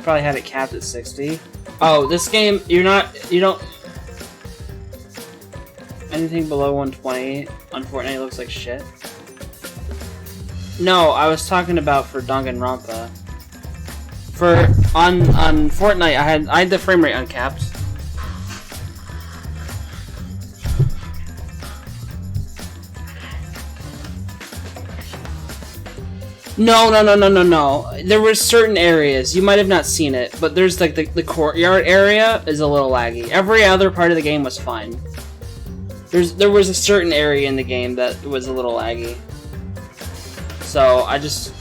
Probably had it capped at 60. Oh, this game, you don't... Anything below 120 on Fortnite looks like shit. No, I was talking about for Danganronpa. On Fortnite, I had the frame rate uncapped. No. There were certain areas, you might have not seen it, but there's like the courtyard area is a little laggy. Every other part of the game was fine. There was a certain area in the game that was a little laggy. So I just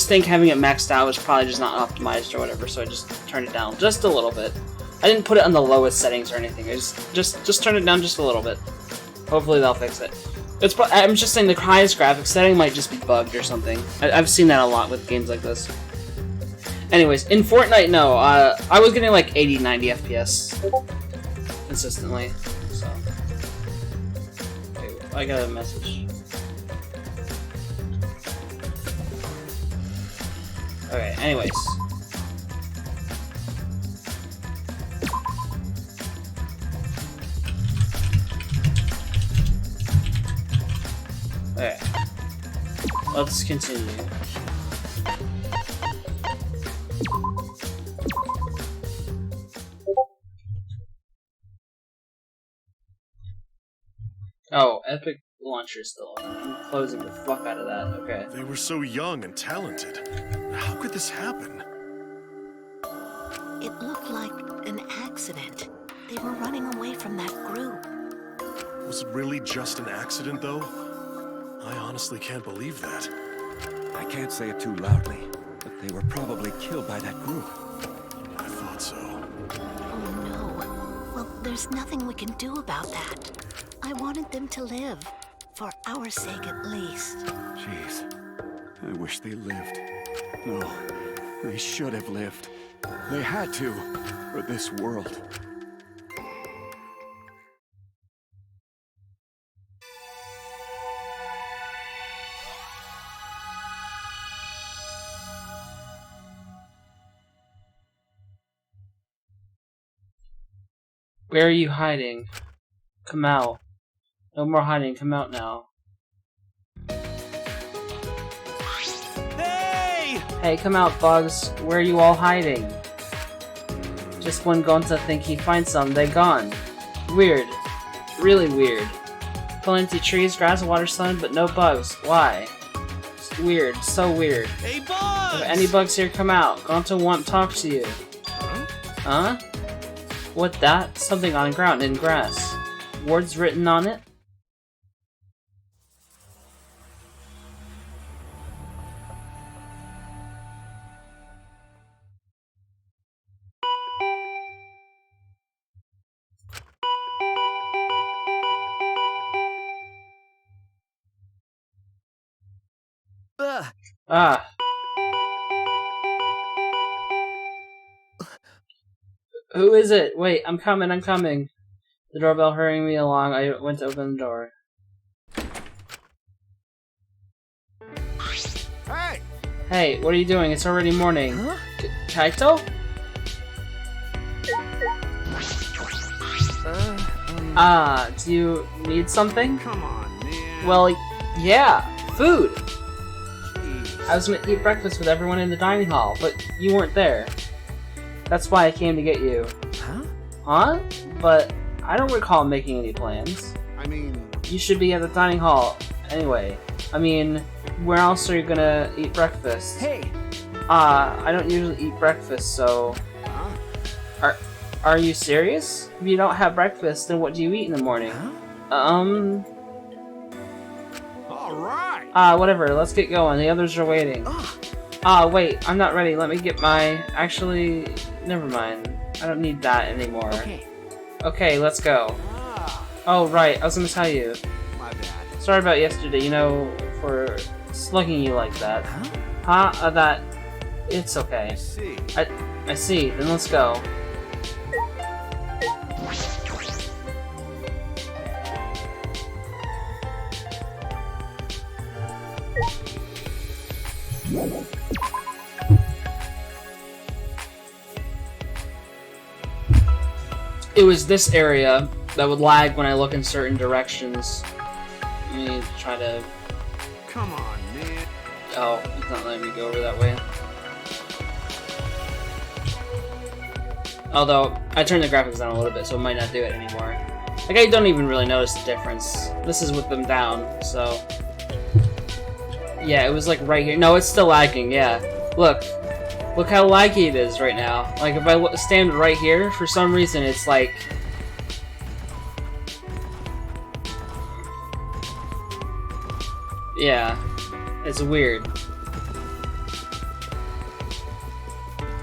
think having it maxed out was probably just not optimized or whatever, so I just turned it down just a little bit. I didn't put it on the lowest settings or anything. I just turned it down just a little bit. Hopefully they'll fix it. I'm just saying the highest graphics setting might just be bugged or something. I've seen that a lot with games like this. Anyways, in Fortnite, no. I was getting like 80, 90 FPS consistently. So wait, I got a message. Okay. Anyways. Okay. Let's continue. Oh, Epic Launcher still on. I'm closing the fuck out of that. Okay. They were so young and talented. How could this happen? It looked like an accident. They were running away from that group. Was it really just an accident, though? I honestly can't believe that. I can't say it too loudly, but they were probably killed by that group. I thought so. Oh no. Well, there's nothing we can do about that. I wanted them to live. For our sake at least. Jeez. I wish they lived. No, they should have lived. They had to, for this world. Where are you hiding? Come out. No more hiding, come out now. Hey! Hey, come out, Bugs. Where are you all hiding? Just when Gonta think he finds some, they gone. Weird. Really weird. Plenty trees, grass, water, sun, but no bugs. Why? It's weird. So weird. Hey, Bugs! If any bugs here, come out. Gonta want to talk to you. Huh? What that? Something on the ground in grass. Words written on it? Ah. Who is it? Wait, I'm coming. The doorbell hurrying me along. I went to open the door. Hey! Hey, what are you doing? It's already morning. Huh? Kaito? Do you need something? Come on, man. Well, yeah, food. I was meant to eat breakfast with everyone in the dining hall, but you weren't there. That's why I came to get you. Huh? Huh? But I don't recall making any plans. I mean... You should be at the dining hall. Anyway, I mean, where else are you gonna eat breakfast? Hey! I don't usually eat breakfast, so... Huh? Are you serious? If you don't have breakfast, then what do you eat in the morning? Huh? Alright! Whatever, let's get going. The others are waiting. Wait, I'm not ready. Let me get my... Actually, never mind. I don't need that anymore. Okay, let's go. Oh, right, I was gonna tell you. My bad. Sorry about yesterday, for slugging you like that. That... It's okay. I see. I see, then let's go. it was this area that would lag when I look in certain directions. Let me try to... Come on, man. Oh, it's not letting me go over that way. Although, I turned the graphics down a little bit, so it might not do it anymore. Like, I don't even really notice the difference. This is with them down, so... Yeah, it was like right here. No, it's still lagging, yeah. Look. Look how laggy it is right now. Like, if I stand right here, for some reason, it's like... Yeah. It's weird.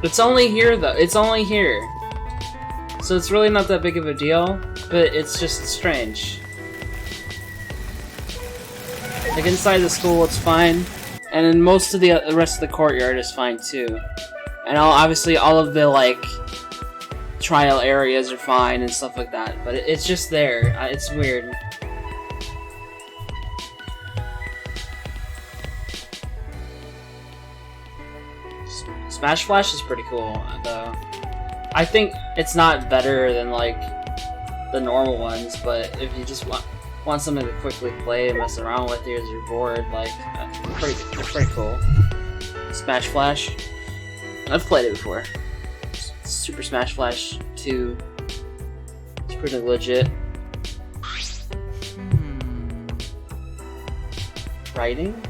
It's only here, though. It's only here. So it's really not that big of a deal, but it's just strange. Like, inside the school, it's fine. And then most of the rest of the courtyard is fine, too. And obviously, all of the, like, trial areas are fine and stuff like that. But it's just there. It's weird. Smash Flash is pretty cool, though. I think it's not better than, like, the normal ones, but if you just want something to quickly play and mess around with as you're bored, like, it's pretty cool. Smash Flash. I've played it before. Super Smash Flash 2. It's pretty legit. Writing?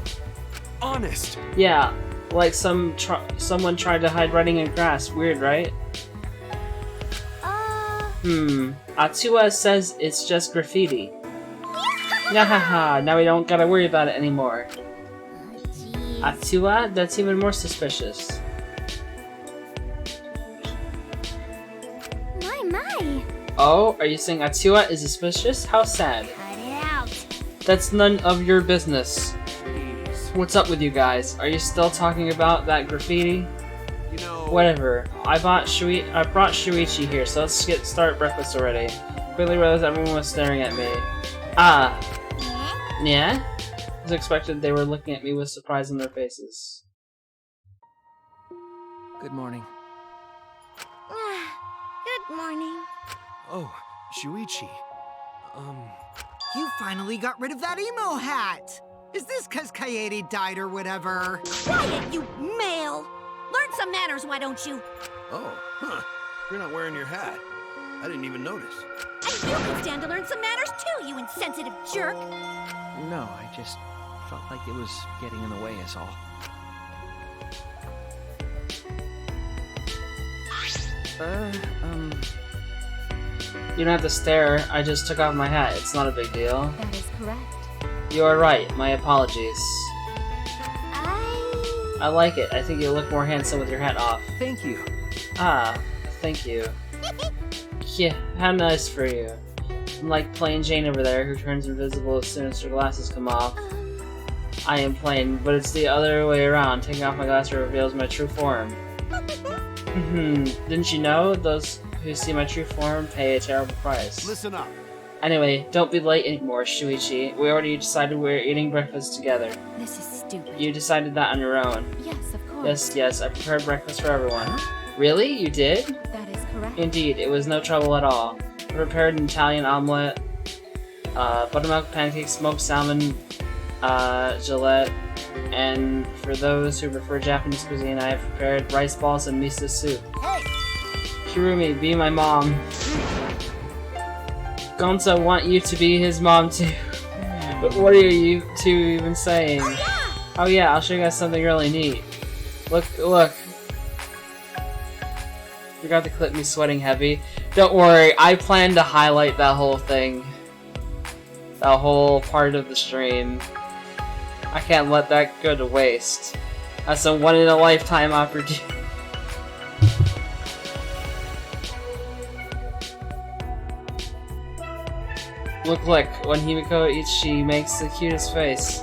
Honest. Yeah, like someone tried to hide writing in grass. Weird, right? Atua says it's just graffiti. Nahaha, now we don't gotta worry about it anymore. Atua? That's even more suspicious. My. Oh, are you saying Atua is suspicious? How sad. Cut it out. That's none of your business. What's up with you guys? Are you still talking about that graffiti? You know... Whatever. I brought Shuichi here, so let's start breakfast already. Quickly realized everyone was staring at me. Ah. Yeah? As expected, they were looking at me with surprise on their faces. Good morning. Good morning. Oh, Shuichi. You finally got rid of that emo hat! Is this 'cause Kaede died or whatever? Quiet, you male! Learn some manners, why don't you? Oh, huh. You're not wearing your hat. I didn't even notice. And you can stand to learn some manners too, you insensitive jerk! No, I just felt like it was getting in the way is all. You don't have to stare. I just took off my hat. It's not a big deal. That is correct. You are right. My apologies. I like it. I think you look more handsome with your hat off. Thank you. Ah, thank you. Yeah, how nice for you. Unlike plain Jane over there, who turns invisible as soon as her glasses come off. I am plain, but it's the other way around. Taking off my glasses reveals my true form. Didn't you know? Those who see my true form pay a terrible price. Listen up. Anyway, don't be late anymore, Shuichi. We already decided we were eating breakfast together. This is stupid. You decided that on your own. Yes, of course. Yes, I prepared breakfast for everyone. Really? You did? That is correct. Indeed, it was no trouble at all. I prepared an Italian omelet, buttermilk pancakes, smoked salmon, Gillette, and for those who prefer Japanese cuisine, I have prepared rice balls and miso soup. Hey! Kirumi, be my mom. Gonzo want you to be his mom too. But what are you two even saying? Oh yeah, I'll show you guys something really neat. Look. Forgot to clip me sweating heavy. Don't worry, I plan to highlight that whole thing. That whole part of the stream. I can't let that go to waste. That's a one-in-a-lifetime opportunity. Look, when Himiko eats, she makes the cutest face.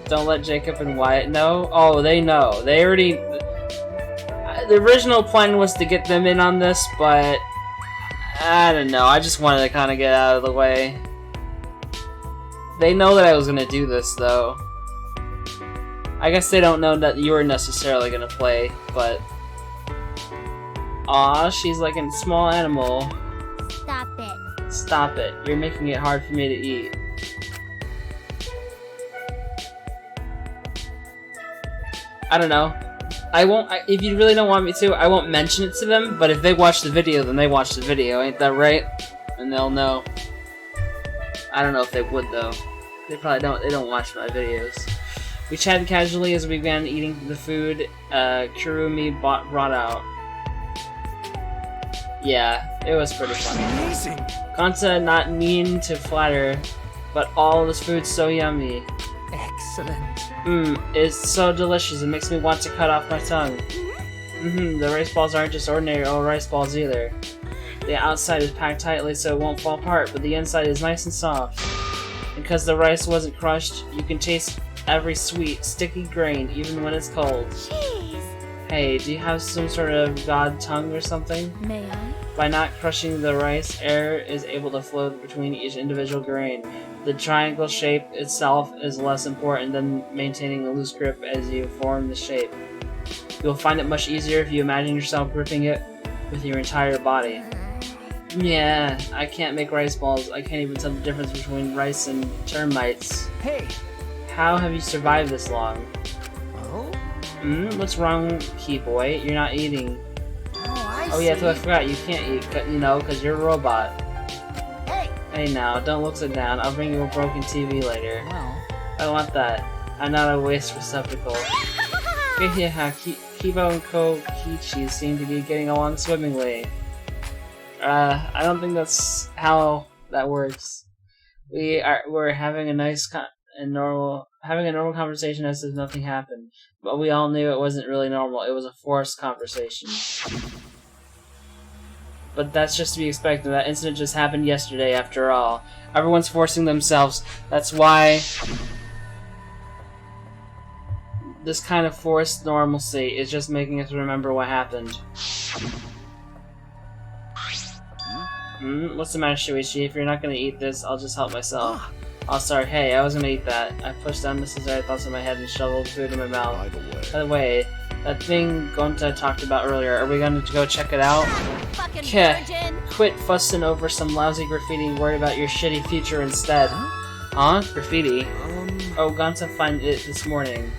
Don't let Jacob and Wyatt know? Oh, they know. They already... The original plan was to get them in on this, but... I don't know, I just wanted to kind of get out of the way. They know that I was gonna do this, though. I guess they don't know that you were necessarily gonna play, but... Aw, she's like a small animal. Stop it. Stop it. You're making it hard for me to eat. I don't know. I won't. If you really don't want me to, I won't mention it to them. But if they watch the video, then they watch the video. Ain't that right? And they'll know. I don't know if they would though. They probably don't. They don't watch my videos. We chatted casually as we began eating the food Kurumi brought out. Yeah, it was pretty funny. Amazing. Kanta not mean to flatter, but all this food's so yummy. Excellent. It's so delicious, it makes me want to cut off my tongue. The rice balls aren't just ordinary old rice balls either. The outside is packed tightly so it won't fall apart, but the inside is nice and soft. Because the rice wasn't crushed, you can taste every sweet, sticky grain, even when it's cold. Jeez. Hey, do you have some sort of god tongue or something? May I? By not crushing the rice, air is able to flow between each individual grain. The triangle shape itself is less important than maintaining a loose grip as you form the shape. You'll find it much easier if you imagine yourself gripping it with your entire body. Yeah, I can't make rice balls. I can't even tell the difference between rice and termites. Hey. How have you survived this long? Oh? What's wrong, key boy? You're not eating. Oh, Yeah, so I forgot, you can't eat, because you're a robot. Hey. Hey now, don't look so down. I'll bring you a broken TV later. Well. I don't want that. I'm not a waste receptacle. Yeah, Kibo and Kokichi seem to be getting along swimmingly. I don't think that's how that works. We're having a nice normal conversation as if nothing happened, but we all knew it wasn't really normal. It was a forced conversation. But that's just to be expected. That incident just happened yesterday, after all. Everyone's forcing themselves. That's why this kind of forced normalcy is just making us remember what happened. What's the matter, Shuichi? If you're not gonna eat this, I'll just help myself. Oh, sorry. Hey, I was gonna eat that. I pushed down necessary thoughts in my head and shoveled food in my mouth. By the way, that thing Gonta talked about earlier, are we going to go check it out? Fucking Keh, virgin. quit fussing over some lousy graffiti and worry about your shitty future instead. Huh? Graffiti? Oh, Gonta found it this morning.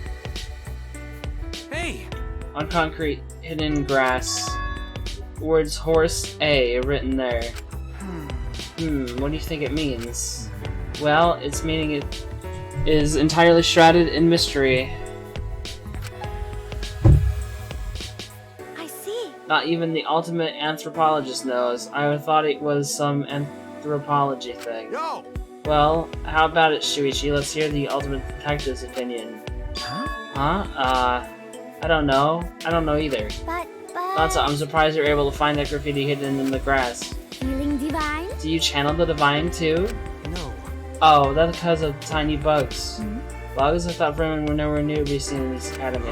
Hey. On concrete, hidden in grass. Words horse A written there. What do you think it means? Well, its meaning is entirely shrouded in mystery. I see. Not even the ultimate anthropologist knows. I thought it was some anthropology thing. Yo! Well, how about it, Shuichi? Let's hear the ultimate detective's opinion. Huh? I don't know. I don't know either. But... Gonta, I'm surprised you're able to find that graffiti hidden in the grass. Feeling divine? Do you channel the divine too? No. Oh, that's because of tiny bugs. Bugs? I thought Freeman were nowhere near to be seen in this academy.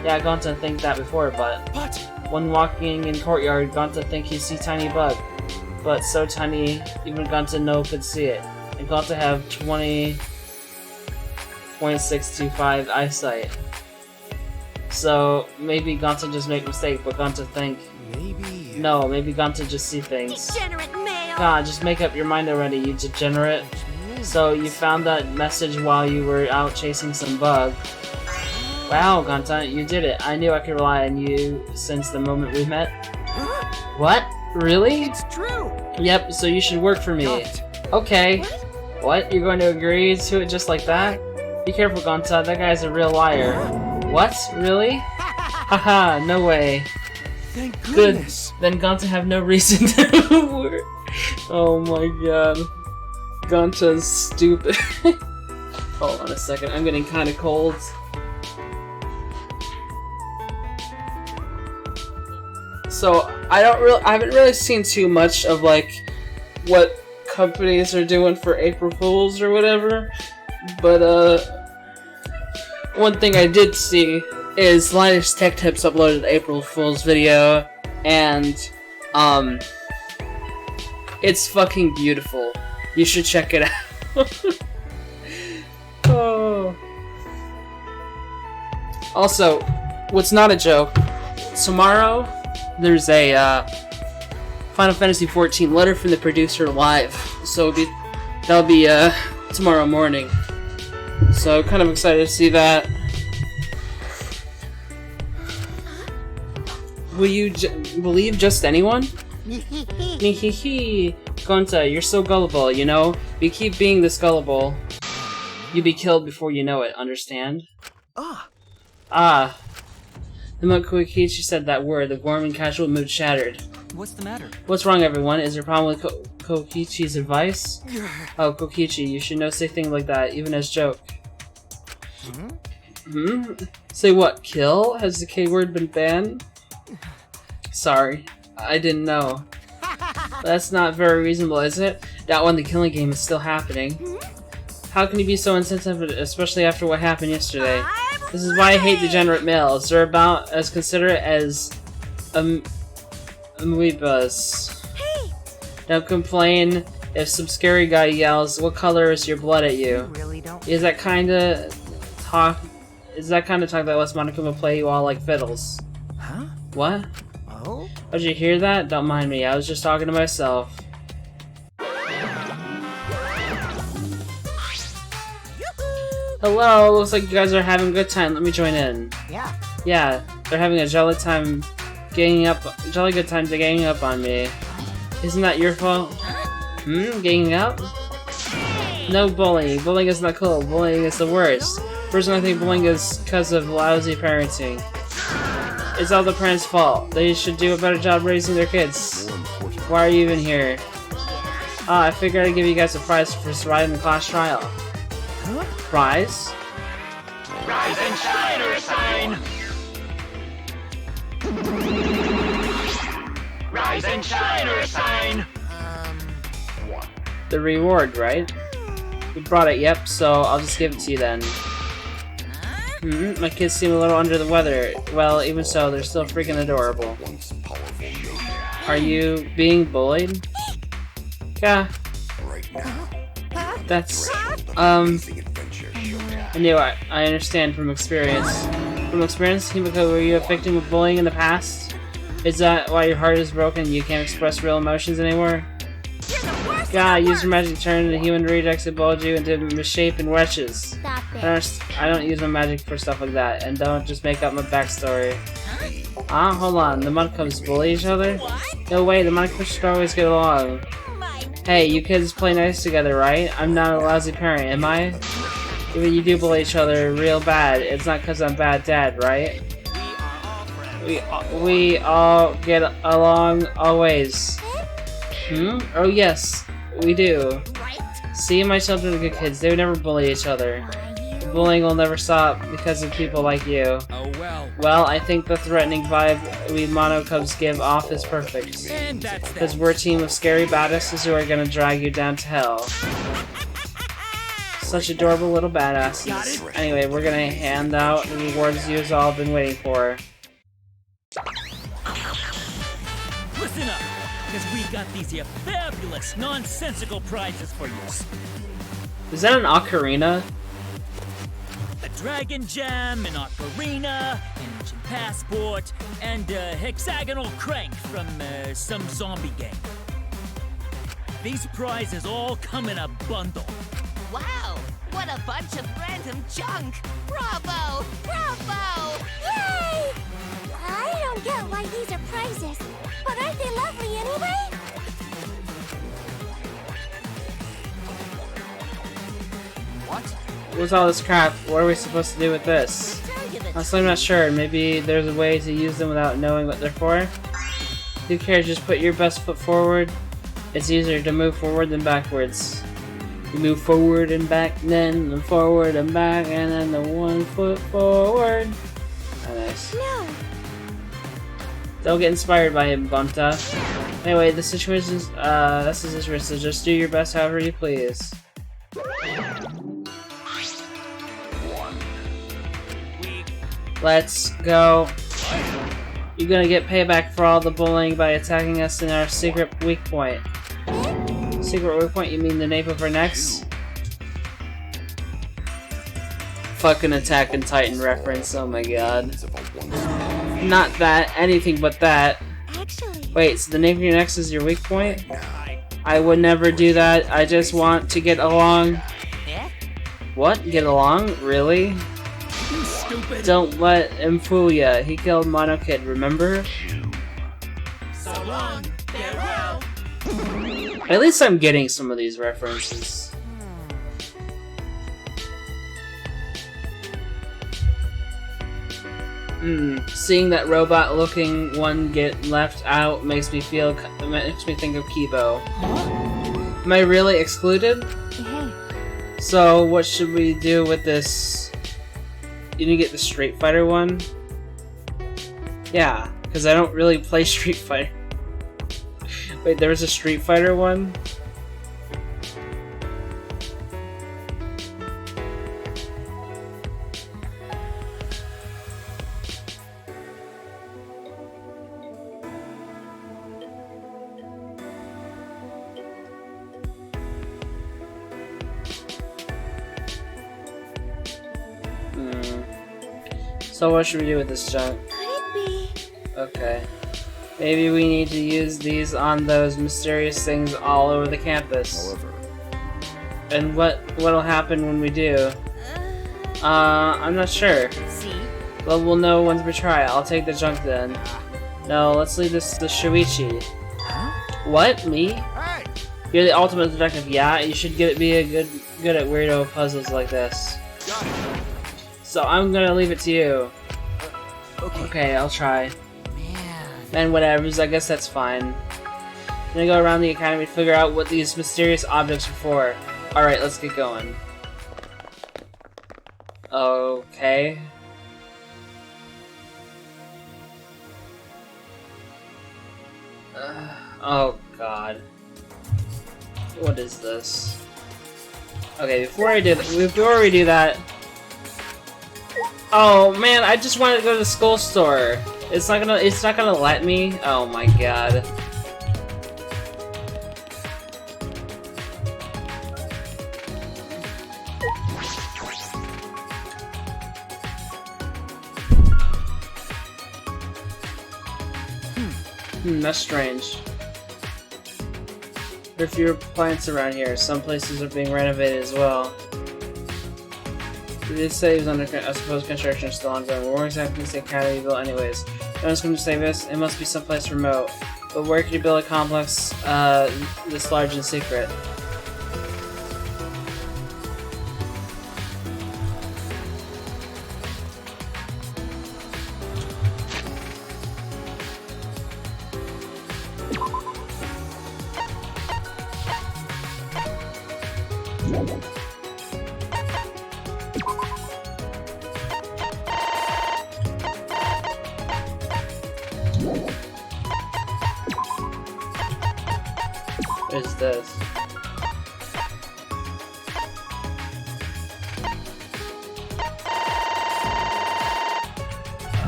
Yeah, Gonta think that before, but... What? When walking in courtyard, Gonta think he see tiny bug. But so tiny, even Gonta no could see it. And Gonta have 20.625 eyesight. So, maybe Gonta just make mistake, but Gonta think... Maybe... No, maybe Gonta just see things. Degenerate male! God, just make up your mind already, you degenerate. So, you found that message while you were out chasing some bug. Wow, Gonta, you did it. I knew I could rely on you since the moment we met. What? Really? It's true! Yep, so you should work for me. Got it. Okay. What? You're going to agree to it just like that? Be careful, Gonta, that guy's a real liar. What? Really? Haha, no way. Thank Good. goodness. Then Gonta have no reason to work. Oh my god. Gonta's stupid. Hold on a second, I'm getting kinda cold. So, I haven't really seen too much of, like, what companies are doing for April Fools or whatever, but, one thing I did see is Linus Tech Tips uploaded an April Fool's video, and, it's fucking beautiful. You should check it out. Oh. Also, what's not a joke, tomorrow there's a Final Fantasy XIV letter from the producer live, so that'll be tomorrow morning. So kind of excited to see that. Will you believe just anyone? Hehehe. Gonta, you're so gullible, you know? If you keep being this gullible, you'll be killed before you know it, understand? Ah. The moment Koichichi said that word, the warm and casual mood shattered. What's the matter? What's wrong, everyone? Is there a problem with Koichi's advice? Oh, Koichi, you should know say things like that, even as joke. Say what, kill? Has the K-word been banned? Sorry, I didn't know. That's not very reasonable, is it? That one, the killing game is still happening. How can you be so insensitive, especially after what happened yesterday? This is why I hate degenerate males. They're about as considerate as amoebas. Don't complain if some scary guy yells, "What color is your blood?" at you. Really don't. Is that kind of talk that lets Monokuma play you all like fiddles? Huh? What? Oh? Did you hear that? Don't mind me. I was just talking to myself. Hello, looks like you guys are having a good time. Let me join in. Yeah. Yeah, they're having a jolly good time ganging up on me. Isn't that your fault? Ganging up? No bullying. Bullying is not cool. Bullying is the worst. Personally, I think bullying is because of lousy parenting. It's all the parents' fault. They should do a better job raising their kids. Why are you even here? Ah, I figured I'd give you guys a prize for surviving the class trial. Huh? Prize? Rise and shine, Ursine! Rise and shine, Ursine! The reward, right? You brought it, yep, so I'll just give it to you then. My kids seem a little under the weather. Well, even so, they're still freaking adorable. Are you being bullied? Yeah. That's, I knew I understand from experience. From experience, Himiko, were you a victim of bullying in the past? Is that why your heart is broken and you can't express real emotions anymore? God, use your magic to turn the human rejects that bullied you into misshapen wretches. Stop it. I don't use my magic for stuff like that, and don't just make up my backstory. Hold on, the Monokums bully each other? No way, the Monokums should always get along. Hey, you kids play nice together, right? I'm not a lousy parent, am I? Even you do bully each other real bad, it's not because I'm bad dad, right? We all get along always. Oh yes, we do. See, my children are good kids. They would never bully each other. Bullying will never stop because of people like you. Oh well. Well, I think the threatening vibe we Monokums give off is perfect. And that's that. Because we're a team of scary badasses who are gonna drag you down to hell. Such adorable little badasses. Anyway, we're gonna hand out the rewards you've all been waiting for. Listen up, because we got these here fabulous, nonsensical prizes for you. Is that an ocarina? A dragon gem, an ocarina, an ancient passport, and a hexagonal crank from some zombie game. These prizes all come in a bundle. Wow, what a bunch of random junk! Bravo! Bravo! Yay! I don't get why these are prizes, but aren't they lovely anyway? What's all this crap? What are we supposed to do with this? Honestly, I'm not sure. Maybe there's a way to use them without knowing what they're for? Who cares? Just put your best foot forward. It's easier to move forward than backwards. You move forward and back, then forward and back, and then the 1 foot forward. Oh, nice. No. Don't get inspired by him, Gonta. Anyway, the situation's, that's the situation, so just do your best however you please. Let's go. You're gonna get payback for all the bullying by attacking us in our secret weak point. Secret weak point? You mean the nape of our necks? Fucking Attack on Titan reference, oh my god. Not that, anything but that. Wait, so the nape of your neck is your weak point? I would never do that. I just want to get along. Yeah? What? Get along? Really? Stupid. Don't let him fool ya. He killed Mono Kid, remember? So long, farewell. At least I'm getting some of these references. Seeing that robot-looking one get left out makes me think of Kibo. Am I really excluded? Hey, So what should we do with this? You need to get the Street Fighter one? Yeah, because I don't really play Street Fighter. Wait, there was a Street Fighter one? So what should we do with this junk? could it be? Okay. Maybe we need to use these on those mysterious things all over the campus. However, And what'll happen when we do? I'm not sure. See? Well, we'll know once we try. I'll take the junk then. No, let's leave this to Shuichi. What? Me? Hey! You're the ultimate detective. Yeah, you should be a good at weirdo puzzles like this. Got it. So I'm gonna leave it to you. Okay, I'll try. Man. And whatever, I guess that's fine. I'm gonna go around the academy to figure out what these mysterious objects are for. Alright, let's get going. Okay. Oh god. What is this? Okay, before we do that. Oh man, I just wanted to go to the school store. It's not gonna let me. Oh my god. That's strange. There are fewer plants around here. Some places are being renovated as well. This city is under I suppose construction is still ongoing. Where exactly is the academy built anyways? No one's going to save us. It must be someplace remote. But where could you build a complex this large and secret? What is this?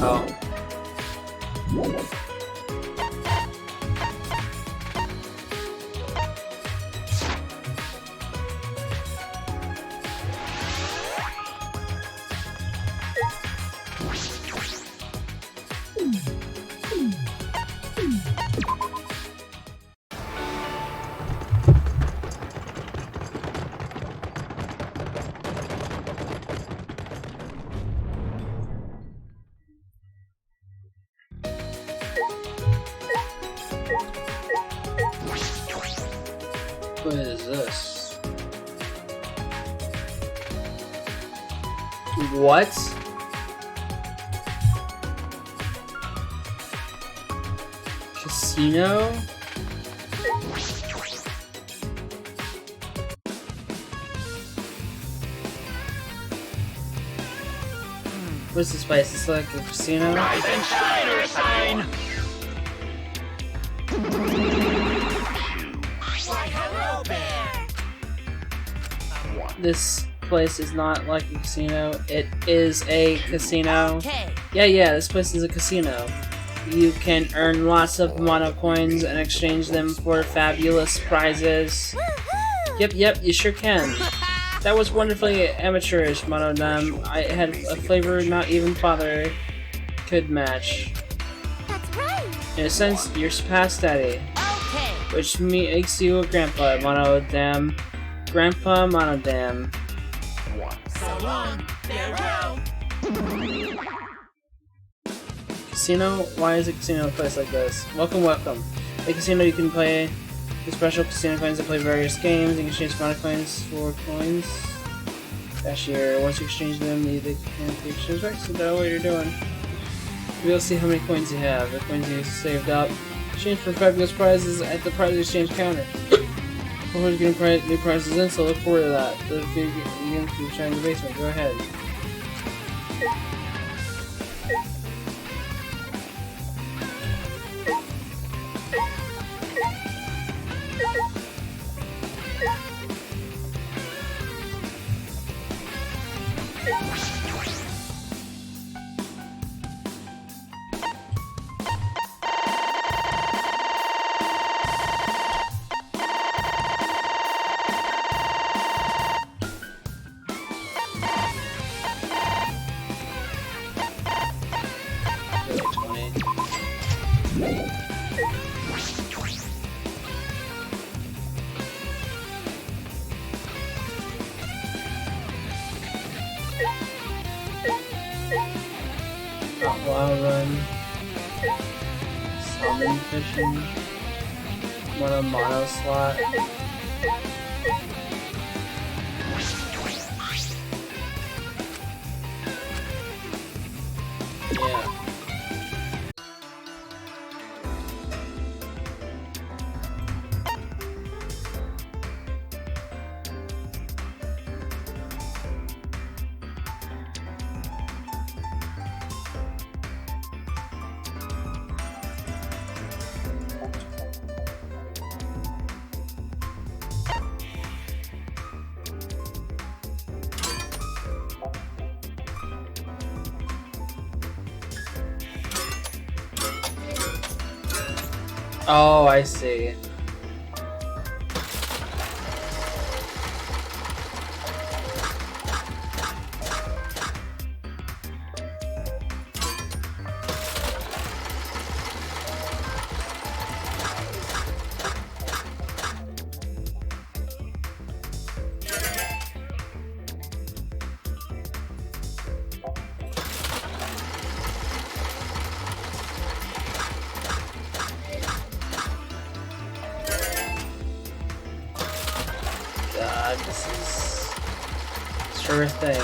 Oh. What is this? What? Casino? What's this place? It's like a casino? Rise and shine or sign. Why, hello there. This place is not like a casino. It is a casino. Okay. Yeah, this place is a casino. You can earn lots of mono coins and exchange them for fabulous prizes. Yep, you sure can. That was wonderfully amateurish, Monodam. I had a flavor not even father could match. That's right. In a sense, you're past daddy, Okay. which makes you a grandpa. Monodam. Grandpa Monodam. So long, farewell. Casino? Why is a casino a place like this? Welcome, welcome. At the casino, you can play the special casino coins that play various games. You can exchange mana coins for coins. Cashier. Once you exchange them, you can exchange back. So that's what you're doing. You'll see how many coins you have. The coins you saved up. Exchange for fabulous prizes at the prize exchange counter. Before getting new prizes in, so look forward to that. The big again to the shiny basement. Go ahead. Wild Run, Salmon Fishing, Mono Slot. Yeah. Oh, I see. God, this is sure thing.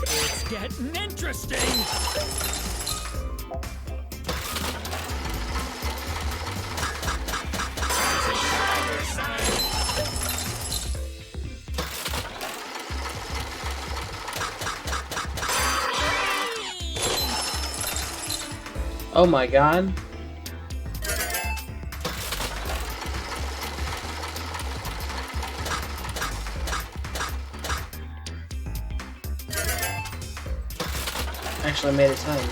It's getting interesting. Oh my god. Actually made a time.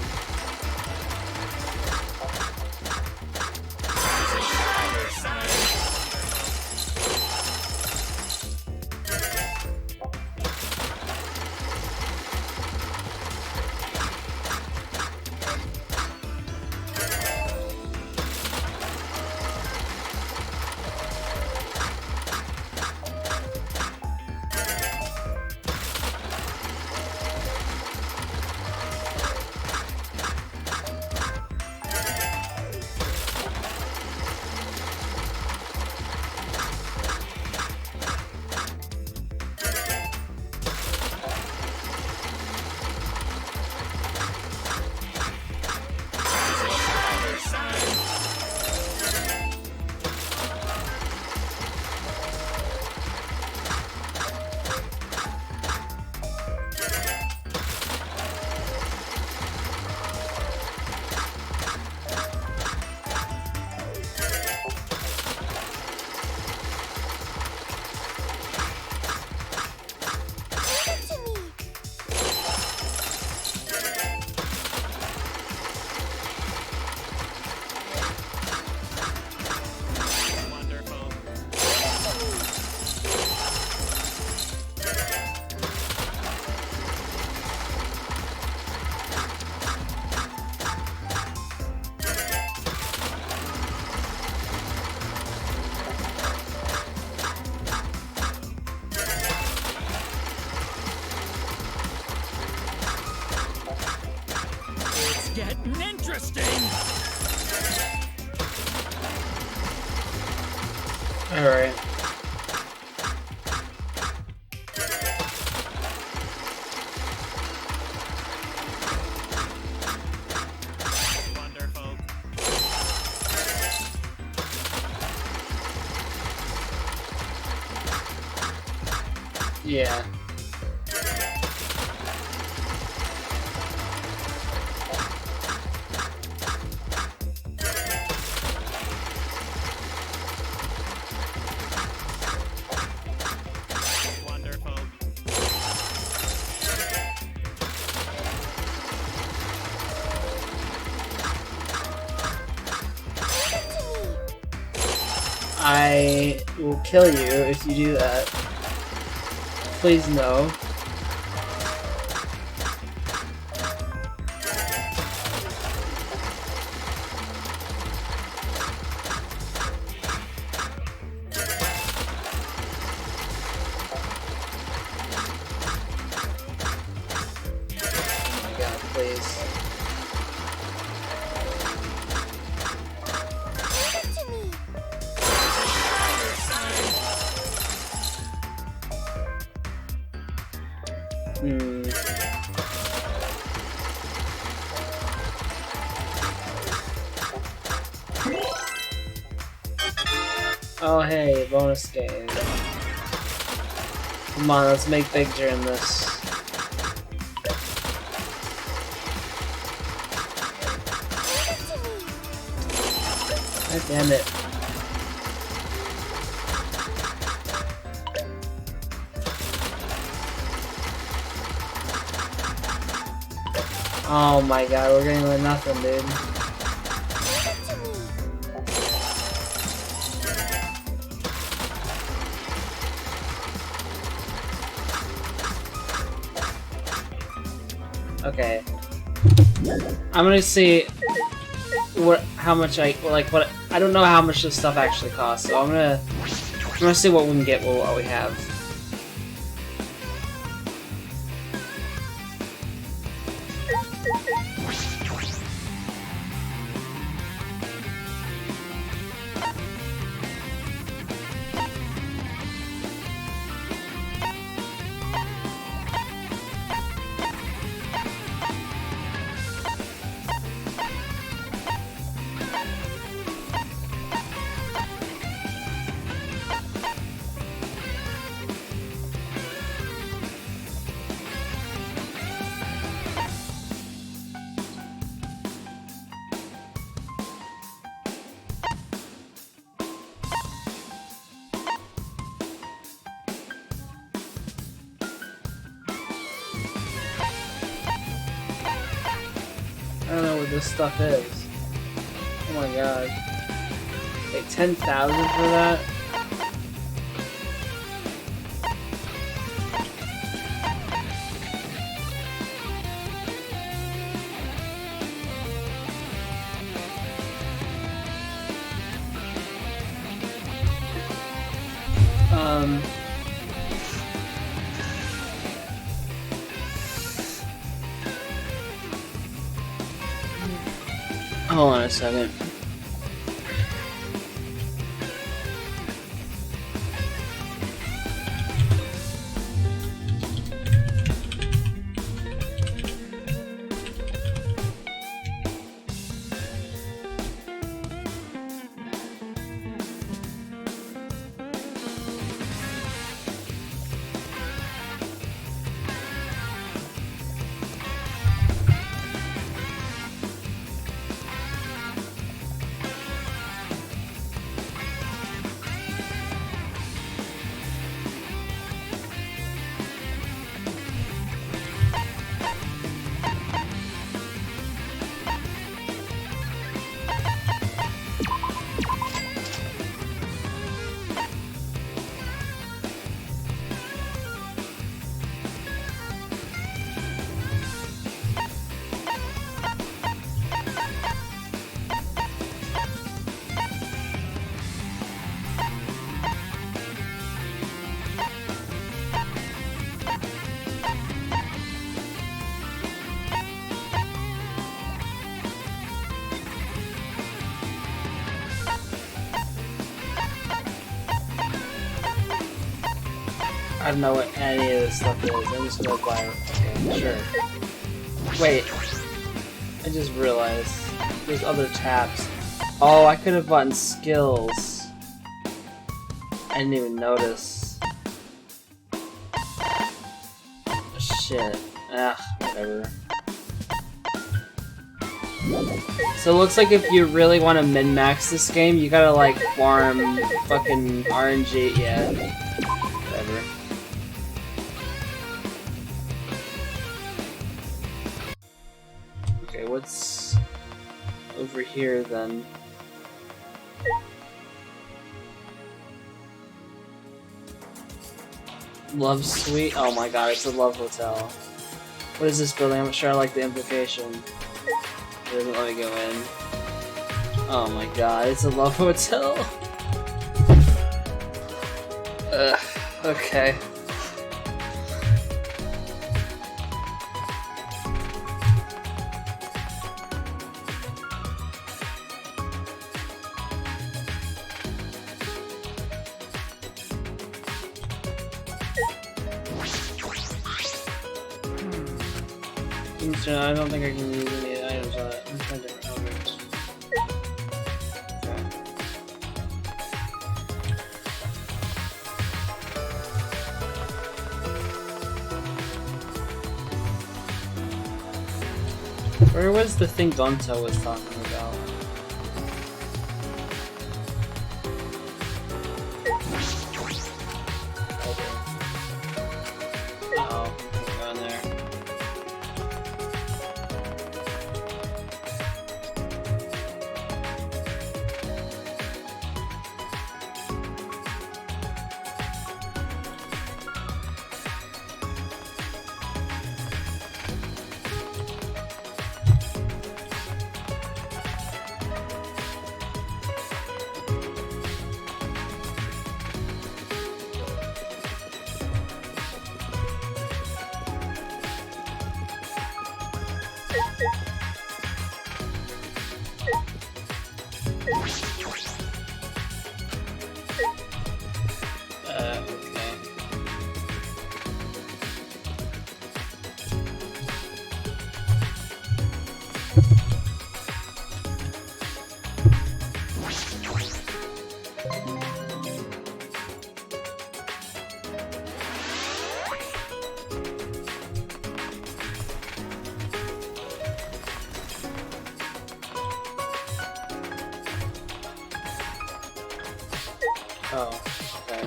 interesting. Alright. Wonderful. Yeah. Wonderful. I will kill you if you do that. Please no. Oh my god, please. Hmm. Oh hey, bonus game. Come on, let's make big during this. God damn it. Oh my god, we're getting like nothing, dude. Okay. I'm gonna see how much I don't know how much this stuff actually costs, so I'm gonna see what we can get with what we have. I don't know what this stuff is. Oh my god. Wait, 10,000 for that? Hold on a second. don't know what any of this stuff is. I'm just gonna buy it. Okay, sure. Wait. I just realized there's other tabs. Oh, I could have bought skills. I didn't even notice. Shit. Ah, whatever. So it looks like if you really want to min-max this game, you gotta like farm fucking RNG. Yeah. Whatever. Okay, what's over here then? Love Suite? Oh my god, it's a love hotel. What is this building? I'm not sure I like the implication. It doesn't let me go in. Oh my god, it's a love hotel? Ugh, okay. I don't think I can use any items on it. I'm trying different elements. Okay. Where was the thing Donto was talking about? Oh, go in there. Oh, okay.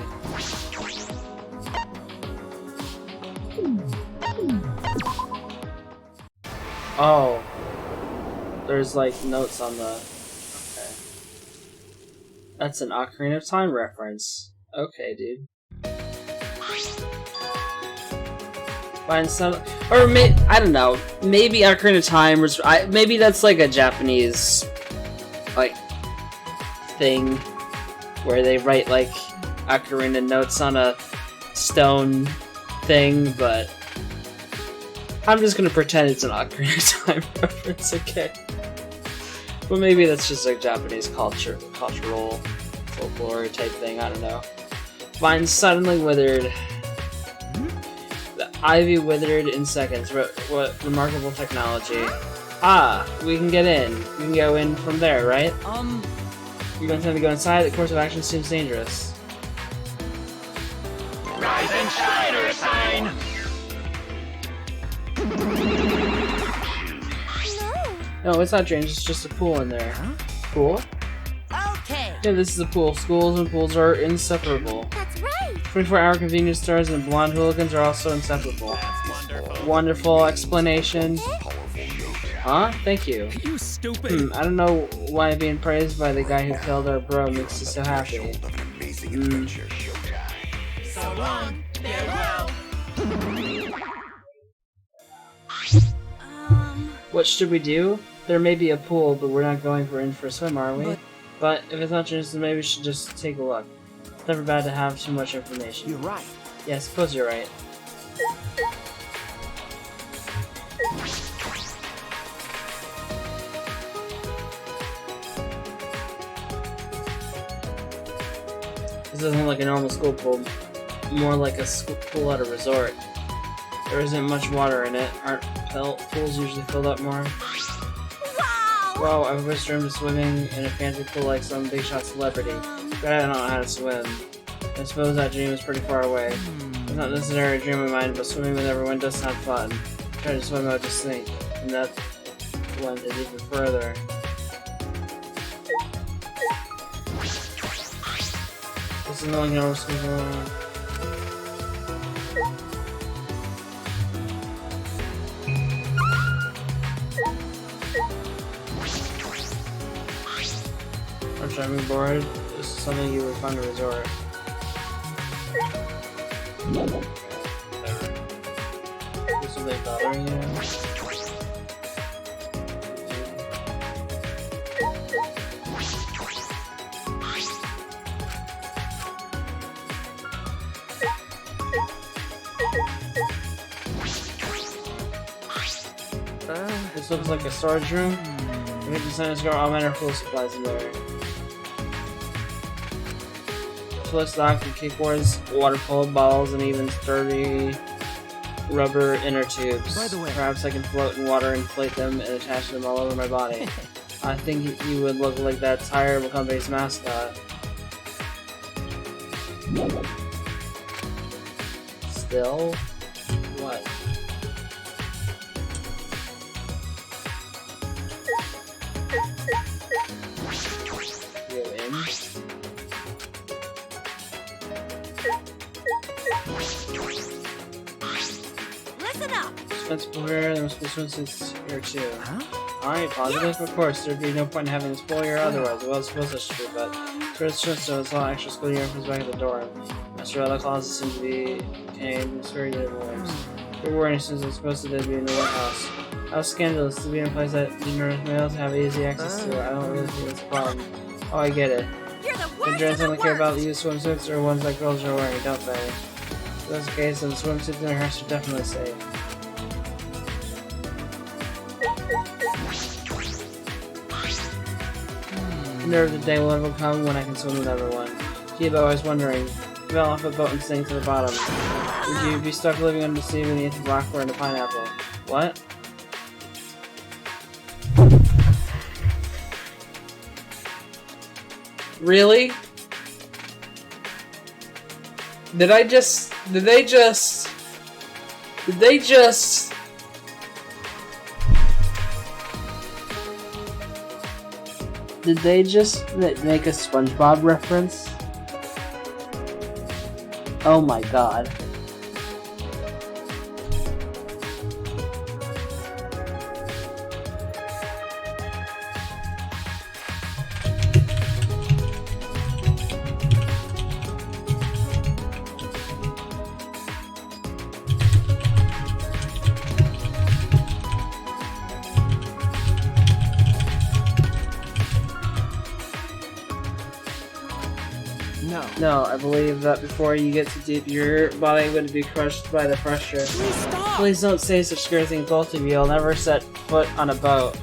Oh. There's like notes on the... Okay. That's an Ocarina of Time reference. Okay, dude. Find some... Or I don't know. Maybe Ocarina of Time was... maybe that's like a Japanese... like... thing. Where they write like Ocarina notes on a stone thing, but I'm just gonna pretend it's an Ocarina of Time reference, okay? But maybe that's just like Japanese cultural folklore type thing, I don't know. Vine suddenly withered. The ivy withered in seconds. What remarkable technology. Ah, we can get in. We can go in from there, right? You don't intend to go inside? The course of action seems dangerous. Rise and shine, Ursine! No, it's not dangerous. It's just a pool in there. Pool? Okay. Yeah, this is a pool. Schools and pools are inseparable. That's right. 24-hour convenience stores and blonde hooligans are also inseparable. That's wonderful. Wonderful explanation. Huh? Thank you. You stupid. I don't know why being praised by the guy who killed our bro makes you so happy. So long, farewell. What should we do? There may be a pool, but we're not going in for a swim, are we? But if it's not dangerous, then maybe we should just take a look. It's never bad to have too much information. You're right. Yeah, I suppose you're right. This doesn't look like a normal school pool. more like a pool at a resort. There isn't much water in it. Aren't pools usually filled up more? Wow! Wow, I wish dreamed of swimming in a fancy pool like some big shot celebrity. But I don't know how to swim. I suppose that dream is pretty far away. It's not necessarily a dream of mine, but swimming with everyone does sound fun. I tried to swim out to sink, and that went it even further. This is no one can always come along. I'm driving bored. This is something you would find a resort. Is something bothering you? This looks like a storage room. We need to send us all manner of food supplies in there. Twist lock and kickboards, water polo balls, and even sturdy rubber inner tubes. By the way, perhaps I can float in water, inflate them, and attach them all over my body. I think you would look like that terrible company's mascot. Still? What? You in? Listen up! Expensive pool here, there must be swimsuits here too. Huh? Alright, positive? Yes. Of course, there'd be no point in having this pool here otherwise. Well, I suppose that's true, but first so it's all extra school uniforms back at the door. Master other closets seem to be contained in very uniforms. There were instances I'm supposed to be in the warehouse. How scandalous to be in a place that ignorant males have easy access to. I don't really think it's a problem. Oh, I get it. You're the The worst dress of the only care about worst! used swimsuits or ones that girls are wearing, don't they? If that's the case, then the swimsuits in the house are definitely safe. The nerve of the day will ever come when I can swim with everyone. Keep always wondering. Fell off a boat and sank to the bottom. Would you be stuck living under the sea beneath a rock or in a pineapple? What? Really? Did they just make a SpongeBob reference? Oh my god. No, I believe that before you get too deep, your body would be crushed by the pressure. Please stop! Please don't say such scary things, both of you. I'll never set foot on a boat.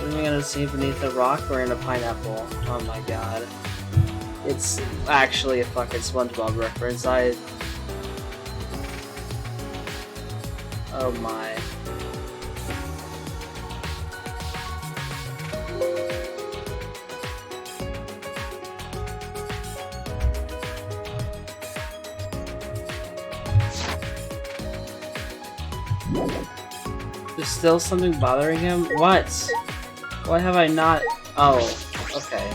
Living in a sea beneath a rock or in a pineapple? Oh my god. It's actually a fucking SpongeBob reference. Oh my. There's still something bothering him? What? Why have I not? Oh, okay.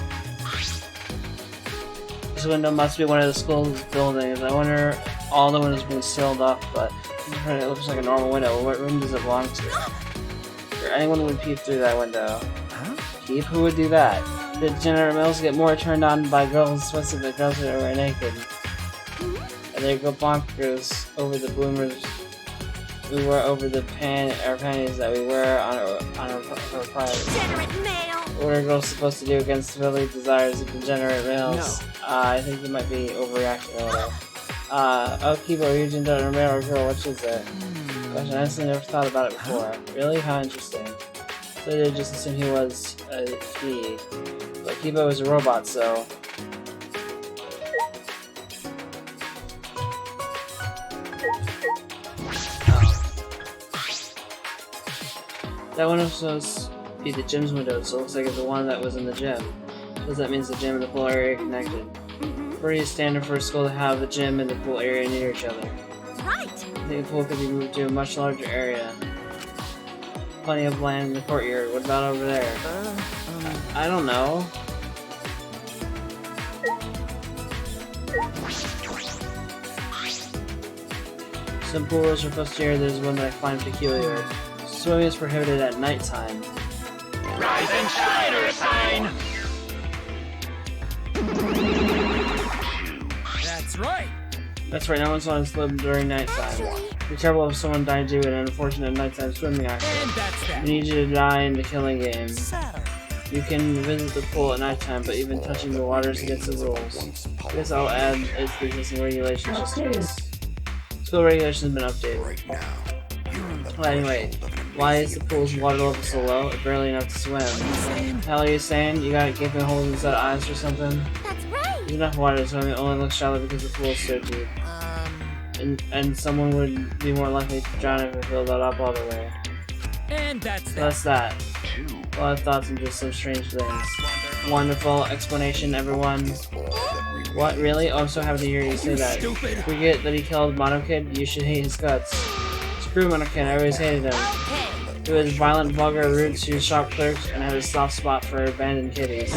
This window must be one of the school's buildings. I wonder, all the windows being sealed off, but it looks like a normal window. What room does it belong to? Or anyone would peep through that window. Huh? Peep? Who would do that? The degenerate males get more turned on by girls twisted than girls that are naked. And they go bonkers over the bloomers we wear over the panties that we wear on our private. Degenerate male! What are girls supposed to do against the silly desires of degenerate males? No. I think you might be overreacting a little. Upkeep or region degenerate male or girl, which is it? Gosh, I honestly never thought about it before. Really? How interesting. So they just assumed he was a he. But Kiba was a robot, so... That one was supposed to be the gym's window, so it looks like it's the one that was in the gym. Because that means the gym and the pool area are connected. Pretty standard for a school to have the gym and the pool area near each other. Right. I think the pool could be moved to a much larger area. Plenty of land in the courtyard. What about over there? I don't know. Some pool rules are posted here. There's one that I find peculiar. Swimming is prohibited at nighttime. Rise and shine, Ursine! That's right. That's right, no one's allowed to swim during nighttime. Be careful if someone died due to an unfortunate nighttime swimming accident. And that's that. We need you to die in the killing game. So, You can visit the pool at nighttime, but even touching the water is against the rules. I guess I'll add it's the existing regulations just in case. School regulations have been updated. Well, anyway, why is the pool's water level so low? It's barely enough to swim. Hell are you saying? You got gaping holes inside eyes or something? That's right. There's enough water to swim, it only looks shallow because the pool is so deep. And someone would be more likely to drown if it filled that up all the way. And that's So that. that's that. A lot of thoughts and just some strange things. Wonderful explanation, everyone. What, really? Oh, I'm so happy to hear you say that. Stupid. Forget that he killed Mono Kid? You should hate his guts. Screw Mono Kid, I always hated him. okay. He was violent, vulgar, rude to shop clerks, and had a soft spot for abandoned kitties.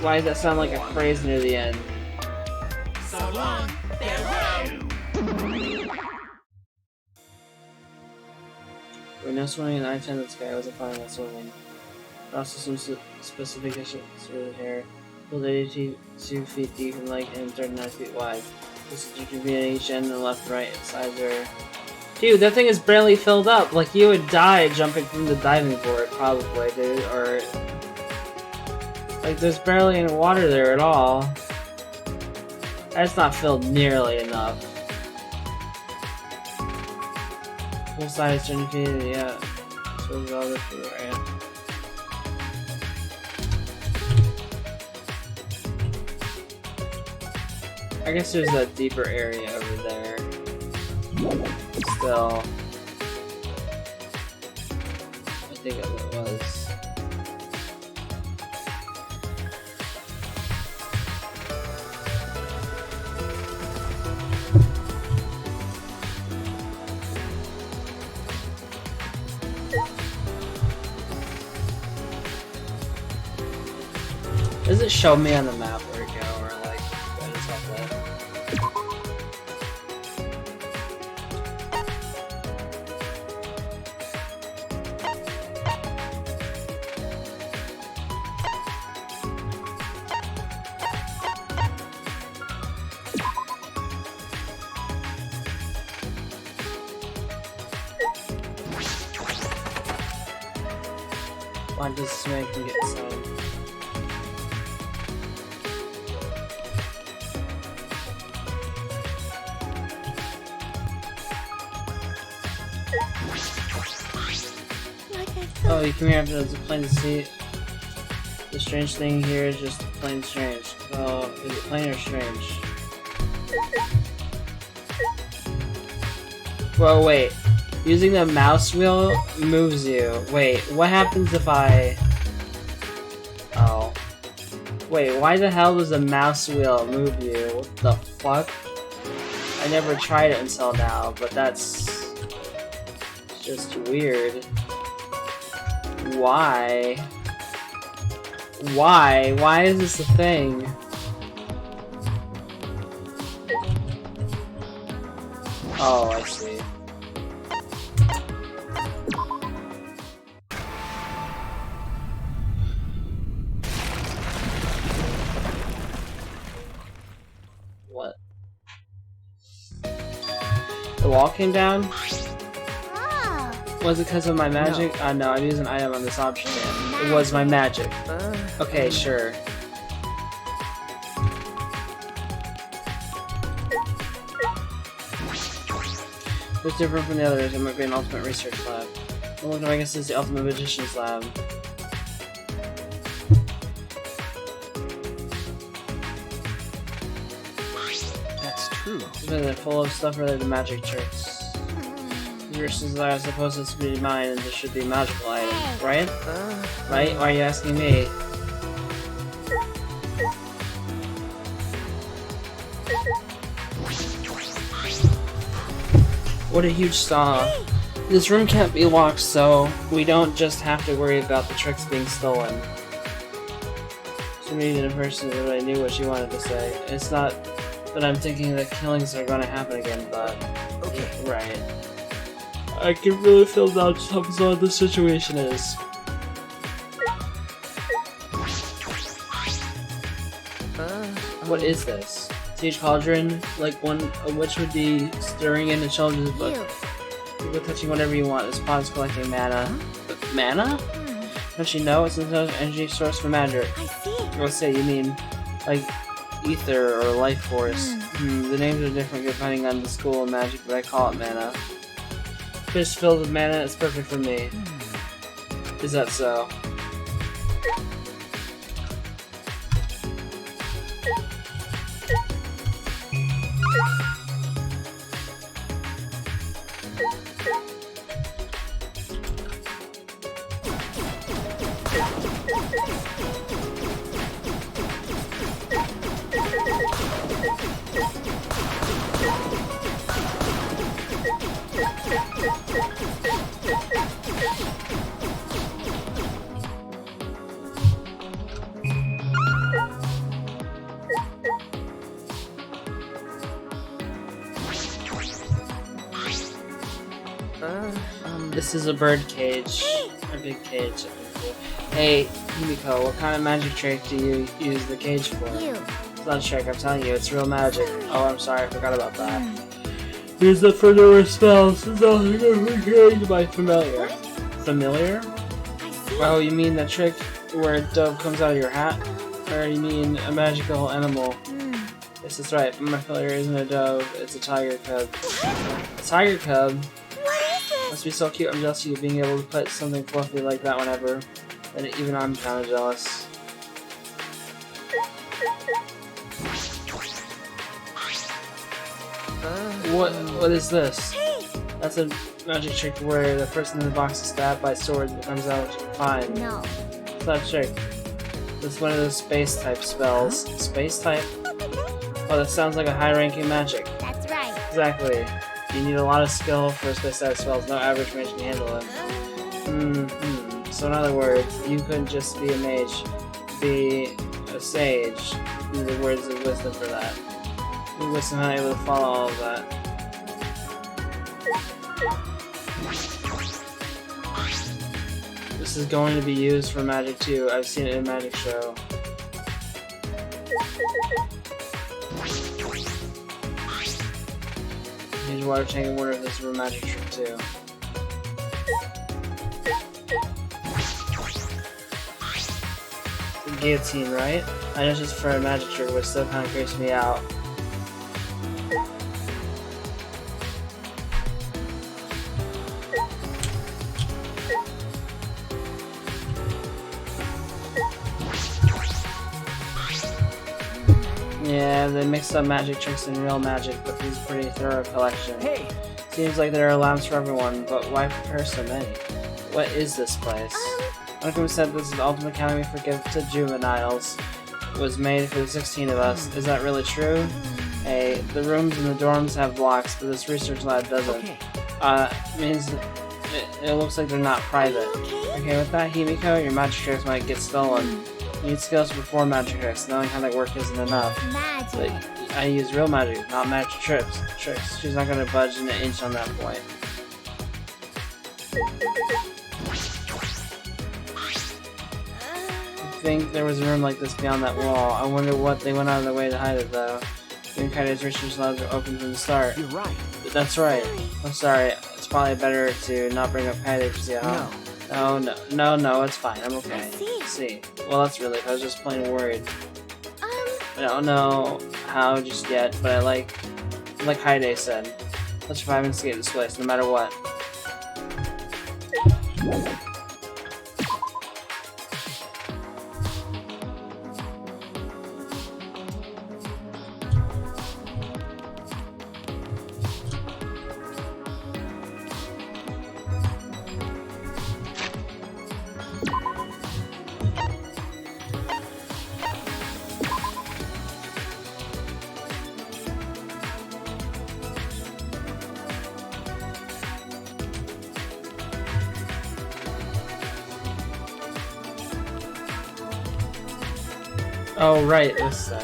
Why does that sound like a phrase near the end? So long, farewell. We're no swimming in nighttime in the sky. I wasn't fine with swimming. Also some specific issues with hair. Pulled 82 feet deep in lake and 39 feet wide. This could be on each end and left and right sides are... Dude, that thing is barely filled up. Like, you would die jumping from the diving board, probably, dude. Or... Like, there's barely any water there at all. That's not filled nearly enough. Full size 20 feet, yeah. So it's all this for right. I guess there's a deeper area over there. Still. I think it was. Does it show me on the map where to go, or like, what is up there? Why does this make me get some? Oh, you come here after it's plain to see. The strange thing here is just plain strange. Well, is it plain or strange? Well, wait. Using the mouse wheel moves you. Wait, what happens if I... Oh. Wait, why the hell does the mouse wheel move you? What the fuck? I never tried it until now, but that's... just weird. Why? Why? Why is this a thing? Oh, I see. What? The wall came down? Was it because of my magic? No, I'm using an item on this option. It was my magic. Okay, sure. It's different from the others. It might be an ultimate research lab. Well, look, I guess it's the ultimate magician's lab. That's true. They're full of stuff related to magic tricks. Research lab is supposed to be mine, and there should be magical items, right? Right? Why are you asking me? What a huge saw. This room can't be locked, so we don't just have to worry about the tricks being stolen. She needed a person that really knew what she wanted to say. It's not that I'm thinking that killings are gonna happen again, but... Okay. Right. I can really feel how tough the situation is. What is this? Siege Cauldron? Like one a witch would be stirring in a children's book. You go touching whatever you want. This pot is collecting mana. Mana? Don't you know? It's an energy source for magic. I see. Let's say you mean like ether or life force. The names are different depending on the school of magic, but I call it mana. Fish filled with mana is perfect for me. Is that so? This is a bird cage. A big cage. Hey, Himiko, what kind of magic trick do you use the cage for? It's not a trick, I'm telling you, it's real magic. Oh, I'm sorry, I forgot about that. Use it for newer spells. It's all by familiar. Familiar? Oh, you mean the trick where a dove comes out of your hat? Or you mean a magical animal? Yes, that's right, but my familiar isn't a dove, it's a tiger cub. A tiger cub? Must be so cute. I'm jealous of you being able to put something fluffy like that whenever. And even I'm kind of jealous. What is this? That's a magic trick where the person in the box is stabbed by swords and comes out fine. No. It's not a trick. It's one of those space type spells. Space type? Oh, that sounds like a high-ranking magic. That's right. Exactly. You need a lot of skill for space type spells. No average mage can handle it. So in other words, you couldn't just be a mage, be a sage. You need the words of wisdom for that. You wisdom how able to follow all of that. This is going to be used for magic too. I've seen it in a magic show. Change water tank and wonder if this is a magic trick too. The guillotine, right? I know it's just for a magic trick, but it still kind of creeps me out. Yeah, they mixed up magic tricks and real magic, but this is a pretty thorough collection. Hey! Seems like there are labs for everyone, but why prepare so many? What is this place? One of them said this is the ultimate academy for gifted juveniles. It was made for the 16 of us. Is that really true? Hey, the rooms in the dorms have blocks, but this research lab doesn't. Means it looks like they're not private. Okay, with that, Himiko, your magic tricks might get stolen. You need skills to perform magic tricks. Knowing how they work isn't enough. But I use real magic, not magic tricks. She's not gonna budge an inch on that point. I think there was a room like this beyond that wall. I wonder what they went out of their way to hide it, though. Kaide's research labs are open from the start. You're right. That's right. I'm sorry. It's probably better to not bring up Kaide just yet, huh? No, it's fine. I'm okay. See. Well, that's really. I was just plain worried. I don't know how just yet, but like Kaide said, Let's survive and escape this place, no matter what. Oh, right, this thing.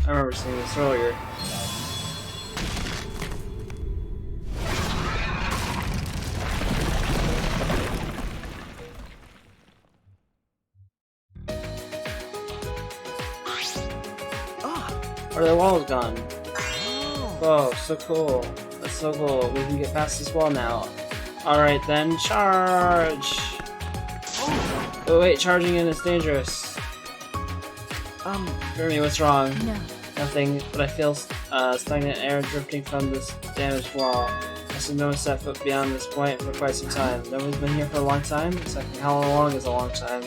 I remember seeing this earlier. Are the walls gone? Oh, so cool. That's so cool. We can get past this wall now. Alright then, charge! Oh wait, charging in is dangerous. Jeremy, what's wrong? No. Nothing, but I feel stagnant air drifting from this damaged wall. I must have never set foot beyond this point for quite some time. No one's been here for a long time? Exactly how long is a long time?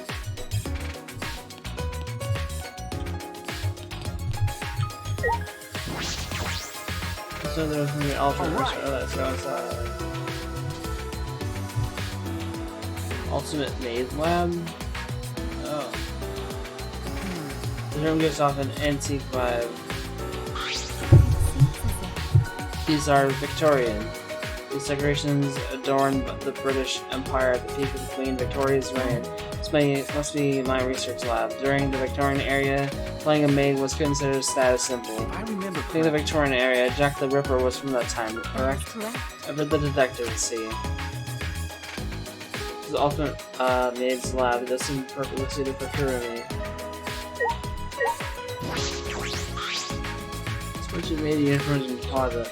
So there's gonna be an alternate version. Oh, let's go inside. Ultimate Maze Lab? Oh. The room gives off an antique vibe. These are Victorian. These decorations adorn the British Empire at the peak of Queen Victoria's reign. This must be my research lab. During the Victorian era, playing a maid was considered a status symbol. I remember. In the Victorian era, Jack the Ripper was from that time, correct? Correct. I've read the detective, see. The ultimate maid's lab. It does seem perfectly suited for Kurumi. Switch maid uniforms in the closet.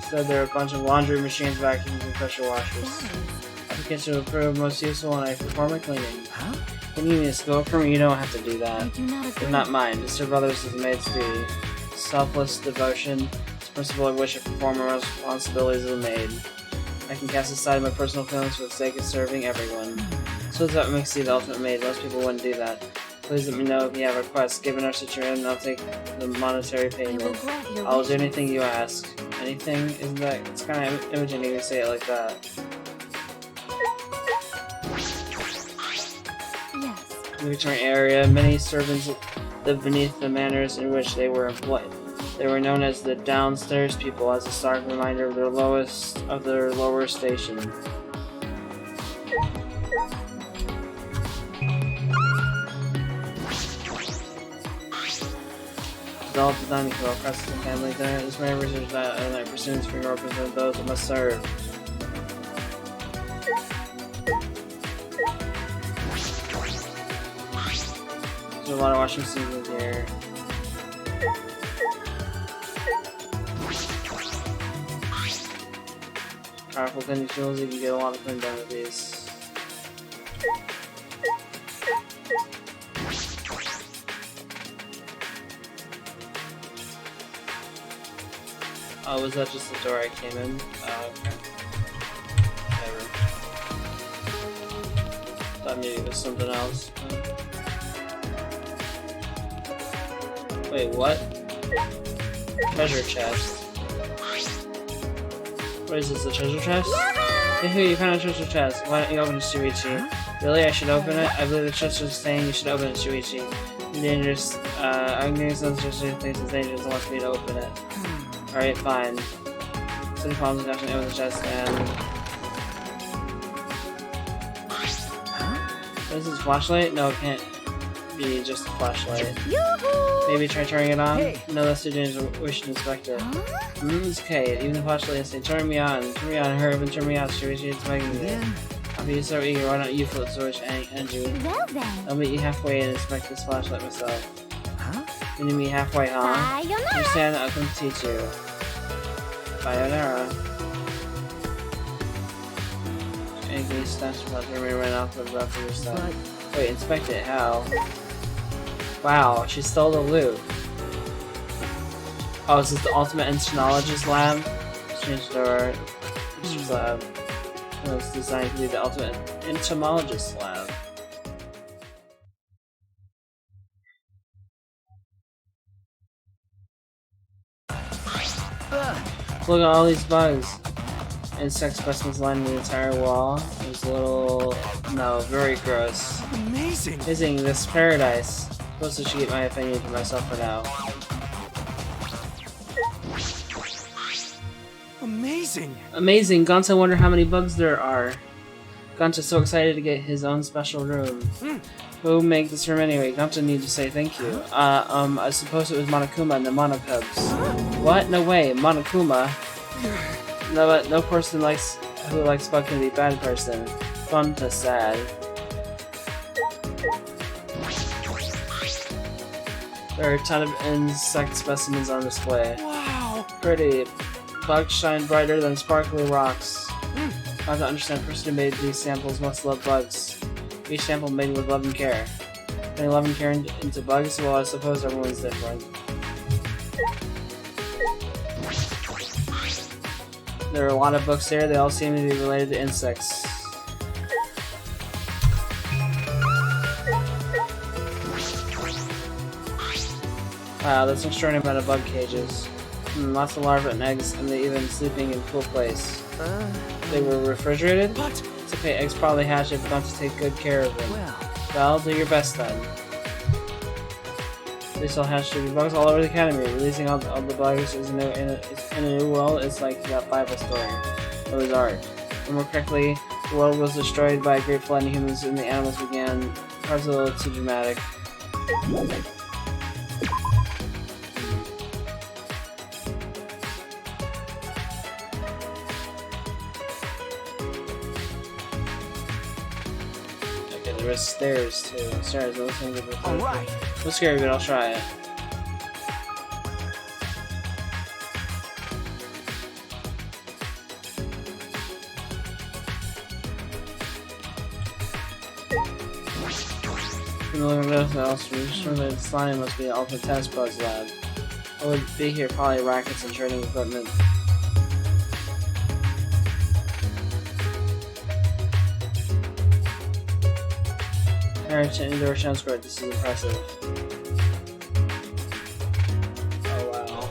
Said there are a bunch of laundry machines, vacuums, and pressure washers. Applicants will prove most useful when I perform a cleaning. Huh? When you need a skill from me, you don't have to do I that. do not They're agree. not mine. To serve others is a maid's duty. Selfless devotion. Principle of wish to perform my responsibilities as a maid. I can cast aside my personal feelings for the sake of serving everyone. So that makes you the ultimate maid. Most people wouldn't do that. Please let me know if you have requests. Given our situation, I'll take the monetary I will payment. grant your I'll do wishes. anything you ask. Anything? Isn't that? It's kind of imaging you say it like that. Yes. In the Victorian area, many servants lived beneath the manors in which they were employed. They were known as the downstairs people, as a stark reminder of their lower station. Developed the dining hall across the family dinner. This may research that and I presume to represent those that must serve. There's a lot of washing machines in here. Powerful cleaning tools, you can get a lot of cleaning done with these. Oh, was that just the door I came in? Oh, okay. Whatever. Thought maybe it was something else. Wait, what? Treasure chest. What is this, a treasure chest? Hey, you found a treasure chest. Why don't you open it, Shuichi? Really? I should open it? I believe the chest was saying you should open it, Shuichi. It's dangerous. I'm getting some treasure things is dangerous and wants me to open it. Alright, fine. So the problems definitely open the chest and... What is this, flashlight? No, it can't be just a flashlight. Maybe try turning it on? Hey. No, that's too dangerous. We should inspect it. It's okay. Even the flashlight is saying, turn me on. Turn me on. Hurry up and turn me on. Shuichi, it's begging me. I'll be so eager. Why don't you flip the switch, Angie? Well then. I'll meet you halfway and inspect this flashlight myself. Huh? You need me halfway, huh? Sayonara. Understand? I'll come teach you. Sayonara. Angie snatched about Jeremy ran off with the rest of your stuff. Wait, inspect it. How? Wow, she stole the loot. Oh, is this the ultimate entomologist lab? Strange door. Research lab. Oh, it's designed to be the ultimate entomologist lab. Look at all these bugs. Insect specimens lining the entire wall. There's a little... no, very gross. Amazing! Amazing, this paradise. Suppose I should keep my opinion to myself for now. Amazing! Amazing! Gonta, wonder how many bugs there are. Gonta's so excited to get his own special room. Who made this room anyway? Gonta needs to say thank you. I suppose it was Monokuma and the Monocubs. What? No way, Monokuma? No person who likes bug can be a bad person. Gonta sad. There are a ton of insect specimens on display. Wow! Pretty. Bugs shine brighter than sparkly rocks. I have to understand the person who made these samples must love bugs. Each sample made with love and care. Putting love and care into bugs? Well, I suppose everyone's different. There are a lot of books here. They all seem to be related to insects. Wow, that's an extraordinary amount of bug cages. Lots of larvae and eggs, and they even sleeping in a cool place. They were refrigerated? What? It's okay, eggs probably hatch if you want to take good care of them. Well, do your best then. They still hatch to be bugs all over the academy. Releasing all the bugs is in a new world. It's like that Bible story. It was art. Or more correctly, the world was destroyed by a great flood and humans and the animals began. Perhaps a little too dramatic. There's stairs too. Stairs, those things are Alright! It's scary, but I'll try it. From the living room else, the slime must be an ultimate test buzz lab. I would be here, probably rackets and trading equipment. Indoor transport, this is impressive. Oh wow.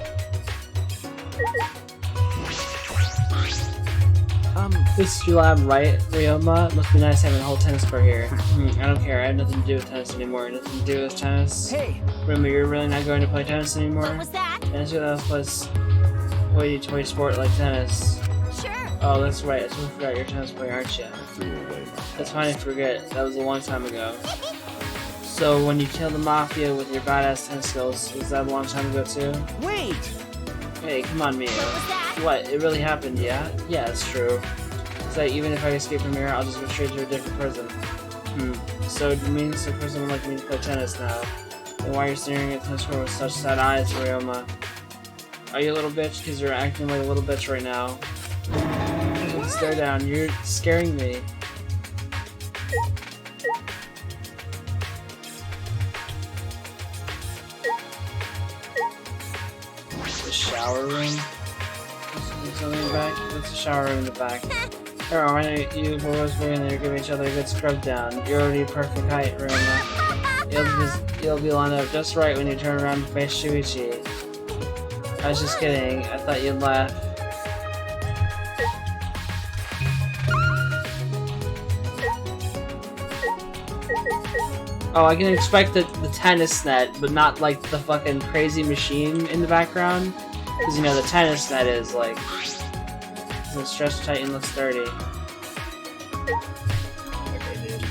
This is your lab, right, Ryoma? Must be nice having a whole tennis court here. I don't care, I have nothing to do with tennis anymore. Nothing to do with tennis. Hey! Ryoma, you're really not going to play tennis anymore? What was that? Tennis with us plus hoity-toity sport like tennis. Sure. Oh, that's right, I totally forgot you're a tennis player, aren't you? That's fine if you forget, that was a long time ago. So, when you killed the Mafia with your badass tennis skills, was that a long time ago too? Wait! Hey, come on, Mia. What was that? What, it really happened, yeah? Yeah, it's true. So even if I escape from here, I'll just go straight to a different prison. So it means the person would like me to play tennis now. Then why are you staring at the tennis court with such sad eyes, Ryoma? Are you a little bitch? Because you're acting like a little bitch right now. Stare down, you're scaring me. The shower room? Something in the back? What's the shower room in the back? Here, why don't you boys go in there give each other a good scrub down? You're already perfect height, Ryoma. You'll be lined up just right when you turn around to face Shuichi. I was just kidding. I thought you'd laugh. Oh, I can expect the tennis net, but not like the fucking crazy machine in the background. Because, you know, the tennis net is like... it's stretched tight and looks dirty. Okay, dude.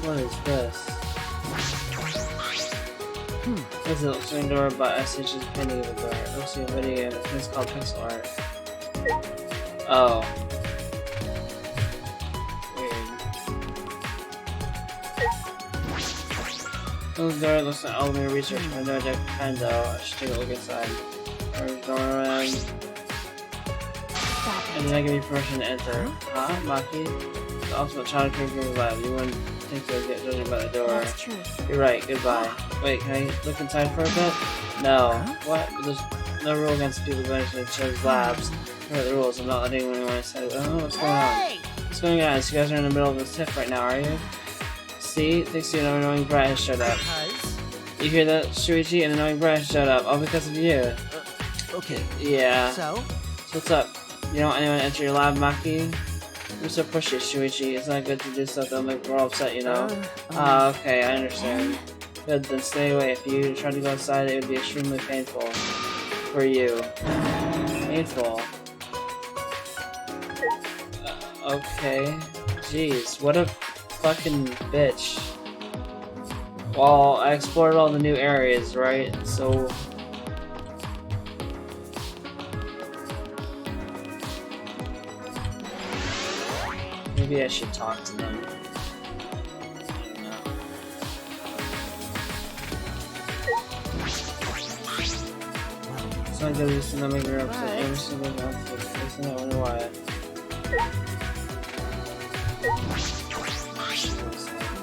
What is this? This is a swing door, but I see just painting of the door. It looks like a video game. It's called pixel art. Oh. This door looks like all my research window deck kinda. I should take a look inside. We're going around. And then I give you permission to enter. Huh? Maki? The ultimate child character in the lab. You wouldn't think you'll get judged by the door. That's true. You're right, goodbye. Wait, can I look inside for a bit? No. What? There's no rule against people going to each other's labs. Here are the rules. I'm not letting anyone inside. Oh, what's going on? What's going on? So you guys are in the middle of this tiff right now, are you? See? Thanks to an annoying brat has showed up. You hear that, Shuichi? An annoying brat has showed up. All because of you. Okay. Yeah. So? So what's up? You don't want anyone to enter your lab, Maki? You're so pushy, Shuichi. It's not good to do stuff that'll make the world upset, you know? Okay, I understand. Good, then stay away. If you tried to go outside, it would be extremely painful. For you. Painful. Okay. Jeez, what a fucking bitch. Well, I explored all the new areas, right? So... maybe I should talk to them. I don't know. So I go to them make her upset. Every single month. I wonder why.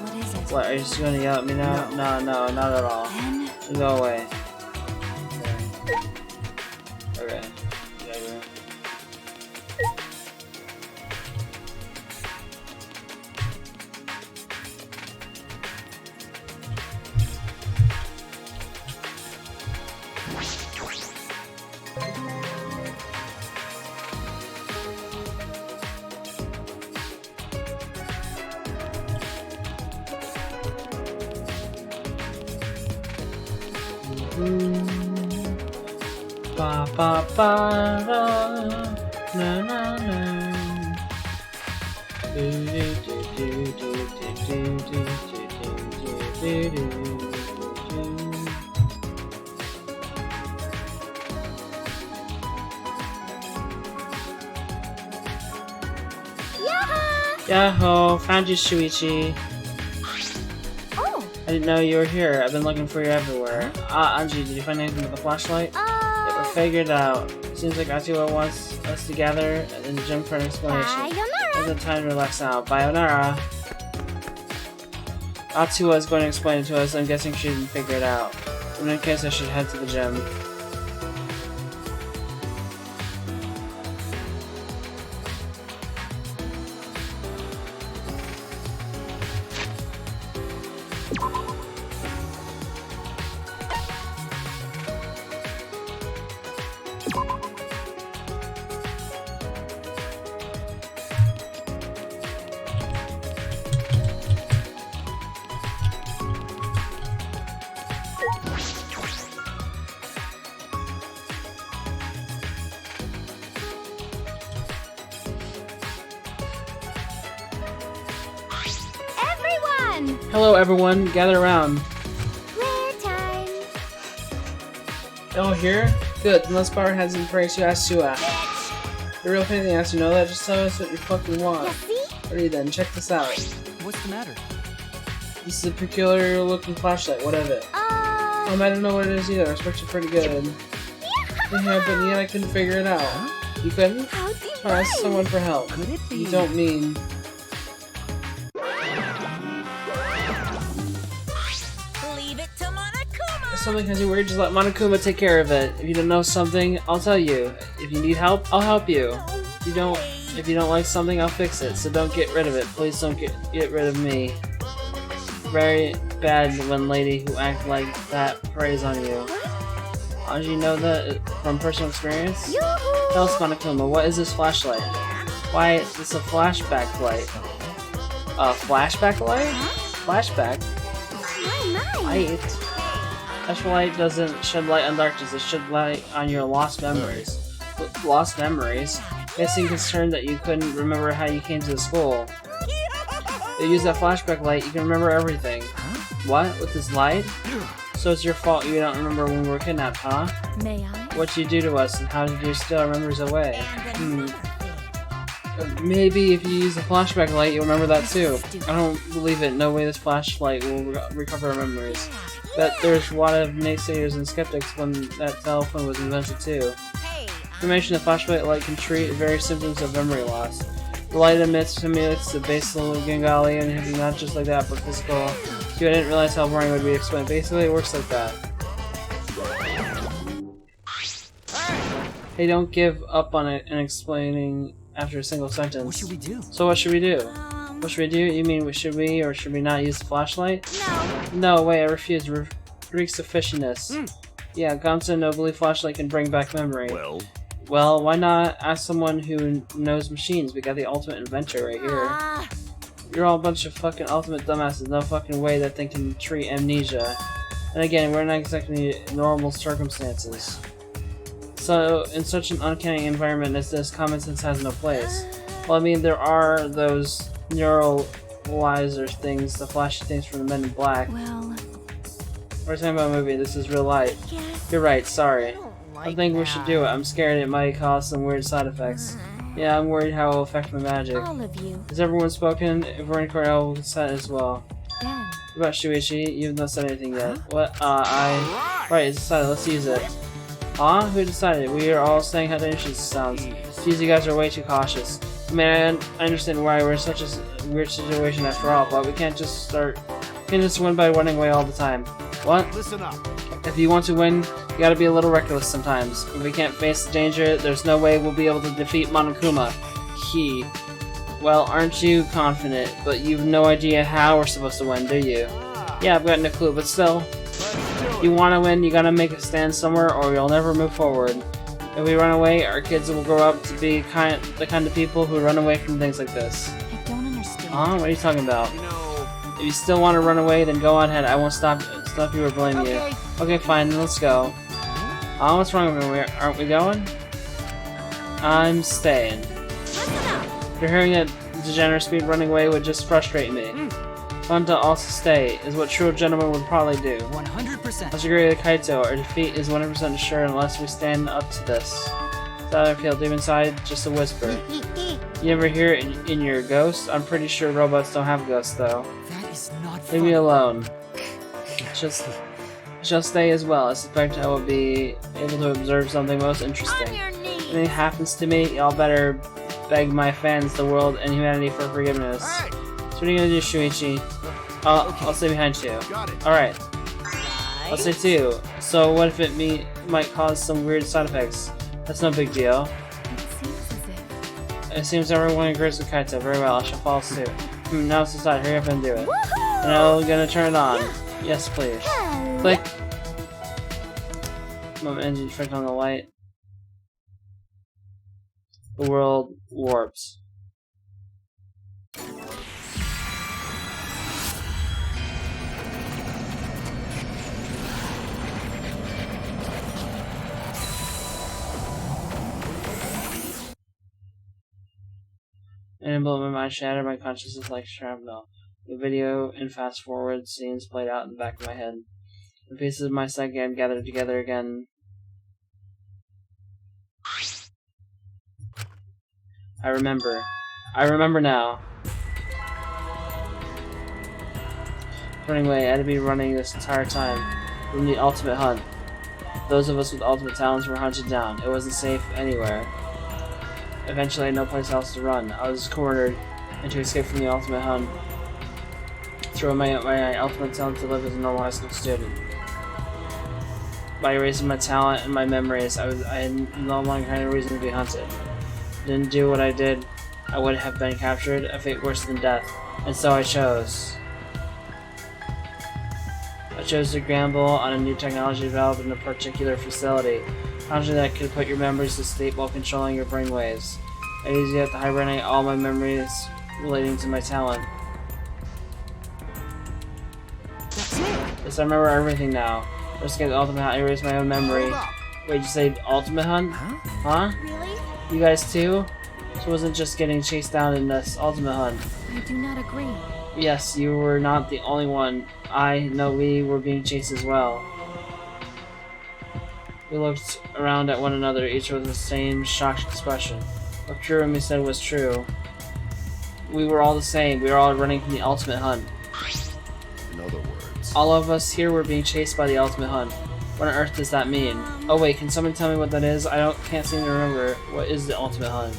What is it? What, are you just gonna yell at me now? No, no, not at all. Ben? You go away. Okay. Whatever. Ba ba ba da, na na na. Do do do do do do do do do do do. Yahoo! Found you, Shuichi. Oh! I didn't know you were here. I've been looking for you everywhere. Ah, Anji, did you find anything with the flashlight? Yeah, we figured out. Seems like Atiwa wants us to gather in the gym for an explanation. There's no time to relax now. Bayonara! Atiwa is going to explain it to us. I'm guessing she didn't figure it out. In any case, I should head to the gym. Hello everyone, gather around. Playtime. Oh, here? Good, then let's bow our heads and pray to Asua. The real funny thing is, you know that? Just tell us what you fucking want. Alright then, check this out. What's the matter? This is a peculiar looking flashlight, what of it? I don't know what it is either, I expect you're pretty good. Yeah, but yet I couldn't figure it out. You couldn't? Or ask someone for help. Could it be? You don't mean... Leave it to Monokuma! If something has you worried, just let Monokuma take care of it. If you don't know something, I'll tell you. If you need help, I'll help you. If you don't like something, I'll fix it. So don't get rid of it. Please don't get rid of me. Very bad when lady who act like that preys on you. How do you know that from personal experience? Tell us, Monokuma, what is this flashlight? Why, it's a flashback light. A flashback light? Flashback? Light? Flashlight doesn't shed light on darkness, it shed light on your lost memories. Lost memories? Guessing concerned that you couldn't remember how you came to the school. If you use that flashback light, you can remember everything. What? With this light? So it's your fault you don't remember when we were kidnapped, huh? May I? What'd you do to us, and how did you steal our memories away? And another thing. Maybe if you use the flashback light, you'll remember that too. I don't believe it. No way this flashlight will recover our memories. Bet there's a lot of naysayers and skeptics when that telephone was invented too. Hey, Information the flashlight light can treat various symptoms of memory loss. The light simulates the basal ganglion and not just like that, but physical. See, I didn't realize how boring it would be explained. Basically, it works like that. Hey, don't give up on it and explaining after a single sentence. What should we do? So what should we do? What should we do? You mean should we or should we not use the flashlight? no. No, wait, I refuse. Reeks of fishiness. Yeah, Gonsa nobly flashlight can bring back memory. Well, why not ask someone who knows machines? We got the ultimate inventor right here. Ah, You're all a bunch of fucking ultimate dumbasses. No fucking way that thing can treat amnesia. And again, we're not exactly normal circumstances. So, in such an uncanny environment as this, common sense has no place. Well, I mean, there are those neuralizer things, the flashy things from the Men in Black. Well, We're talking about a movie. This is real life. yes. You're right, sorry. Like I think we should do it. I'm scared it might cause some weird side effects. Yeah, I'm worried how it will affect my magic. All of you. Has everyone spoken? If we're in court, I will consent as well. Ben. What about Shuichi? You've not said anything yet. What? Right, it's decided. Let's use it. Huh? Who decided? We are all saying how dangerous this sounds. Jeez, you guys are way too cautious. I mean, I understand why we're in such a weird situation after all, but we can't just win by running away all the time. What? Listen up. If you want to win, you gotta be a little reckless sometimes. If we can't face the danger, there's no way we'll be able to defeat Monokuma. Well, aren't you confident? But you've no idea how we're supposed to win, do you? Yeah, I've got no clue, but still. If you want to win, you gotta make a stand somewhere or you'll never move forward. If we run away, our kids will grow up to be the kind of people who run away from things like this. I don't understand. Huh? What are you talking about? If you still want to run away, then go on ahead. I won't stop you or blame you. Okay, fine, then let's go. What's wrong with me? Aren't we going? I'm staying. You're hearing that degenerate speed running away would just frustrate me. Fun to also stay is what true gentlemen would probably do. 100%. Let's agree with Kaito. Our defeat is 100% assured unless we stand up to this. That I feel deep inside, just a whisper. You never hear it in your ghost? I'm pretty sure robots don't have ghosts, though. That is not Leave me funny. alone. Shall stay as well. I suspect I will be able to observe something most interesting. On your knees. If anything happens to me, y'all better beg my fans, the world, and humanity for forgiveness. So what are you gonna do, Shuichi? I'll stay behind you. Alright. I'll stay too. So what if it might cause some weird side effects? That's no big deal. It seems as if. It seems everyone agrees with Kaito. Very well, I shall follow suit. Now it's decided. Hurry up and do it. And I'm gonna turn it on. Yes, please. Click. Moment engine trick on the light. The world warps. And my mind shattered, my consciousness like shrapnel. The video and fast forward scenes played out in the back of my head. The pieces of my psyche had gathered together again. I remember now. Running away, I had to be running this entire time. From the ultimate hunt. Those of us with ultimate talents were hunted down. It wasn't safe anywhere. Eventually, I had no place else to run. I was cornered, and to escape from the ultimate hunt, throw my ultimate talent to live as a normal high school student. By erasing my talent and my memories, I had no longer had a reason to be hunted. Didn't do what I did, I would have been captured, a fate worse than death, and so I chose. I chose to gamble on a new technology developed in a particular facility. Technology that could put your memories to sleep while controlling your brainwaves. I used it to hibernate all my memories relating to my talent. Yes, I remember everything now. Let's get the ultimate hunt, I erased my own memory. Wait, you say ultimate hunt? Huh? Really? You guys too? So it wasn't just getting chased down in this ultimate hunt. I do not agree. Yes, you were not the only one. I know we were being chased as well. We looked around at one another, each with the same shocked expression. What Kurumi said was true. We were all the same. We were all running from the ultimate hunt. In other words, All of us here were being chased by the ultimate hunt. What on earth does that mean? Oh wait, can someone tell me what that is? Can't seem to remember. What is the ultimate hunt?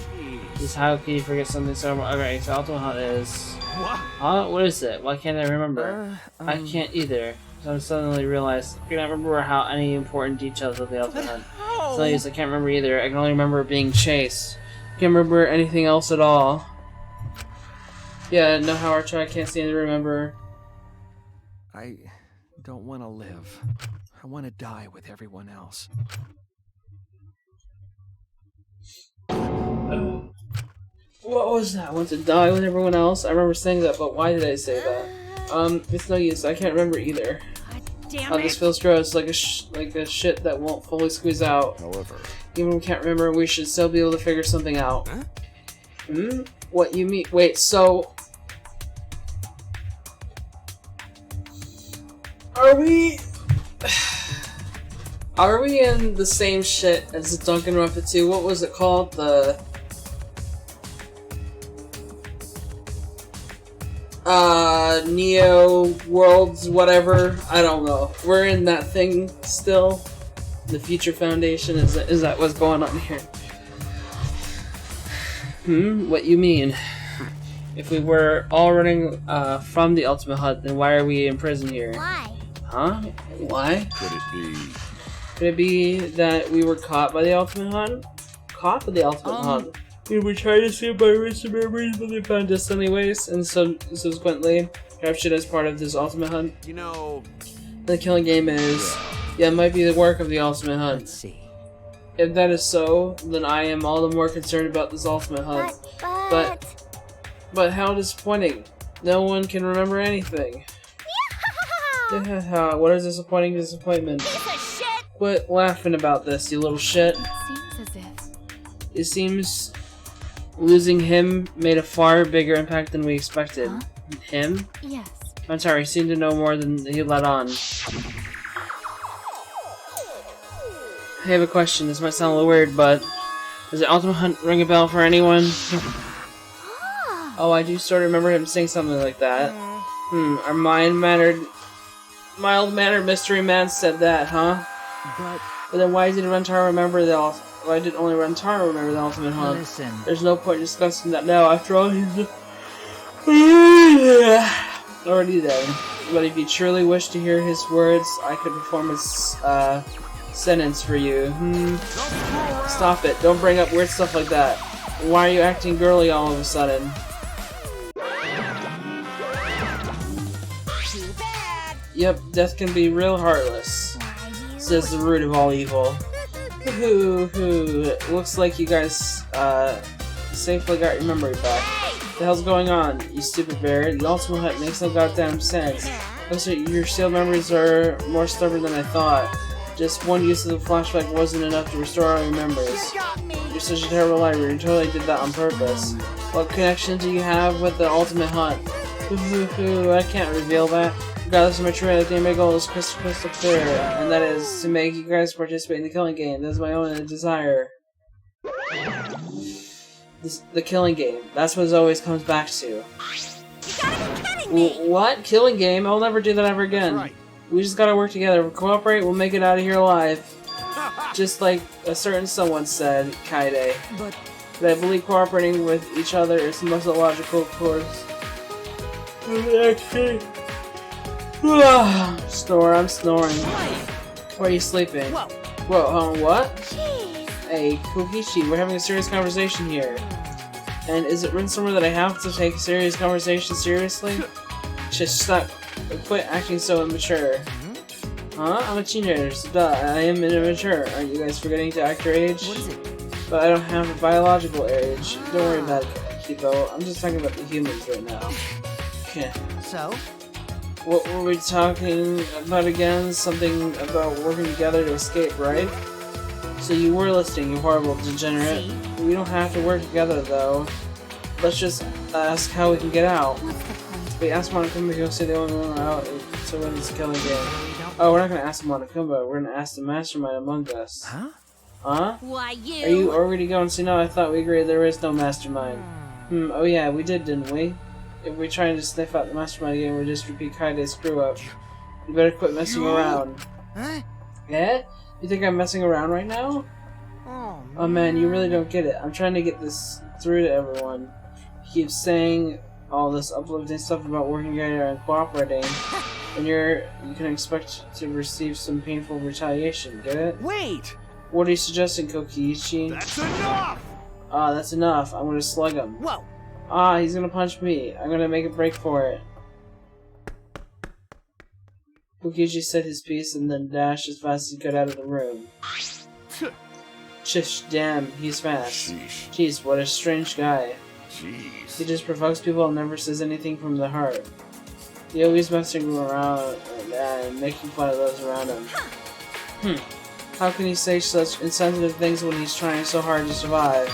Just how can you forget something so... Okay, so ultimate hunt is... What? Huh? What is it? Why can't I remember? I can't either. So I suddenly realized I can't remember any important details of the ultimate hunt. So I can't remember either. I can only remember being chased. I can't remember anything else at all. Yeah, no, Howard, I can't seem to remember. I don't want to live. I want to die with everyone else. What was that? I want to die with everyone else? I remember saying that, but why did I say that? It's no use. I can't remember either. Damn This feels gross, like a shit that won't fully squeeze out. however, Even when we can't remember, we should still be able to figure something out. Huh? Hmm? What you mean? Wait, so... Are we... Are we in the same shit as the Danganronpa 2? What was it called? The... Neo Worlds, whatever. I don't know. We're in that thing still. The Future Foundation. Is that what's going on here? What you mean? If we were all running from the Ultimate Hunt, then why are we in prison here? Why? Huh? Why? could it be? Could it be that we were caught by the Ultimate Hunt? Caught by the Ultimate Hunt? We were trying to save my recent memories, but they found us anyways, and so subsequently captured as part of this Ultimate Hunt. You know... The killing game is... Yeah, it might be the work of the Ultimate Hunt. Let's see. If that is so, then I am all the more concerned about this Ultimate Hunt. But how disappointing. No one can remember anything. What a disappointing disappointment. Quit laughing about this, you little shit. Seems as if. It seems losing him made a far bigger impact than we expected. Huh? Him? Yes. I'm sorry, he seemed to know more than he let on. I have a question. This might sound a little weird, but does the Ultimate Hunt ring a bell for anyone? Oh, I do sort of remember him saying something like that. Our mild-mannered mystery man said that, huh? But then why did Rentaro remember the Why did only Rentaro remember the Ultimate Hunt? Listen. There's no point in discussing that now. After all, he's already dead. But if you truly wish to hear his words, I could perform his sentence for you. Stop it! Don't bring up weird stuff like that. Why are you acting girly all of a sudden? Too bad. Yep, death can be real heartless, says the root of all evil. Looks like you guys safely got your memory back. What the hell's going on, you stupid bear? The Ultimate Hunt makes no goddamn sense. Looks like your sealed memories are more stubborn than I thought. Just one use of the flashback wasn't enough to restore all your memories. You're such a terrible liar, you totally did that on purpose. What connection do you have with the Ultimate Hunt? I can't reveal that. Regardless of my true identity, my goal is crystal clear, and that is to make you guys participate in the killing game. That is my only desire. The killing game. That's what it always comes back to. You gotta be kidding me! What? Killing game? I'll never do that ever again. Right. We just gotta work together. We'll cooperate, we'll make it out of here alive. Just like a certain someone said, Kaide. But That I believe cooperating with each other is the most logical course. Actually... I'm snoring. Why are you sleeping? Whoa, what? Jeez. Hey, Kokichi, we're having a serious conversation here. And is it written somewhere that I have to take serious conversation seriously? Just stop. Quit acting so immature. Huh? I'm a teenager, so duh, I am immature. Aren't you guys forgetting to act your age? what is it? But I don't have a biological age. Don't worry about it, Kipo. I'm just talking about the humans right now. Okay. So? What were we talking about again? Something about working together to escape, right? So you were listening, you horrible degenerate. We don't have to work together, though. Let's just ask how we can get out. What's the point? Wait, ask Monica to go see the only one out to win this killing game. We don't Oh, we're not gonna ask Monokuma. We're gonna ask the mastermind among us. Huh? Huh? Why you? Are you already going to see? No, I thought we agreed there is no mastermind. Oh yeah, we did, didn't we? If we're trying to sniff out the mastermind again, we just repeat Kaide's screw up. You better quit messing around. Huh? Yeah? You think I'm messing around right now? Oh man, you really don't get it. I'm trying to get this through to everyone. He keeps saying all this uplifting stuff about working together and cooperating, and you can expect to receive some painful retaliation, get it? Wait! What are you suggesting, Kokiichi? That's enough! Ah, that's enough. I'm gonna slug him. Whoa! Ah, he's gonna punch me. I'm gonna make a break for it. Kokiichi said his piece and then dashed as fast as he could out of the room. Shish, damn, he's fast. Sheesh. Jeez, what a strange guy. Jeez. He just provokes people and never says anything from the heart. He always messing around and making fun of those around him. How can he say such insensitive things when he's trying so hard to survive?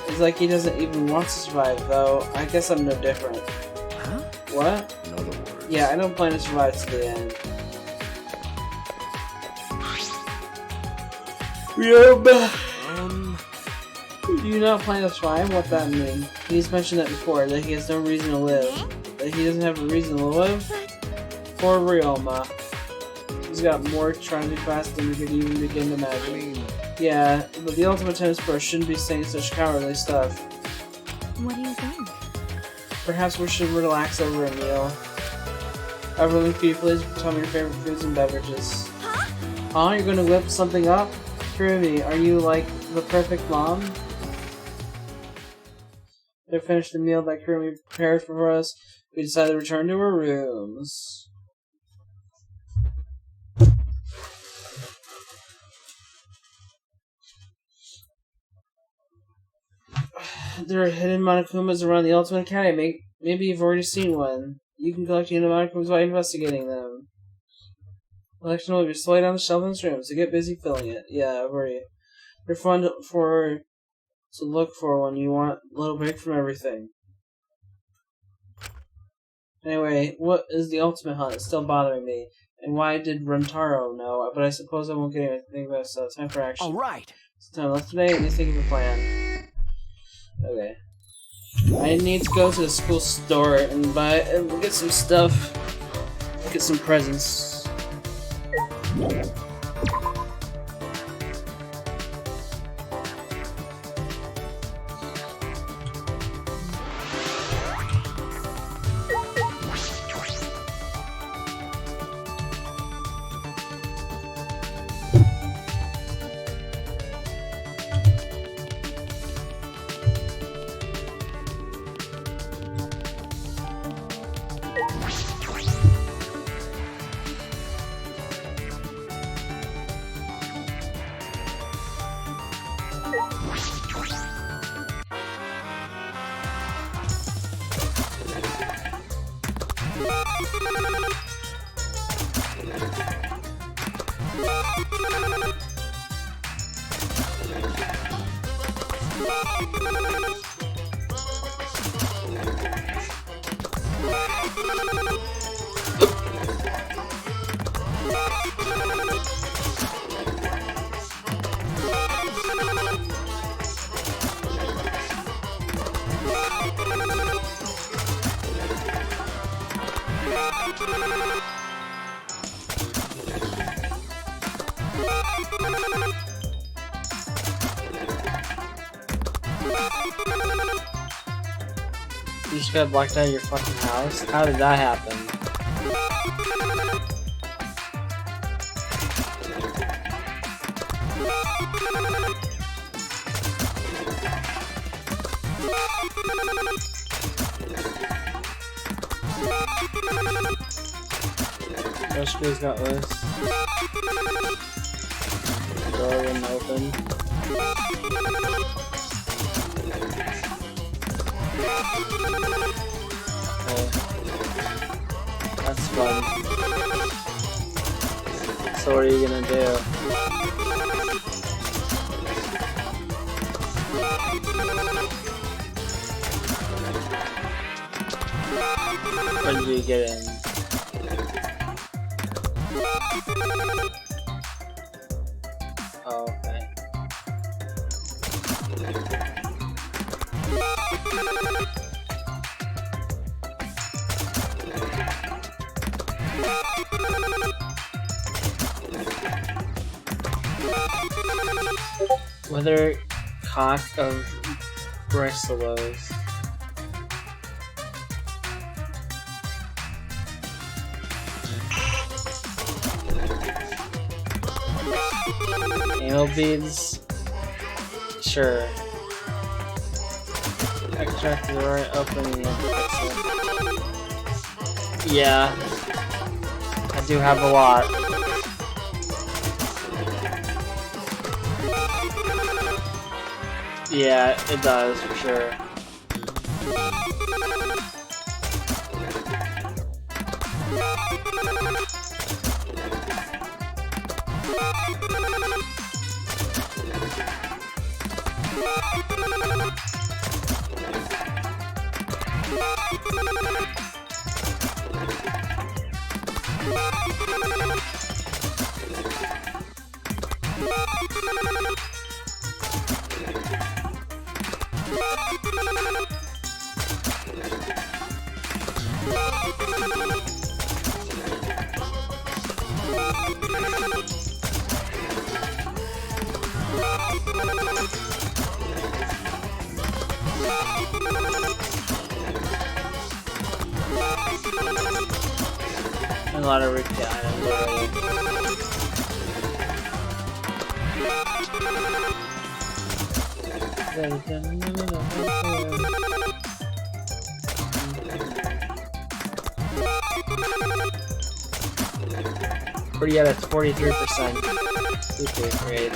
It's like he doesn't even want to survive, though. I guess I'm no different. Huh? What? In other words. Yeah, I don't plan to survive to the end. Do you not plan to survive? What that mean? He's mentioned that before, that he has no reason to live. That he doesn't have a reason to live? For real, ma. He's got more trying to be fast than we could even begin to imagine. Yeah, but the ultimate tennis pro shouldn't be saying such cowardly stuff. What do you think? Perhaps we should relax over a meal. Everyone, could you please tell me your favorite foods and beverages? Huh? You're gonna whip something up? Kirumi, are you like the perfect mom? They finished the meal that Kirumi prepared for us. We decided to return to our rooms. There are hidden Monokumas around the Ultimate Academy. Maybe you've already seen one. You can collect hidden Monokumas by investigating them. Collection will be displayed on the shelf in this room, so get busy filling it. Yeah, I've already. They're fun to look for when you want a little break from everything. Anyway, what is the ultimate hunt? It's still bothering me. And why did Rentaro know? But I suppose I won't get anything about it, so time for action. Alright! It's time left today, and you think of a plan. Okay. I need to go to the school store and get some stuff. Get some presents. You just got blocked out of your fucking house? How did that happen? No screws got loose. Door wouldn't open. Okay. That's fun. So what are you gonna do? When did you get in? Oh, okay. Weathercock of Bristlos. Anal beads? Sure. Extract the right opening the Yeah. I do have a lot. Yeah, it does, for sure. A lot of repeat items already. But yeah, that's 43%. Okay, great.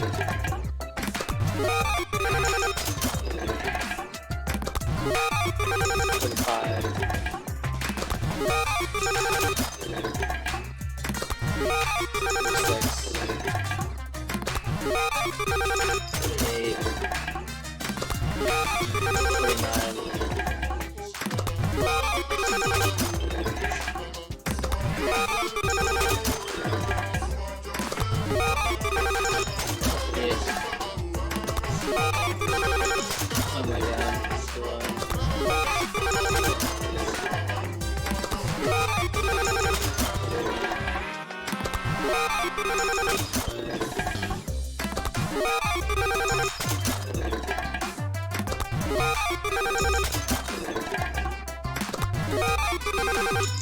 Oh my god, it's too long.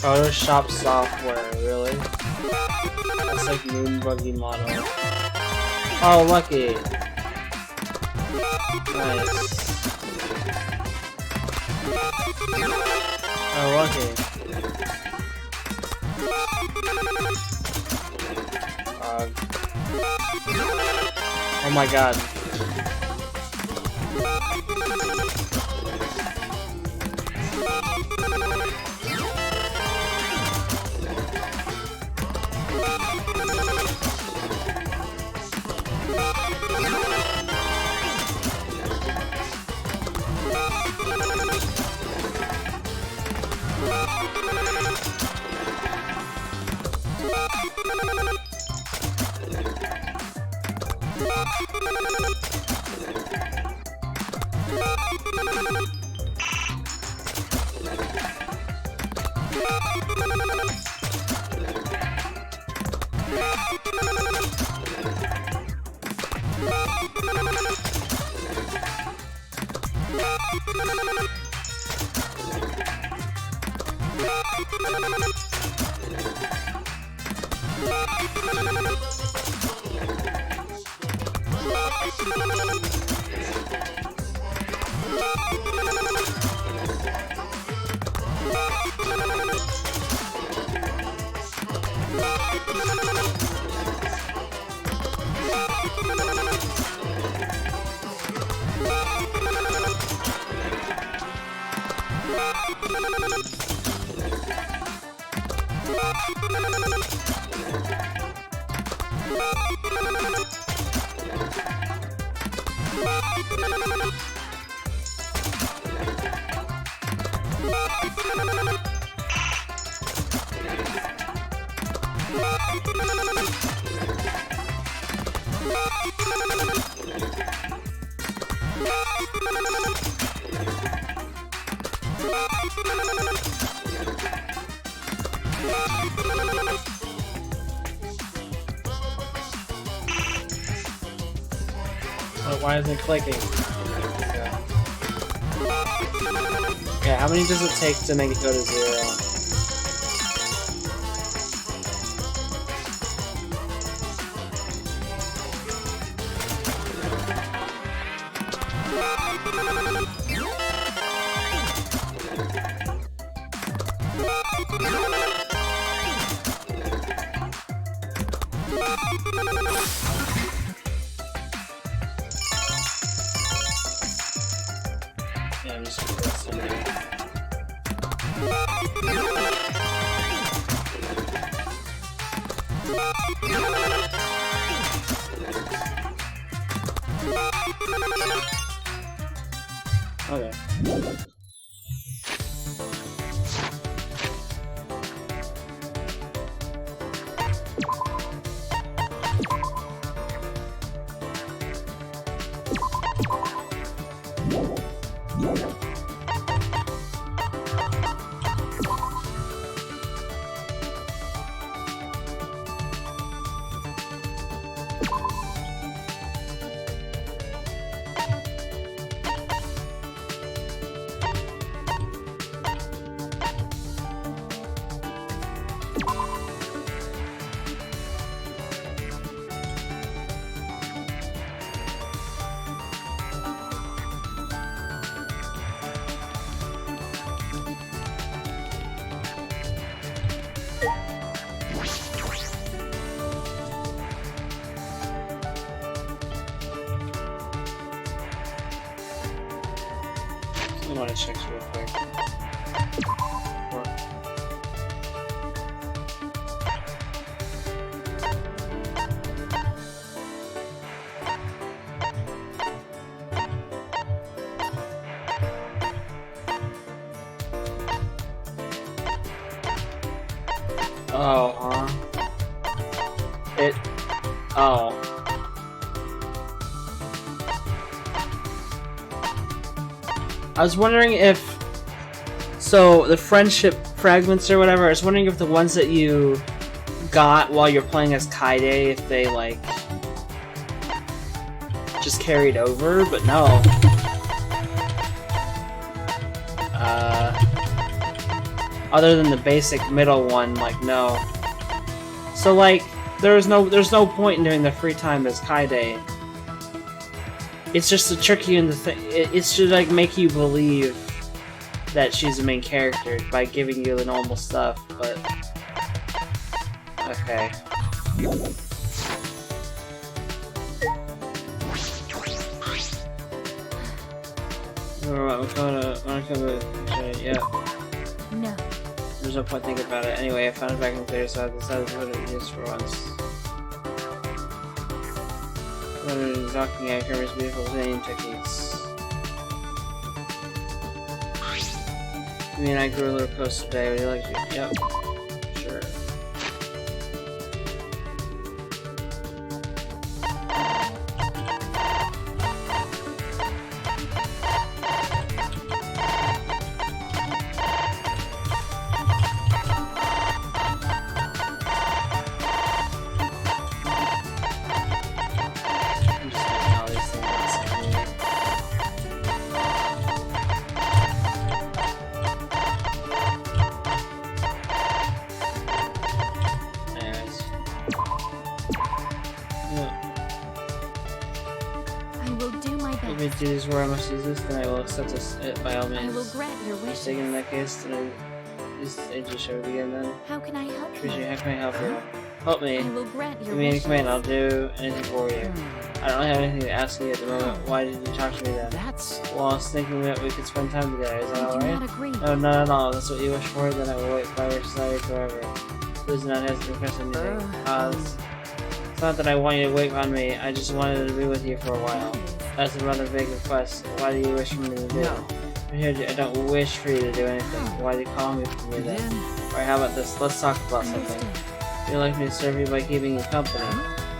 Photoshop software, really? That's like moon buggy model. Oh, lucky. Nice. Oh, lucky. Oh my god. Why isn't it clicking? Okay, how many does it take to make it go to 0? Yeah, I'm just gonna press it there. Okay. I want to check real quick. Oh, oh. I was wondering if, so the friendship fragments or whatever, I was wondering if the ones that you got while you're playing as Kaide, if they like just carried over, but no. Other than the basic middle one, like no. So like, there's no point in doing the free time as Kaide. It's just to trick you into it's to like make you believe that she's the main character by giving you the normal stuff, but okay. Yeah. No. There's no point thinking about it. Anyway, I found it back in the clear, so I decided to put it in use for once. Talking at Kermit's beautiful name techniques. Me and I grew a little close today. Would you like to? Yep. Sure. Do this where I must use this, then I will accept it by all means. I will grant your wish. Taken in that case, then I just show it again then. How can I help you? How can I help you? Help me. I will grant your Give me any wishes. command, I'll do anything for you. I don't have anything to ask you at the moment. Why did you talk to me then? Well, I was thinking that we could spend time together. Is that I do alright? not agree. No, not at all. That's what you wish for, then I will wait by your side forever. Please do not hesitate to request anything. It's not that I want you to wait on me, I just wanted to be with you for a while. That's a rather big request. Why do you wish for me to do? No. I don't wish for you to do anything. Why do you call me for me then? Alright, how about this? Let's talk about something. You'd like me to serve you by keeping you company.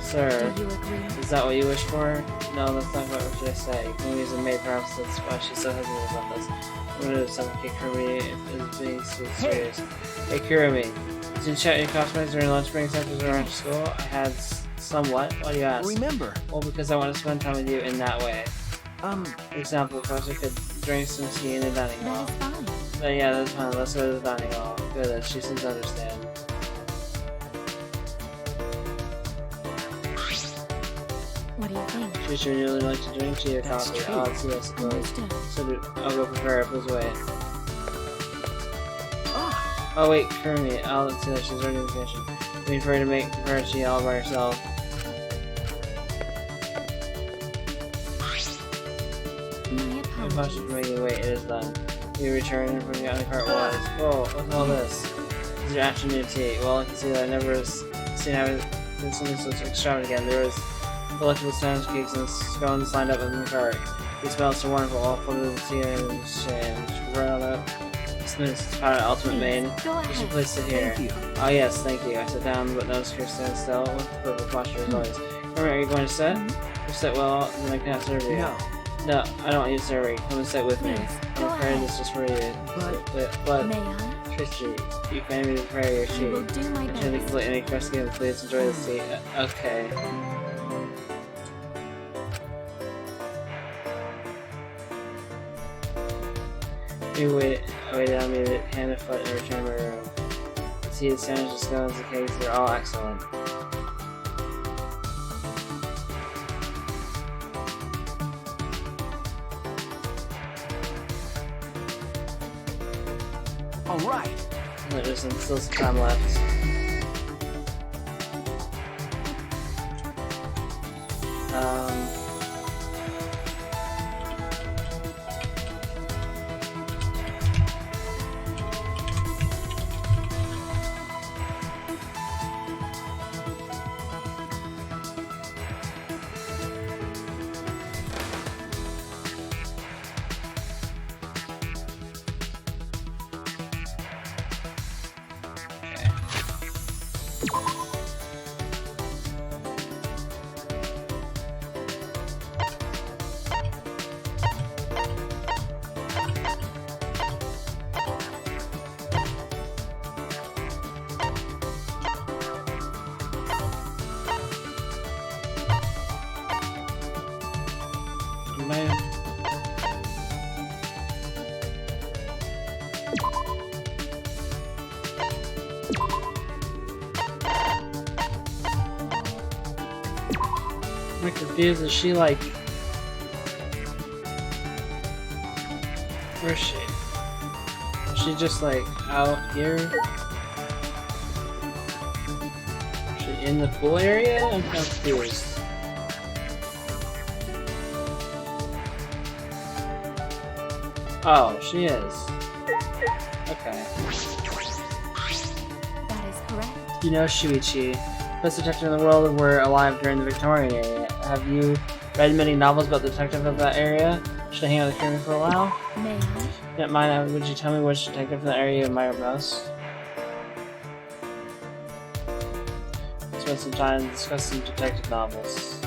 Sir, Do you agree? is that what you wish for? No, that's not what should I say. Kurumi's a maid, perhaps that's why she's so hesitant about this. I'm gonna suffocate Kurumi if it's being so serious. Hey Kurumi, did you check your cosmetics during lunch breaks after around school? I had somewhat. Why do you ask? Remember. Well, because I want to spend time with you in that way. For example, perhaps I could drink some tea in the dining hall. That is fine. But yeah, that's fine. Let's go to the dining hall. Good, she seems to understand. What do you think? She should really like to drink tea or That's coffee. true. Oh, let's see, I suppose. Understood. So I'll go prepare it. Please wait. Ah, Oh wait, Kurumi. Oh, let's see that she's already in the kitchen. Waiting for her to make prepare tea all by herself. My My apologies apologies. for making you wait. It is done. You return and from the other cart was. Whoa, what's all this? This is your afternoon tea. Well, I can see that I never seen having something so extravagant. There was delectable sandwich cakes and scones lined up in the cart. They smelled so wonderful, all full of the tea and shame. Right on up. Smooth, powder ultimate main. Go You should ahead. place it here. thank you. Oh yes, thank you. I sit down, but notice her stand still with perfect posture as always. Remember, are you going to sit? You sit well, then I cannot serve you. No. No, I don't want you to serve me. Come and sit with me. Please, I'm go preparing ahead. this just for you. But May I? Tristy, you can me to prepare your I will tea. do my I'm trying to best. complete any quest game. Please enjoy the tea. Okay. You waited on me to hand and foot and return to my room. The tea, the sandwiches, the scones, the cakes, they're all excellent. All right. There's still some time left. Man. I'm confused. Is she like? Where is she? Is she just like out here? Is she in the pool area? I'm confused. Oh, she is. Okay. That is correct. You know Shuichi, best detective in the world, were alive during the Victorian era. Have you read many novels about the detective of that area? Should I hang out with Kirby for a while? May I? If you don't mind, would you tell me which detective in that area you admire most? Spend some time discussing detective novels.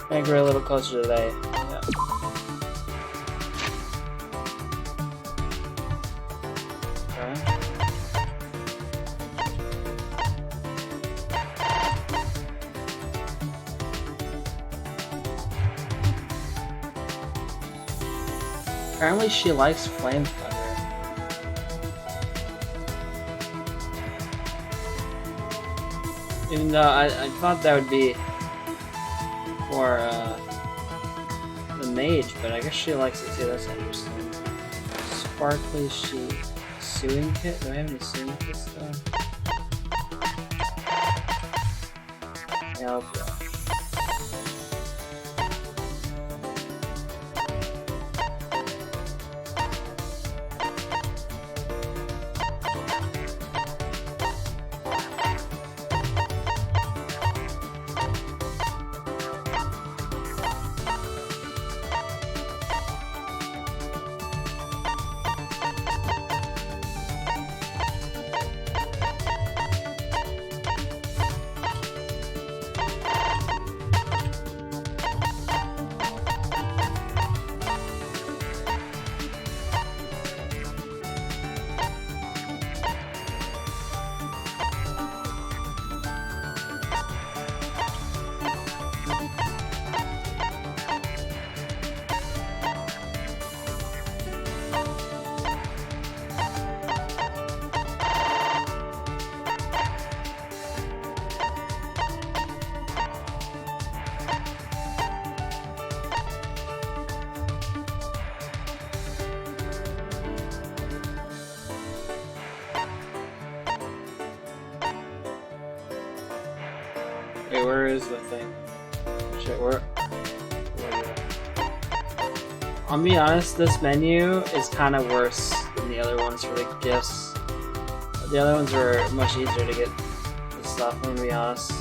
Maybe we're a little closer today. Yeah. Okay. Apparently she likes flame thunder. Even though I thought that would be for the mage, but I guess she likes it too. That's interesting. Sparkly sheet. Sewing kit? Do I have any sewing kits though? Yeah, okay. Wait, where is the thing? Shit, where? I'll be honest, this menu is kind of worse than the other ones for the gifts. The other ones were much easier to get the stuff, I'm gonna be honest.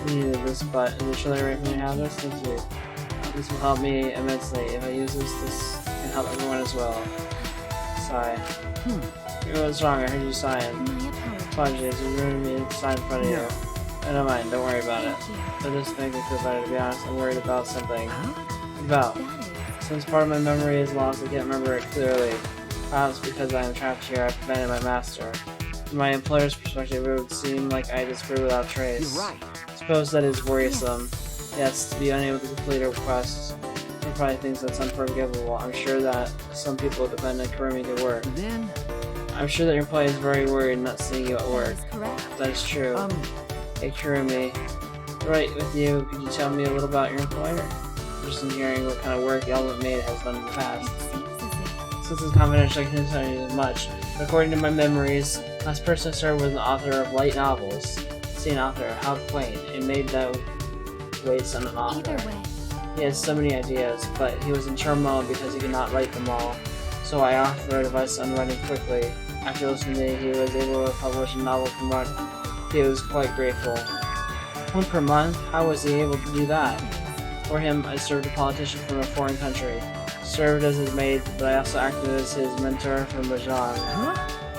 Needed this, but initially right when you have this, thank you. This will help me immensely. If I use this, this can help everyone as well. Sigh. What's wrong? I heard you sighing. Apologies, you ruined me to sign in front of you. I don't mind, don't worry about it. But this makes me feel better, to be honest. I'm worried about something. About. Since part of my memory is lost, I can't remember it clearly. Perhaps because I am trapped here, I've abandoned my master. From my employer's perspective, it would seem like I disappeared without trace. You're right. Suppose that is worrisome. Yes, to be unable to complete a request. He probably thinks that's unforgivable. I'm sure that some people depend on Kurumi to work. Then... I'm sure that your employee is very worried not seeing you at work. That is correct. That is true. Hey Kurumi, right with you, could you tell me a little about your employer? Just in hearing what kind of work the Element Maid has done in the past. Since it's confidential, I can't tell you as much. But according to my memories, last person I started was an author of light novels. See, an author, how quaint. It made that waste on an author. Either way. He had so many ideas, but he was in turmoil because he could not write them all. So I offered advice on writing quickly. After listening to me, he was able to publish a novel per month. He was quite grateful. One per month? How was he able to do that? For him, I served a politician from a foreign country. Served as his maid, but I also acted as his mentor for Mahjong.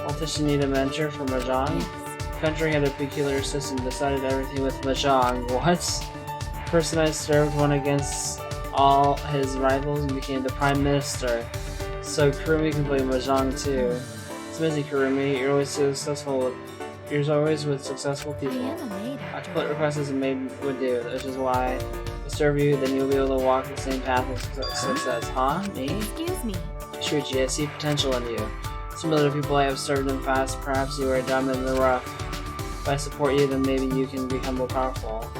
Politician need a mentor for Mahjong? The country had a peculiar system, decided everything with Mahjong. What? Person I served went against all his rivals and became the Prime Minister. So Kurumi can play Mahjong too. It's amazing, Kurumi. You're always successful. You're always with successful I people. am a maid I after put all. requests as a maid would do, which is why I serve you, then you'll be able to walk the same path of success. Huh? Me? Excuse me. Shuichi, I see potential in you. Similar to people I have served in the past, perhaps you are a diamond in the rough. If I support you, then maybe you can become more powerful.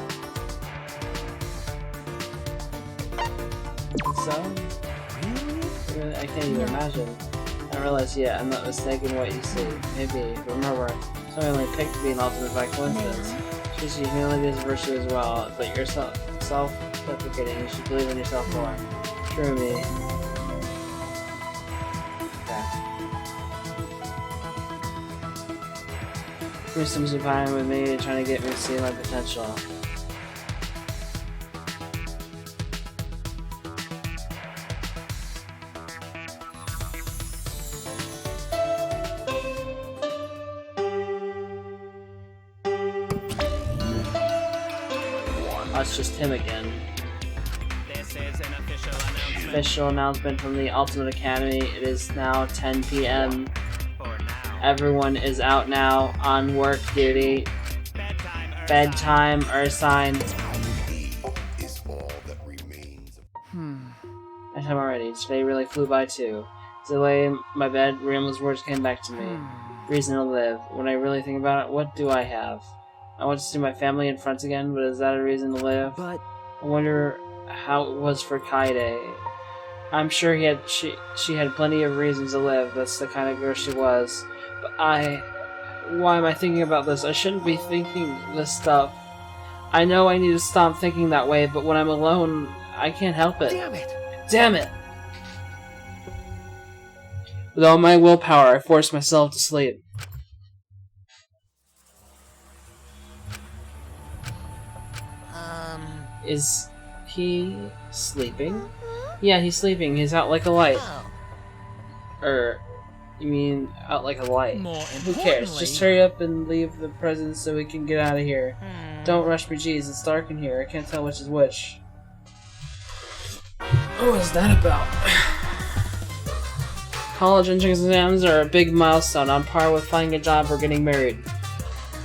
So? Really? I can't even imagine. I realize yet, I'm not mistaken in what you see. Maybe, but remember, so I only picked to be an ultimate by coincidence. Shuichi, humility is a virtue as well, but you're self-deprecating. You should believe in yourself more. True me. Okay. Give me some time with me, trying to get me to see my potential. Oh, it's just him again. This is an Official announcement from the Ultimate Academy. It is now 10 p.m. for now. Everyone is out now on work duty. Bedtime are assigned. Bedtime already. Today really flew by too. As I lay in my bed, Rieml's words came back to me. Reason to live. When I really think about it, what do I have? I want to see my family and friends again, but is that a reason to live? But... I wonder how it was for Kaede. I'm sure she had plenty of reasons to live. That's the kind of girl she was. But why am I thinking about this? I shouldn't be thinking this stuff. I know I need to stop thinking that way, but when I'm alone, I can't help it. Damn it! Damn it! With all my willpower, I forced myself to sleep. Is he sleeping? Yeah, he's sleeping. He's out like a light. You mean out like a light? More Who cares? Just hurry up and leave the presents so we can get out of here. Don't rush me, jeez. It's dark in here. I can't tell which is which. What was that about? College entrance exams are a big milestone, on par with finding a job or getting married.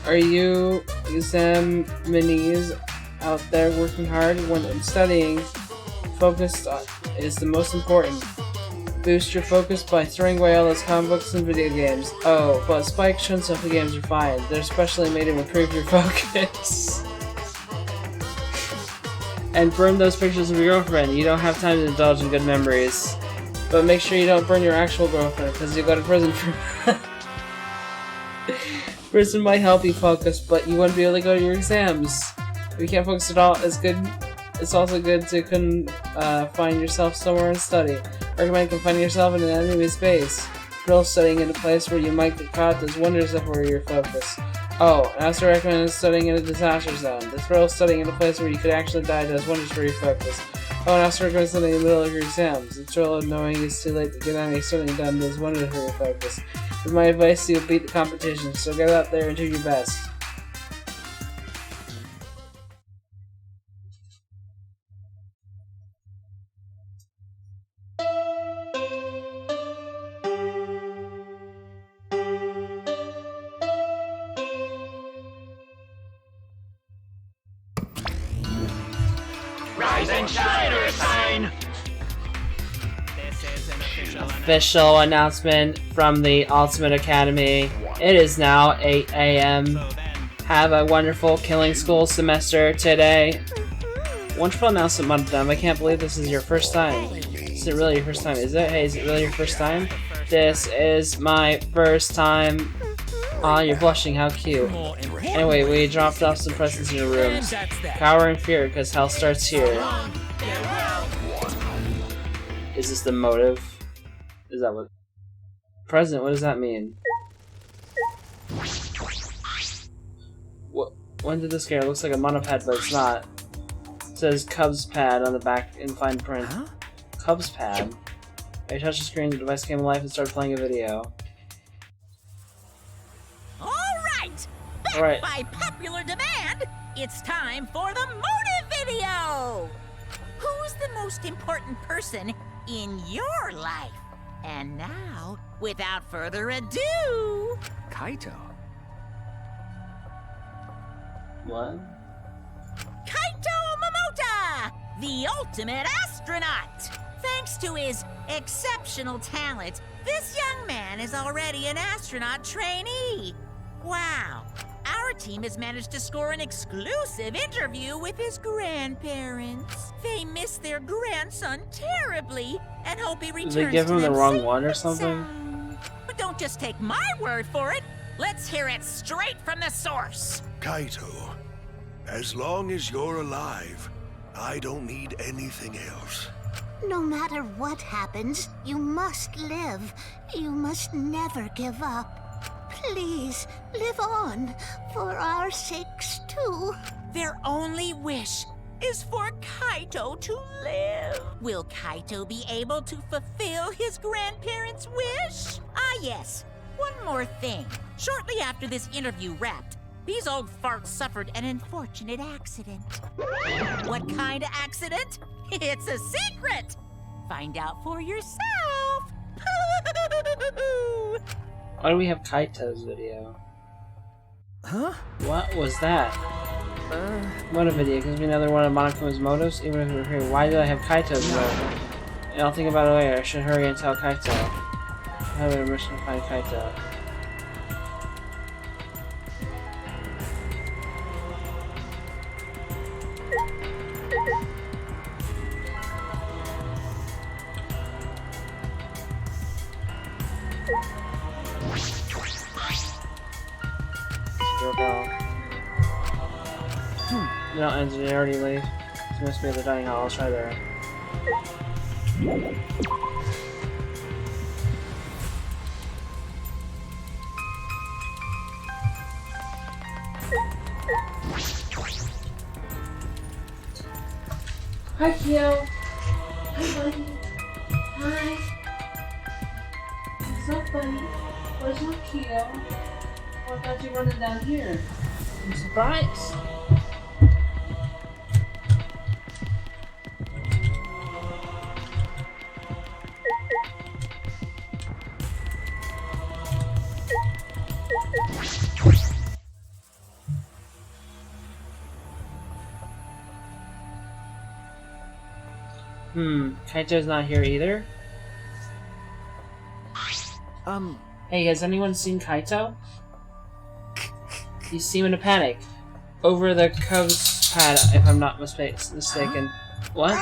Are you examinees out there working hard? When studying, focused is the most important. Boost your focus by throwing away all those comic books and video games. Oh, but Spike Shunsoku games are fine. They're specially made to improve your focus. And burn those pictures of your girlfriend. You don't have time to indulge in good memories. But make sure you don't burn your actual girlfriend, because you go to prison for prison might help you focus, but you wouldn't be able to go to your exams. If you can't focus at all, it's also good to confine yourself somewhere and study. I recommend confining yourself in an enemy base. Drill studying in a place where you might get caught does wonders for your focus. Oh, and I also recommend studying in a disaster zone. The thrill of studying in a place where you could actually die does wonders for your focus. Oh, and I also recommend studying in the middle of your exams. The thrill of knowing it's too late to get any studying done does wonders for your focus. With my advice, you'll beat the competition, so get out there and do your best. Rise and shine or sign! This is an Official announcement from the Ultimate Academy. It is now 8 a.m. Have a wonderful killing school semester today. Wonderful announcement, Madame. I can't believe this is your first time. Is it really your first time? Is it? Hey, is it really your first time? This is my first time. Aw, you're blushing. How cute. Anyway, we dropped off some presents in your rooms. Cower in fear, because hell starts here. Is this the motive? Is that what? Present, what does that mean? What? When did this get? It looks like a monopad, but it's not. It says Cubs pad on the back in fine print. Huh? Cubs pad? I touched the screen, the device came alive and started playing a video. Alright! By popular demand, it's time for the motive video! Who's the most important person in your life? And now, without further ado... Kaito? What? Kaito Momota! The ultimate astronaut! Thanks to his exceptional talent, this young man is already an astronaut trainee. Wow! Our team has managed to score an exclusive interview with his grandparents. They miss their grandson terribly and hope he returns to them. Did they give him the wrong one or something? But don't just take my word for it. Let's hear it straight from the source. Kaito, as long as you're alive, I don't need anything else. No matter what happens, you must live. You must never give up. Please, live on, for our sakes too. Their only wish is for Kaito to live. Will Kaito be able to fulfill his grandparents' wish? Ah, yes. One more thing. Shortly after this interview wrapped, these old farts suffered an unfortunate accident. What kind of accident? It's a secret! Find out for yourself! Why do we have Kaito's video? Huh? What was that? What a video, gives me another one of Monaco's motives, even if we're here. Why did I have Kaito's video? And I'll think about it later. I should hurry and tell Kaito. I have a mission to find Kaito. No, engineer already leave. She must be at the dining hall. I'll try there. Hi, Kyo. Hi, buddy. Hi. What's up, buddy? Where's my Kyo? Oh, I thought you were running down here. I'm surprised. Kaito's not here either? Hey, has anyone seen Kaito? You seem in a panic. Over the Cubs pad, if I'm not mistaken. What?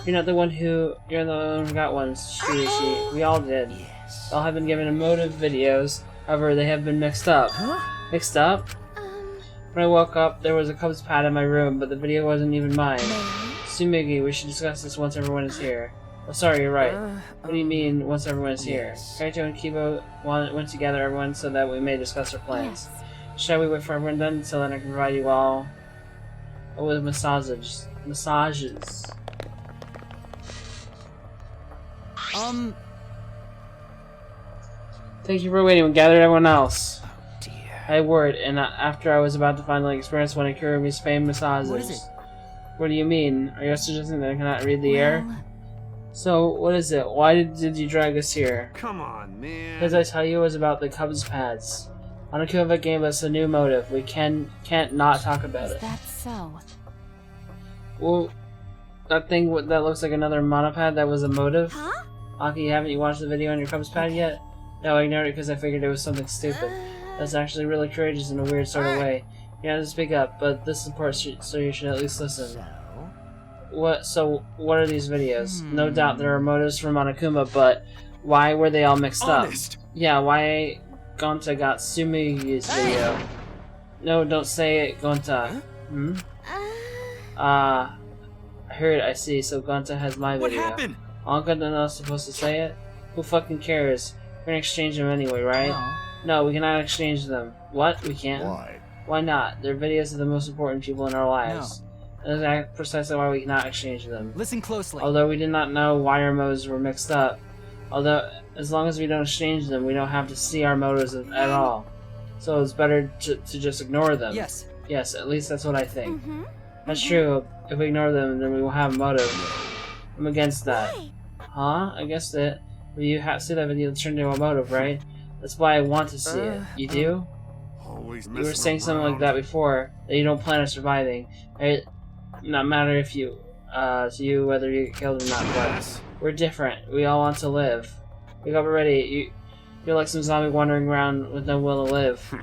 You're not the one who... You're the one who got one, Shuichi. We all did. Yes. All have been given emotive videos. However, they have been mixed up. Huh? Mixed up? When I woke up, there was a cub's pad in my room, but the video wasn't even mine. Sumigi, we should discuss this once everyone is here. Oh, sorry, you're right. What do you mean, once everyone is here? Kaito and Kibo went to gather everyone so that we may discuss our plans. Shall we wait for everyone done so that I can provide you all with massages? Thank you for waiting. We gathered everyone else. Oh dear. I had word, and after I was about to finally experience one of Kurumi's famed massages. What is it? What do you mean? Are you suggesting that I cannot read the air? So, what is it? Why did you drag us here? Come on, man. Because I tell you it was about the Cubs pads. Monokuma gave us a new motive. We can't not talk about it. That's so. Well, that thing that looks like another monopad, that was a motive? Huh? Aki, haven't you watched the video on your Cubs pad yet? No, I ignored it because I figured it was something stupid. That's actually really courageous in a weird sort of way. You have to speak up, but this is important, so you should at least listen. So, what are these videos? No doubt there are motives for Monokuma, but why were they all mixed Honest. up? Yeah, why Gonta got Sumigi's video? No, don't say it, Gonta. Hmm? I heard, I see, so Gonta has my What video. happened? All Gonta is supposed to say it? Who fucking cares? We're gonna exchange them anyway, right? No, we cannot exchange them. What? We can't? Why? Why not? They're videos of the most important people in our lives. And that's precisely why we cannot exchange them. Listen closely. Although we did not know why our motives were mixed up. Although, as long as we don't exchange them, we don't have to see our motives at all. So it's better to just ignore them. Yes. Yes, at least that's what I think. That's true. If we ignore them, then we will have a motive. I'm against that. Huh? Against it? Well, you see that video turned into a motive, right? That's why I want to see it. You do? Always You were saying something like that before, that you don't plan on surviving. Right? Not matter if you, to you whether you get killed or not, but we're different. We all want to live. Wake up already. You're like some zombie wandering around with no will to live.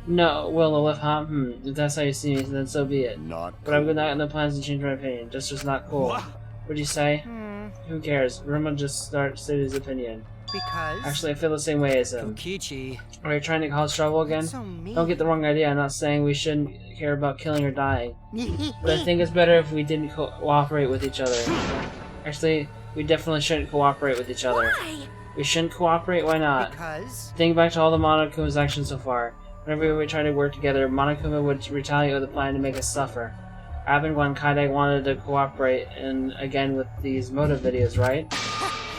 No will to live, huh? If that's how you see me, then so be it. Not But I've got no plans to change my opinion. Just not cool. What'd you say? Who cares? Ruma just stated his opinion. Because. Actually, I feel the same way as him. Kokichi. Are you trying to cause trouble again? So mean. Don't get the wrong idea. I'm not saying we shouldn't care about killing or dying. But I think it's better if we didn't cooperate with each other. Actually, we definitely shouldn't cooperate with each other. Why? We shouldn't cooperate? Why not? Because. Think back to all the Monokuma's actions so far. Whenever we tried to work together, Monokuma would retaliate with a plan to make us suffer. Happened when Kaide wanted to cooperate, and again with these motive videos, right?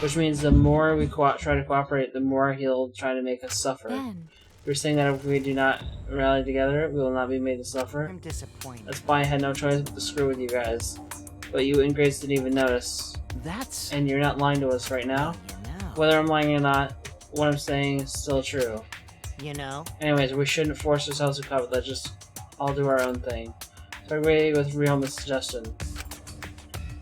Which means the more we try to cooperate, the more he'll try to make us suffer. Ben. You're saying that if we do not rally together, we will not be made to suffer? I'm disappointed. That's why I had no choice but to screw with you guys. But you ingrates didn't even notice. That's. And you're not lying to us right now? You know. Whether I'm lying or not, what I'm saying is still true. You know. Anyways, we shouldn't force ourselves to cover. Let's just all do our own thing. So I agree with Ryoma's suggestion.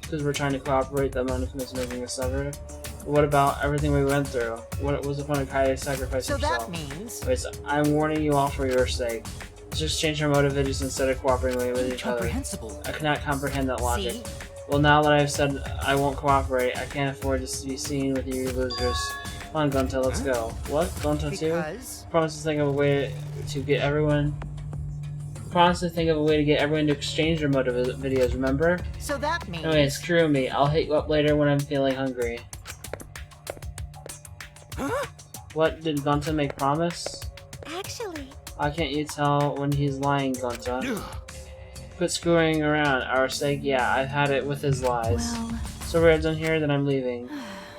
Because we're trying to cooperate, that Monokuma's making us suffer. But what about everything we went through? What was the point of Kaide sacrificing So himself? that means. Wait, so I'm warning you all for your sake. Let's just change our motivations instead of cooperating with each other. Incomprehensible. I cannot comprehend that logic. See? Well, now that I've said I won't cooperate, I can't afford to be seen with you losers. Come on, Gonta, let's go. What? Gonta too? Because. Promise to think of a way to get everyone. Promise to think of a way to get everyone to exchange their motive videos. Remember? So that means. Anyway, screw me. I'll hit you up later when I'm feeling hungry. Huh? What did Gonta make promise? Actually, Why can't you tell when he's lying, Gonta? Quit screwing around. Our sake, yeah, I've had it with his lies. Well. So we're done here, then I'm leaving.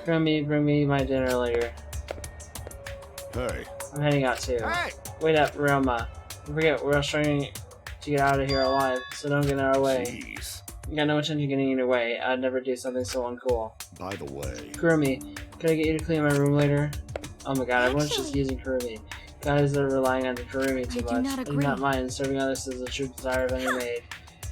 Bring me my dinner later. Hey. I'm heading out too. Hey! Wait up, Ryoma. Don't forget, we're all trying to get out of here alive, so don't get in our way. Jeez. You got no intention of getting in your way. I'd never do something so uncool. By the way. Kurumi, can I get you to clean my room later? Oh my god, everyone's just using Kurumi. Guys are relying on Kurumi too I do much. not I do agree. not mind. Serving others is the true desire of any maid.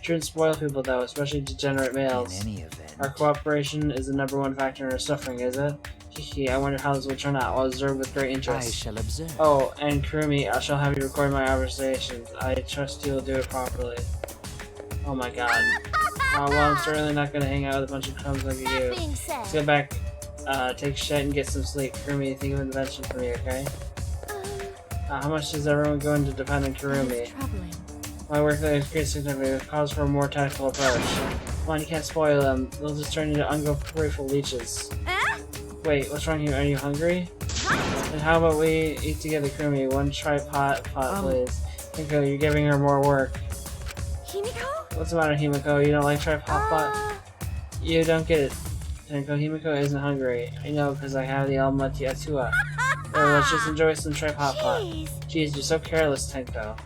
Shouldn't spoil people though, especially degenerate males. In any event. Our cooperation is the #1 factor in our suffering, is it? Hihi, I wonder how this will turn out. I'll observe with great I interest. shall observe. Oh, and Kurumi, I shall have you record my conversations. I trust you will do it properly. Oh my god. Well, I'm certainly not gonna hang out with a bunch of crumbs like you do. Being said, Let's go back, take shit and get some sleep. Kurumi, think of an invention for me, okay? How much is everyone going to depend on Kurumi? Troubling. My work there is great significant calls for a more tactical approach. Come on, you can't spoil them. They'll just turn into ungrateful leeches. Wait, what's wrong here? Are you hungry? And how about we eat together, Kurumi? One tripod pot, please. Himiko, you're giving her more work. Himiko? What's the matter, Himiko? You don't like tripod pot? You don't get it. Himiko isn't hungry. I know, because I have the Almaty Atua. So let's just enjoy some tripod pot. Jeez, you're so careless, Tenko.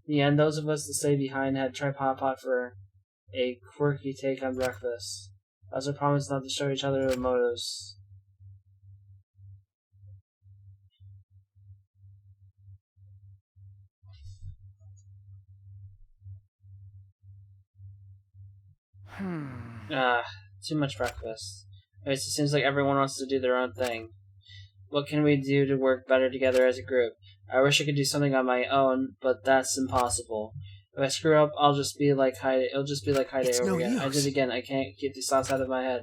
In the end, those of us that stayed behind had tripod pot for a quirky take on breakfast. I also promised not to show each other the motives. Too much breakfast. Anyways, it seems like everyone wants to do their own thing. What can we do to work better together as a group? I wish I could do something on my own, but that's impossible. If I screw up, I'll just be like Hyde. It'll just be like Hyde over again. I did it again. I can't get these thoughts out of my head.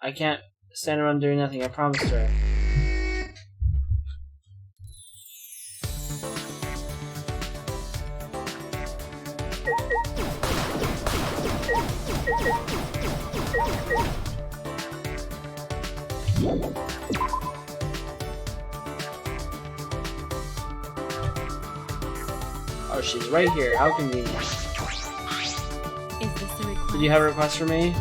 I can't stand around doing nothing. I promised her. Oh, she's right here. How convenient. Is this a request? Did you have a request for me?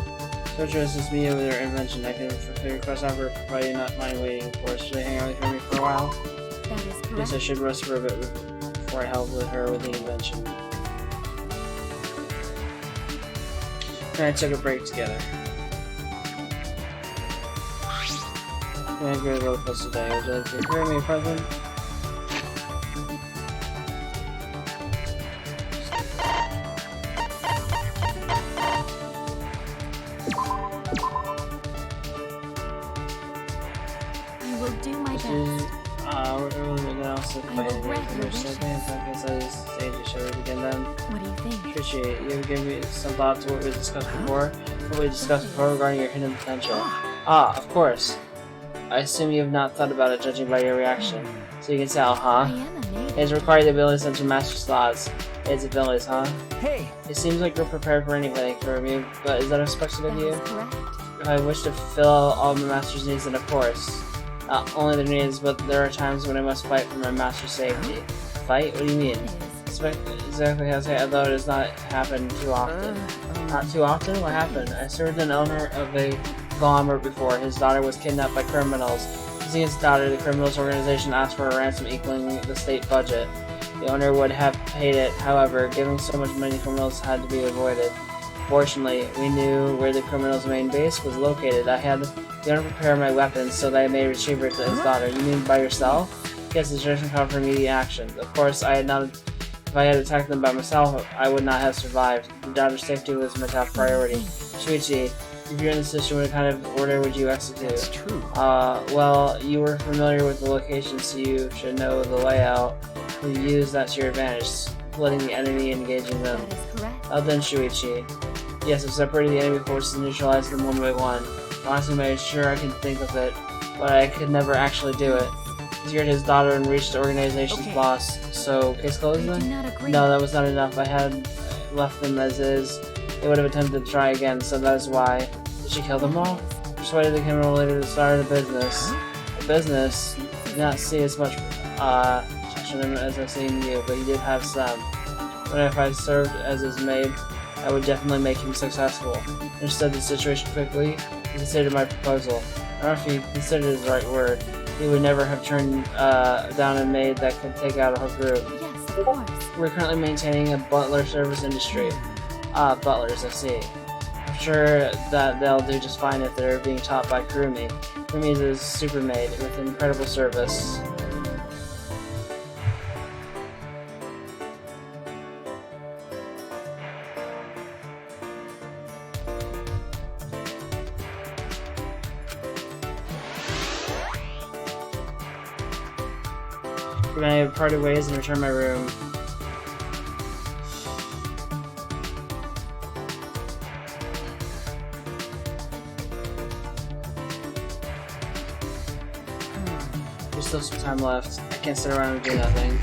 Search is me over their invention. I can fulfill your request offer, provided you not mind waiting. Of course, should I hang out with me for a while? That is correct. Yes, I should rest for a bit before I help with her with the invention. And I took a break together. I'm gonna go to the place today. Would you like to hear me a present? I will do my best. We're early now, so I will grant your wishes. Shall we begin then? What do you think? Appreciate you give me some thought to what we discussed before. What we discussed before regarding your hidden potential. Of course. I assume you have not thought about it, judging by your reaction. So you can tell, I huh? am a native. It has required the ability to sense your master's thoughts. It's abilities, huh? Hey! It seems like you're prepared for anything for me, but is that expected of That you? is correct. I wish to fulfill all my master's needs, and of course, not only their needs, but there are times when I must fight for my master's safety. Fight? What do you mean? Exactly how I say it, although it does not happen too often. Not too often? What happened? I served an owner of a conglomerate before. His daughter was kidnapped by criminals. Using his daughter, the criminals organization asked for a ransom equaling the state budget. The owner would have paid it, however, giving so much money to criminals had to be avoided. Fortunately, we knew where the criminal's main base was located. I had the owner prepare my weapons so that I may retrieve it to his daughter. You mean by yourself? Yes, the suggestion called for immediate action. Of course, if I had attacked them by myself, I would not have survived. The daughter's safety was my top priority. Shuichi, if you're in this situation, what kind of order would you execute? That's true. Well, you were familiar with the location, so you should know the layout. You use that to your advantage, splitting the enemy and engaging them. That is correct. Then Shuichi. Yes, I've separated the enemy forces and neutralized them one by one. Honestly, made sure I can think of it, but I could never actually do it. He secured his daughter and reached the organization's boss. So, case closed I do then? not agree. No, that was not enough. I had left them as is. They would have attempted to try again, so that is why. Did she kill them all? Persuaded the criminal leader to start a business. A business? Did not see as much attention in him as I've seen you, but he did have some. But if I served as his maid, I would definitely make him successful. Understood the situation quickly, he considered my proposal. I don't know if he considered is the right word. He would never have turned down a maid that could take out a whole group. Yes, of course. We're currently maintaining a butler service industry. Butlers, I see. I'm sure that they'll do just fine if they're being taught by Kurumi. Kurumi is a super maid with incredible service. We're gonna party ways and return my room. still some time left. I can't sit around and do nothing.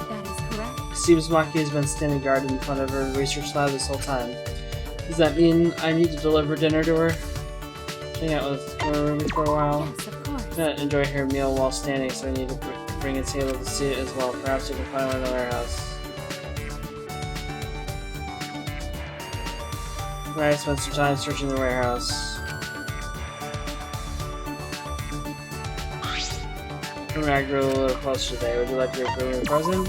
That is correct. Seems Maki has been standing guard in front of her research lab this whole time. Does that mean I need to deliver dinner to her? Hang out with Kurumi for a while? Yes, of course. I'm gonna enjoy her meal while standing, so I need to bring a table to see it as well. Perhaps you can find one in the warehouse. I spent some time searching the warehouse. I grew a little closer today. Would you like to give me a present?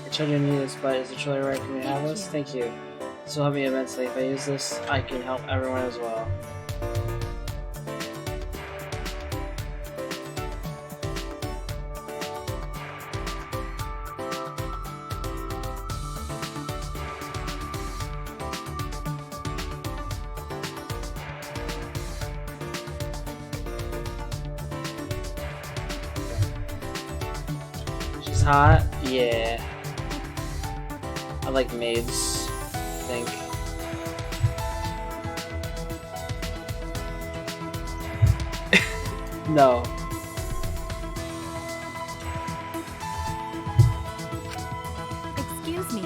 I told you I need this, but is it truly right for me to have this? Thank you. This will help me immensely. If I use this, I can help everyone as well. She's hot? Yeah. I like maids, I think. No. Excuse me.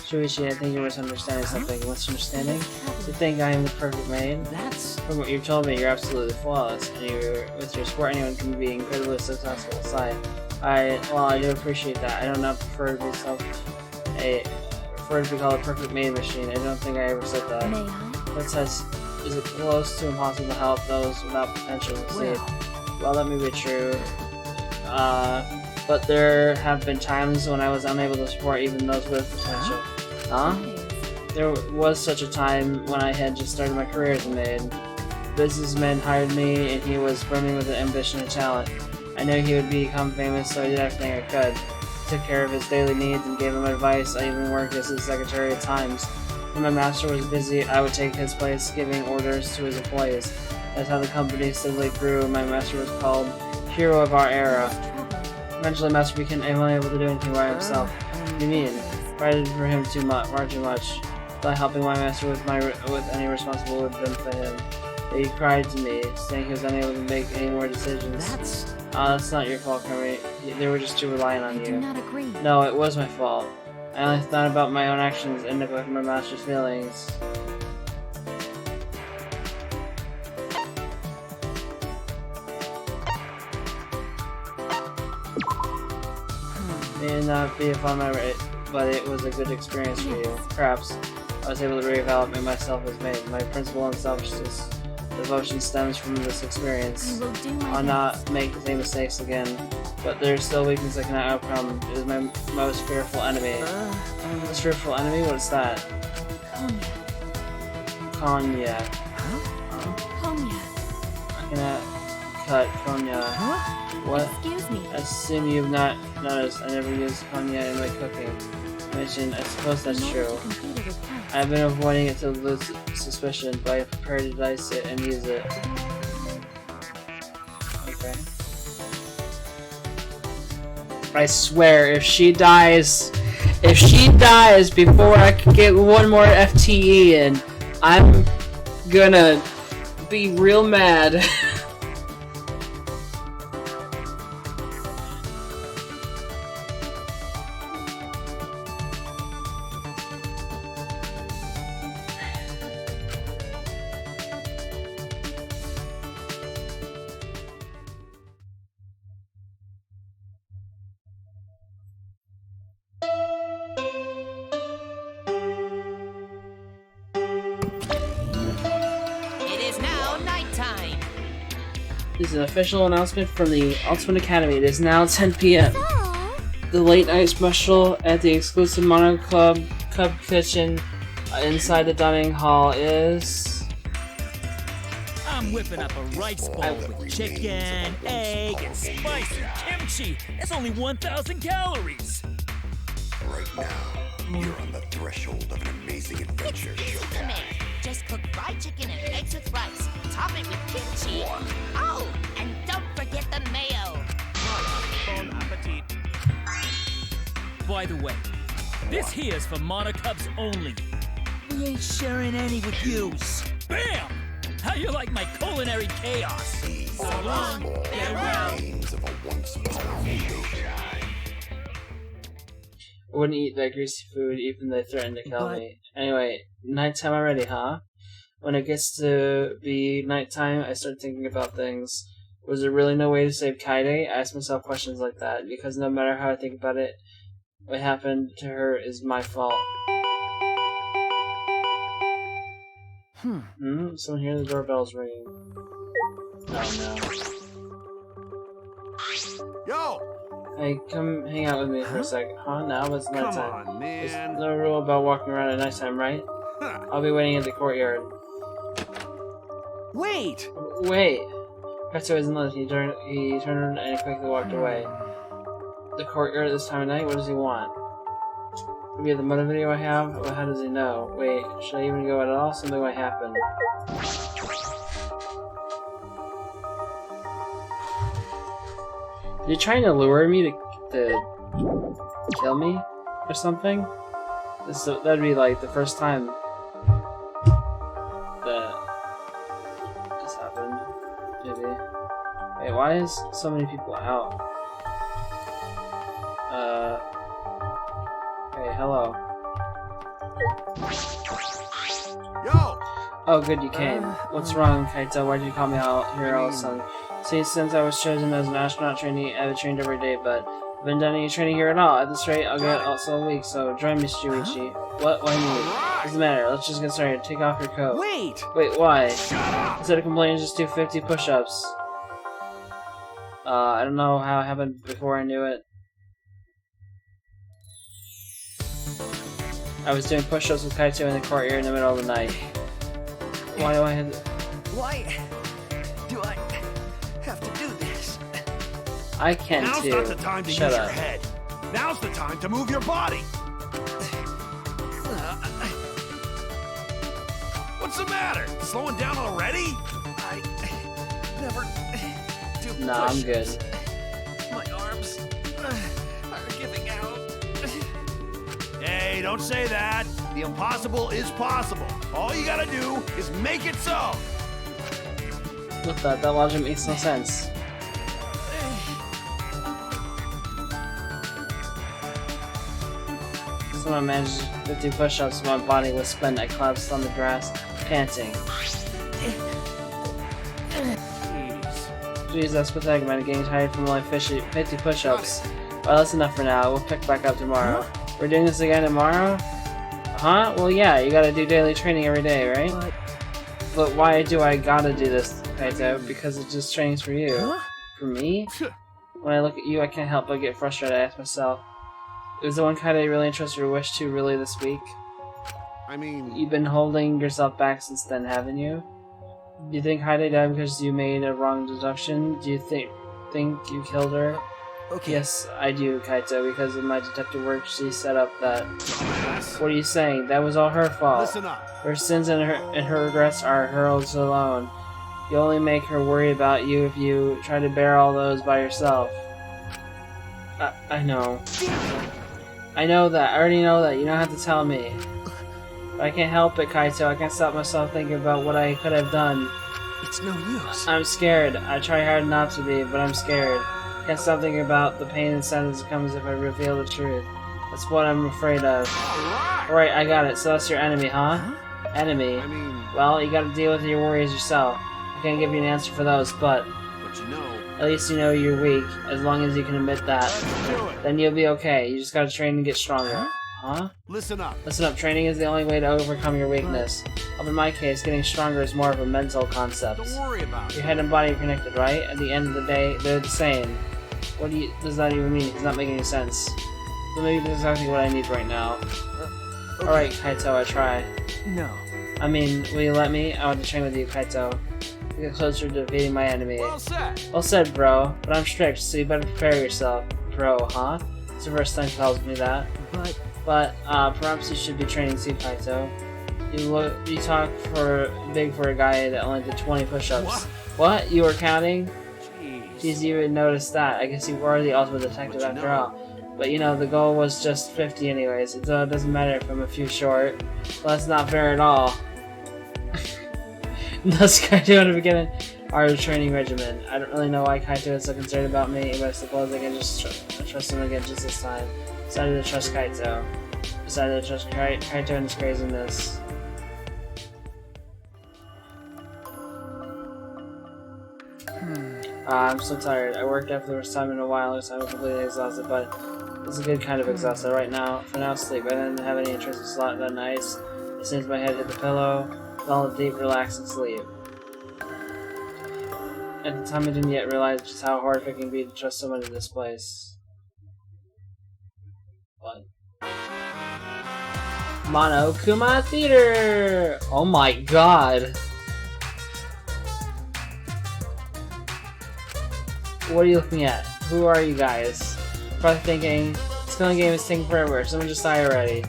Shuichi, I think you're misunderstanding something. Misunderstanding? You think I am the perfect maid? That's... From what you've told me, you're absolutely flawless, and with your sport, anyone can be incredibly successful. Aside, well, I do appreciate that. I do not prefer to be called a perfect maid machine. I don't think I ever said that. May I? But says, is it close to impossible to help those without potential to succeed? Well, that may be true. But there have been times when I was unable to support even those with potential. Huh? There was such a time when I had just started my career as a maid. Businessman hired me, and he was brimming with ambition and talent. I knew he would become famous, so I did everything I could. Took care of his daily needs and gave him advice. I even worked as his secretary at times. When my master was busy, I would take his place, giving orders to his employees. That's how the company steadily grew. My master was called hero of our era. Eventually, master became unable to do anything by himself. What do you mean? Provided for him far too much. Without helping my master with any responsible would have been for him. He cried to me, saying he was unable to make any more decisions. That's not your fault, Kermit. They were just too reliant on I do you. not agree. No, it was my fault. I only thought about my own actions and neglected my master's feelings. May not be a fun memory, but it was a good experience for you. Perhaps I was able to redevelop myself as maid. My principle and selfishness devotion stems from this experience. I will do my I'll not make the same mistakes again, but there's still weakness I cannot overcome. It is my most fearful enemy. Most fearful enemy? What is that? Cognac. Cognac. Cognac. I cannot cut cognac. What? Excuse me. I assume you've not noticed. I never use cognac in my cooking. I suppose that's In order true. to complete a request, I've been avoiding it to lose suspicion, but I prepared to dice it and use it. Okay. I swear, if she dies before I can get one more FTE in, I'm gonna be real mad. This is an official announcement from the Ultimate Academy. It is now 10 p.m. The late night special at the exclusive Mono Club Kitchen inside the dining hall is... I'm whipping up a rice bowl with chicken, egg, and spicy kimchi. That's only 1,000 calories. Right now, you're on the threshold of an amazing adventure. Just cook fried chicken and eggs with rice. Top it with kimchi. Oh, and don't forget the mayo. Bon appetit. By the way, this here's for Monocubs only. We ain't sharing any with you. Bam! How you like my culinary chaos? These are the small remains of a once powerful nation. I wouldn't eat that greasy food even they threatened to kill me. Anyway, nighttime already, huh? When it gets to be nighttime, I start thinking about things. Was there really no way to save Kaede? I ask myself questions like that, because no matter how I think about it, what happened to her is my fault. Someone hear the doorbell's ringing. Oh no. Yo! Hey, come hang out with me for a sec. Huh? Now it's nighttime. Come on, There's man. no rule about walking around at nighttime, right? I'll be waiting at the courtyard. Wait! Wait! Kaito isn't listening. He turned and quickly walked away. The courtyard at this time of night? What does he want? Maybe the motor video I have? Well, how does he know? Wait, should I even go at all? Something might happen. Are you trying to lure me to kill me? Or something? That'd be like the first time that this happened. Maybe. Wait, why is so many people out? Hey, hello. Yo! Oh, good you came. What's wrong, Kaito? Why'd you call me out here all of a sudden? See, since I was chosen as an astronaut trainee, I've trained every day, but I haven't done any training here at all. At this rate, I'll get also a week, so join me, Shuichi. What? Why me? What's the matter? Let's just get started. Take off your coat. Wait! Wait, why? Instead of complaining, just do 50 push-ups. I don't know how it happened before I knew it. I was doing push-ups with Kaito in the courtyard in the middle of the night. Why do I have... Why do I have to do this? I can Now's too. not the time to Shut use up. your head. Now's the time to move your body. What's the matter? Slowing down already? I never do Nah, I'm good. push-ups. My arms are giving out. Hey, don't say that. The impossible is possible. All you gotta do is make it so. Look, that logic makes no sense. Someone managed 50 push-ups, my body was spent. I collapsed on the grass, panting. Jeez, that's pathetic, man. Getting tired from only 50 push-ups. Well, that's enough for now. We'll pick back up tomorrow. We're doing this again tomorrow? Huh? Well, yeah, you gotta do daily training every day, right? But why do I gotta do this, Kaito? Because it's just training's for you. For me? When I look at you, I can't help but get frustrated. I ask myself, is the one Kaito really interested or wish to really this week? I mean... You've been holding yourself back since then, haven't you? Do you think Kaito died because you made a wrong deduction? Do you think you killed her? Okay. Yes, I do, Kaito. Because of my detective work, she set up that. What are you saying? That was all her fault. Listen up. Her sins and her regrets are hers alone. You only make her worry about you if you try to bear all those by yourself. I know. I know that. I already know that. You don't have to tell me. But I can't help it, Kaito. I can't stop myself thinking about what I could have done. It's no use. I'm scared. I try hard not to be, but I'm scared. I can't stop thinking about the pain and sadness that comes if I reveal the truth. That's what I'm afraid of. Alright, I got it. So that's your enemy, huh? Enemy. I mean... Well, you gotta deal with your worries yourself. I can't give you an answer for those, but... But you know... At least you know you're weak, as long as you can admit that. Then you'll be okay. You just gotta train and get stronger. Huh? Listen up. Listen up, training is the only way to overcome your weakness. In my case, getting stronger is more of a mental concept. Don't worry about Your it. head and body are connected, right? At the end of the day, they're the same. What does that even mean? It's not making any sense. So maybe that's exactly what I need right now. Okay. Alright, Kaito, I try. No. I mean, will you let me? I want to train with you, Kaito. To get closer to defeating my enemy. Well said. Well said, bro. But I'm strict, so you better prepare yourself. Bro, huh? It's the first time he tells me that. But perhaps you should be training too, Kaito. You talk big for a guy that only did 20 push-ups. What? You were counting? Jeez, you would notice that. I guess you were the ultimate detective after all. But you know, the goal was just 50 anyways, so it doesn't matter if I'm a few short. Well, that's not fair at all. Thus, Kaito in the beginning our training regimen. I don't really know why Kaito is so concerned about me, but I suppose I can just trust him again just this time. Decided to trust Kaito. Decided to trust Kaito and his craziness. I'm so tired. I worked after the first time in a while, so I'm completely exhausted, but it's a good kind of exhausted right now. For now, sleep. I didn't have any interest in slot that night. As soon as my head hit the pillow, fell a deep, relaxing sleep. At the time, I didn't yet realize just how horrific it can be to trust someone in this place. What? Monokuma Theater! Oh my god! What are you looking at? Who are you guys? Probably thinking, this killing game is taking forever, someone just die already.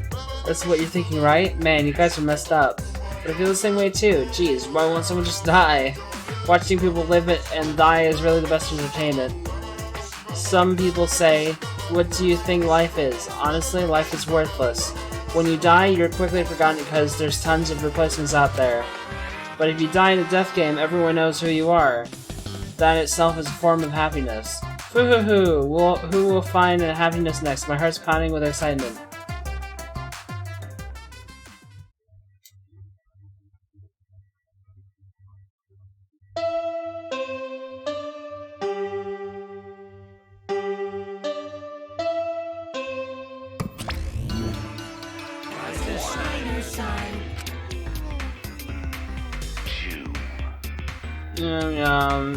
That's what you're thinking, right? Man, you guys are messed up. But I feel the same way too. Jeez, why won't someone just die? Watching people live it and die is really the best entertainment. Some people say, what do you think life is? Honestly, life is worthless. When you die, you're quickly forgotten because there's tons of replacements out there. But if you die in a death game, everyone knows who you are. That itself is a form of happiness. Foo-hoo-hoo! Who will find happiness next? My heart's pounding with excitement.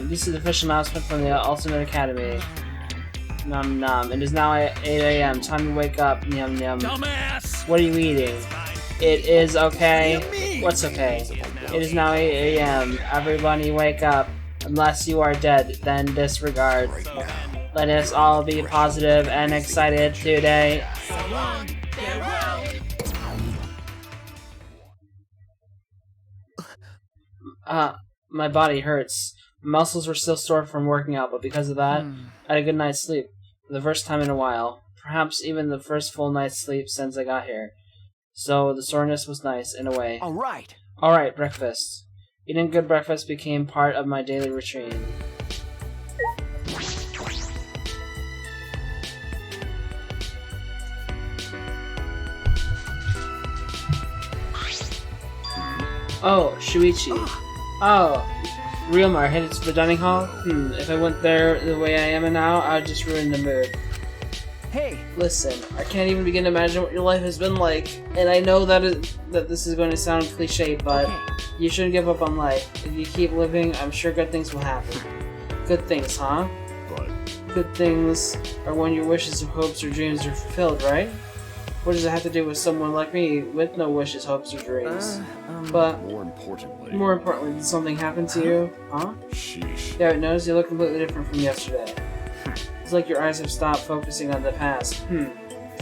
This is the official announcement from the Ultimate Academy. Nom nom. It is now 8 AM. Time to wake up. Yum yum. Dumbass! What are you eating? It is okay. What's okay? It is now 8 AM. Everybody wake up. Unless you are dead, then disregard. Let us all be positive and excited today. My body hurts. My muscles were still sore from working out, but because of that, I had a good night's sleep. For the first time in a while. Perhaps even the first full night's sleep since I got here. So the soreness was nice, in a way. Alright, breakfast. Eating good breakfast became part of my daily routine. Oh, Shuichi. Oh, Realmar headed to the dining hall? If I went there the way I am now, I would just ruin the mood. Hey! Listen, I can't even begin to imagine what your life has been like, and I know that this is going to sound cliche, but you shouldn't give up on life. If you keep living, I'm sure good things will happen. Good things, huh? But Good things are when your wishes, hopes, or dreams are fulfilled, right? What does it have to do with someone like me with no wishes, hopes, or dreams? But more importantly, did something happen to you? Huh? sheesh. Yeah, I noticed you look completely different from yesterday. It's like your eyes have stopped focusing on the past. Your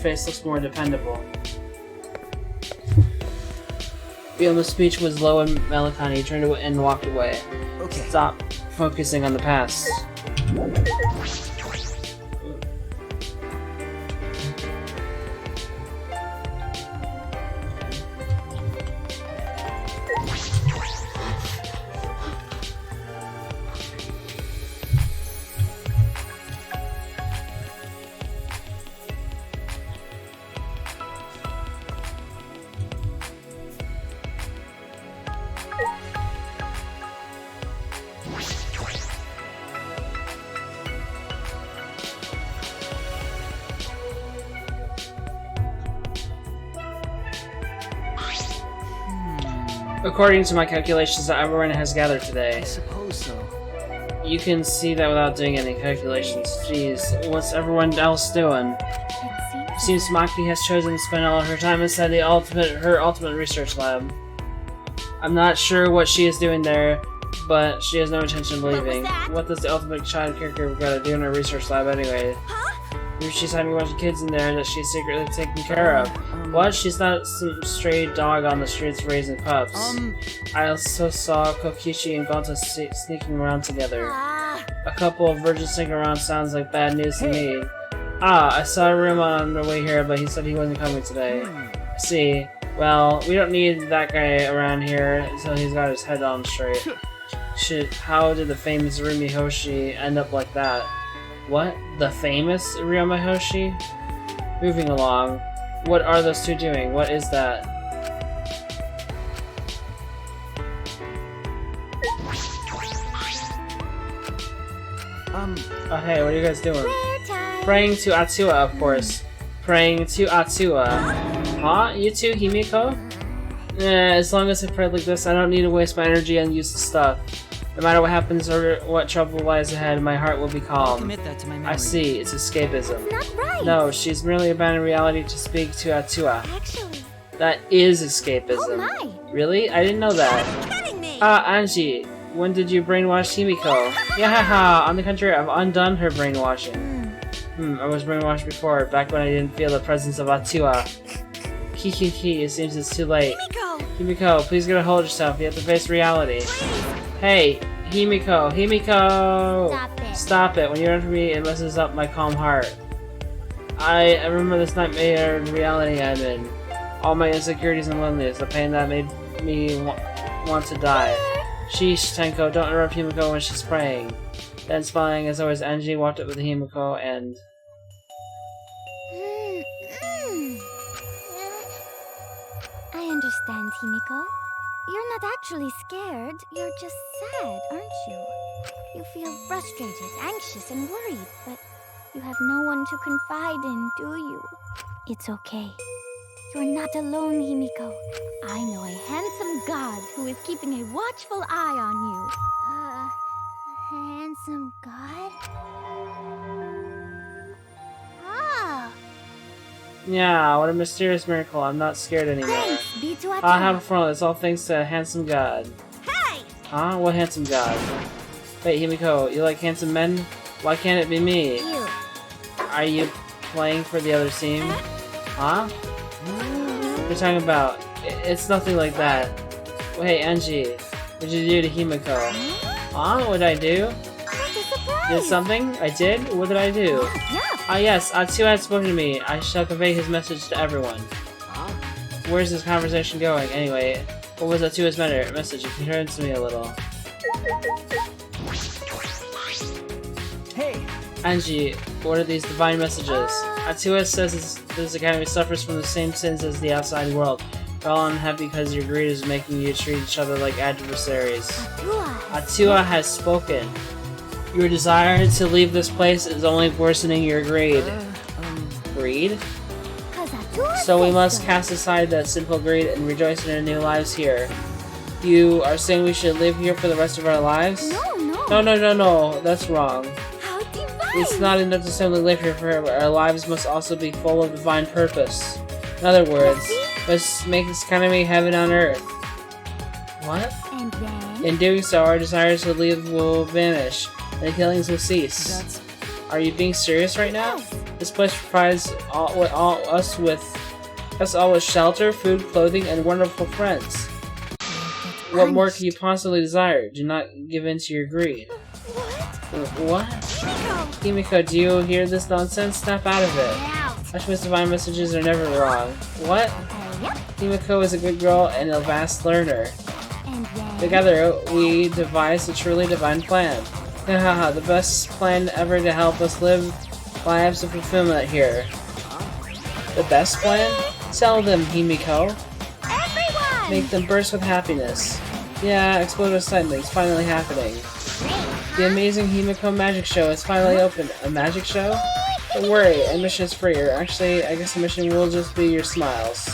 face looks more dependable. Realma's speech was low and melancholy. He turned away and walked away. Okay. Stop focusing on the past. According to my calculations that everyone has gathered today. I suppose so. You can see that without doing any calculations. Jeez, what's everyone else doing? It Seems Maki has chosen to spend all of her time inside her ultimate research lab. I'm not sure what she is doing there, but she has no intention of leaving. What does the ultimate child character gotta do in her research lab anyway? Maybe she's having a bunch of kids in there that she's secretly taking care of. What? She's not some stray dog on the streets raising pups. I also saw Kokichi and Gonta sneaking around together. A couple of virgins sneaking around sounds like bad news to me. Ah, I saw Ruma on the way here, but he said he wasn't coming today. I see. Well, we don't need that guy around here until he's got his head on straight. Shit, how did the famous Rumi Hoshi end up like that? What? The famous Ryoma Hoshi? Moving along. What are those two doing? What is that? Oh hey, what are you guys doing? Praying to Atua, of course. Praying to Atua. Huh? You too, Himiko? As long as I pray like this, I don't need to waste my energy on useless stuff. No matter what happens or what trouble lies ahead, my heart will be calm. Commit that to my memory. I see, it's escapism. Not right. No, she's merely abandoning reality to speak to Atua. Actually. That is escapism. Oh my. Really? I didn't know that. Kidding me! Ah, Angie, when did you brainwash Himiko? Yahaha, on the contrary, I've undone her brainwashing. I was brainwashed before, back when I didn't feel the presence of Atua. Kiki, it seems it's too late. Himiko, please get a hold of yourself, you have to face reality. Hey, Himiko! Stop it. When you enter me, it messes up my calm heart. I remember this nightmare reality I'm in. All my insecurities and loneliness, the pain that made me want to die. Sheesh, Tenko, don't interrupt Himiko when she's praying. Then, smiling as always, Angie walked up with Himiko and... I understand, Himiko. You're not actually scared. You're just sad, aren't you? You feel frustrated, anxious, and worried, but you have no one to confide in, do you? It's okay. You're not alone, Himiko. I know a handsome god who is keeping a watchful eye on you. Handsome god? Ah! Yeah, what a mysterious miracle. I'm not scared anymore. Thanks, be to I have fun. It's all thanks to a handsome god. Hey! Huh? What handsome god? Wait, Himiko, you like handsome men? Why can't it be me? You. Are you playing for the other team? Huh? What are you talking about? It's nothing like that. Well, hey, Angie, what did you do to Himiko? Huh? What did I do? What a surprise! Did something? I did? What did I do? Yeah. Ah yes, Atua had spoken to me. I shall convey his message to everyone. Where's this conversation going? Anyway, what was Atua's message? It concerns me a little. Hey! Angie, what are these divine messages? Atua says this academy suffers from the same sins as the outside world. You're all unhappy because your greed is making you treat each other like adversaries. Atua has spoken. Your desire to leave this place is only worsening your greed. Greed? So we must cast aside that simple greed and rejoice in our new lives here. You are saying we should live here for the rest of our lives? No, that's wrong. How divine! It's not enough to simply live here forever. Our lives must also be full of divine purpose. In other words, let's make this academy heaven on earth. What? And then? In doing so, our desires to live will vanish, and the killings will cease. Are you being serious right now? This place provides us with shelter, food, clothing, and wonderful friends. What more could you possibly desire? Do not give in to your greed. What? Himiko, do you hear this nonsense? Snap out of it. Ashma's divine messages are never wrong. What? Himiko is a good girl and a vast learner. Together, we devised a truly divine plan. Haha, the best plan ever to help us live lives of fulfillment here. The best plan? Tell them, Himiko. Everyone! Make them burst with happiness. Yeah, explode with excitement. It's finally happening. The amazing Himiko magic show is finally open. A magic show? Don't worry, admission is free. Or actually, I guess admission will just be your smiles.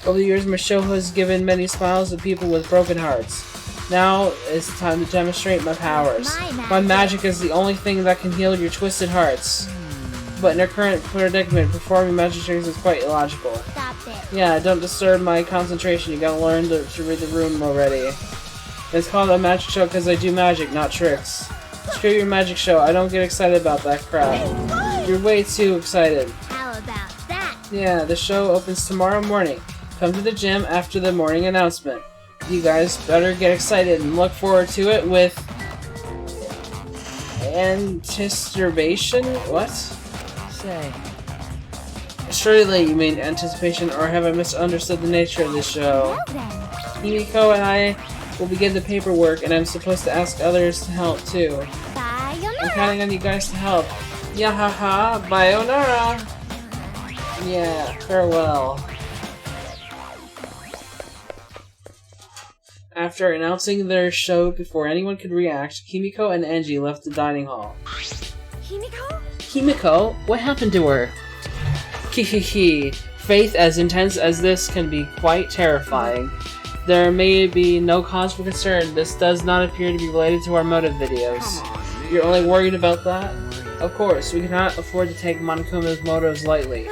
Over the years, my show has given many smiles to people with broken hearts. Now it's time to demonstrate my powers. My magic is the only thing that can heal your twisted hearts. But in our current predicament, performing magic tricks is quite illogical. Stop it. Yeah, don't disturb my concentration. You gotta learn to read the room already. It's called a magic show because I do magic, not tricks. Screw your magic show. I don't get excited about that crap. You're way too excited. How about that? Yeah, the show opens tomorrow morning. Come to the gym after the morning announcement. You guys better get excited and look forward to it with anticipation? What? Say, Surely you mean anticipation, or have I misunderstood the nature of this show? Well then. Himiko and I will begin the paperwork, and I'm supposed to ask others to help too. I'm Sayonara. counting on you guys to help. Yahaha, bayonara! Yeah, farewell. After announcing their show before anyone could react, Himiko and Angie left the dining hall. Himiko? Himiko? What happened to her? Hihihi. Faith as intense as this can be quite terrifying. There may be no cause for concern. This does not appear to be related to our motive videos. You're only worried about that? Of course, we cannot afford to take Monokuma's motives lightly.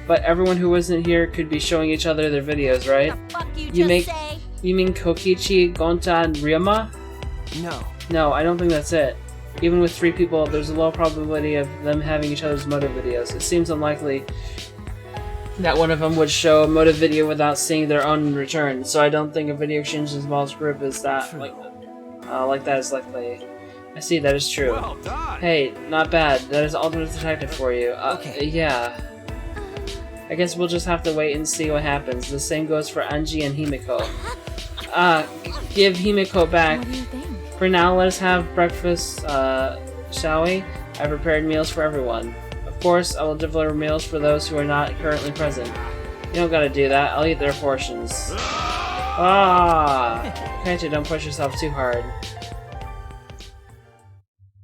But everyone who wasn't here could be showing each other their videos, right? The fuck you just say? You mean Kokichi, Gonta, and Ryoma? no. No, I don't think that's it. Even with 3 people, there's a low probability of them having each other's motive videos. It seems unlikely that one of them would show a motive video without seeing their own in return, so I don't think a video exchange in small group is that like that is likely. I see, that is true. Well done. Hey, not bad. That is Ultimate Detective for you. Okay. Yeah. I guess we'll just have to wait and see what happens. The same goes for Angie and Himiko. Give Himiko back. What do you think? For now, let us have breakfast, shall we? I prepared meals for everyone. Of course, I will deliver meals for those who are not currently present. You don't gotta do that. I'll eat their portions. Kaito, don't push yourself too hard.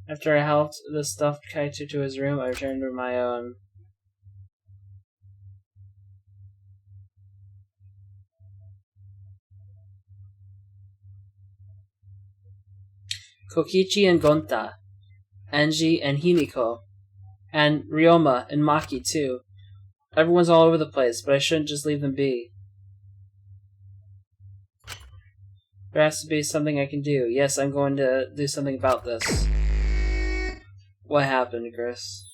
After I helped the stuffed Kaito to his room, I returned to my own. Kokichi and Gonta, Angie and Himiko, and Ryoma and Maki too. Everyone's all over the place, but I shouldn't just leave them be. There has to be something I can do. Yes, I'm going to do something about this. What happened, Chris?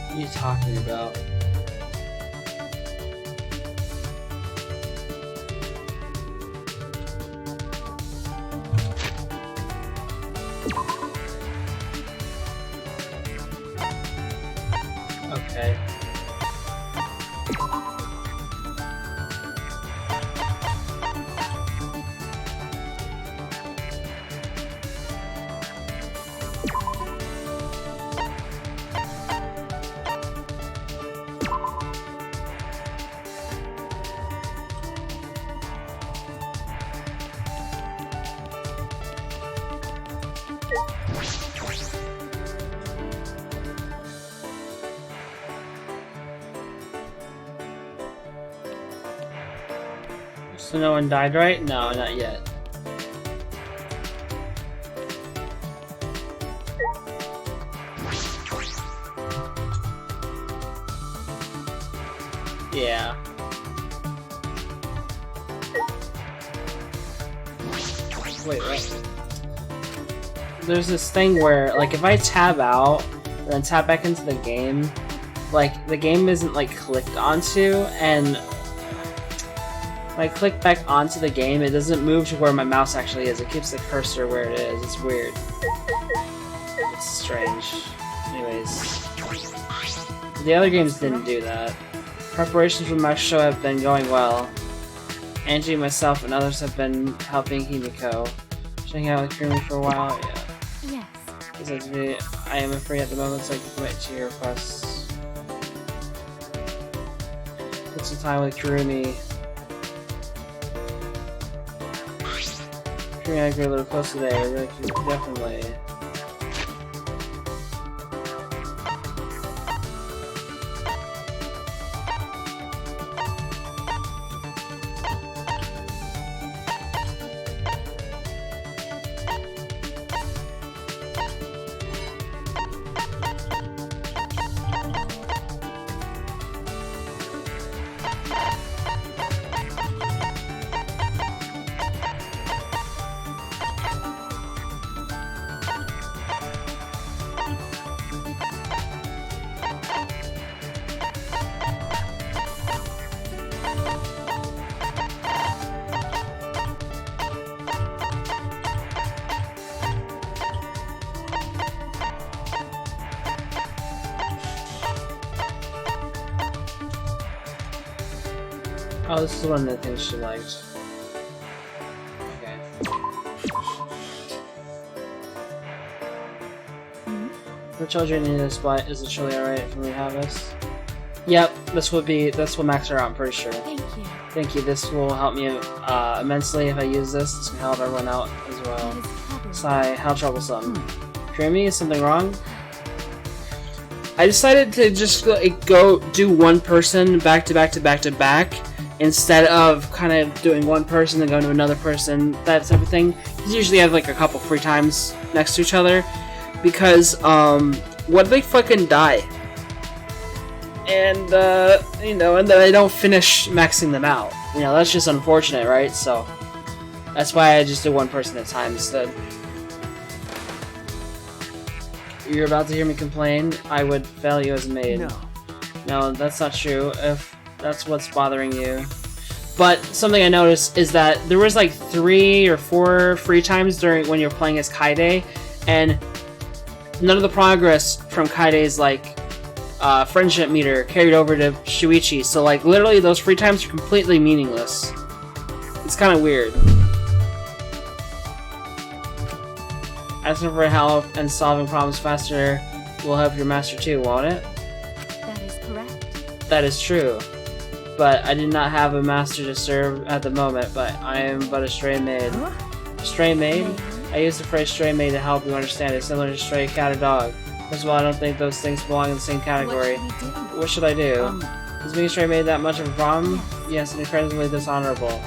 What are you talking about? Okay. So no one died, right? No, not yet. Yeah. Wait, what? There's this thing where, like, if I tab out and then tap back into the game, like, the game isn't, like, clicked onto, and when I click back onto the game, it doesn't move to where my mouse actually is. It keeps the cursor where it is. It's weird. It's strange. Anyways. The other games didn't do that. Preparations for my show have been going well. Angie, myself, and others have been helping Himiko. Checking out with Kirumi for a while, yeah. Yes. He said to me, I am free at the moment, so I can commit to your requests. Put some time with Kurumi. Kurumi and I grew a little close today. I really feel definitely. Oh, this is one of the things she liked. Okay. For children in this spot, is it truly alright if we have this? Yep, this will max her out, I'm pretty sure. Thank you. Thank you, this will help me immensely if I use this. This can help everyone out as well. Sigh, how troublesome. Kurumi, is something wrong? I decided to just go do one person back to back to back to back instead of kind of doing one person and going to another person, that type of thing. Because usually I have like a couple free times next to each other. Because, what if they fucking die? And, you know, and then I don't finish maxing them out. You know, that's just unfortunate, right? So, that's why I just do one person at a time instead. You're about to hear me complain, I would fail you as a maid. No, that's not true, if that's what's bothering you. But something I noticed is that there was like 3 or 4 free times during when you're playing as Kaide, and none of the progress from Kaide's like friendship meter carried over to Shuichi, so like literally those free times are completely meaningless. It's kind of weird. Asking for help and solving problems faster will help your master too, won't it? That is correct. That is true. But I did not have a master to serve at the moment, but I am but a stray maid. A stray maid? I use the phrase stray maid to help you understand it, similar to stray cat or dog. First of all, I don't think those things belong in the same category. What should I do? Is being a stray maid that much of a problem? Yes, and incredibly dishonorable.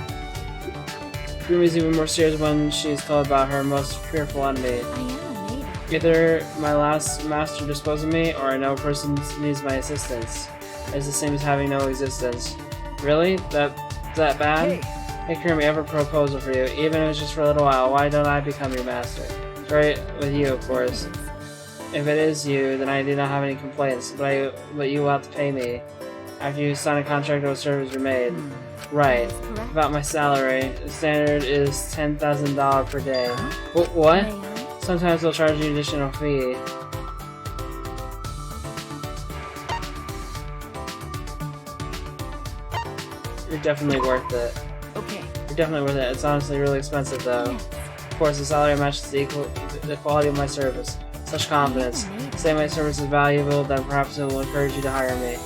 Kurumi's even more serious when she's told about her most fearful enemy. I am a maiden. Either my last master disposed of me, or I know a person needs my assistance. It's the same as having no existence. Really? That bad? Hey Kurumi, I have a proposal for you. Even if it's just for a little while, why don't I become your master? It's right with you, of course. If it is you, then I do not have any complaints, but you will have to pay me. After you sign a contract, I will serve as your maid. Right. About my salary, the standard is $10,000 per day. What? Sometimes they'll charge you an additional fee. You're definitely worth it. Okay. You're definitely worth it. It's honestly really expensive though. Of course, the salary matches the quality of my service. Such confidence. Say my service is valuable, then perhaps it will encourage you to hire me.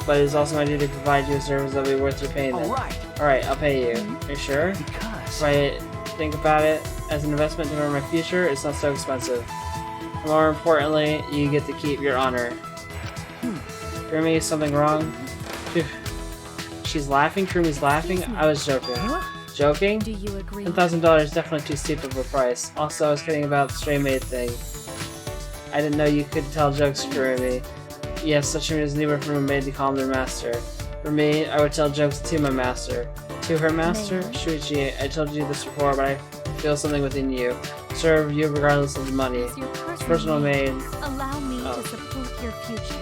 But it is also my duty to provide you a service that will be worth your payment. Alright, I'll pay you. Are you sure? If I think about it as an investment to earn my future, it's not so expensive. More importantly, you get to keep your honor. Kurumi, is something wrong? Phew. She's laughing? Kurumi's laughing? I was joking. Joking? Do you agree? $10,000 is definitely too steep of a price. Also, I was kidding about the stray maid thing. I didn't know you could tell jokes, Kurumi. Yes, such humor is needed for a maid to calm their master. For me, I would tell jokes to my master. To her master? Shuichi, I told you this before, but I feel something within you. Serve you regardless of the money. As your Personal maid. Allow me to support your future.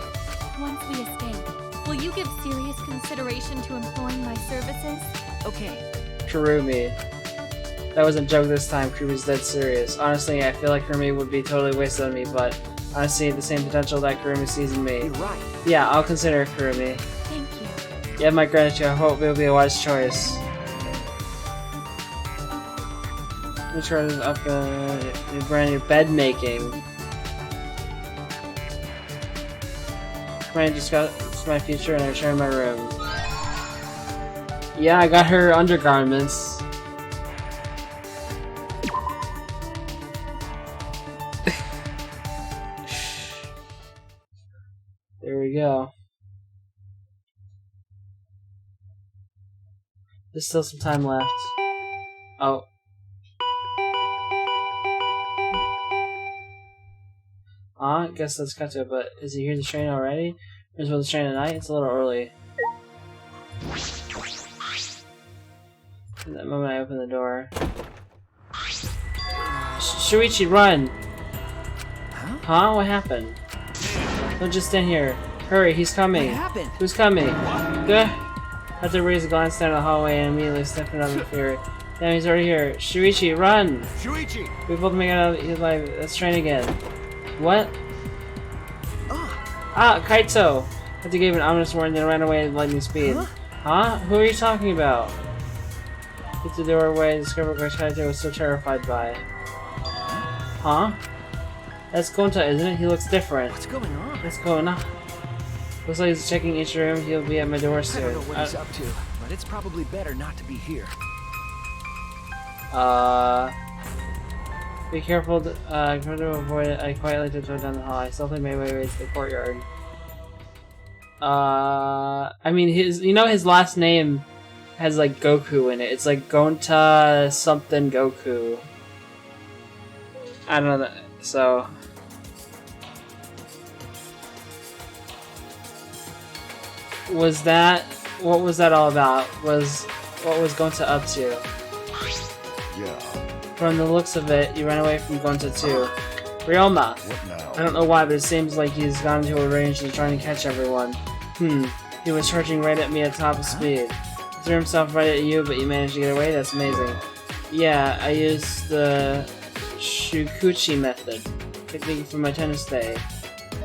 Once we escape, will you give serious consideration to employing my services? Okay. Kurumi. That wasn't a joke this time, Kurumi's dead serious. Honestly, I feel like Kurumi would be totally wasted on me, but I see the same potential that Kurumi sees in me. You're right. Yeah, I'll consider it, Kurumi. Thank you. You have my gratitude. I hope it will be a wise choice. We started up a brand new bed making. Can I discuss my future and I return to my room? Yeah, I got her undergarments. There we go. There's still some time left. Oh. I guess let's cut to it, but is he here to train already? Or is it the train tonight? It's a little early. In that moment I open the door. Shuichi, run! Huh? What happened? Don't just stand here. Hurry, he's coming. What happened? Who's coming? Gah! I had to raise a glance down the hallway and immediately stepped out in fear. Damn, he's already here. Shuichi, run! Shuichi! We both make it out alive. Let's train again. What? Ah, Kaito! Kaito gave an ominous warning and ran away at lightning speed. Huh? Who are you talking about? Get to the doorway and discovered what Kaito was so terrified by. Huh? That's Gonta, isn't it? He looks different. What's going on? What's going on? Looks like he's checking each room. He'll be at my door soon. I don't know what he's up to, but it's probably better not to be here. Be careful. Try to avoid it. I quietly tiptoed down the hall. I stealthily made my way to the courtyard. I mean, his last name has like Goku in it. It's like Gonta something Goku. I don't know that. So. What was that all about? What was Gonta up to? Yeah. From the looks of it, you ran away from Gonta too. Ryoma! What now? I don't know why, but it seems like he's gone into a range and trying to catch everyone. He was charging right at me at top speed. He threw himself right at you, but you managed to get away? That's amazing. Yeah, I used the Shukuchi method. Technique from my tennis day.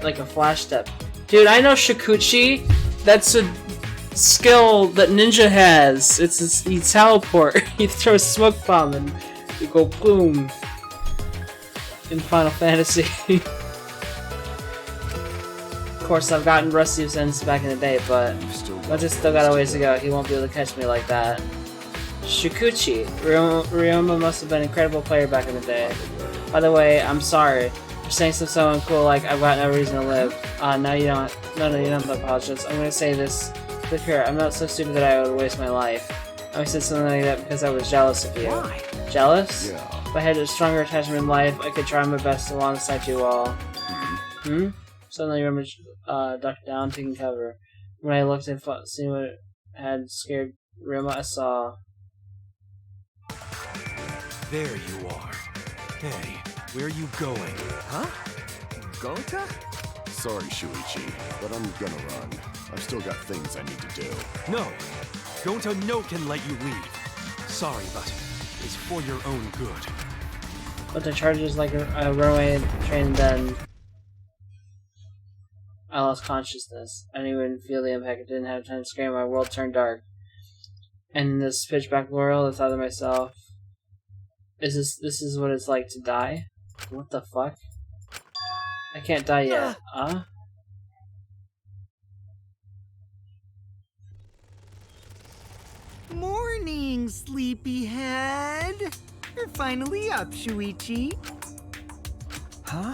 Like a flash step. Dude, I know Shukuchi! That's a skill that Ninja has. You teleport. You throw a smoke bomb and you go boom. In Final Fantasy. Of course, I've gotten rusty since back in the day, but Gonta still got a ways to go. He won't be able to catch me like that. Shukuchi. Ryoma must have been an incredible player back in the day. By the way, I'm sorry. You're saying something so uncool like I've got no reason to live. No, you don't. No, you don't have to apologize. I'm gonna say this. Look here, I'm not so stupid that I would waste my life. I said something like that because I was jealous of you. Why? Jealous? Yeah. If I had a stronger attachment in life, I could try my best alongside you all. Suddenly I remember ducked down, taking cover. When I looked and seen what had scared Ryoma, I saw... There you are. Hey, where are you going? Huh? Gonta? Sorry, Shuichi, but I'm gonna run. I've still got things I need to do. No! Gonta no can let you leave. Sorry, but it's for your own good. But the charges like a runaway train, then I lost consciousness. I didn't even feel the impact. I didn't have time to scream. My world turned dark. And in this pitch black world, I thought to myself, this is what it's like to die? What the fuck? I can't die yet. Morning, sleepyhead. You're finally up, Shuichi. Huh?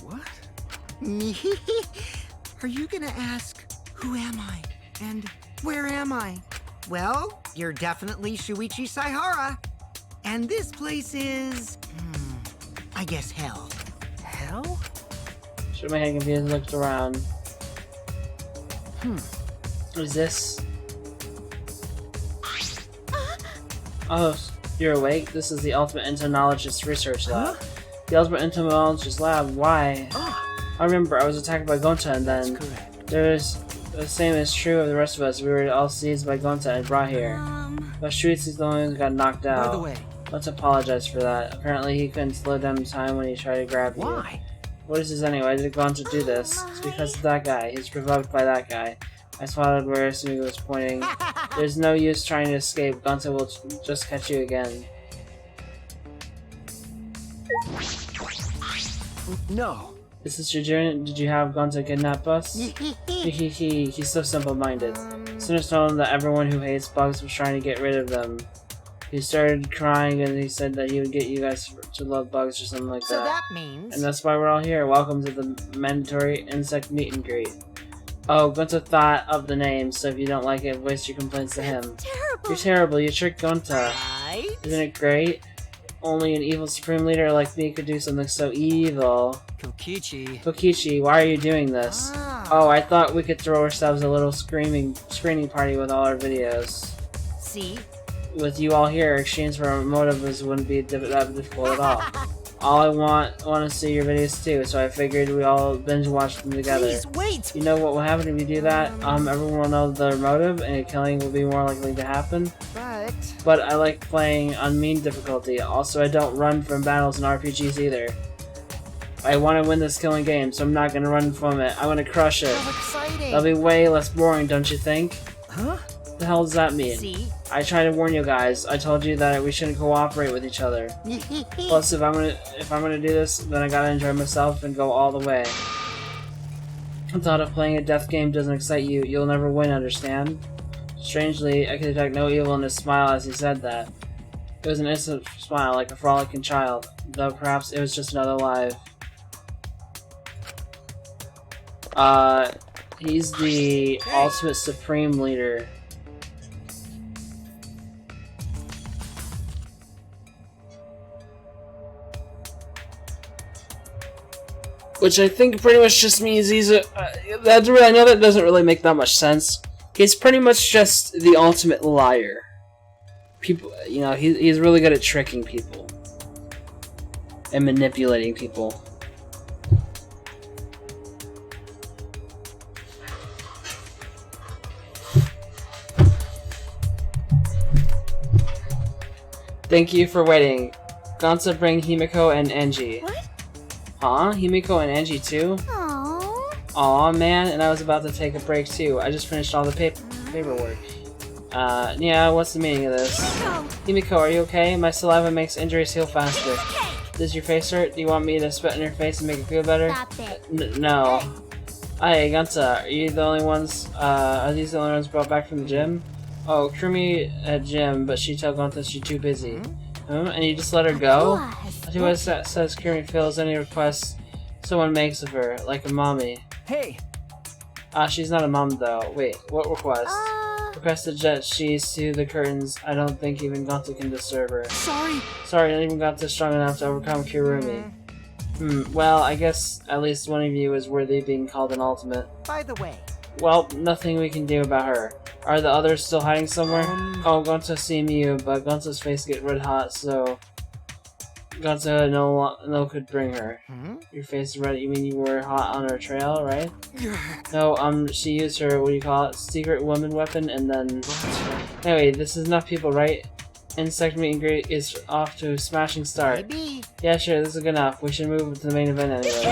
What? Are you gonna ask, who am I? And where am I? Well, you're definitely Shuichi Saihara. And this place is... I guess hell. Hell? Shook my head confused and looked around. What is this? Oh, you're awake? This is the Ultimate Entomologist Research Lab. The Ultimate Entomologist Lab? Why? I remember I was attacked by Gonta and then... There's... The same is true of the rest of us. We were all seized by Gonta and brought here. But Shuichi's the only one who got knocked out. By the way... Let's apologize for that. Apparently he couldn't slow down time when he tried to grab you. Why? What is this anyway? Why did Gonta do this? It's because of that guy. He's provoked by that guy. I spotted where Sumi was pointing. There's no use trying to escape. Gonta will just catch you again. No. Is this your doing? Did you have Gonzo kidnap us? He's so simple-minded. Soon told him that everyone who hates bugs was trying to get rid of them. He started crying and he said that he would get you guys to love bugs or something like that. So that means... And that's why we're all here. Welcome to the mandatory insect meet and greet. Oh, Gonta thought of the name, so if you don't like it, voice your complaints to him. Terrible. You're terrible, you tricked Gonta. Right? Isn't it great? Only an evil supreme leader like me could do something so evil. Kokichi, why are you doing this? Oh, I thought we could throw ourselves a little screening party with all our videos. See? With you all here, exchange for motives wouldn't be that difficult at all. All I want to see your videos too, so I figured we all binge watch them together. Please wait. You know what will happen if you do that? Everyone will know their motive, and a killing will be more likely to happen. But I like playing on mean difficulty. Also, I don't run from battles in RPGs either. I want to win this killing game, so I'm not gonna run from it. I want to crush it. So exciting. That'll be way less boring, don't you think? Huh? What the hell does that mean? See? I tried to warn you guys. I told you that we shouldn't cooperate with each other. Plus, if I'm gonna do this, then I gotta enjoy myself and go all the way. The thought of playing a death game doesn't excite you. You'll never win, understand? Strangely, I could detect no evil in his smile as he said that. It was an innocent smile, like a frolicking child, though perhaps it was just another lie. He's the ultimate supreme leader. Which I think pretty much just means he's a... I know that doesn't really make that much sense. He's pretty much just the ultimate liar. People, you know, he's really good at tricking people. And manipulating people. Thank you for waiting. Gonza, bring Himiko and Angie. What? Huh? Himiko and Angie too? Aww. Aw, man, and I was about to take a break too. I just finished all the paperwork. Yeah, what's the meaning of this? Himiko, are you okay? My saliva makes injuries heal faster. Does your face hurt? Do you want me to spit in your face and make it feel better? Stop it. No. Hey, Gonza, are you the only ones, are these the only ones brought back from the gym? Oh, Krumi at gym, but she told Gonza she's too busy. And you just let her go? See what says Krumi fills any requests someone makes of her, like a mommy. Hey! She's not a mom though. Wait, what request? Requested that she see the curtains. I don't think even Gonza can disturb her. Sorry, not even Gonza strong enough to overcome Kirumi. Well, I guess at least one of you is worthy of being called an ultimate. By the way. Well, nothing we can do about her. Are the others still hiding somewhere? Oh, Gonza seen you, but Gonza's face get red hot, so... Gonza no could bring her. Your face is red, you mean you were hot on her trail, right? No, she used her, what do you call it, secret woman weapon, and then... Anyway, this is enough people, right? Insect meet and greet is off to a smashing start. Maybe. Yeah, sure, this is good enough. We should move to the main event anyways.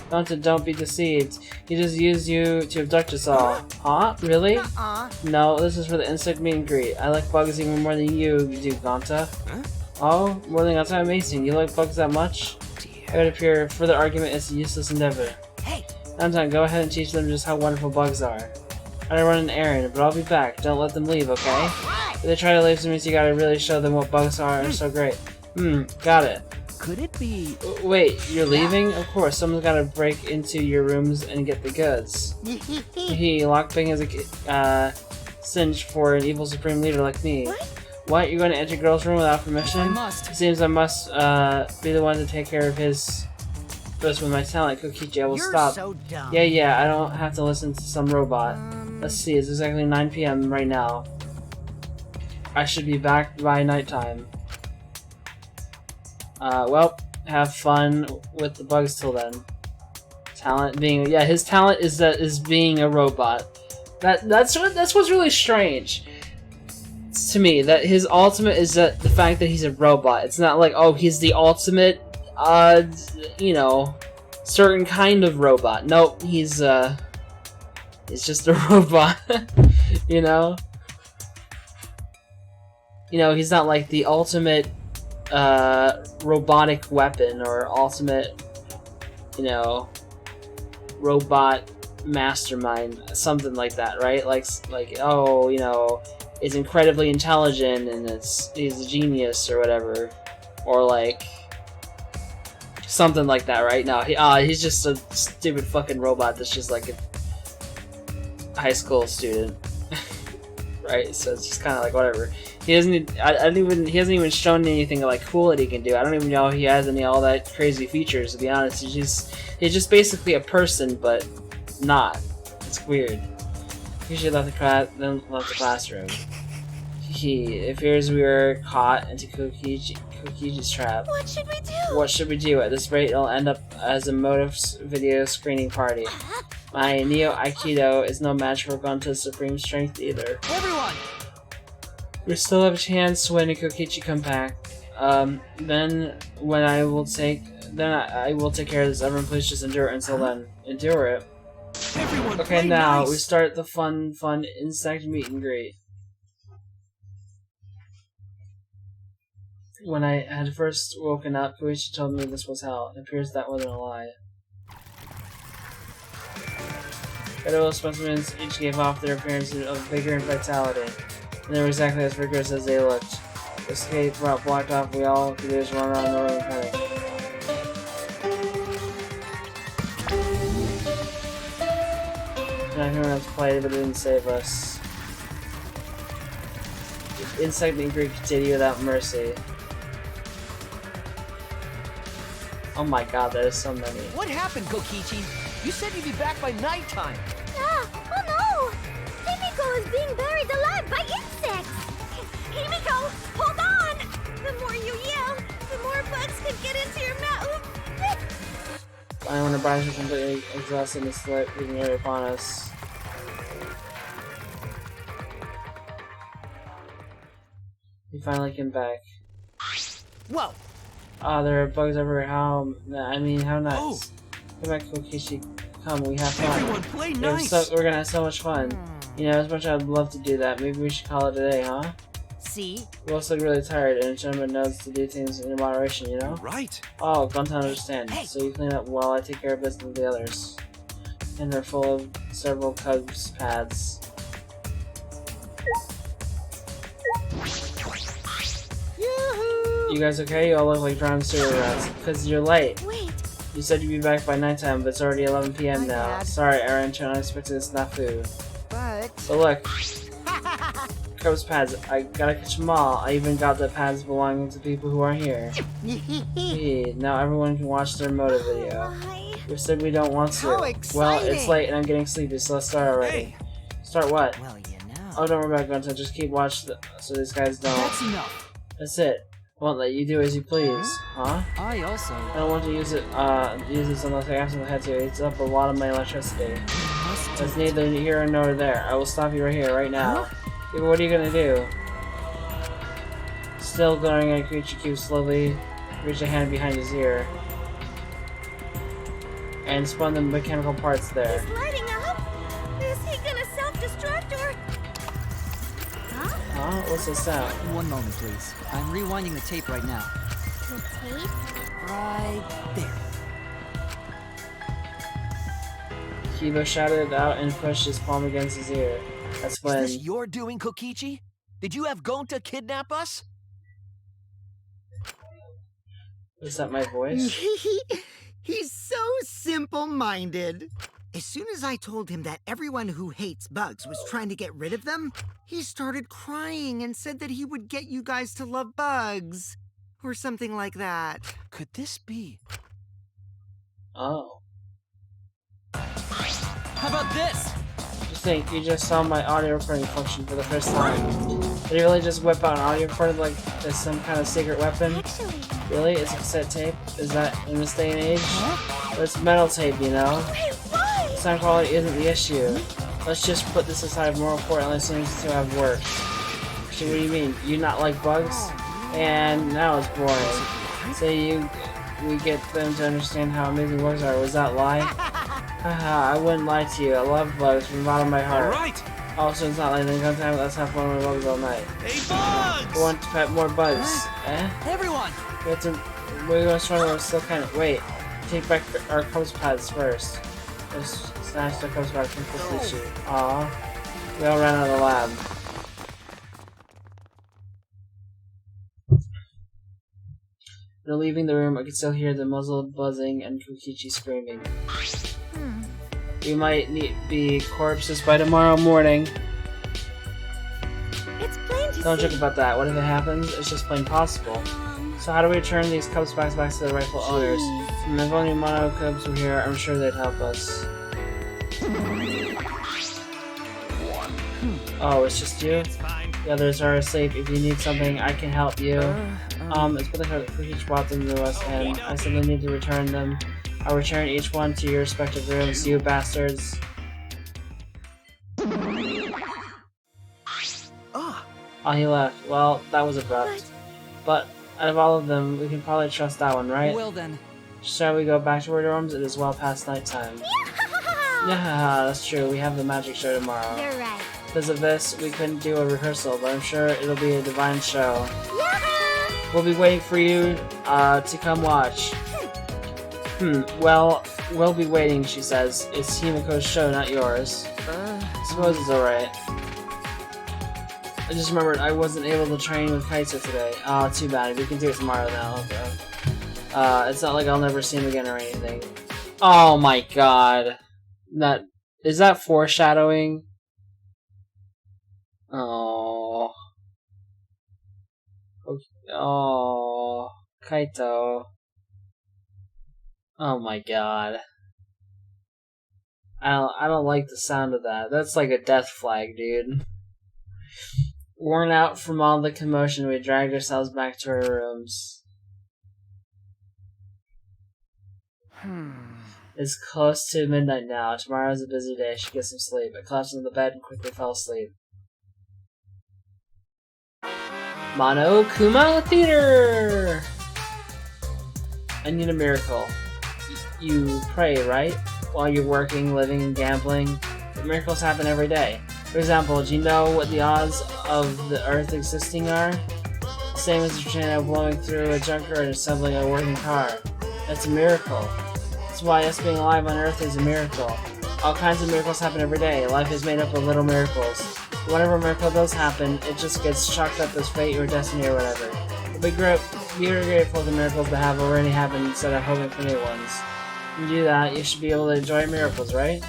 Gonza, don't be deceived. He just used you to abduct us all. Huh? Really? No, this is for the insect meet and greet. I like bugs even more than you do, Gonza. Oh, more than Gonza? Amazing. You like bugs that much? It would appear further argument is a useless endeavor. Anton, go ahead and teach them just how wonderful bugs are. I gotta run an errand, but I'll be back. Don't let them leave, okay? If they try to leave, it means you gotta really show them what bugs are so great. Got it. Could it be... Wait, you're leaving? Of course, someone's gotta break into your rooms and get the goods. Lockpicking is a cinch for an evil supreme leader like me. What? You're going to enter a girl's room without permission? I must. It seems I must be the one to take care of his... But with my talent, Kokichi, I will stop. So dumb. Yeah, I don't have to listen to some robot. Let's see, it's exactly 9 PM right now. I should be back by nighttime. Well, have fun with the bugs till then. Talent being... Yeah, his talent is being a robot. That's what's really strange to me, that his ultimate is the fact that he's a robot. It's not like, oh, he's the ultimate, you know, certain kind of robot. Nope, he's just a robot, you know? You know, he's not like the ultimate, robotic weapon or ultimate, you know, robot mastermind, something like that, right? Like oh, you know, it's incredibly intelligent and he's a genius or whatever, or like something like that, right? No, he's just a stupid fucking robot that's just like a high school student, right? So it's just kind of like whatever. He doesn't. He hasn't even shown anything like cool that he can do. I don't even know if he has any all that crazy features. To be honest, he's just basically a person, but not. It's weird. He should left the classroom. It fears we were caught into Kokichi's trap. What should we do? What should we do? At this rate, it'll end up as a motive video screening party. My Neo Aikido is no match for Gonta's supreme strength either. Everyone! We still have a chance when Kokichi come back. Then I will take care of this. Everyone, please just endure it until then. Endure it. Everyone, Okay, play now nice. we start the fun insect meet and greet. When I had first woken up, Koichi told me this was hell. It appears that wasn't a lie. Federal specimens each gave off their appearance of vigor and vitality, and they were exactly as vigorous as they looked. The escape route blocked off, we all could do is run around northern panic. And everyone else played, but it didn't save us. Insect and Greek continued without mercy. Oh my god, there's so many. What happened, Kokichi? You said you'd be back by nighttime. Ah, oh no! Himiko is being buried alive by insects! Himiko, hold on! The more you yell, the more bugs can get into your mouth. I when her bodies were completely exhausted and slept, leaving area upon us. He finally came back. Whoa! Ah, there are bugs everywhere. How nice. Oh. Come back, Kokichi. Come, we have fun. Everyone, play nice. We're gonna have so much fun. You know, as much as I'd love to do that, maybe we should call it a day, huh? See? We both look really tired, and a gentleman knows to do things in moderation, you know? Right. Oh, Gontan understands. Hey. So you clean up while I take care of business with the others. And they're full of several cubs pads. You guys okay? You all look like drowned sewer rats. Because you're late. Wait, You said you'd be back by nighttime, but it's already 11 p.m. My now. bad. Sorry, I ran into an unexpected snafu. But... But look, Cubs pads, I gotta catch them all. I even got the pads belonging to people who aren't here. Hey, now everyone can watch their motive video. why? We said we don't want to. How Well, it's exciting! late and I'm getting sleepy, so let's start already. Hey. Start what? Well, you know. Oh, don't worry about Gunta, just keep watching so these guys don't. That's enough. That's it. Won't let you do as you please. Huh? I also... I don't want to use it, unless I absolutely had to. It eats up a lot of my electricity. That's neither here nor there. I will stop you right here, right now. Yeah, but what are you gonna do? Still glaring at Creature Cube, slowly reach a hand behind his ear. And spun the mechanical parts there. He's lighting up. Is he gonna self-destruct or? Huh? Huh? What's this sound? One moment, please. I'm rewinding the tape right now. The tape? Right there. Kiba shouted out and pushed his palm against his ear. That's when... Is this your doing, Kokichi? Did you have Gonta kidnap us? Is that my voice? He's so simple-minded. As soon as I told him that everyone who hates bugs was trying to get rid of them, he started crying and said that he would get you guys to love bugs. Or something like that. Could this be? Oh. How about this? Just think, you just saw my audio recording function for the first time. Did you really just whip out an audio recording like it's some kind of secret weapon? Actually, Really? It's a cassette tape? Is that in this day and age? But it's metal tape, you know? wait, why? Sound quality isn't the issue. Let's just put this aside. More importantly, seems to have worked. Actually, what do you mean? You not like bugs? And now it's boring. Say we get them to understand how amazing bugs are. Was that lie? Haha, I wouldn't lie to you. I love bugs from the bottom of my heart. Alright! Also, it's not like then come time. Let's have fun with bugs all night. Hey, bugs! We want to pet more bugs. Eh? Everyone! We have to. We're going to struggle. We're still kind of. Wait. Take back our Cubs pads first. Just snatched the cups back from Kokichi. Aw. We all ran out of the lab. They're leaving the room. I could still hear the muzzled buzzing and Kokichi screaming. We might be corpses by tomorrow morning. It's plain to Don't see. joke about that. What if it happens? It's just plain possible. So how do we return these cups back to the rightful owners? If only Mono Cubs were here, I'm sure they'd help us. Oh, it's just you? The others are asleep. If you need something, I can help you. It's been like each brought them to us, and I simply need to return them. I'll return each one to your respective rooms, you bastards. Oh, he left. Well, that was abrupt. But out of all of them, we can probably trust that one, right? Well then. Shall we go back to our dorms? It is well past nighttime. Yeah, that's true. We have the magic show tomorrow. You're right. Because of this, we couldn't do a rehearsal, but I'm sure it'll be a divine show. Yahoo! We'll be waiting for you to come watch. Well, we'll be waiting, she says. It's Himiko's show, not yours. Suppose it's alright. I just remembered I wasn't able to train with Kaito today. Oh, too bad. We can do it tomorrow now. Okay. It's not like I'll never see him again or anything. Oh my god. Is that foreshadowing? Oh. Oh. Kaito. Oh my god. I don't like the sound of that. That's like a death flag, dude. Worn out from all the commotion, we dragged ourselves back to our rooms. It's close to midnight now. Tomorrow's a busy day. I should get some sleep. I collapsed into the bed and quickly fell asleep. Mono Kuma Theater! I need a miracle. You pray, right? While you're working, living, and gambling. But miracles happen every day. For example, do you know what the odds of the Earth existing are? The same as the tornado blowing through a junker and assembling a working car. That's a miracle. That's why us being alive on Earth is a miracle. All kinds of miracles happen every day. Life is made up of little miracles. But whenever a miracle does happen, it just gets chalked up as fate or destiny or whatever. But be grateful for the miracles that have already happened instead of hoping for new ones. When you do that, you should be able to enjoy miracles, right?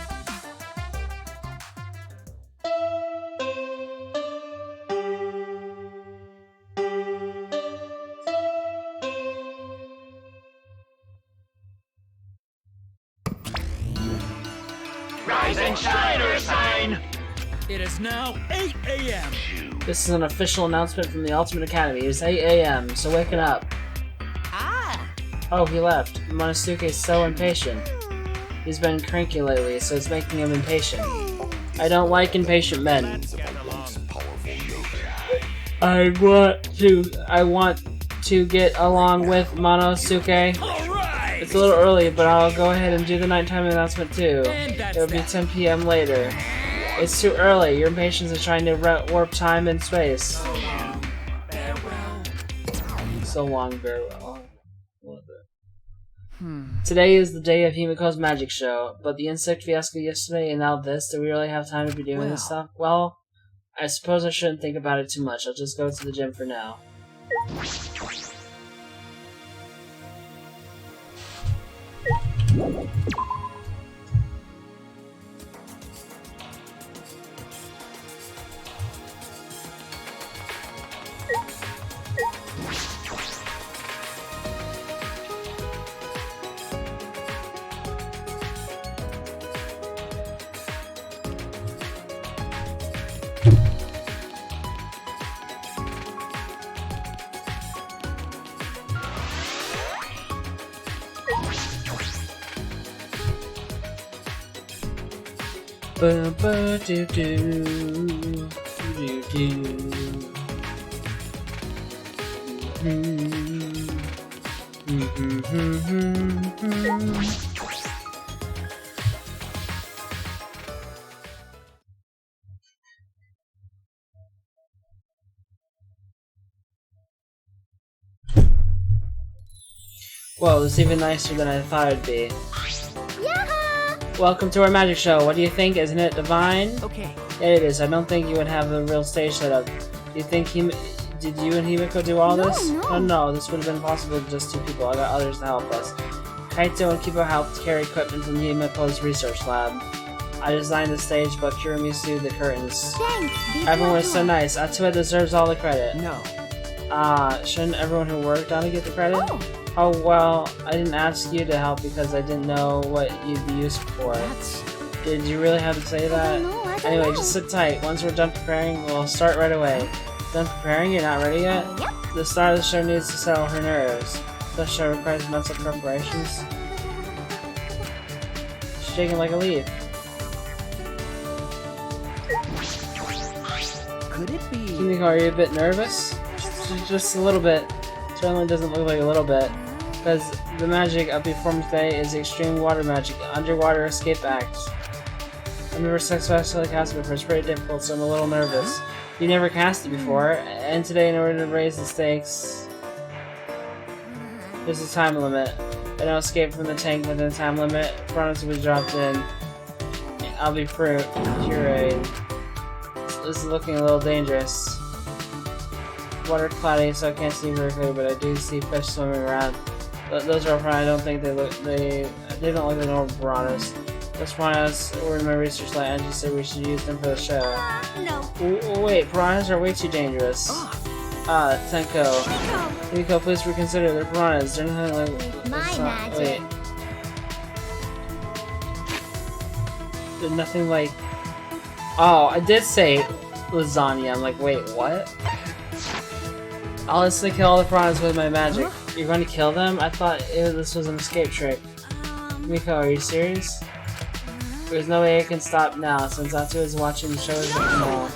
Rise and shine, Ursine! It is now 8 a.m. This is an official announcement from the Ultimate Academy. It's 8 a.m., so waking up. Oh, he left. Monosuke is so impatient. He's been cranky lately, so it's making him impatient. I don't like impatient men. I want to get along with Monosuke. Alright! It's a little early, but I'll go ahead and do the nighttime announcement too. And that's It'll be 10 p.m. later. It's too early. Your impatience is trying to warp time and space. So long, very well. Today is the day of Himiko's magic show, but the insect fiasco yesterday and now this, do we really have time to be doing this stuff? Well, I suppose I shouldn't think about it too much. I'll just go to the gym for now. Ba ba do do do do. Whoa, it's even nicer than I thought it'd be. Yaha! Welcome to our magic show. What do you think? Isn't it divine? Okay. Yeah, it is. I don't think you would have a real stage set up. Do you think did you and Himiko do all this? No. Oh no, this would have been possible with just 2 people. I got others to help us. Kaito and Kipo helped carry equipment from Himiko's research lab. I designed the stage, but Kurumi sewed the curtains. Thanks. Everyone was so nice. Atua deserves all the credit. No. Shouldn't everyone who worked on it get the credit? Oh. Oh, well, I didn't ask you to help because I didn't know what you'd be useful for. Did you really have to say that? I don't Anyway, know. just sit tight. Once we're done preparing, we'll start right away. Done preparing? You're not ready yet? Yep. The star of the show needs to settle her nerves. The show requires mental preparations. She's shaking like a leaf. Could it be? Kimiko, are you a bit nervous? Just a little bit. Certainly doesn't look like a little bit. Because the magic I'll be performing today is extreme water magic, underwater escape act. I've never successfully cast it before, it's pretty difficult, so I'm a little nervous. You never cast it before, and today in order to raise the stakes, there's a time limit. I don't escape from the tank within the time limit. Piranhas will be dropped in. I'll be pureed. This is looking a little dangerous. Water cloudy, so I can't see very clearly, but I do see fish swimming around. Those are piranhas. I don't think they don't look like normal piranhas. Those piranhas were in my research lab, and she said we should use them for the show. No. Wait, piranhas are way too dangerous. Tenko. Himiko, please reconsider. They're piranhas. They're nothing like. My magic. Wait. They're nothing like. Oh, I did say lasagna. I'm like, wait, what? I'll instantly kill all the piranhas with my magic. You're going to kill them? I thought this was an escape trick. Miko, are you serious? There's no way I can stop now, since Atua is watching the show as well.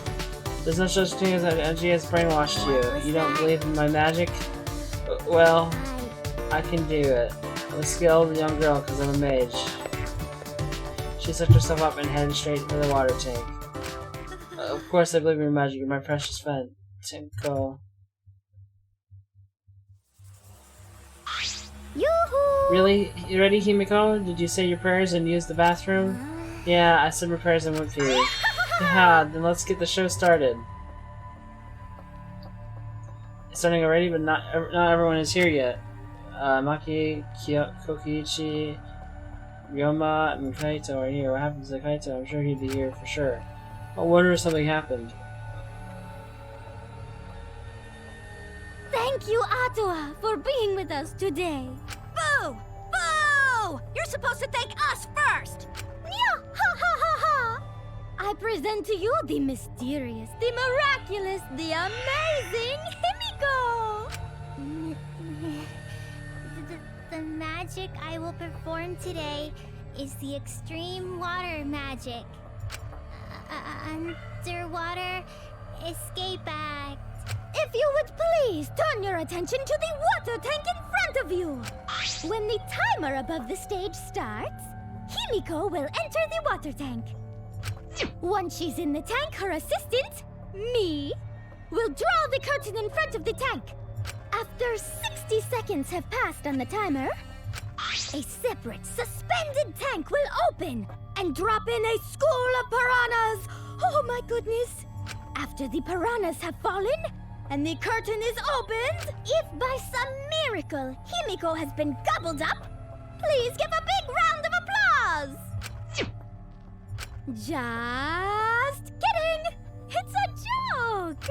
There's no such thing as that energy has brainwashed you. You don't believe in my magic? Well, I can do it. I'm a skilled young girl because I'm a mage. She sucked herself up and headed straight for the water tank. Of course I believe in your magic, you're my precious friend. Tinko. Yoo-hoo! Really? You ready, Himiko? Did you say your prayers and use the bathroom? Yeah, I said my prayers and went pee. Yeah, then let's get the show started. It's starting already, but not everyone is here yet. Maki, Kokiichi, Ryoma, and Kaito are here. What happens to Kaito? I'm sure he'd be here for sure. I wonder if something happened. Thank you, Atua, for being with us today. Boo! Boo! You're supposed to thank us first! Yeah, ha ha ha ha! I present to you the mysterious, the miraculous, the amazing Himiko! The magic I will perform today is the extreme water magic. Underwater escape act. If you would please turn your attention to the water tank in front of you. When the timer above the stage starts, Himiko will enter the water tank. Once she's in the tank, her assistant, me, will draw the curtain in front of the tank. After 60 seconds have passed on the timer, a separate, suspended tank will open and drop in a school of piranhas. Oh my goodness. After the piranhas have fallen and the curtain is opened, if by some miracle Himiko has been gobbled up, please give a big round of applause. Just kidding. It's a joke.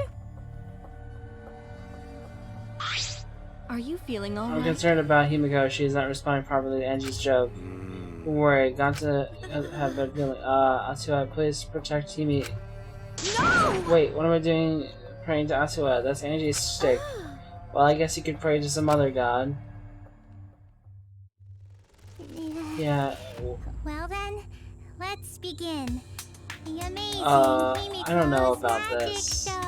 Are you feeling all I'm right? concerned about Himiko. She is not responding properly to Angie's joke. Don't worry, got to have a feeling. Atua, please protect Himi. No! Wait, what am I doing praying to Atua? That's Angie's stick. Well, I guess you could pray to some other god. Yeah. Well then, let's begin. The amazing I don't know Himiko's about magic this. show.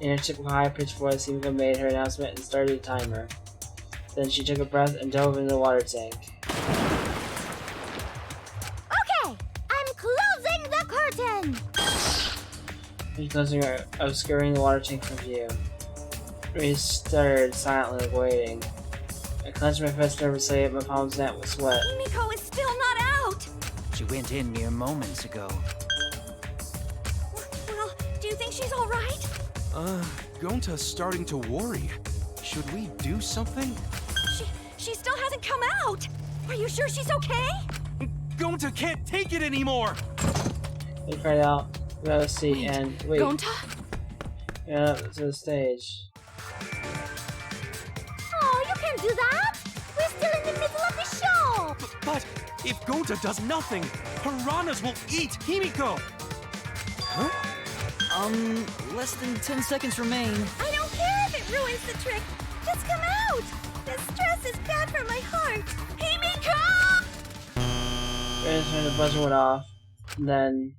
In her typical high-pitched voice, Himiko made her announcement and started a timer. Then she took a breath and dove into the water tank. Okay, I'm closing the curtain. She's closing her, obscuring the water tank from view. We stirred silently, waiting. I clenched my fist nervously, my palms damp with sweat. Himiko is still not out! She went in mere moments ago. Well, do you think she's alright? Gonta's starting to worry. Should we do something? She still hasn't come out! Are you sure she's okay? Gonta can't take it anymore! He cried out, grab a seat, and wait. Gonta? Yeah, to the stage. Oh, you can't do that! We're still in the middle of the show! But if Gonta does nothing, piranhas will eat Himiko! Huh? Less than 10 seconds remain. I don't care if it ruins the trick! Just come out! The stress is bad for my heart! Himiko! And the buzzer went off. And then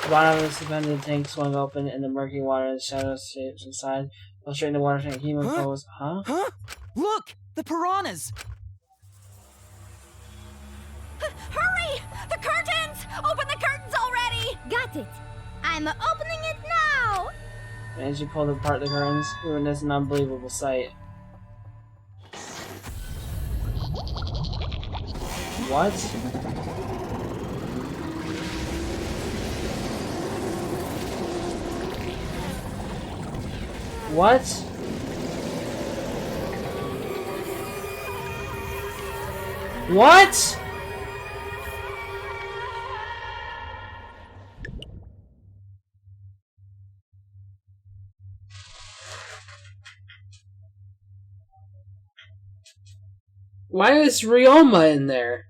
the bottom of the suspended tank swung open and the murky water and shadows shapes inside. While straight in the water tank, Himiko was Huh? Look! The piranhas! Hurry! The curtains! Open the curtains already! Got it! I'm opening it now! And as she pulled apart the curtains, we witnessed an unbelievable sight. What? What? What? Why is Ryoma in there?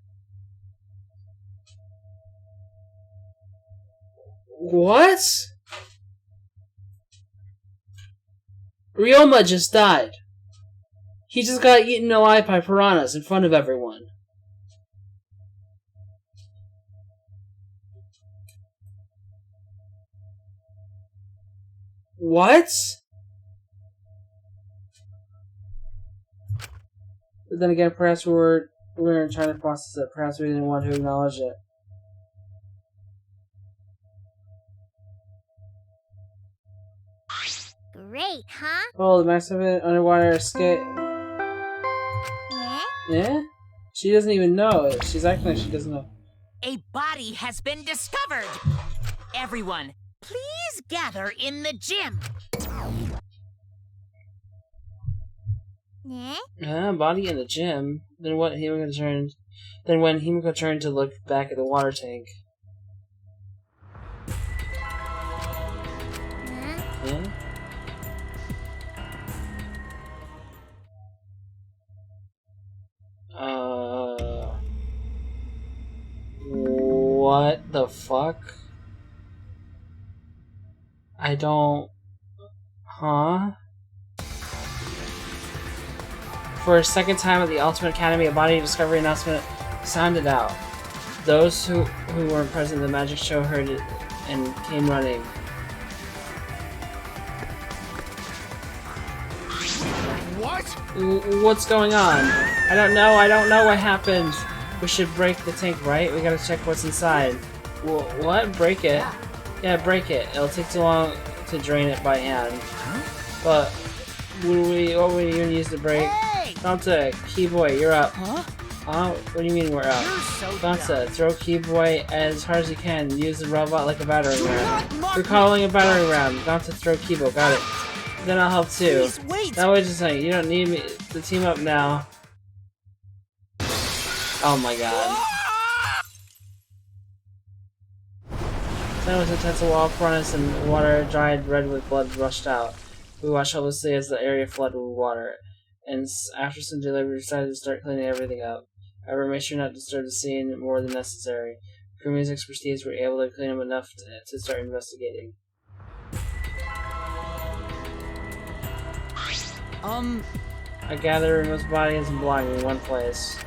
What? Ryoma just died. He just got eaten alive by piranhas in front of everyone. What? But then again, perhaps we were trying to process it. Perhaps we didn't want to acknowledge it. Great, huh? Oh, the massive underwater escape. Yeah? She doesn't even know it. She's acting like she doesn't know. A body has been discovered! Everyone, please gather in the gym! Body in the gym. Then when Himiko turned to look back at the water tank. Yeah? What the fuck? I don't... Huh? For a second time at the Ultimate Academy, a body discovery announcement sounded out. Those who weren't present at the magic show heard it and came running. What? What's going on? I don't know what happened. We should break the tank, right? We gotta check what's inside. What? Break it? Yeah, break it. It'll take too long to drain it by hand. But what would we even use to break? Gonta, Keyboy, you're up. What do you mean we're up? Gonta, throw Keyboy as hard as you can. Use the robot like a battering ram. You're calling a battering ram. Gonta, throw Keyboy. Got it. Then I'll help too. That was just saying, you don't need me to team up now. Oh my god. Then was intense wall furnace and water dried red with blood rushed out. We watched helplessly as the area flooded with water. And after some delay, we decided to start cleaning everything up. However, make sure not to disturb the scene more than necessary. Kumi's expertise were able to clean up enough to start investigating. I gather most bodies and belonging in one place.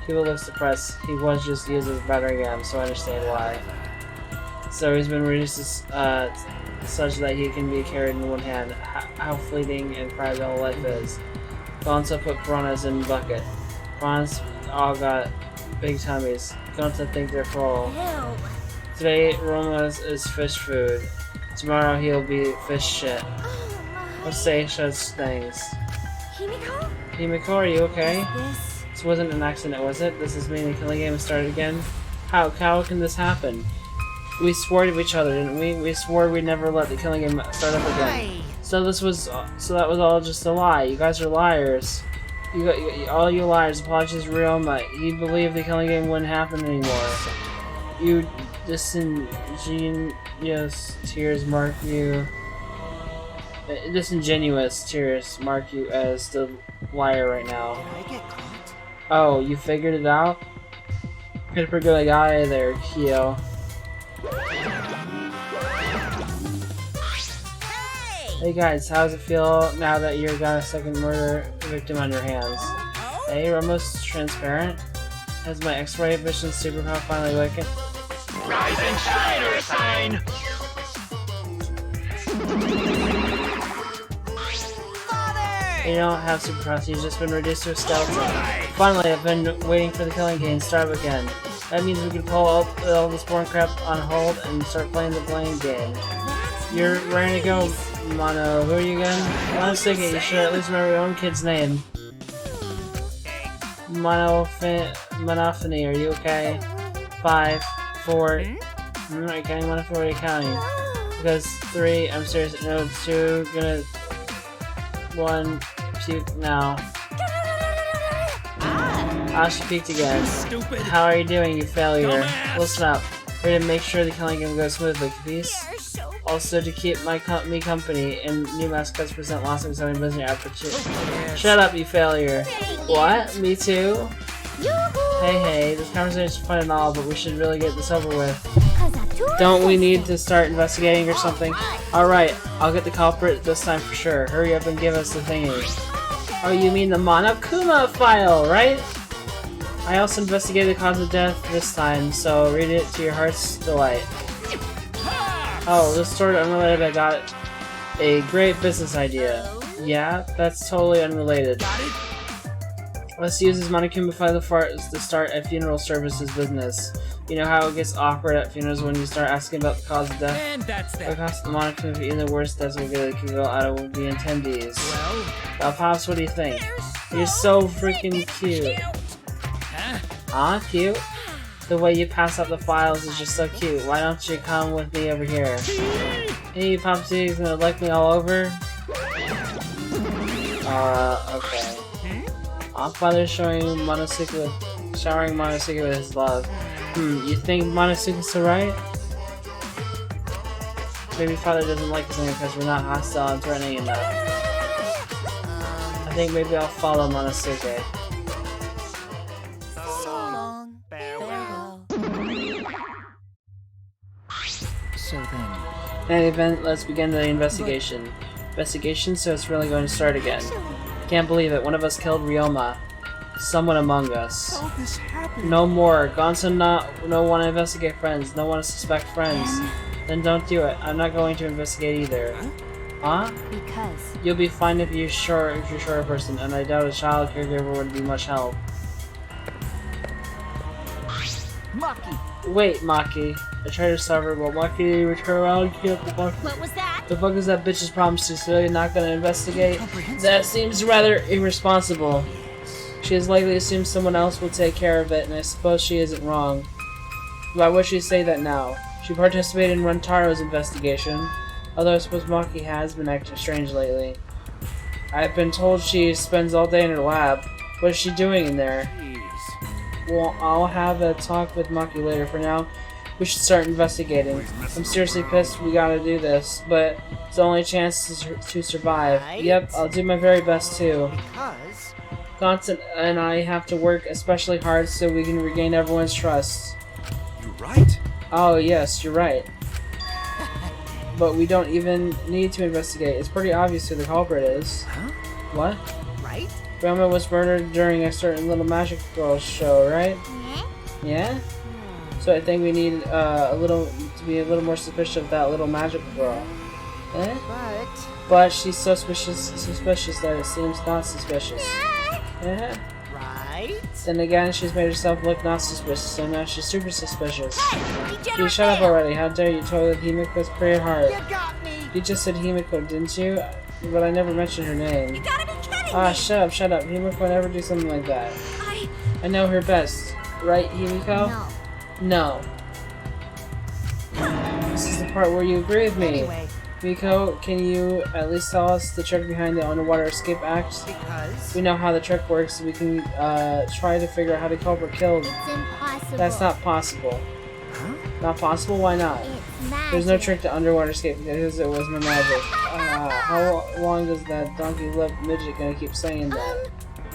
People look suppressed. He was just used as a battering ram, so I understand why. So he's been reduced to, such that he can be carried in one hand. How fleeting and fragile life is. Gonta put piranhas in the bucket. Piranhas all got big tummies. Gonta think they're full. Today, Roma's is fish food. Tomorrow he'll be fish shit. Let's say such things. Himiko? Himiko, are you okay? This... This wasn't an accident, was it? This is mean the killing game started again? How can this happen? We swore to each other, didn't we? We swore we'd never let the killing game start up again. So that was all just a lie. You guys are liars. All you liars. Apologies, Ryoma. He believed the killing game wouldn't happen anymore. You disingenuous tears mark you. Disingenuous tears mark you as the liar right now. Did I get caught? Oh, you figured it out? You're a pretty good guy there, Kyo. Hey guys, how does it feel now that you've got a second murder victim on your hands? Hey, you're almost transparent. Has my X-ray vision superpower finally awakened? Rise and shine, or a sign! You don't have superpowers, you've just been reduced to a skeleton. Finally, I've been waiting for the killing game to start up again. That means we can pull all this boring crap on hold and start playing the blame game. You're ready to go, Mono. Who are you again? Monosuke, you should at least remember your own kid's name. Monophony, are you okay? 5, 4... I'm not counting, what are you counting? Because 3, I'm serious, no, 2, gonna... 1, puke now. Ah, she peeked again. Stupid. How are you doing, you failure? Listen up. We're gonna make sure the killing game goes smoothly, peace? Also, to keep me company, and new mascots present lots of exciting business opportunities. Shut up, you failure. What? Me too? Hey, this conversation is fun and all, but we should really get this over with. Don't we need to start investigating or something? Alright, I'll get the culprit this time for sure. Hurry up and give us the thingy. Oh, you mean the Monokuma file, right? I also investigated the cause of death this time, so read it to your heart's delight. Oh, this is sort of unrelated. I got a great business idea. Yeah, that's totally unrelated. Let's use this Monokuma file to start a funeral services business. You know how it gets awkward at funerals when you start asking about the cause of death? And that's that. The cost of the Monokuma, even the worst deaths will can go out of the attendees. Well, Pops, what do you think? You're so freaking cute. Huh? Cute? The way you pass up the files is just so cute. Why don't you come with me over here? Hey, Popsy, you gonna like me all over? Okay. Father showering Monosuke with his love. You think Monosuke's alright? Maybe Father doesn't like us because we're not hostile and threatening enough. I think maybe I'll follow Monosuke. So then... In any event, let's begin the investigation. Investigation, so it's really going to start again. Can't believe it, one of us killed Ryoma. Someone among us. How this happened? No more. Gonzo no want to investigate friends. No want to suspect friends. Then don't do it. I'm not going to investigate either. Huh? Because You'll be fine if you're sure a person, and I doubt a child caregiver would be much help. Maki! Wait, Maki. I tried to stop her, but Maki would turn around and kill the fuck. What was that? The fuck is that bitch's problem? She's really not gonna investigate? That seems rather irresponsible. She is likely to assume someone else will take care of it, and I suppose she isn't wrong. Why would she say that now? She participated in Runtaro's investigation, although I suppose Maki has been acting strange lately. I've been told she spends all day in her lab. What is she doing in there? Well, I'll have a talk with Maki later. For now, we should start investigating. I'm seriously pissed we gotta do this, but it's the only chance to survive. Yep, I'll do my very best too. Because... Constant and I have to work especially hard so we can regain everyone's trust. You're right. Oh yes, you're right. But we don't even need to investigate. It's pretty obvious who the culprit is. Huh? What? Right? Grandma was murdered during a certain little magic girl show, right? Yeah? So I think we need to be a little more suspicious of that little magic girl. Eh? But she's so suspicious that it seems not suspicious. Yeah. Right? Then again, she's made herself look not suspicious, so now she's super suspicious. Hey, You shut up already, how dare you toy with Himiko's pretty heart. You got me! You just said Himiko, didn't you? but I never mentioned her name. You gotta be kidding Ah, me! shut up, shut up. Himiko would never do something like that. I know her best. Right, Himiko? No. This is the part where you agree with me. Anyway. Himiko, can you at least tell us the trick behind the Underwater Escape Act? Because? We know how the trick works, so we can try to figure out how the culprit killed. It's impossible. That's not possible. Huh? Not possible? Why not? It's magic. There's no trick to underwater escape because it was no magic. How long is that donkey-lipped midget gonna keep saying that?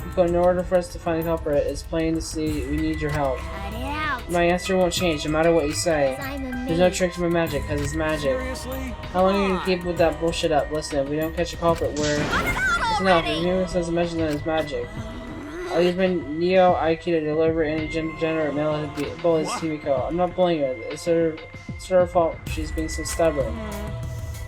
Because in order for us to find the culprit, it's plain to see we need your help. Cut it out. My answer won't change no matter what you say. I'm a There's no trick to my magic because it's magic. Seriously? How long are you gonna keep with that bullshit up? Listen, if we don't catch a culprit, it's enough. If anyone says the mention that it's magic. I'll even Neo Aiki to deliver any degenerate male who bullies Himiko. I'm not bullying her. It's her fault she's being so stubborn.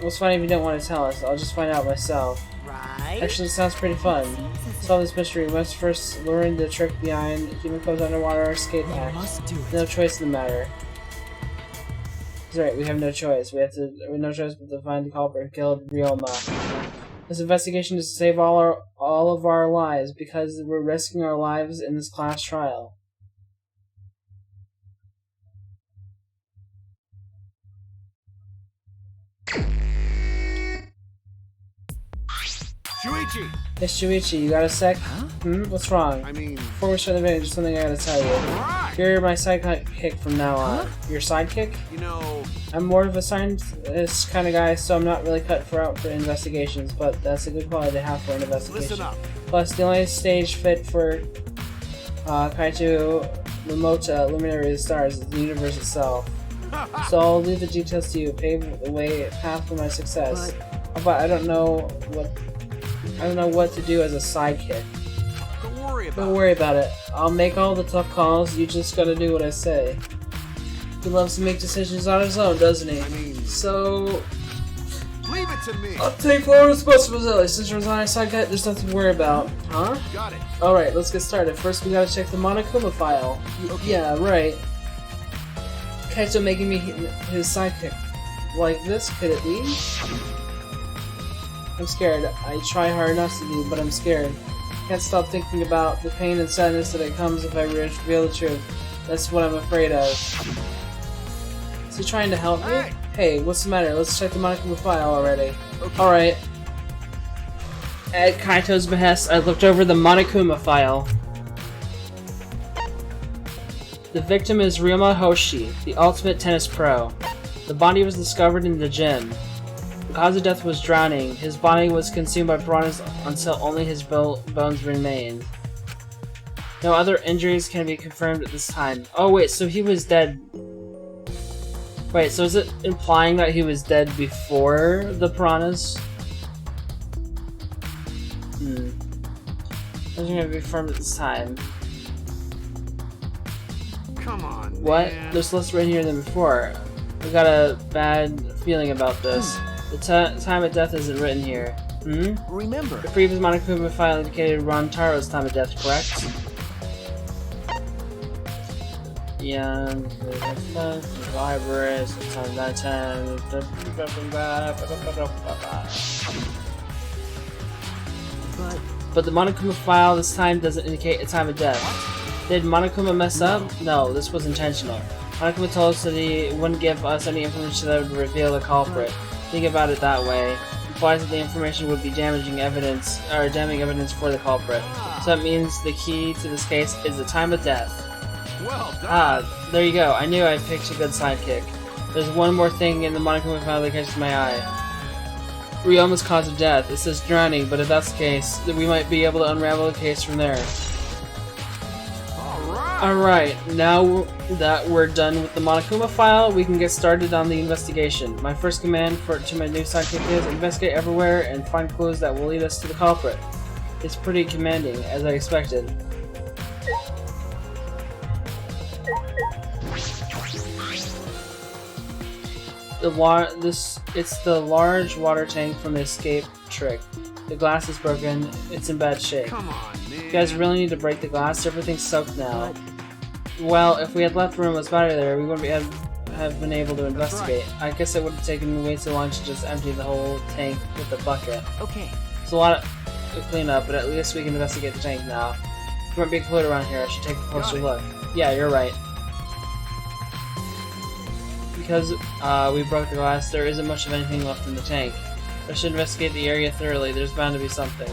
It's fine if you don't want to tell us. I'll just find out myself. Right? Actually, it sounds pretty fun. To solve this mystery, we must first learn the trick behind Himiko's Underwater Escape Act. No choice in the matter. That's right, we have no choice. We have no choice but to find the culprit who killed Ryoma. This investigation is to save all of our lives because we're risking our lives in this class trial. Shuichi! Hey Shuichi, you got a sec? Huh? What's wrong? I mean... Before we start the video, there's something I gotta tell you. Right. You're my sidekick from now on. Your sidekick? You know... I'm more of a scientist kind of guy, so I'm not really cut for investigations, but that's a good quality to have for an investigation. Listen up. Plus, the only stage fit for Kaiju Momota, Luminary of the Stars, is the universe itself. So I'll leave the details to you, pave the way, path for my success. But I don't know what to do as a sidekick. Don't worry about it. I'll make all the tough calls. You just gotta do what I say. He loves to make decisions on his own, doesn't he? I mean... So... Leave it to me! I'll take full responsibility. Since you're on our sidekick, there's nothing to worry about. Huh? Got it. Alright, let's get started. First, we gotta check the Monokuma file. Yeah, right. Kaito making me his sidekick. Like this, could it be? I'm scared. I try hard not to be, but I'm scared. Can't stop thinking about the pain and sadness that it comes if I reveal the truth. That's what I'm afraid of. Is he trying to help me? Hey, what's the matter? Let's check the Monokuma file already. Alright. At Kaito's behest, I looked over the Monokuma file. The victim is Ryoma Hoshi, the ultimate tennis pro. The body was discovered in the gym. The cause of death was drowning. His body was consumed by piranhas until only his bones remained. No other injuries can be confirmed at this time. Oh wait, so he was dead. Wait, so is it implying that he was dead before the piranhas? Nothing can be confirmed at this time. Come on, What? man. There's less written here than before. I got a bad feeling about this. The time of death isn't written here. Remember. The previous Monokuma file indicated Ron Taro's time of death, correct? Yeah, the library, sometimes nighttime. But the Monokuma file this time doesn't indicate a time of death. Did Monokuma mess up? No, this was intentional. Monokuma told us that he wouldn't give us any information that would reveal the culprit. Think about it that way. It implies that the information would be damning evidence for the culprit. So that means the key to this case is the time of death. Well done. Ah, there you go. I knew I picked a good sidekick. There's one more thing in the Monokuma file that catches my eye. Ryoma's cause of death. It says drowning, but if that's the case, then we might be able to unravel the case from there. Alright, now that we're done with the Monokuma file, we can get started on the investigation. My first command to my new sidekick is investigate everywhere and find clues that will lead us to the culprit. It's pretty commanding, as I expected. It's the large water tank from the escape trick. The glass is broken. It's in bad shape. Come on, man. You guys really need to break the glass. Everything's soaked now. Well, if we had left Ryuma's body there, we wouldn't have been able to investigate. I guess it would have taken me way too long to just empty the whole tank with the bucket. Okay. It's a lot to clean up, but at least we can investigate the tank now. There might be a clue around here. I should take a closer look. Yeah, you're right. Because we broke the glass, there isn't much of anything left in the tank. I should investigate the area thoroughly. There's bound to be something.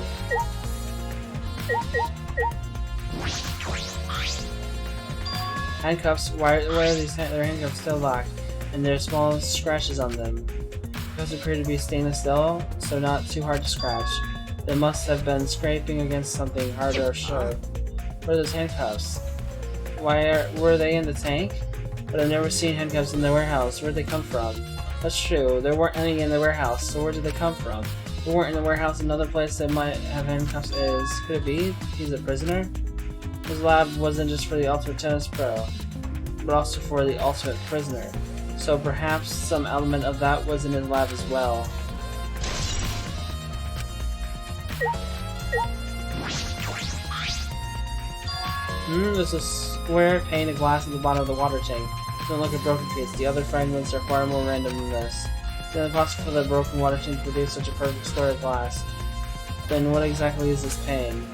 Handcuffs? Why are their handcuffs still locked? And there's small scratches on them. Those appear to be stainless steel, so not too hard to scratch. They must have been scraping against something harder or sure. What are those handcuffs? Were they in the tank? But I've never seen handcuffs in the warehouse. Where'd they come from? That's true. There weren't any in the warehouse, so where did they come from? They weren't in the warehouse. Another place that might have handcuffs is... Could it be? He's a prisoner? His lab wasn't just for the ultimate tennis pro, but also for the ultimate prisoner. So perhaps some element of that was in his lab as well. There's a square pane of glass at the bottom of the water tank. It doesn't look like a broken piece. The other fragments are far more random than this. It's impossible for the broken water tank to produce such a perfect square of glass. Then what exactly is this pane?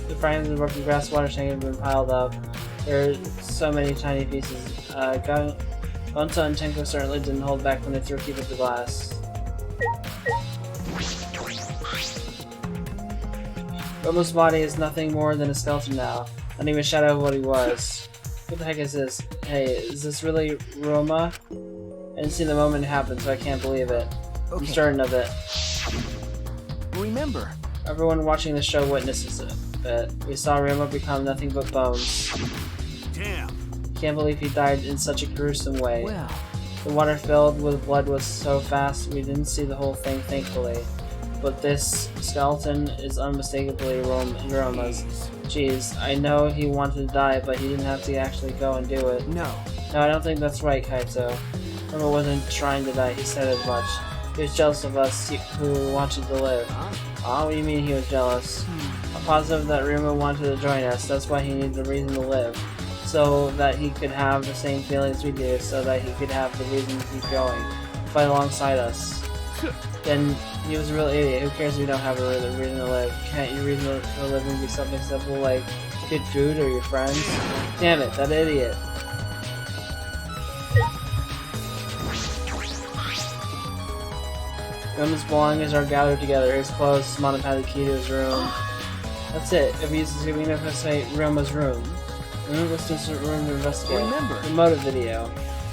The fragments of the broken glass water tank have been piled up. There are so many tiny pieces. Gonta and Tenko certainly didn't hold back when they threw keep at the glass. Romo's body is nothing more than a skeleton now, not even a shadow of what he was. What the heck is this? Hey, is this really Roma? I didn't see the moment it happened, so I can't believe it. I'm certain of it. Remember, everyone watching the show witnesses it. We saw Roma become nothing but bones. Damn. Can't believe he died in such a gruesome way. Well, the water filled with blood was so fast we didn't see the whole thing, thankfully. But this skeleton is unmistakably Roma's. Jeez, I know he wanted to die, but he didn't have to actually go and do it. No, I don't think that's right, Kaito. Roma wasn't trying to die, he said as much. He was jealous of us who wanted to live. What do you mean he was jealous? I'm positive that Roma wanted to join us, that's why he needed a reason to live. So that he could have the same feelings we do, so that he could have the reason to keep going, fight alongside us. Then he was a real idiot. Who cares if you don't have a reason to live? Can't your reason for living be something simple like good food or your friends? Damn it, that idiot. Roma's belongings are gathered together. His clothes, his mom had the key to his room. That's it. If we investigate Roma's room. What's this room to investigate? Remember. The motive video.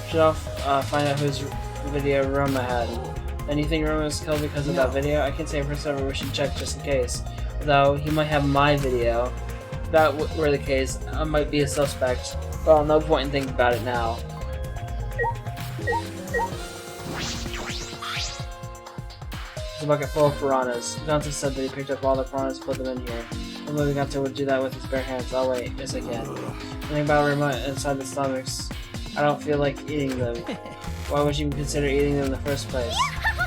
Should all find out whose video Roma had. And you think Roma was killed because of that video? I can't say for certain, we should check just in case. Though, he might have my video. If that were the case, I might be a suspect. Well, no point in thinking about it now. It's a bucket full of piranhas. Gonta said that he picked up all the piranhas and put them in here. I'm moving Gonta would do that with his bare hands. I'll wait. Yes, I can. Something about Roma inside the stomachs. I don't feel like eating them. Why would you consider eating them in the first place?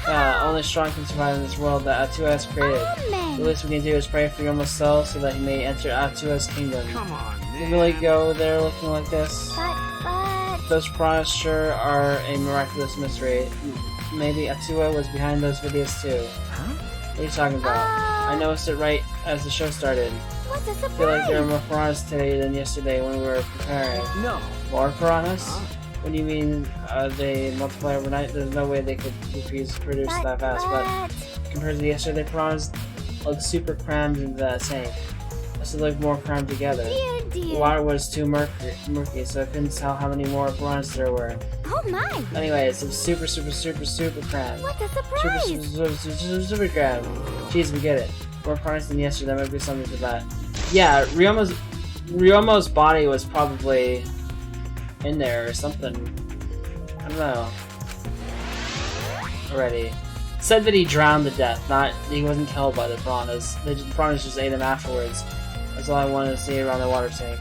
Only strong can survive in this world that Atua has created. The least we can do is pray for Roma's soul so that he may enter Atua's kingdom. Come on, man. Will really go there looking like this? But... Those piranhas sure are a miraculous mystery. Maybe Atua was behind those videos too. Huh? What are you talking about? I noticed it right as the show started. What's a surprise? I feel like there are more piranhas today than yesterday when we were preparing. No. More piranhas? What do you mean they multiply overnight? There's no way they could produce that fast, but compared to yesterday, piranhas look super crammed into that tank. Must have looked more crammed together. Dear, dear. The water was too murky, so I couldn't tell how many more piranhas there were. Oh my! Anyways, it was super crammed. What a surprise! Super crammed. Jeez, we get it. More piranhas than yesterday, there might be something to that. Yeah, Ryomo's body was probably in there or something. I don't know. Already. Said that he drowned to death, not he wasn't killed by the piranhas. The piranhas just ate him afterwards. That's all I wanted to see around the water tank.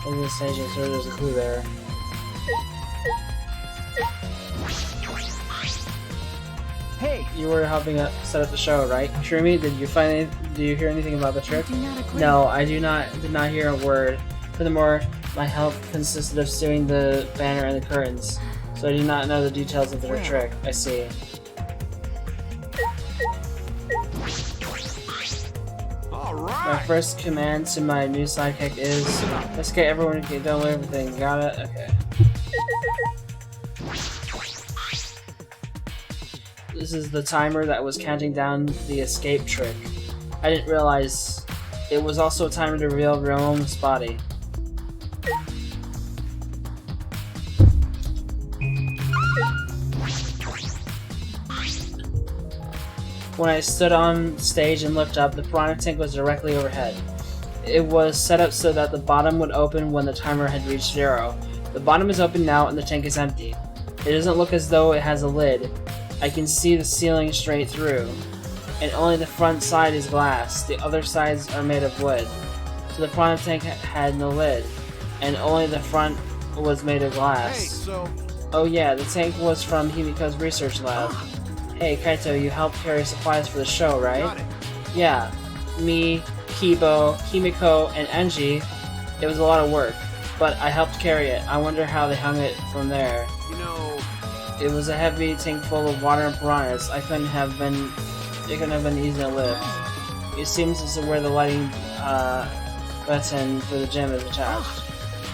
Look at the station, so there's a clue there. Hey! You were helping set up the show, right? Shroomy, did you hear anything about the trick? I do not agree. No, I did not hear a word. Furthermore, my help consisted of sewing the banner and the curtains, so I do not know the details of the trick. I see. My first command to my new sidekick is let's get everyone to download everything. Got it? Okay. This is the timer that was counting down the escape trick. I didn't realize it was also a timer to reveal Ramon's body. When I stood on stage and looked up, the piranha tank was directly overhead. It was set up so that the bottom would open when the timer had reached 0. The bottom is open now and the tank is empty. It doesn't look as though it has a lid. I can see the ceiling straight through, and only the front side is glass. The other sides are made of wood. So the piranha tank had no lid, and only the front was made of glass. Hey, so... Oh yeah, the tank was from Himiko's research lab. Hey Kaito, you helped carry supplies for the show, right? Got it. Yeah. Me, Kibo, Himiko, and Enji. It was a lot of work, but I helped carry it. I wonder how they hung it from there. You know... It was a heavy tank full of water and piranhas. It couldn't have been easy to lift. It seems as to where the lighting button for the gym is attached.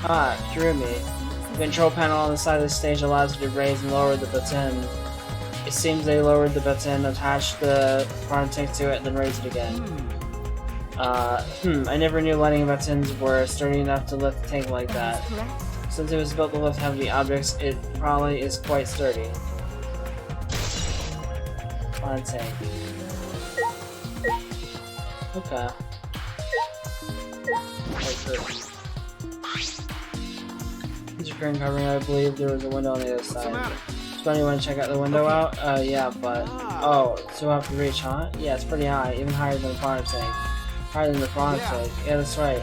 Ah, Kirumi. The control panel on the side of the stage allows you to raise and lower the button. It seems they lowered the button, attached the piranha tank to it, then raised it again. I never knew lighting buttons were sturdy enough to lift the tank like that. Since it was built to lift heavy objects, it probably is quite sturdy. Piranha tank. Okay. These are curtain covering. I believe there was a window on the other side. So you want to check out the window out? Yeah, but... Oh, so have to reach, huh? Yeah, it's pretty high, even higher than the piranha tank. Higher than the piranha tank. Yeah, that's right.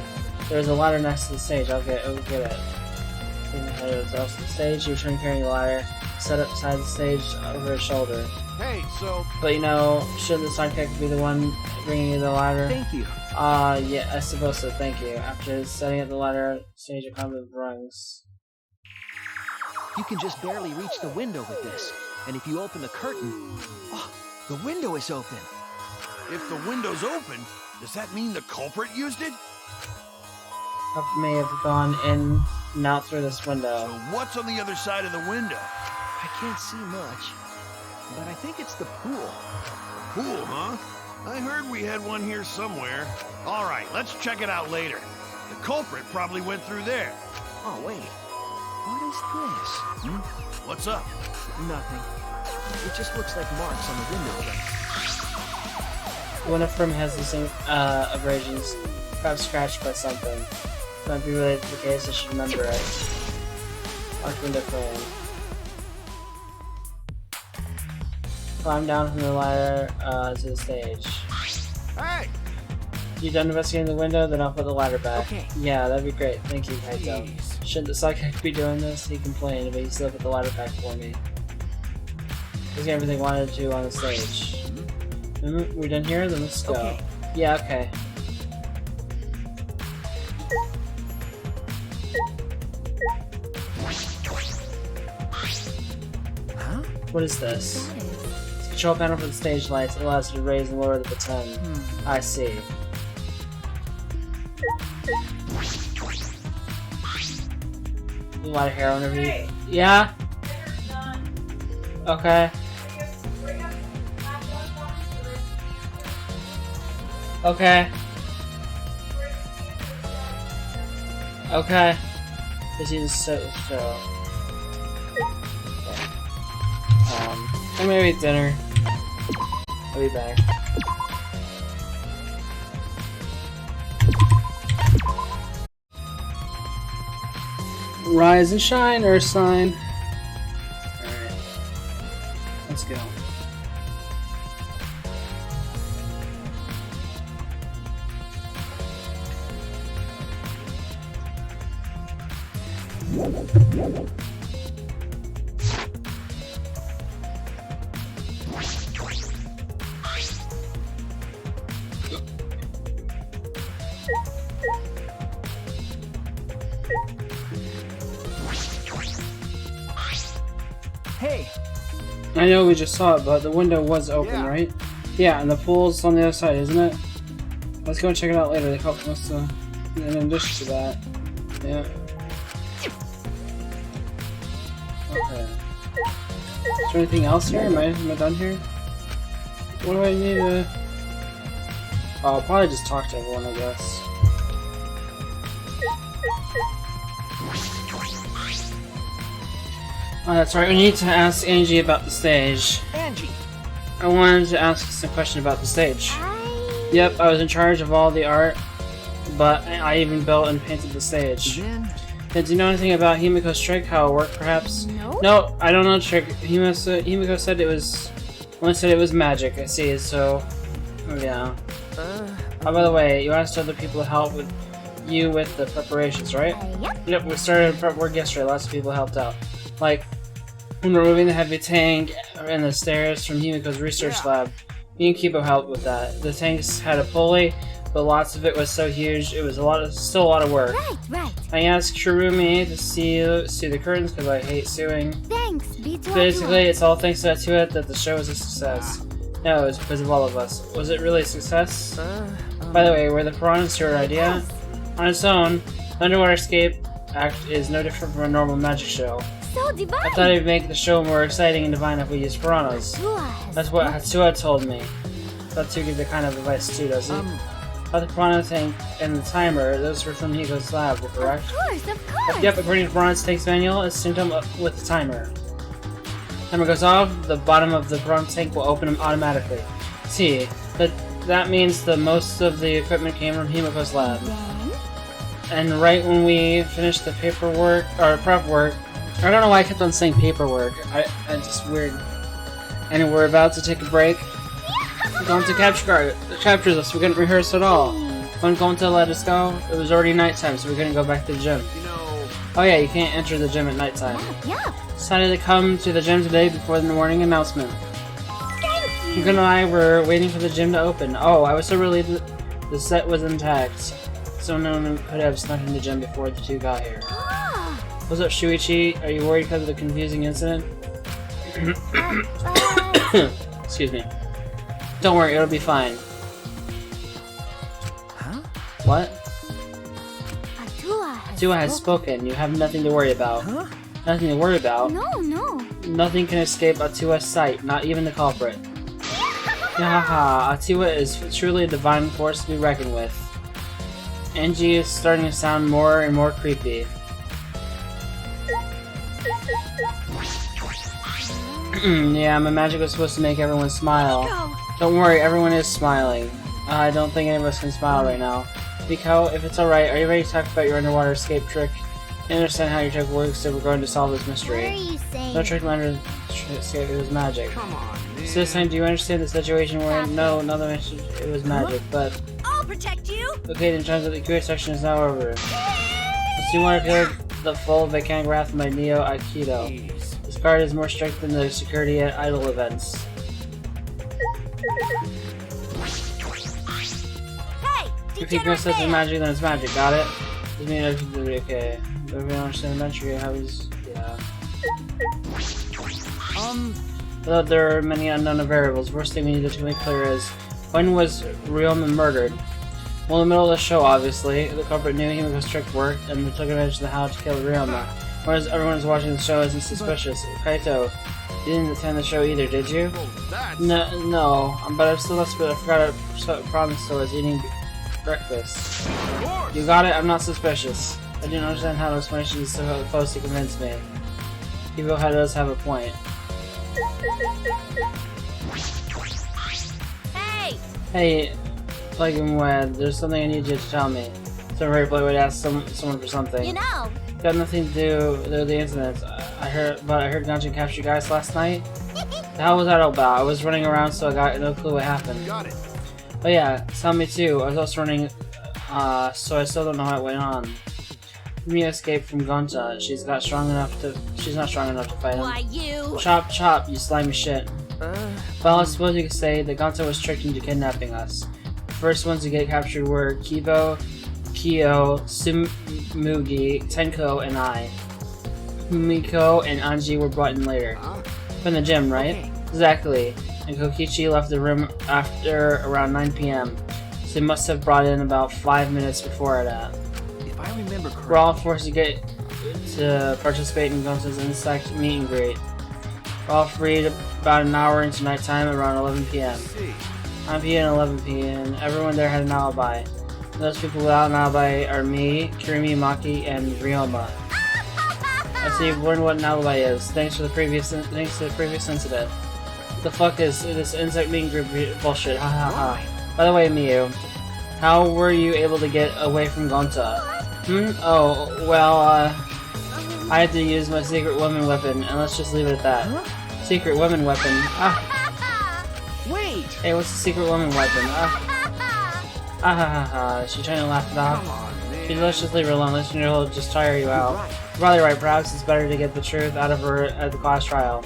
There's a ladder next to the stage. I'll get it. It's off the stage. You return carrying the ladder. Set up beside the stage over his shoulder. Hey, so... But you know, shouldn't the sidekick be the one bringing you the ladder? Thank you. Yeah, I suppose so. Thank you. After setting up the ladder, stage will come with rungs. You can just barely reach the window with this. And if you open the curtain... Oh, the window is open. If the window's open, does that mean the culprit used it? Pup may have gone in and out through this window. So what's on the other side of the window? I can't see much, but I think it's the pool. Pool, huh? I heard we had one here somewhere. All right, let's check it out later. The culprit probably went through there. Oh, wait. What is this? What's up? Nothing. It just looks like marks on the window. The window frame has the same abrasions, perhaps scratched by something. Might be related to the case. I should remember it. Mark window frame. Climb down from the ladder to the stage. Hey! You done investigating the window? Then I'll put the ladder back. Okay. Yeah, that'd be great. Thank you, Kaito. Jeez. Shouldn't the sidekick be doing this? He complained, but he still put the ladder back for me. He's got everything I wanted to on the stage. We're done here? Then let's go. Okay. Yeah, okay. Huh? What is this? It's a control panel for the stage lights. It allows you to raise and lower the baton. I see. A lot of hair whenever you... Yeah? Okay. Okay. Okay. This is so... I'm gonna eat dinner. I'll be back. Rise and shine, Earth sign. Alright. Let's go. Hey. I know we just saw it, but the window was open, Yeah. right? Yeah, and the pool's on the other side, isn't it? Let's go and check it out later. The couple must have... In addition to that. Yeah. Okay. Is there anything else here? Am I done here? What do I need to... Oh, I'll probably just talk to everyone, I guess. Oh, that's right. We need to ask Angie about the stage. Angie. I wanted to ask some question about the stage. Yep, I was in charge of all the art, but I even built and painted the stage. Did you know anything about Himiko's trick? How it worked, perhaps? No, I don't know the trick. Himiko said it was... Only said it was magic, I see, so... Yeah. Oh, by the way, you asked other people to help with you with the preparations, right? Yep, we started prep work yesterday. Lots of people helped out. Like, when removing the heavy tank and the stairs from Himiko's research lab. Me and Kibo helped with that. The tanks had a pulley, but lots of it was so huge, it was still a lot of work. Right. I asked Shirumi to sew the curtains because I hate sewing. Thanks, B2. Basically, it's all thanks to it that the show was a success. No, it was because of all of us. Was it really a success? By the way, were the piranhas your idea? On its own, the Underwater Escape Act is no different from a normal magic show. So divine. I thought it'd make the show more exciting and divine if we used piranhas. That's what Hatsua told me. Hatsua gives the kind of advice too, does he? About the piranha tank and the timer, those were from Hiko's lab, correct? Of course. Yep, according to Piranha's tank's manual, it's synced up with the timer. Timer goes off, the bottom of the piranha tank will open automatically. See, but that means the most of the equipment came from Himiko's lab. And right when we finished the paperwork, or prep work, I don't know why I kept on saying paperwork. I just weird. And we're about to take a break. Going to capture us. We couldn't rehearse at all. When Gonta let us go, it was already nighttime, so we couldn't go back to the gym. Oh yeah, you can't enter the gym at nighttime. Decided to come to the gym today before the morning announcement. Hugo and I were waiting for the gym to open. Oh, I was so relieved the set was intact. So no one could have snuck in the gym before the two got here. What's up, Shuichi? Are you worried because of the confusing incident? Excuse me. Don't worry, it'll be fine. Huh? What? Hatsua has spoken. You have nothing to worry about. Huh? Nothing to worry about? No. Nothing can escape Atua's sight, not even the culprit. Yahaha, Atua is truly a divine force to be reckoned with. Angie is starting to sound more and more creepy. Yeah, my magic was supposed to make everyone smile. Don't worry, everyone is smiling. I don't think any of us can smile right now. Miko, if it's alright, are you ready to talk about your underwater escape trick? I understand how your trick works, so we're going to solve this mystery. What are you saying? No trick to my underwater escape, it was magic. Come on, man. So this time, do you understand the situation we're in? No, it was magic, but... I'll protect you. Okay, then time for the Q&A section is now over. Let's do want to feel the full volcanic wrath of my Neo Aikido. This card is more strict than the security at idle events. Hey, If you can sense the magic, then it's magic. Got it? Doesn't mean everything okay. If you don't understand the magic, how he's... Yeah. Though there are many unknown variables, first thing we need to make clear is when was Ryoma murdered? Well, in the middle of the show, obviously. The culprit knew Himiko's trick worked, and they took advantage of how to kill Ryoma. Whereas everyone who's watching the show isn't suspicious. Kaito, you didn't attend the show either, did you? No, but I'm still desperate. I forgot I promised I was eating breakfast. You got it? I'm not suspicious. I didn't understand how the explanation is so close to convince me. People does have a point. Hey, Plague and Wed, there's something I need you to tell me. So very polite way to ask someone for something. You know. Got nothing to do with the incident. I heard Ganjin captured you guys last night. The hell was that all about? I was running around, so I got no clue what happened. Got it. Oh yeah, tell me too. I was also running, so I still don't know what went on. Mia escaped from Gonta. She's not strong enough to fight him. Why you? Chop, chop, you slimy shit. Well, I suppose you could say that Gonta was tricked into kidnapping us. The first ones to get captured were Kibo, Kyo, Sumugi, Tenko, and I. Miko and Anji were brought in later. From the gym, right? Okay. Exactly. And Kokichi left the room after around 9 p.m. So he must have brought in about 5 minutes before that. If I remember correctly... We're all forced to participate in Gonza's insect meet and greet. We're all freed about an hour into nighttime around 11 p.m. 9 p.m. and 11 p.m. Everyone there had an alibi. Those people without an alibi are me, Kirimi, Maki, and Ryoma. I see you've learned what an alibi is. Thanks to the previous incident. The fuck is this insect meet and greet bullshit? Ha ha ha. By the way, Miyu, how were you able to get away from Gonta? Oh, well, I had to use my secret woman weapon, and let's just leave it at that. Huh? Secret woman weapon. Wait! Hey, what's the secret woman weapon? She's trying to laugh it off. Come on, man. Let's just leave her alone. Let's he'll just tire you out. Right. You're probably right. Perhaps it's better to get the truth out of her at the class trial.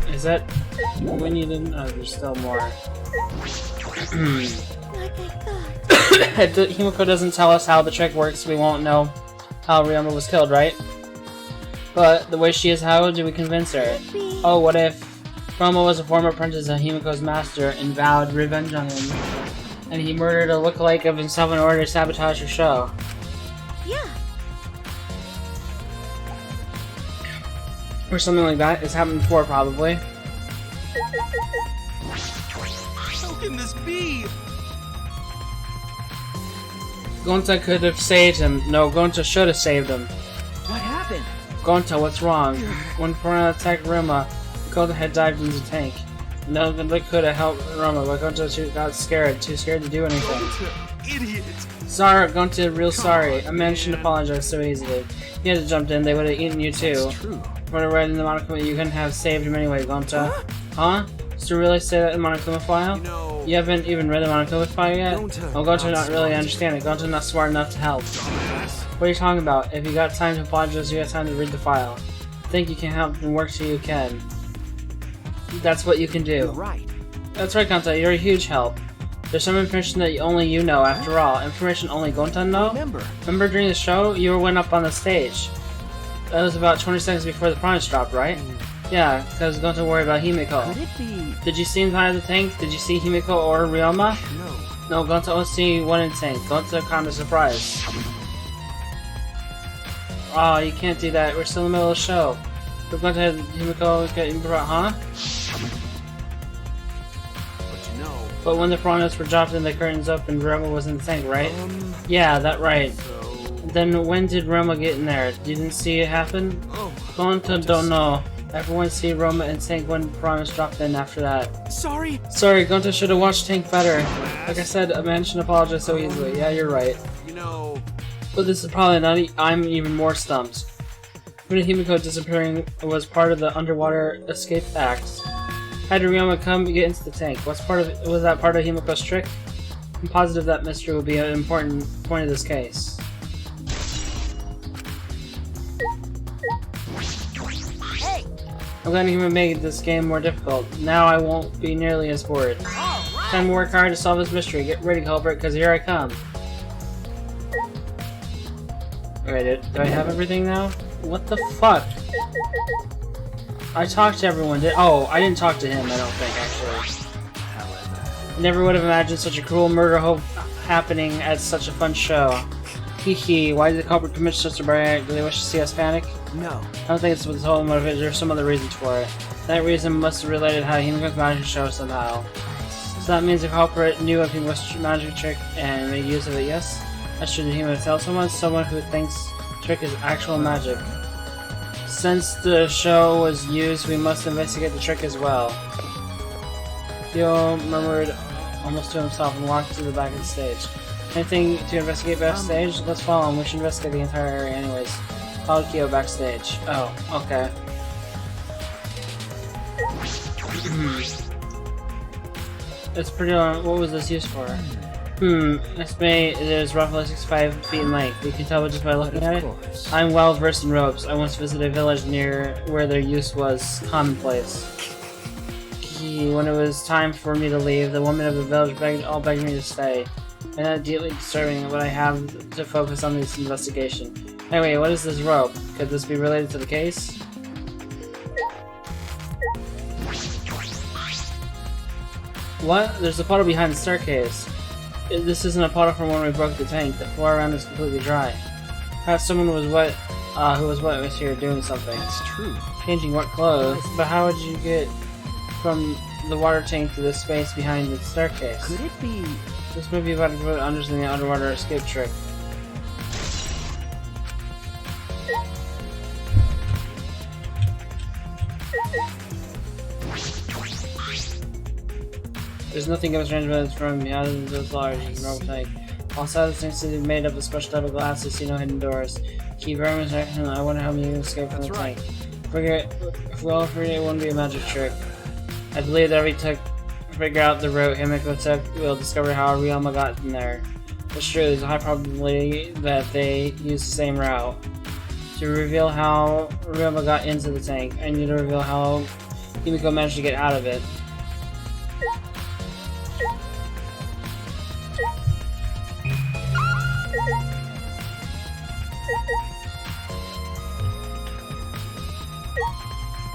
Is that when you didn't? Oh, there's still more. Like I thought. If Himiko doesn't tell us how the trick works, we won't know how Ryoma was killed, right? But the way she is, how do we convince her? Oh, what if Ryoma was a former apprentice of Himiko's master and vowed revenge on him, and he murdered a lookalike of himself in order to sabotage her show? Yeah. Or something like that. It's happened before, probably. How can this be? Gonta could have saved him. No, Gonta should have saved him. What happened? Gonta, what's wrong? When Piranha attacked Ryoma, Gonta had dived into the tank. No, Gonta could have helped Ryoma, but Gonta got scared, too scared to do anything. Idiot! Sorry, Gonta, real sorry. I managed to apologize so easily. He had to jump in, they would have eaten you too. That's true. When I read in the Monokuma, you couldn't have saved him anyway, Gonta. Huh? Did you really say that in the Monokuma file? You haven't even read the Monokuma file yet? Oh, Gonta not really understand it. Gonta not smart enough to help. What are you talking about? If you got time to apologize, you got time to read the file. Think you can help and work so you can. That's what you can do. You're right. That's right, Gonta. You're a huge help. There's some information that only you know, after all. Information only Gonta know? Remember during the show, you went up on the stage. That was about 20 seconds before the promise dropped, right? Yeah, because Gonta worried about Himiko. Could it be... Did you see inside the tank? Did you see Himiko or Ryoma? No. No, Gonta only see one in the tank. Gonta kind of surprised. Oh, you can't do that. We're still in the middle of the show. We're going to have Himiko get brought, huh? But you know... But when the piranhas were dropped and the curtains up and Ryoma was in the tank, right? Yeah, that right. Then when did Ryoma get in there? You didn't see it happen? Gonta don't know. Everyone see Ryoma and tank when piranhas dropped in after that. Sorry, Gonta should have watched Tank better. Like I said, a man shouldn't apologize so easily. Yeah, you're right. You know... But this is probably not. I'm even more stumped. When Himiko disappearing was part of the underwater escape act. How did Ryoma come get into the tank? Was that part of Himiko's trick? I'm positive that mystery will be an important point of this case. I'm glad you made this game more difficult. Now I won't be nearly as bored. Time to work hard to solve this mystery. Get ready, culprit, because here I come. Alright, do I have everything now? What the fuck? I talked to everyone. Oh, I didn't talk to him, I don't think, actually. Never would have imagined such a cruel murder happening at such a fun show. Hee, why did the culprit commit such a barbaric act? Do they wish to see us panic? No. I don't think it's the whole motivation. There's some other reasons for it. That reason must have related how Himiko's magic show somehow. So that means the culprit knew of Himiko's magic trick and made use of it, yes? That should Himiko tell someone who thinks trick is actual magic. Since the show was used, we must investigate the trick as well. Kyo murmured almost to himself and walked to the back of the stage. Anything to investigate backstage? Let's follow him. We should investigate the entire area anyways. Follow Kyo backstage. Oh, okay. It's pretty long. What was this used for? Estimate it is roughly 65 feet in length. You can tell just by looking at it. I'm well versed in ropes. I once visited a village near where their use was commonplace. When it was time for me to leave, the woman of the village begged me to stay. and not deeply disturbing, but I have to focus on this investigation. Anyway, what is this rope? Could this be related to the case? What? There's a puddle behind the staircase. This isn't a puddle from when we broke the tank. The floor around is completely dry. Perhaps someone was wet, who was here doing something. It's true. Changing what clothes? But how would you get from the water tank to the space behind the staircase? Could it be... This may be about to understand the underwater escape trick. There's nothing of strange about this room. Behind those large, you can rope tank. All sides seems to be made up of special type of glass. You see no hidden doors. Key very much. I wonder how many escape from the tank. If we all free, it wouldn't be a magic trick. I believe that if we figure out the route Himiko took, we'll discover how Ryoma got in there. It's true, there's a high probability that they used the same route. To reveal how Ryoma got into the tank, I need to reveal how Himiko managed to get out of it.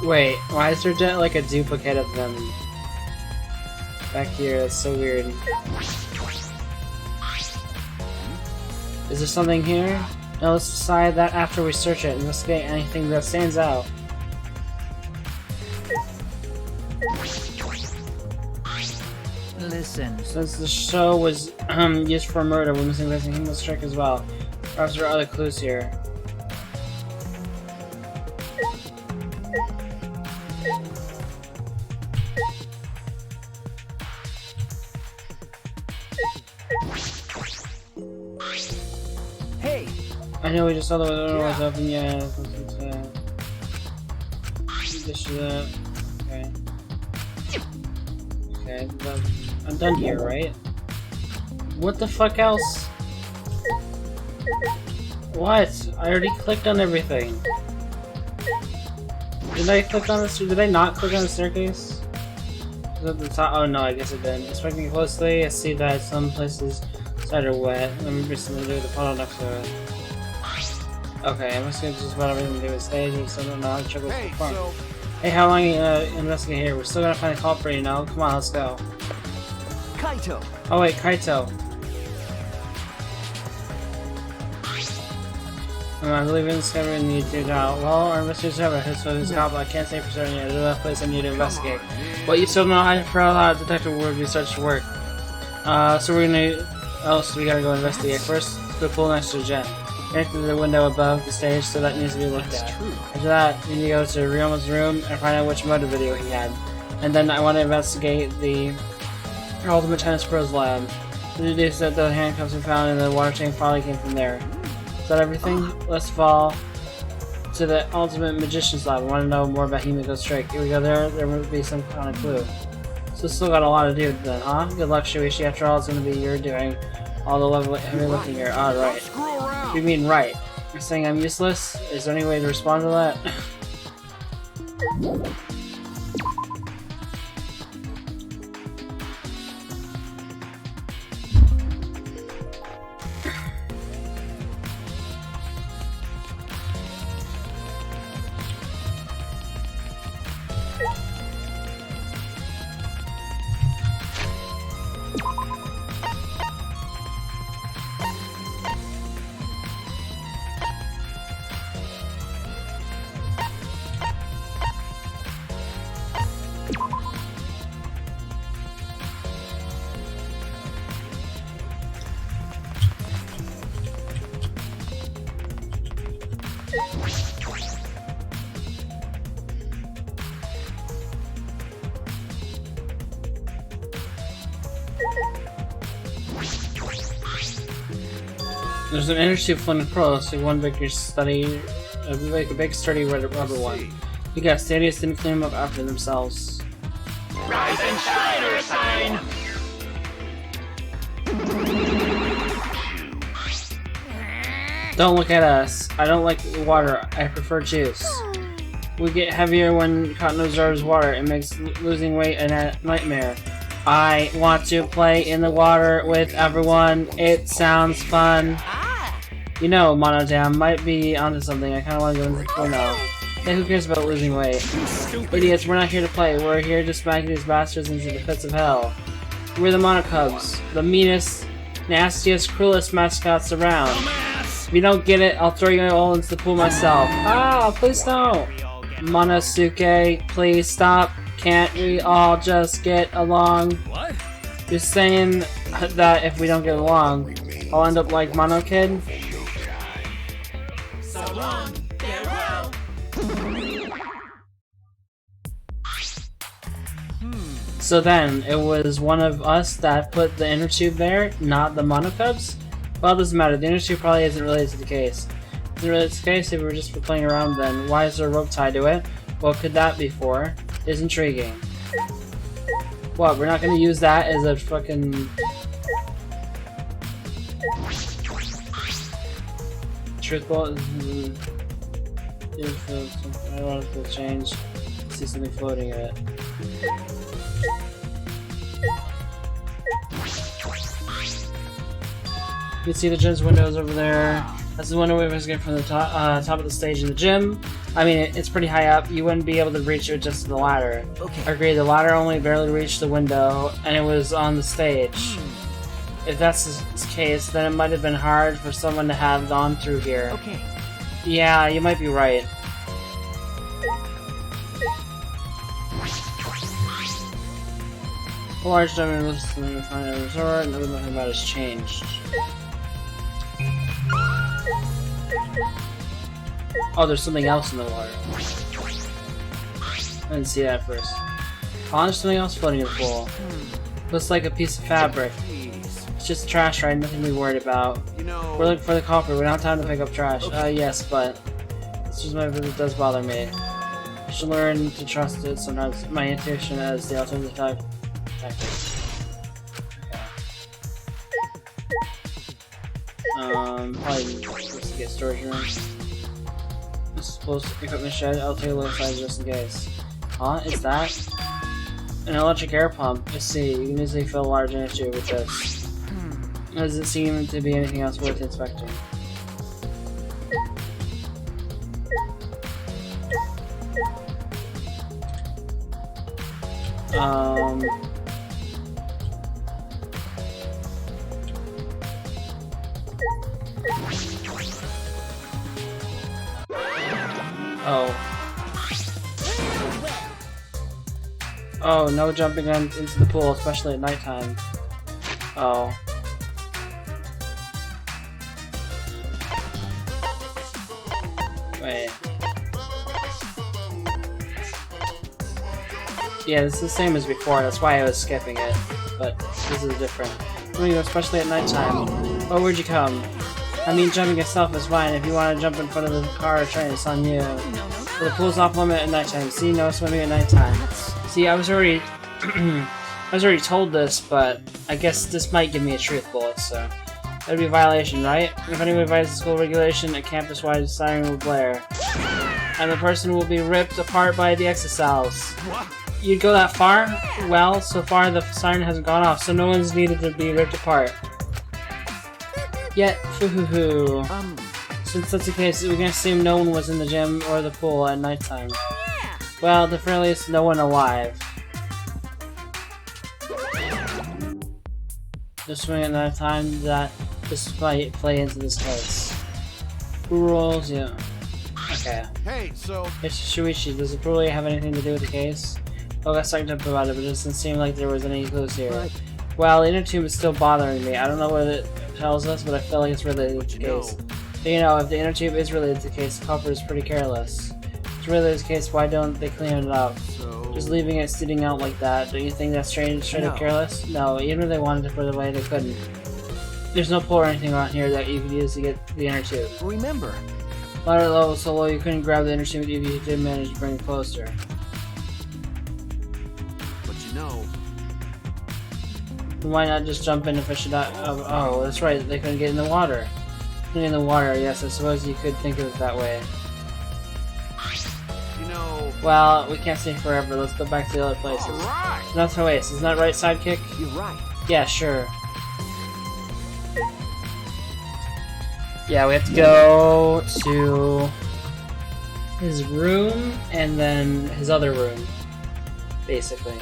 Wait, why is there like a duplicate of them back here? That's so weird. Is there something here? Now let's decide that after we search it. Investigate anything that stands out. Listen. Since the show was used for murder, we're missing Himiko's trick as well. Perhaps there are other clues here. Hey! I know we just saw the door was open, yeah. Okay. Okay, but I'm done here, right? What the fuck else? What? I already clicked on everything. Did I click on this? Did I not click on the staircase? Is it at the top? Oh no, I guess it didn't. Inspecting closely, I see that some places side are wet. Let me recently do the puddle next to it. Okay, I'm just gonna just about everything to do with stage, and so I don't know how to check what's performed. Hey, how long are you gonna investigate here? We're still gonna find a culprit, you know? Come on, let's go. Kaito! Oh wait, Kaito. I believe in discovering the YouTube now. Well, our investigators have a history of this cop, but I can't say for certain yet. There's another place I need to investigate. But you still don't know how to throw out detective work research to work. So we're gonna... Oh, so we gotta go investigate. First, the pool next to Jen. Connect to the window above the stage, so that needs to be looked at. After that, we need to go to Ryoma's room and find out which motive video he had. And then I want to investigate the Ultimate Tennis Pro's lab. To deduce that the handcuffs we found in the water tank probably came from there. Is that everything? Let's fall to the Ultimate Magician's lab. I want to know more about Himiko's trick. If we go there, there will be some kind of clue. So still got a lot to do then, huh? Good luck, Shuichi. After all, it's going to be your doing all the heavy lifting here. Oh, right. What do you mean, right? You're saying I'm useless? Is there any way to respond to that? There's an inner tube full of pearls, so one big study, like a big sturdy rubber one. You got Stadius didn't clean them up after themselves. Rise and shine, Ursine! Don't look at us. I don't like water. I prefer juice. We get heavier when cotton absorbs water. It makes losing weight a nightmare. I want to play in the water with everyone. It sounds fun. You know, Monodam might be onto something. I kind of want to go into the pool now. Hey, who cares about losing weight? Idiots, we're not here to play. We're here to smack these bastards into the pits of hell. We're the Monocubs, the meanest, nastiest, cruelest mascots around. If you don't get it, I'll throw you all into the pool myself. Ah, please don't! Monosuke, please stop. Can't we all just get along? What? You're saying that if we don't get along, I'll end up like Mono Kid? So long, farewell. So then, it was one of us that put the inner tube there, not the Monocubs? Well, it doesn't matter. The inner tube probably isn't related to the case. If it's related to the case, if we were just playing around, then why is there a rope tied to it? What could that be for? Is intriguing. What, we're not gonna use that as a fucking... truth ball? I don't want it to change. I see something floating in it. You can see the gym's windows over there. That's the window we was getting from the top of the stage in the gym. I mean, it's pretty high up. You wouldn't be able to reach it just to the ladder. Okay. I agree, the ladder only barely reached the window, and it was on the stage. If that's the case, then it might have been hard for someone to have gone through here. Okay. Yeah, you might be right. A large diamond was in the final resort, and nothing about has changed. Oh, there's something else in the water. I didn't see that at first. Oh, there's something else floating in the pool. Looks like a piece of fabric. It's just trash, right? Nothing to be worried about. We're looking for the culprit. We don't have time to pick up trash. Yes, but it's just it does bother me. I should learn to trust it sometimes. My intuition as the alternative tactic. Probably supposed to get storage room. This is supposed to pick up the shed. I'll take a look inside just in case. Huh? Is that an electric air pump? I see. You can easily fill a large inner tube with this. Doesn't seem to be anything else worth inspecting. Oh. Oh, no jumping into the pool, especially at nighttime. Oh. Wait. Yeah, this is the same as before, that's why I was skipping it. But this is different. Especially at nighttime. Oh, where'd you come? I mean, jumping itself is fine. If you want to jump in front of the car or train, it's on you. But the pool's off limit at nighttime. See, no swimming at nighttime. See, I was already... I was already told this, but I guess this might give me a truth bullet, so... That'd be a violation, right? If anyone violates the school regulation, a campus-wide siren will blare. And the person will be ripped apart by the exocells. You'd go that far? Well, so far the siren hasn't gone off, so no one's needed to be ripped apart. Yet, foo-hoo-hoo. Since that's the case, we can assume no one was in the gym or the pool at nighttime. Well, at the very least, no one alive. Just swing at nighttime, that this might play into this case. Who rules? Yeah. Okay. Hey, so... It's Shuichi. Does it really have anything to do with the case? Oh, I got psyched up about it, but it doesn't seem like there was any clues here. Right. Well, the inner tube is still bothering me. I don't know what it tells us, but I feel like it's related to the case. But, you know, if the inner tube is related to the case, the culprit is pretty careless. If it's related to the case, why don't they clean it up? Just leaving it sitting out like that, don't you think that's straight up careless? No, even if they wanted to put it away, they couldn't. There's no pull or anything on here that you could use to get the inner tube. Remember, ladder level so low you couldn't grab the inner tube if you did manage to bring it closer. But you know... Why not just jump in and fish it out? Oh, that's right, they couldn't get in the water. Getting in the water, yes, I suppose you could think of it that way. You know... Well, we can't stay forever. Let's go back to the other places. Alright! That's Oasis. Isn't that right, sidekick? You're right. Yeah, sure. Yeah, we have to go to his room and then his other room, basically.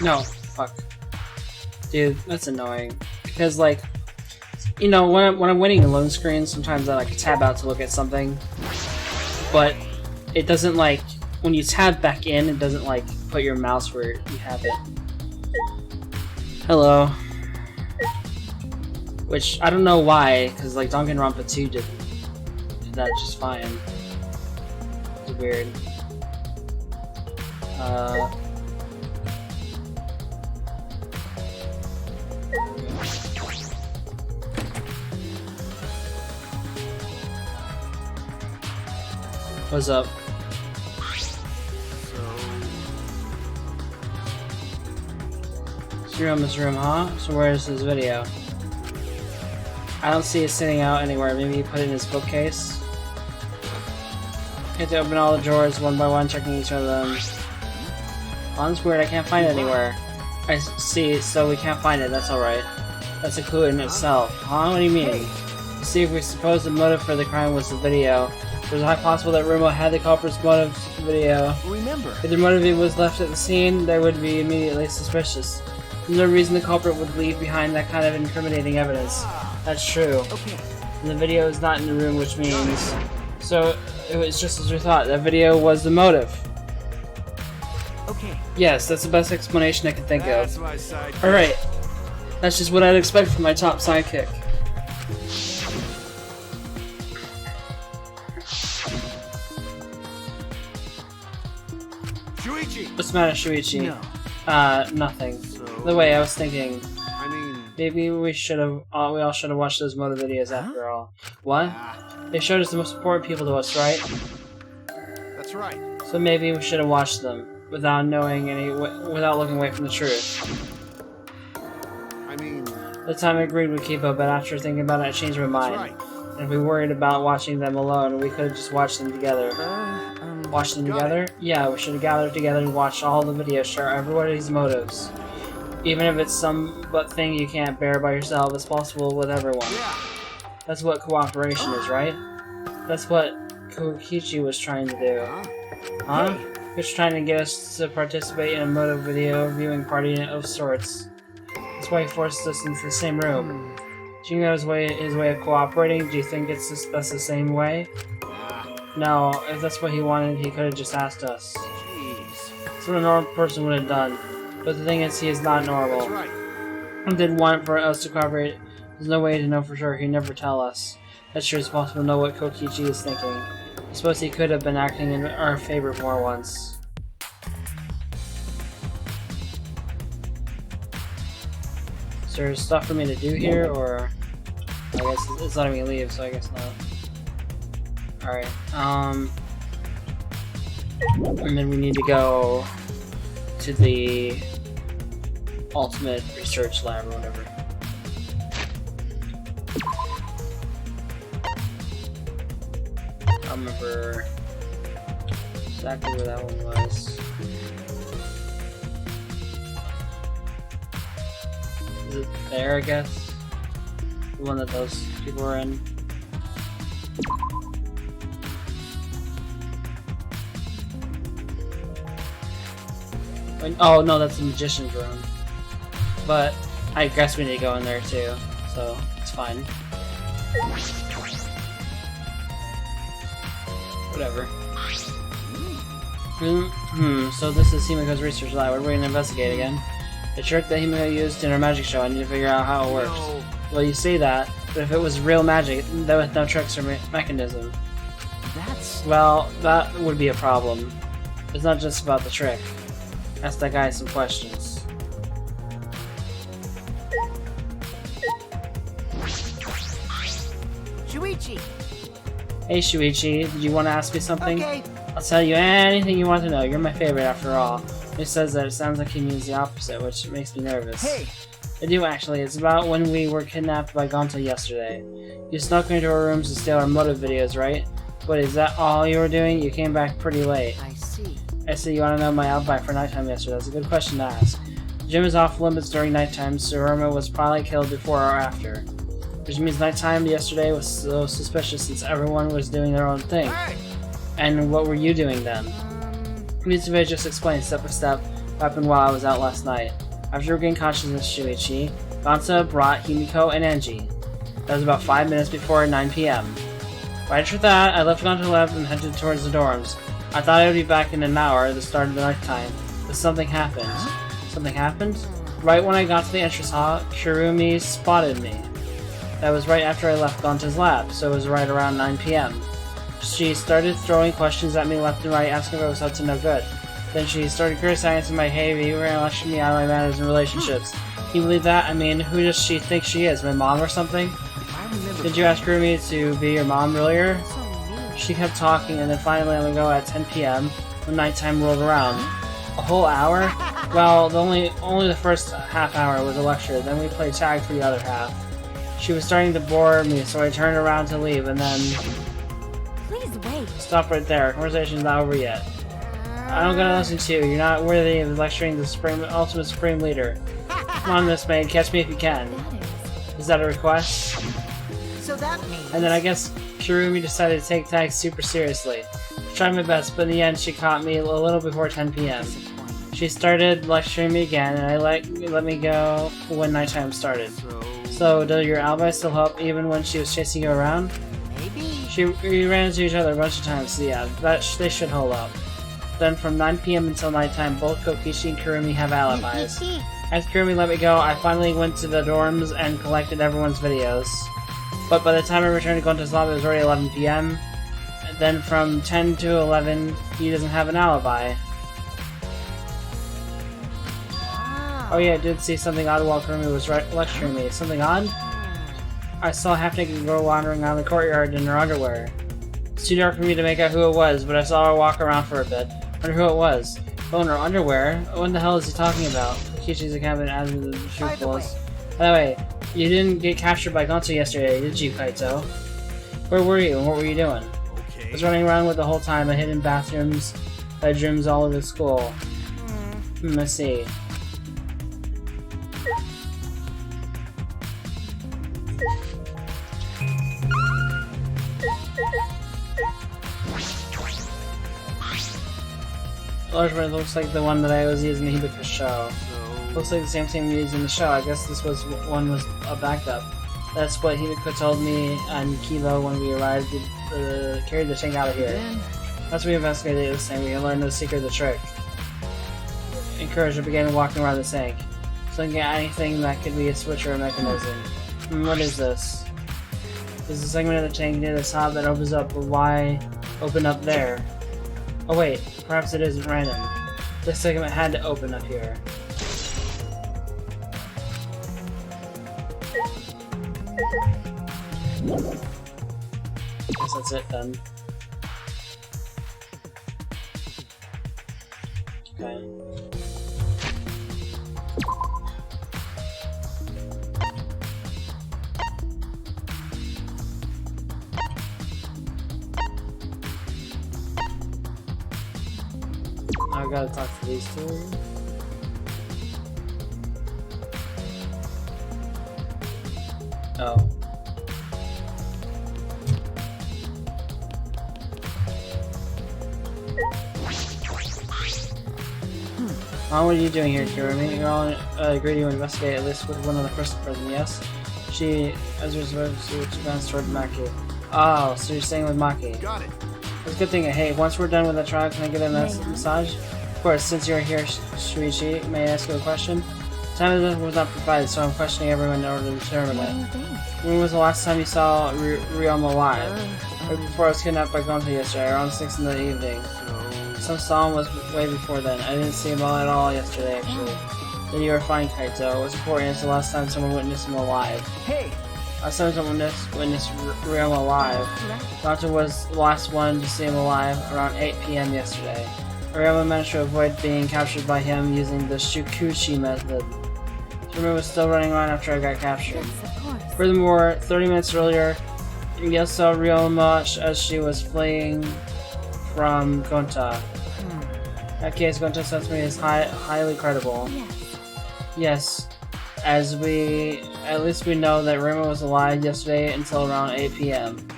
No, fuck. Dude, that's annoying. Because, like, you know, when I'm winning a loan screen, sometimes I, like, tab out to look at something. But it doesn't, like, when you tab back in, it doesn't, like, put your mouse where you have it. Hello. Which, I don't know why, because, like, Danganronpa 2 did that just fine. It's weird. What's up? This room, huh? So where's his video? I don't see it sitting out anywhere. Maybe he put it in his bookcase? You have to open all the drawers one by one, checking each of them. Oh, that's weird. I can't find it anywhere. I see, so we can't find it. That's alright. That's a clue in itself. Huh? What do you mean? You see, if we suppose the motive for the crime was the video, there's a high possible that Rumo had the culprit's motive to the video. Remember, If the motive was left at the scene, they would be immediately suspicious. There's no reason the culprit would leave behind that kind of incriminating evidence. That's true. okay. And the video is not in the room, which means... So, it was just as we thought. That video was the motive. Okay. Yes, that's the best explanation I can think That's of. my side. Alright. That's just what I'd expect from my top sidekick. Shuichi! What's the matter, Shuichi? No. Nothing. So, The way I was thinking, I mean... maybe we should have, we all should have watched those motive videos after all. What? They showed us the most important people to us, right? That's right. So maybe we should have watched them without knowing without looking away from the truth. I mean... At the time I agreed with Kipo, but after thinking about it, I changed my mind. That's right. And if we worried about watching them alone, we could have just watched them together. Watch them together? Yeah, we should have gathered together and watched all the videos, share everybody's motives. Even if it's some thing you can't bear by yourself, it's possible with everyone. Yeah. That's what cooperation is, right? That's what Kokichi was trying to do. Huh? He was trying to get us to participate in a motive video viewing party of sorts. That's why he forced us into the same room. Do you know his way of cooperating? Do you think that's the same way? No, if that's what he wanted, he could have just asked us. Jeez. That's what a normal person would have done. But the thing is, he is not normal. That's right. He didn't want for us to cooperate. There's no way to know for sure. He'd never tell us. That's sure it's possible to know what Kokichi is thinking. I suppose he could have been acting in our favor more once. Is there stuff for me to do here, or... I guess it's letting me leave, so I guess not. Alright, and then we need to go to the ultimate research lab or whatever. I don't remember exactly where that one was. Is it there, I guess? The one that those people were in? Oh no, that's the magician's room. But I guess we need to go in there too, so it's fine. Whatever. So this is Himiko's research lab. What are we gonna investigate again? The trick that Himiko used in her magic show. I need to figure out how it works. No. Well, you say that, but if it was real magic, that with no tricks or mechanism. That's... Well, that would be a problem. It's not just about the trick. Ask that guy some questions. Shuichi. Hey Shuichi, did you want to ask me something? Okay. I'll tell you anything you want to know. You're my favorite after all. He says that it sounds like he means the opposite, which makes me nervous. Hey. I do actually. It's about when we were kidnapped by Gonta yesterday. You snuck into our rooms to steal our motive videos, right? But is that all you were doing? You came back pretty late. I see. I see you want to know my alibi for nighttime yesterday. That's a good question to ask. The gym is off limits during nighttime, so Irma was probably killed before or after. Which means nighttime yesterday was so suspicious since everyone was doing their own thing. Hey. And what were you doing then? Mitsuve just explained step by step what happened while I was out last night. After regaining consciousness, Shuichi, Gonta brought Himiko and Angie. That was about 5 minutes before 9 p.m. Right after that, I left Gonta left and headed towards the dorms. I thought I would be back in an hour at the start of the nighttime, but something happened. Something happened? Right when I got to the entrance hall, Kirumi spotted me. That was right after I left Gonta's lab, so it was right around 9 p.m. She started throwing questions at me left and right, asking if I was up to no good. Then she started criticizing my behavior and lecturing me out of my manners and relationships. Can you believe that? I mean, who does she think she is? My mom or something? Did you ask Kirumi to be your mom earlier? She kept talking and then finally let me go at 10 p.m. when nighttime rolled around. A whole hour? Well, only the first half hour was a lecture, then we played tag for the other half. She was starting to bore me, so I turned around to leave and then... Please wait. Stop right there. Conversation's not over yet. I don't gotta listen to you. You're not worthy of lecturing the ultimate Supreme Leader. Come on, Miss Maid. Catch me if you can. Is that a request? So that means... And then I guess Kirumi decided to take tag super seriously. I tried my best, but in the end she caught me a little before 10 p.m. She started lecturing me again, and I let me go when nighttime started. So, does your alibi still help even when she was chasing you around? Maybe. We ran into each other a bunch of times, so yeah, they should hold up. Then from 9 p.m. until nighttime, both Kokishi and Kirumi have alibis. After Kirumi let me go, I finally went to the dorms and collected everyone's videos. But by the time I returned to Gonta's lab, it was already 11 p.m. And then from 10 to 11, he doesn't have an alibi. Oh yeah, I did see something odd while Kirumi was lecturing me. Something odd? I saw a half-naked girl wandering around the courtyard in her underwear. It's too dark for me to make out who it was, but I saw her walk around for a bit. Wonder who it was. Oh, in her underwear? What the hell is he talking about? Kishi's cabin added to the truthfuls. By the way, you didn't get captured by Gonta yesterday, did you, Kaito? Where were you and what were you doing? Okay. I was running around with the whole time. I hid in bathrooms, bedrooms, all over the school. Let's see. Large one looks like the one that I was using in the Hibika show. Looks like the same thing we used in the show. I guess this was a backup. That's what Hibika told me and Kilo when we arrived to carry the thing out of here. Once we investigated this thing, we learned the secret of the trick. Encouraged to begin walking around the tank. So looking at anything that could be a switch or a mechanism. What is this? There's a segment of the tank near the top that opens up, but why open up there? Oh wait, perhaps it isn't random. This segment had to open up here. Guess that's it then. Okay. I gotta talk to these two. Oh. What are you doing here, Kirumi? You're all agreed to investigate at least with one of the first person, yes? She, as was supposed to, advanced toward Maki. Oh, so you're staying with Maki. Got it. It's a good thing. Hey, once we're done with the trial, can I get a massage? Of course, since you're here, Shuichi, may I ask you a question? Time was not provided, so I'm questioning everyone in order to determine it. When was the last time you saw Ryoma alive? Right before I was kidnapped by Gonta yesterday, around 6 in the evening. Some saw him was way before then. I didn't see him at all yesterday, actually. Then you were fine, Kaito. What's important is the last time someone witnessed him alive. Hey! I saw someone witness Ryoma alive. Gonta was the last one to see him alive around 8 p.m. yesterday. Ryoma managed to avoid being captured by him using the Shukuchi method. Ryoma was still running around after I got captured. Furthermore, 30 minutes earlier, you saw Ryoma as she was fleeing from Gonta. In that case, Gonta's testimony is highly credible. Yes, at least we know that Ryoma was alive yesterday until around 8 p.m.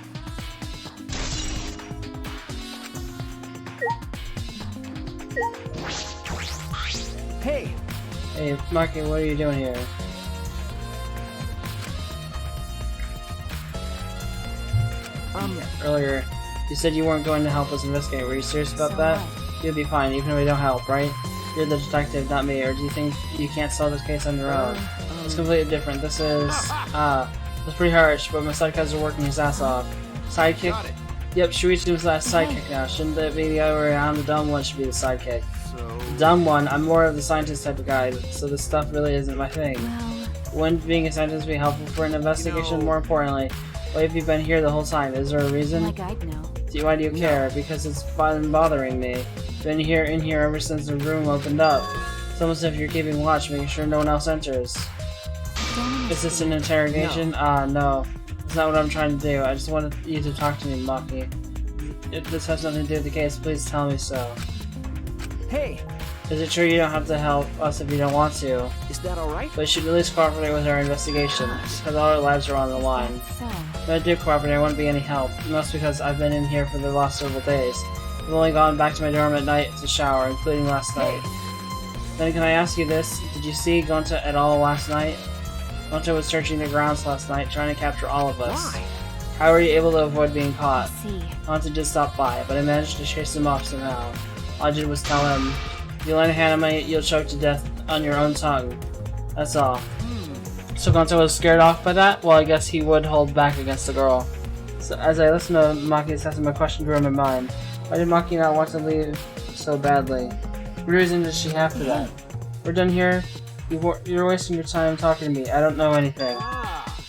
Hey! Hey, Maki, what are you doing here? Earlier, you said you weren't going to help us investigate. Were you serious about that? You'll be fine, even if we don't help, right? You're the detective, not me, or do you think you can't solve this case on your own? It's completely different. This is, it's pretty harsh, but my sidekicks are working his ass off. Sidekick? Yep, Shuichi was that sidekick now. Shouldn't that be the other way around? The dumb one should be the sidekick. The dumb one, I'm more of the scientist type of guy, so this stuff really isn't my thing. Wouldn't being a scientist be helpful for an investigation? More importantly, why have you been here the whole time? Is there a reason? Like I'd know. Why do you care? Because it's been bothering me. Been in here ever since the room opened up. It's almost as if you're keeping watch, making sure no one else enters. Is this an interrogation? No. That's not what I'm trying to do. I just wanted you to talk to me, Maki. If this has nothing to do with the case, please tell me so. Hey! Is it true you don't have to help us if you don't want to? Is that alright? But you should at least cooperate with our investigation, because all our lives are on the line. If I do cooperate, I won't be any help. Mostly because I've been in here for the last several days. I've only gone back to my dorm at night to shower, including last night. Then can I ask you this? Did you see Gonta at all last night? Gonta was searching the grounds last night, trying to capture all of us. Why? How were you able to avoid being caught? Gonta did stop by, but I managed to chase him off somehow. All I did was tell him, if you lend a hand on me, you'll choke to death on your own tongue. That's all. So Gonta was scared off by that? Well, I guess he would hold back against the girl. So as I listened to Maki assessing, my question grew in my mind. Why did Maki not want to leave so badly? What reason does she have for that? We're done here. You're wasting your time talking to me. I don't know anything.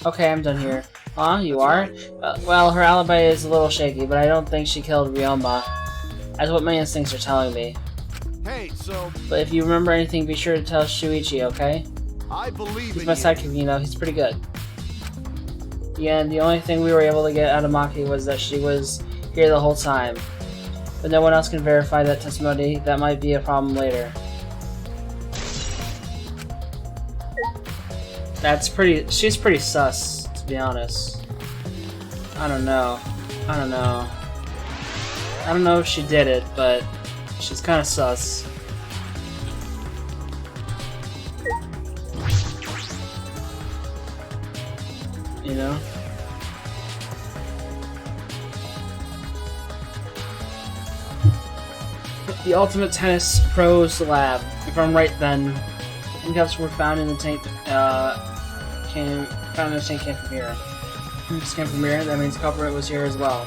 Okay, I'm done here. You are? Well, her alibi is a little shaky, but I don't think she killed Ryoma. That's what my instincts are telling me. Hey, so... But if you remember anything, be sure to tell Shuichi, okay? I believe He's my sidekick, you know. He's pretty good. Yeah, and the only thing we were able to get out of Maki was that she was here the whole time. But no one else can verify that testimony. That might be a problem later. She's pretty sus, to be honest. I don't know if she did it, but she's kind of sus. You know? The Ultimate Tennis Pros Lab. If I'm right, then handcuffs were found in the tank. Came from here. Just came from here. That means the culprit was here as well.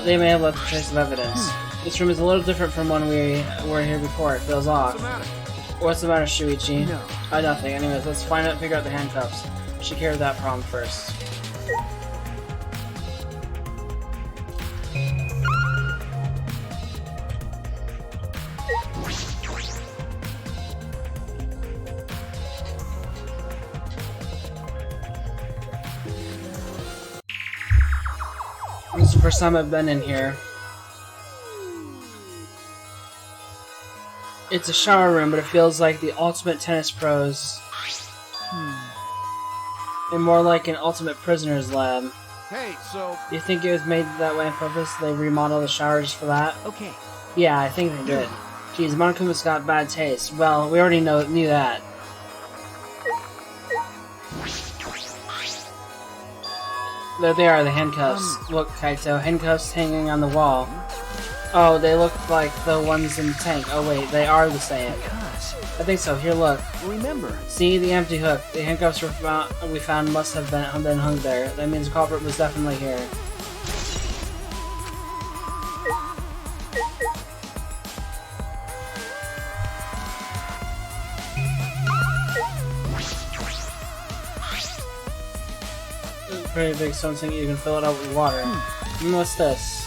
They may have left a trace of evidence. This room is a little different from when we were here before. It feels off. What's the matter, Shuichi? No. Nothing. Anyways, let's figure out the handcuffs. We should care of that problem first. This is the first time I've been in here. It's a shower room, but it feels like the Ultimate Tennis Pros. And more like an Ultimate Prisoner's Lab. Hey, so... Do you think it was made that way on purpose? They remodeled the shower just for that? Okay. Yeah, I think they did. Geez, Monokuma's got bad taste. Well, we already knew that. There they are, the handcuffs. Look, Kaito, handcuffs hanging on the wall. Oh, they look like the ones in the tank. Oh wait, they are the same. I think so. Here, look. Remember. See the empty hook. The handcuffs we found must have been hung there. That means the culprit was definitely here. pretty big stone sink, you can fill it up with water. What's this?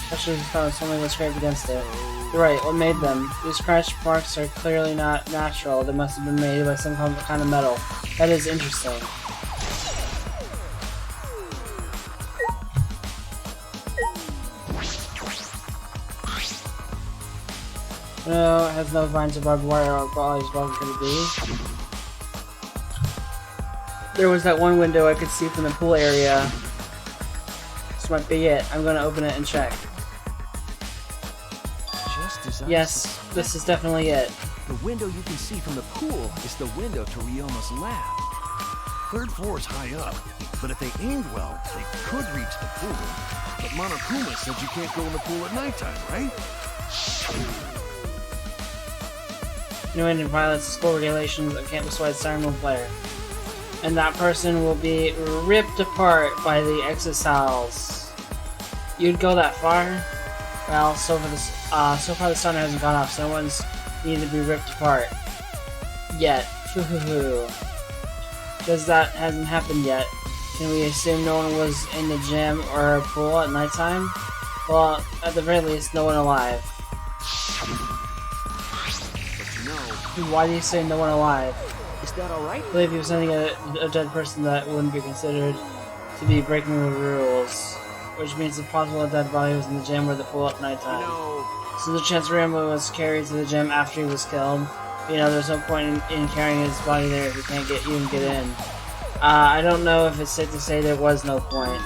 Especially if you found something was scraped against it. You're right, what made them? These scratch marks are clearly not natural. They must have been made by some kind of metal. That is interesting. No, it has no vines or barbed wire or bodies. What could it be? There was that one window I could see from the pool area. This might be it. I'm gonna open it and check. Just as Yes, this is definitely it. The window you can see from the pool is the window to Ryoma's lab. 3rd floor is high up, but if they aimed well, they could reach the pool. But Monokuma said you can't go in the pool at nighttime, right? Anyone who violates the school regulations of campus-wide siren will flare. And that person will be ripped apart by the exiles. You'd go that far? Well, so far the sun hasn't gone off, so no one's needed to be ripped apart. Yet. Because that hasn't happened yet. Can we assume no one was in the gym or pool at nighttime? Well, at the very least, no one alive. Why do you say no one alive? Is that alright? I believe he was sending a dead person that wouldn't be considered to be breaking the rules. Which means if possible a dead body was in the gym or the pool at nighttime. So the chance Ryoma was carried to the gym after he was killed. You know, there's no point in carrying his body there if you can't even get in. I don't know if it's safe to say there was no point.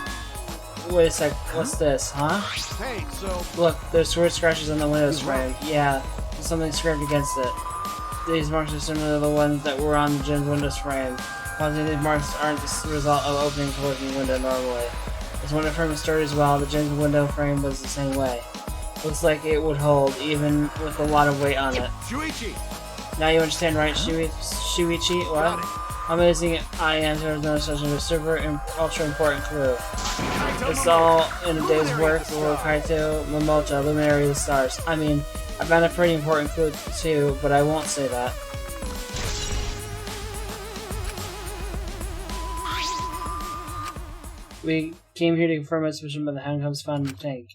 Wait a sec, what's this, huh? Hey, so... Look, there's sword scratches on the windows frame. Yeah, there's something scraped against it. These marks are similar to the ones that were on the gym's windows frame. Positive these marks aren't the result of opening and closing the window normally. This window frame is sturdy as well. The gym's window frame was the same way. Looks like it would hold, even with a lot of weight on it. Shuichi! Now you understand, right, Shuichi? What? How amazing I am to have known such a super ultra important clue. It's all in a day's work for Kaito Momoto, Luminary of the Stars. I mean, I found a pretty important clue too, but I won't say that. We came here to confirm my suspicion about the handcuffs found in the tank,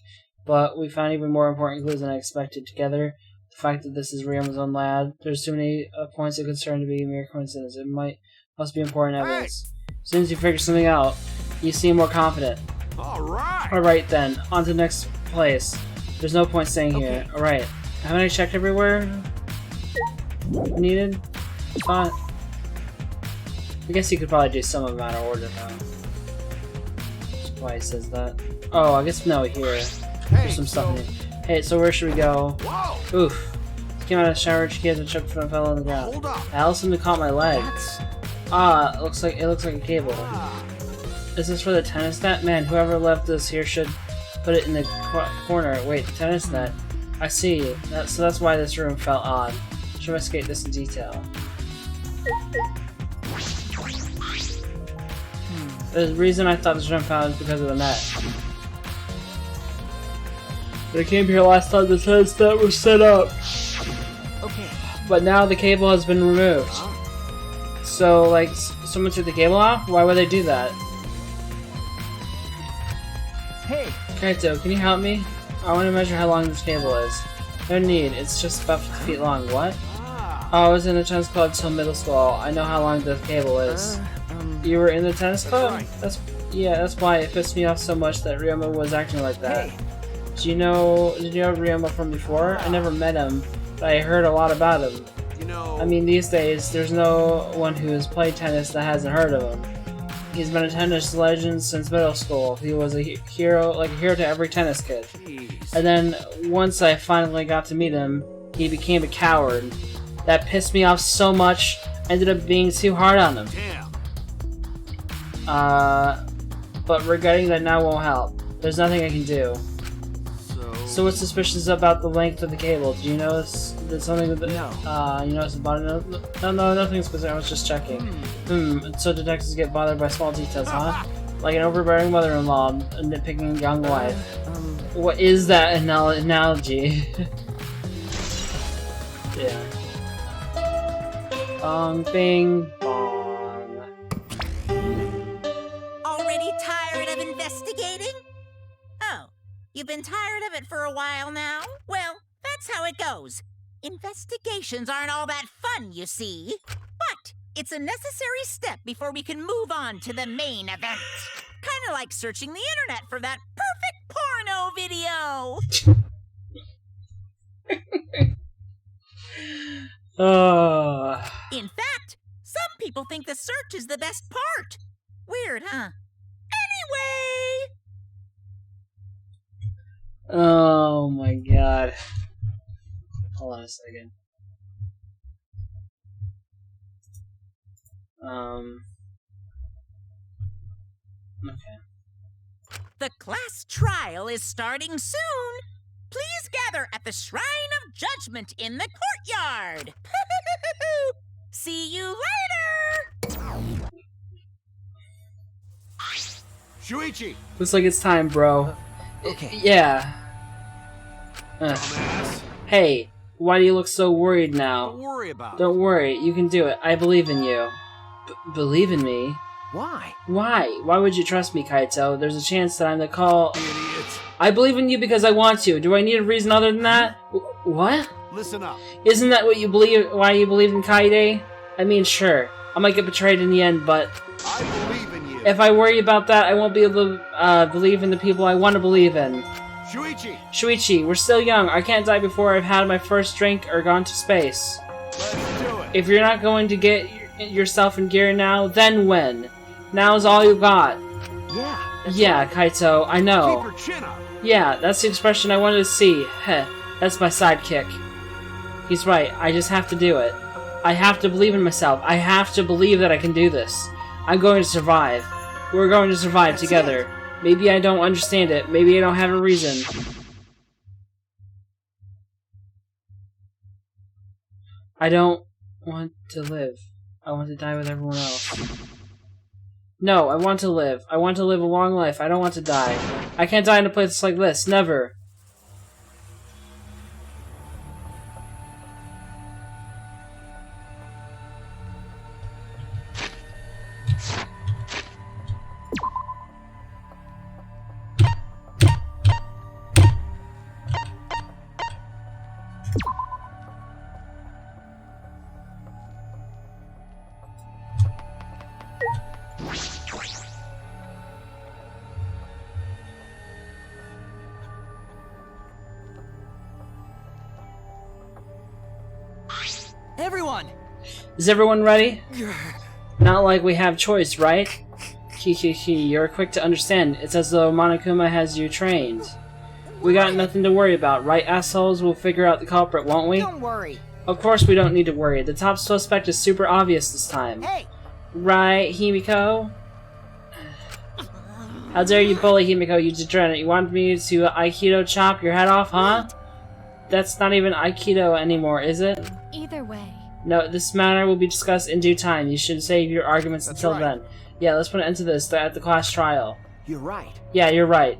but we found even more important clues than I expected. Together, the fact that this is Ryoma's own lab, there's too many points of concern to be a mere coincidence. It must be important evidence. As soon as you figure something out, you seem more confident. Alright then, on to the next place. There's no point staying here. Alright. Haven't I checked everywhere? Needed? Fine. I guess you could probably do some of them out of order now. That's why he says that. Oh, I guess no, here. There's some stuff in here. Hey, so where should we go? Oof. She came out of the shower, she gave a trip and fell on the ground. Allison caught my leg. Ah, it looks like a cable. Is this for the tennis net? Man, whoever left this here should put it in the corner. Wait, the tennis net. I see. So that's why this room felt odd. Should investigate this in detail. The reason I thought this room fell is because of the net. When I came here last time, the tennis net was set up. Okay. But now the cable has been removed. So, like, someone took the cable off? Why would they do that? Hey! Kaito, can you help me? I want to measure how long this cable is. No need, it's just about 50 feet long. What? Oh, I was in the tennis club till middle school. I know how long the cable is. You were in the tennis club? That's why it pissed me off so much that Ryoma was acting like that. Hey. Did you know Ryoma from before? I never met him, but I heard a lot about him. I mean, these days, there's no one who has played tennis that hasn't heard of him. He's been a tennis legend since middle school. He was a hero to every tennis kid. And then, once I finally got to meet him, he became a coward. That pissed me off so much, I ended up being too hard on him. But regretting that now won't help. There's nothing I can do. So what's suspicious about the length of the cable? Did you notice that something with the... No. You noticed about it? No, nothing specific. I was just checking. So detectives get bothered by small details, huh? Like an overbearing mother-in-law and nitpicking young wife. What is that analogy? Yeah. Bing, bong. Already tired? you've been tired of it for a while now. Well, that's how it goes. Investigations aren't all that fun, you see. But it's a necessary step before we can move on to the main event. Kind of like searching the internet for that perfect porno video. In fact, some people think the search is the best part. Weird, huh? Anyway! Oh my god. Hold on a second. Okay. The class trial is starting soon. Please gather at the Shrine of Judgment in the courtyard. See you later! Shuichi! Looks like it's time, bro. Okay. Yeah. Hey, why do you look so worried now? Don't worry about it. Don't worry, you can do it. I believe in you. Believe in me? Why? Why? Why would you trust me, Kaito? There's a chance that I'm the call. Idiot. I believe in you because I want to. Do I need a reason other than that? What? Listen up. Isn't that what you believe? Why you believe in Kaide? I mean, sure. I might get betrayed in the end, but I believe in you. if I worry about that, I won't be able to believe in the people I want to believe in. Shuichi! Shuichi, we're still young. I can't die before I've had my first drink or gone to space. Let's do it. If you're not going to get yourself in gear now, then when? Now's all you got. Yeah, Kaito, I know. Keep your chin up. Yeah, that's the expression I wanted to see. Heh, that's my sidekick. He's right, I just have to do it. I have to believe in myself. I have to believe that I can do this. I'm going to survive. We're going to survive together. Maybe I don't understand it. Maybe I don't have a reason. I don't want to live. I want to die with everyone else. No, I want to live. I want to live a long life. I don't want to die. I can't die in a place like this. Never. Everyone! Is everyone ready? Not like we have choice, right? You're quick to understand. It's as though Monokuma has you trained. We got nothing to worry about, right, assholes? We'll figure out the culprit, won't we? Don't worry. Of course we don't need to worry. The top suspect is super obvious this time. Hey! Right, Himiko? How dare you bully Himiko, you degenerate. You want me to Aikido chop your head off, huh? That's not even Aikido anymore, is it? Either way. No, this matter will be discussed in due time. You should save your arguments until then. Yeah, let's put an end to this at the class trial. You're right. Yeah, you're right.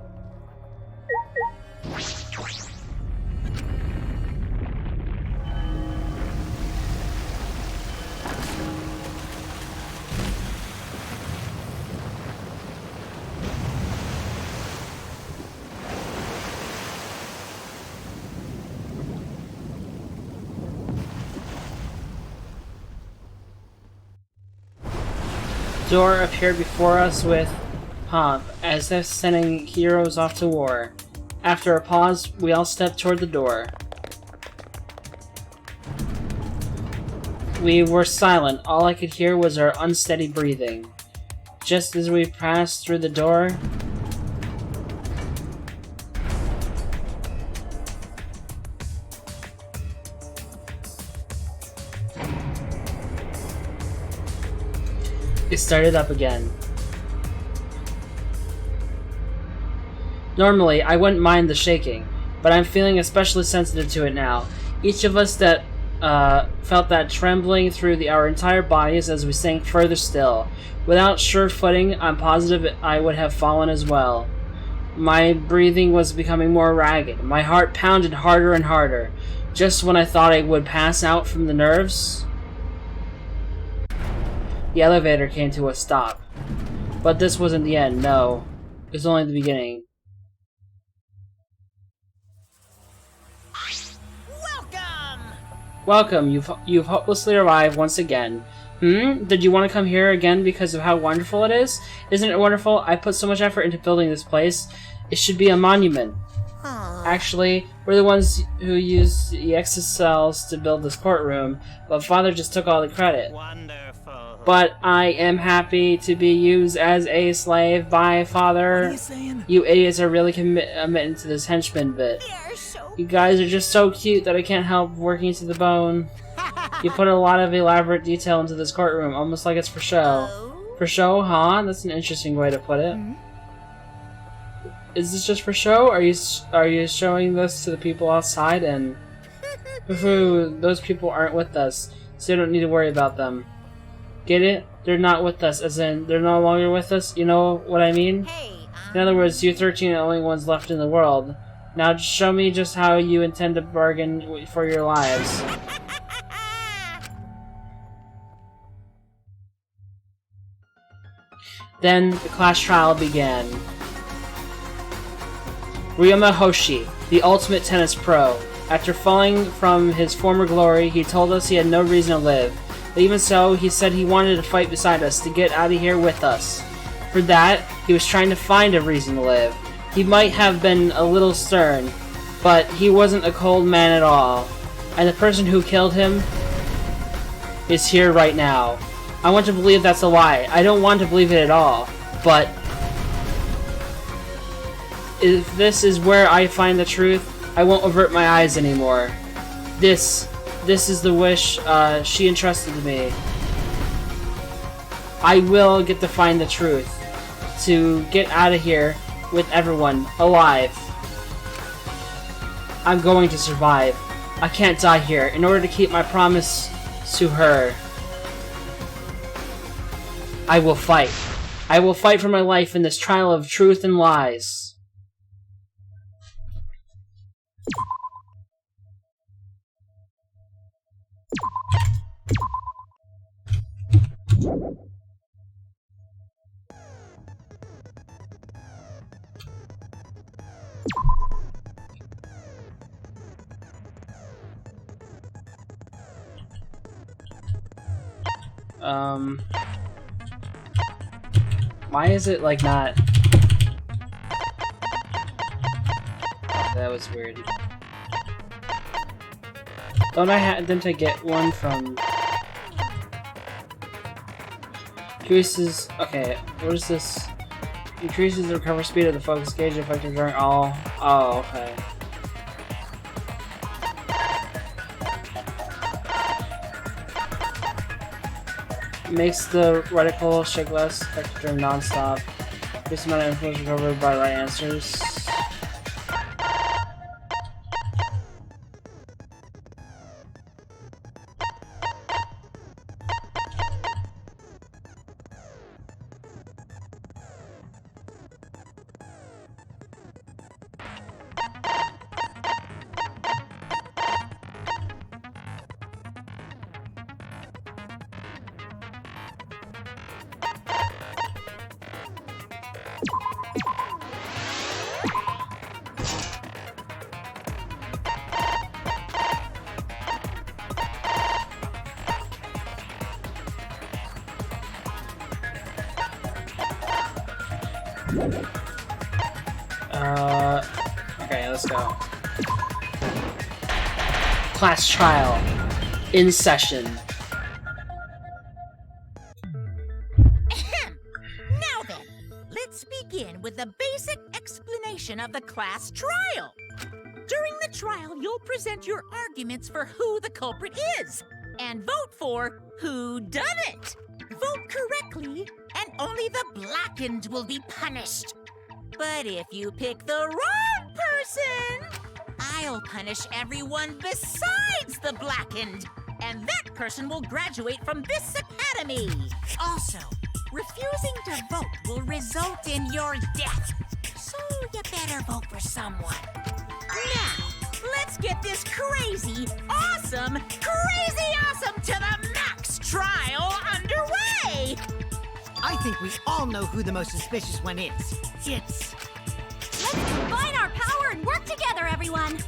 Door appeared before us with pomp, as if sending heroes off to war. After a pause, we all stepped toward the door. We were silent. All I could hear was our unsteady breathing. Just as we passed through the door, it started up again. Normally, I wouldn't mind the shaking, but I'm feeling especially sensitive to it now. Each of us that felt that trembling through our entire bodies as we sank further still. Without sure footing, I'm positive I would have fallen as well. My breathing was becoming more ragged. My heart pounded harder and harder. Just when I thought I would pass out from the nerves, the elevator came to a stop. But this wasn't the end, no. It was only the beginning. Welcome, you've hopelessly arrived once again. Did you want to come here again because of how wonderful it is? Isn't it wonderful? I put so much effort into building this place. It should be a monument. Actually, we're the ones who used the exit cells to build this courtroom, but Father just took all the credit. Wonderful. But I am happy to be used as a slave by Father. What are you saying? You idiots are really committing to this henchman bit. You guys are just so cute that I can't help working to the bone. You put a lot of elaborate detail into this courtroom, almost like it's for show. For show, huh? That's an interesting way to put it. Is this just for show? Are you showing this to the people outside? And those people aren't with us, so you don't need to worry about them. Get it? They're not with us, as in they're no longer with us. You know what I mean? In other words, you 13 are the only ones left in the world. Now just show me just how you intend to bargain for your lives. Then the class trial began. Ryoma Hoshi, the ultimate tennis pro. After falling from his former glory, he told us he had no reason to live. But even so, he said he wanted to fight beside us, to get out of here with us. For that, he was trying to find a reason to live. He might have been a little stern, but he wasn't a cold man at all. And the person who killed him is here right now. I want to believe that's a lie. I don't want to believe it at all. But if this is where I find the truth, I won't avert my eyes anymore. This is the wish she entrusted to me. I will get to find the truth. To get out of here with everyone alive. I'm going to survive. I can't die here in order to keep my promise to her. I will fight. I will fight for my life in this trial of truth and lies. Why is it like not? That was weird. Didn't I get one from increases? Okay, what is this? Increases the recovery speed of the focus gauge effective during all. Oh, okay. Makes the reticle shake less effective during non-stop. This amount of influence recovered by right answers. Okay, let's go. Class trial. In session. Now then, let's begin with a basic explanation of the class trial. During the trial, you'll present your arguments for who the culprit is, and vote for who done it. Vote correctly, and only the blackened will be punished. But if you pick the wrong person, I'll punish everyone besides the blackened, and that person will graduate from this academy. Also, refusing to vote will result in your death, so you better vote for someone. Now, let's get this crazy awesome to the max trial underway! I think we all know who the most suspicious one is. It's... Let's combine our power and work together, everyone!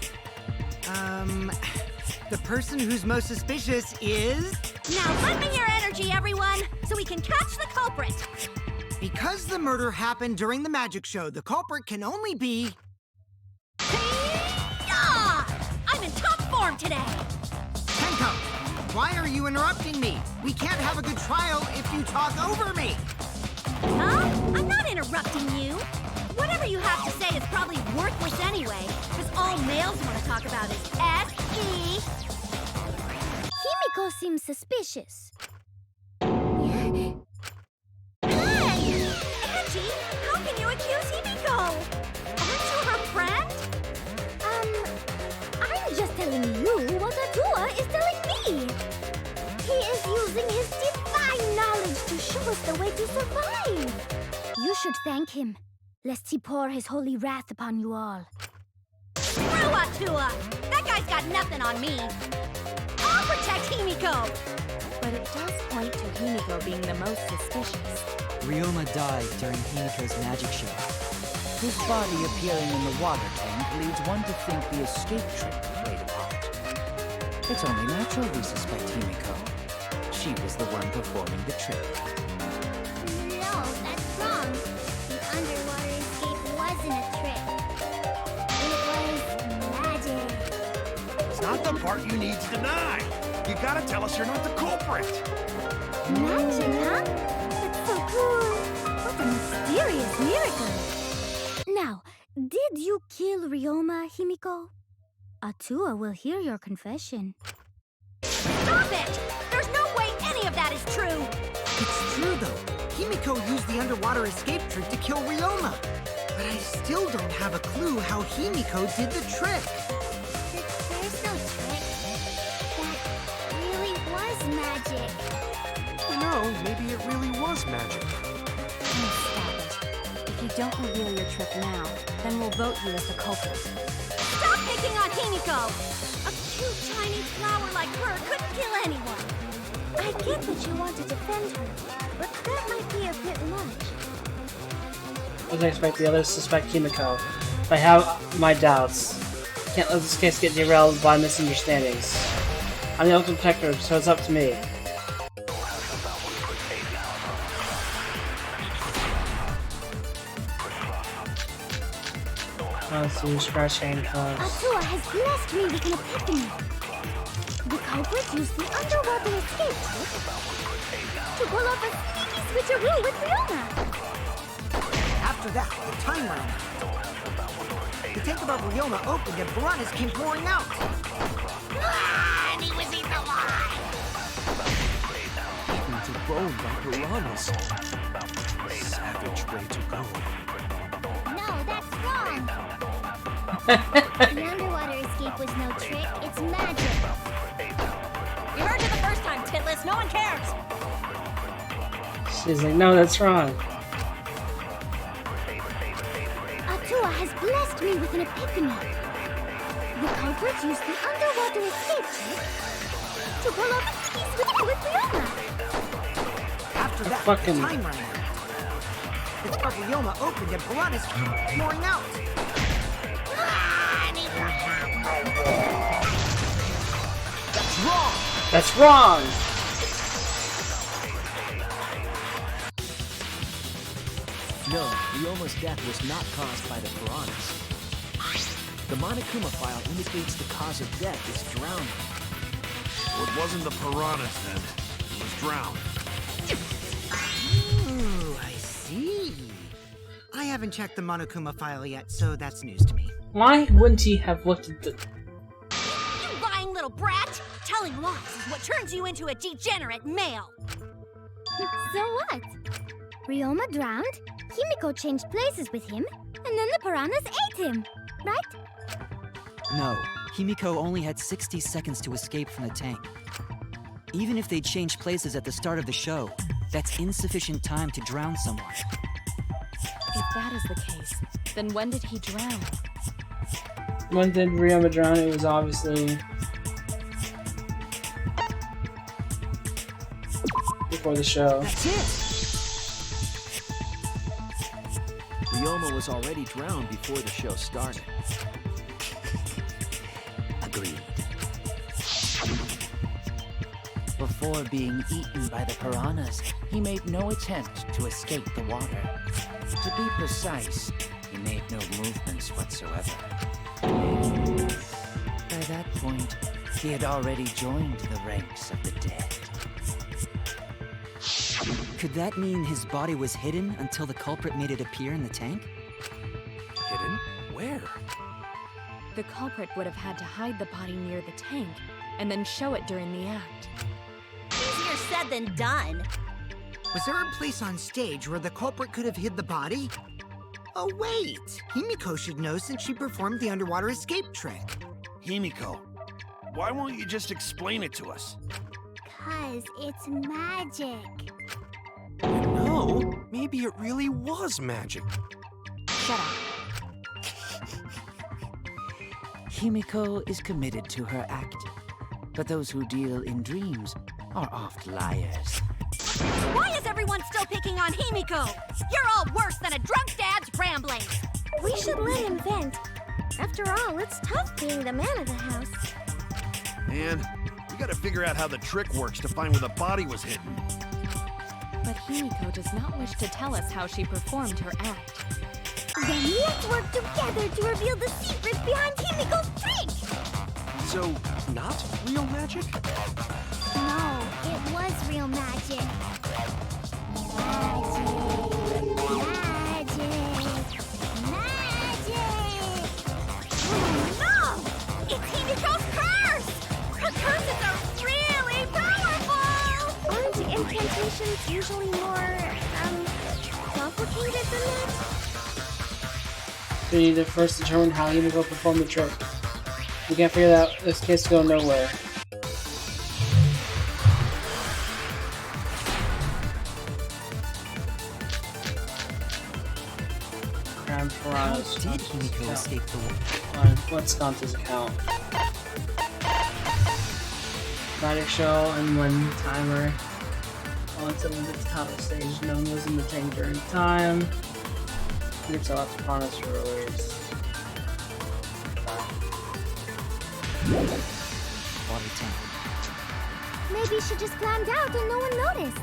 the person who's most suspicious is... Now lend me your energy, everyone, so we can catch the culprit. Because the murder happened during the magic show, the culprit can only be... Yeah! I'm in top form today. Tenko, why are you interrupting me? We can't have a good trial if you talk over me. Huh? I'm not interrupting you. Whatever you have to say is probably worthless anyway, because all males want to talk about is S.E. Himiko seems suspicious. Hey! Angie, how can you accuse Himiko? Aren't you her friend? I'm just telling you what Atua is telling me. He is using his divine knowledge to show us the way to survive. You should thank him, lest he pour his holy wrath upon you all. Screw Atua! That guy's got nothing on me. I'll protect Himiko. But it does point to Himiko being the most suspicious. Ryoma died during Himiko's magic show. His body appearing in the water tank leads one to think the escape trick played a part. It's only natural we suspect Himiko. She was the one performing the trick. No, that's wrong. The underwater escape wasn't a trick. It was magic. It's not the part you need to deny. You gotta tell us you're not the culprit. Magic, huh? That's so cool. What a mysterious miracle. Now, did you kill Ryoma, Himiko? Atua will hear your confession. Stop it! There's no way any of that is true! It's true, though. Himiko used the underwater escape trick to kill Ryoma. But I still don't have a clue how Himiko did the trick. There's no trick. That really was magic. You know, maybe it really was magic. Stop it. If you don't reveal your trick now, then we'll vote you as the culprit. Stop picking on Himiko! A cute, tiny flower like her couldn't kill anyone. I get that you want to defend her, but that might be a bit much. I would expect the others to suspect Himiko. I have my doubts. Can't let this case get derailed by misunderstandings. I'm the ultimate protector, so it's up to me. Let's see, scratch handcuffs. Atua has blessed me with an epiphany. The culprit used the underwater escape trick to pull off a sneaky switcheroo with Ryoma. After that, the time ran out. The tank above Ryoma opened and piranhas came pouring out. And he was eaten alive! Eaten to bone by piranhas. Savage way to go. No, that's wrong. The underwater escape was no trick, it's magic. You heard it the first time, Titless. No one cares! She's like, no, that's wrong. Atua has blessed me with an epiphany. The culprit used the underwater escape trick to pull off a sneaky switcheroo with Ryoma. After that, fucking... the time ran out. The tank above Ryoma opened and piranhas came pouring out. That's wrong! That's wrong! No, Ryoma's death was not caused by the piranhas. The Monokuma file indicates the cause of death is drowning. Well, it wasn't the piranhas then. It was drowned. Ooh, I see. I haven't checked the Monokuma file yet, so that's news to me. Why wouldn't he have looked at the... You lying little brat! Telling lies is what turns you into a degenerate male! So what? Ryoma drowned, Himiko changed places with him, and then the piranhas ate him, right? No, Himiko only had 60 seconds to escape from the tank. Even if they changed places at the start of the show, that's insufficient time to drown someone. If that is the case, then when did he drown? When did Ryoma drown? It was obviously... before the show. That's it! Ryoma was already drowned before the show started. Agreed. before being eaten by the piranhas, he made no attempt to escape the water. To be precise, he made no movements whatsoever. By that point, he had already joined the ranks of the dead. Could that mean his body was hidden until the culprit made it appear in the tank? Hidden? Where? The culprit would have had to hide the body near the tank, and then show it during the act. Easier said than done. Was there a place on stage where the culprit could have hid the body? Oh wait, Himiko should know since she performed the underwater escape trick. Himiko, why won't you just explain it to us? 'Cause it's magic. No, maybe it really was magic. Shut up. Himiko is committed to her act, but those who deal in dreams are oft liars. Why is everyone still picking on Himiko? You're all worse than a drunk dad's ramblings. We should let him vent. After all, it's tough being the man of the house. Man, we gotta figure out how the trick works to find where the body was hidden. But Himiko does not wish to tell us how she performed her act. Then let's work together to reveal the secret behind Himiko's trick! So, not real magic? No, it was real magic. Magic! No! It's Himiko's curse! Her curses are really powerful! Aren't incantations usually more, complicated than that? We need to first determine how Himiko performed the trick. We can't figure that out. This case go nowhere. Crown Piranhas. How did Himiko escape the water? What's Sconce's account? Magic show and one timer. On someone at the top of the stage, no one was in the tank during the time. Groups out to Piranhas for release. Water tank. Maybe she just climbed out and no one noticed.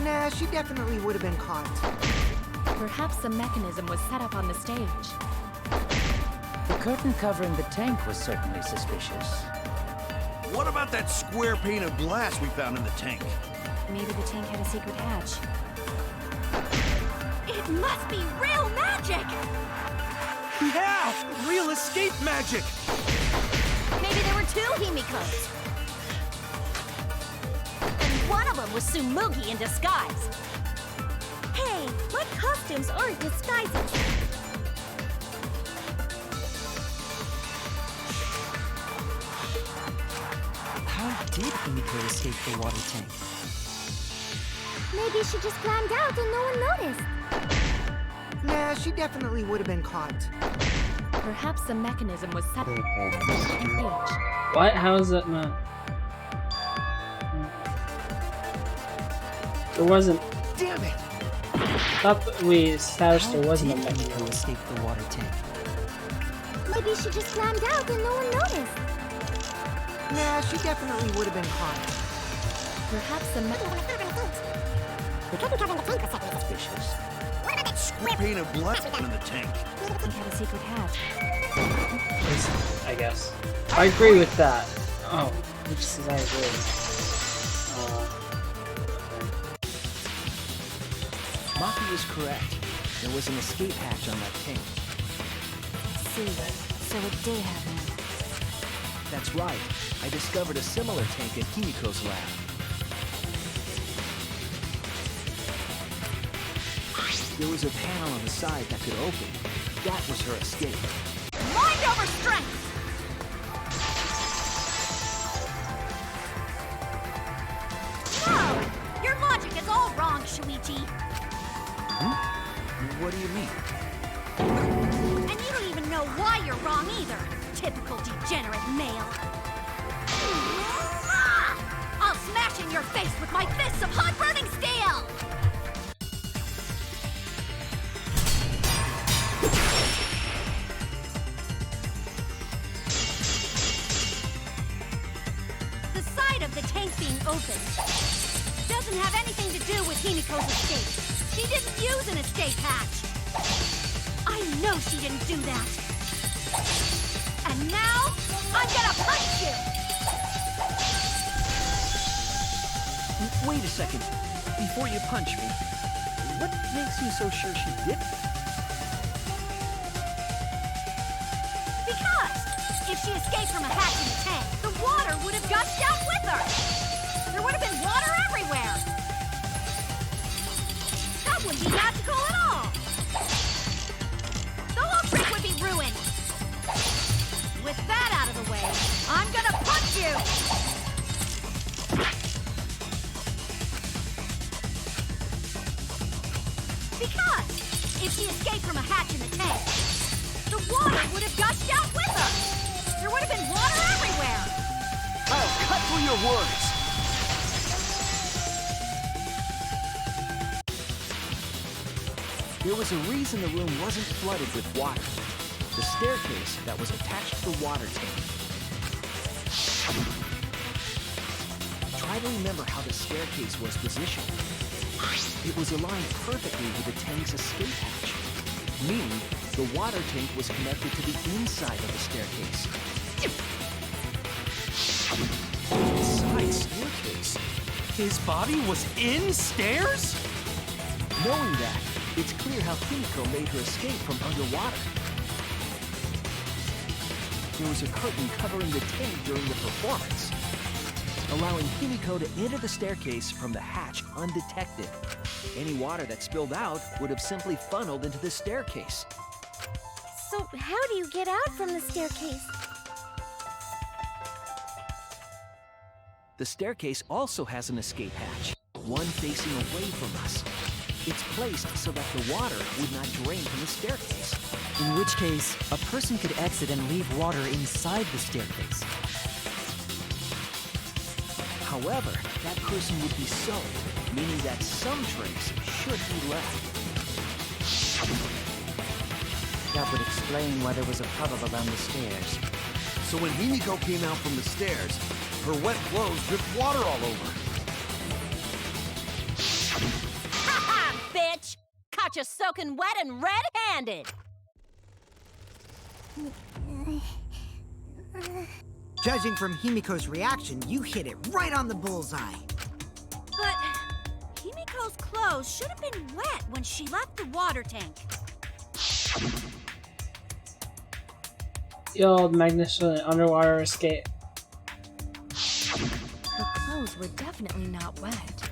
Nah, she definitely would have been caught. Perhaps a mechanism was set up on the stage. The curtain covering the tank was certainly suspicious. What about that square pane of glass we found in the tank? Maybe the tank had a secret hatch. It must be real magic! Yeah! Real escape magic! Maybe there were two Himikos. And one of them was Tsumugi in disguise. Hey, my costumes aren't disguises. How did Himiko escape the water tank? Maybe she just climbed out and no one noticed. Nah, she definitely would have been caught. Perhaps a mechanism was set up on the stage. What? How is that not? There wasn't. Damn it! Thought that we established there wasn't a How did mechanism. Himiko escape the water tank? Maybe she just climbed out and no one noticed. Nah, she definitely would have been caught. Perhaps a Suspicious. Square pane of glass in the tank. He had a secret hatch. I guess. I agree with that. Oh, which says I agree. Maki is correct. There was an escape hatch on that tank. See, so it did happen. That's right. I discovered a similar tank at Himiko's lab. There was a panel on the side that could open. That was her escape. Mind over strength! No! Your logic is all wrong, Shuichi. What do you mean? And you don't even know why you're wrong either. Typical degenerate male. I'll smash in your face with my fists of hot burning steel! The side of the tank being doesn't have anything to do with Himiko's escape. She didn't use an escape hatch. I know she didn't do that. And now, I'm gonna punch you! Wait a second. Before you punch me, what makes you so sure she didn't? Because if she escaped from a hatch in the tank, the water would have gushed out with her. There would have been water everywhere. That wouldn't be magical at all. The whole trick would be ruined. With that out of the way, I'm gonna punch you! Because if she escaped from a hatch in the tank, the water would have gushed out with her! There would have been water everywhere! I'll cut through your words! There was a reason the room wasn't flooded with water. The staircase that was attached to the water tank. Try to remember how the staircase was positioned. It was aligned perfectly with the tank's escape hatch, meaning the water tank was connected to the inside of the staircase. Inside staircase? His body was in stairs? Knowing that, it's clear how Himiko made her escape from underwater. There was a curtain covering the tank during the performance, allowing Himiko to enter the staircase from the hatch undetected. Any water that spilled out would have simply funneled into the staircase. So how do you get out from the staircase? The staircase also has an escape hatch, one facing away from us. It's placed so that the water would not drain from the staircase. In which case, a person could exit and leave water inside the staircase. However, that person would be soaked, meaning that some trace should be left. That would explain why there was a puddle around the stairs. So when Himiko came out from the stairs, her wet clothes dripped water all over. Ha-ha, bitch! Caught you soaking wet and red-handed! Judging from Himiko's reaction, you hit it right on the bullseye. But Himiko's clothes should have been wet when she left the water tank. The old magnificent underwater escape. Her clothes were definitely not wet.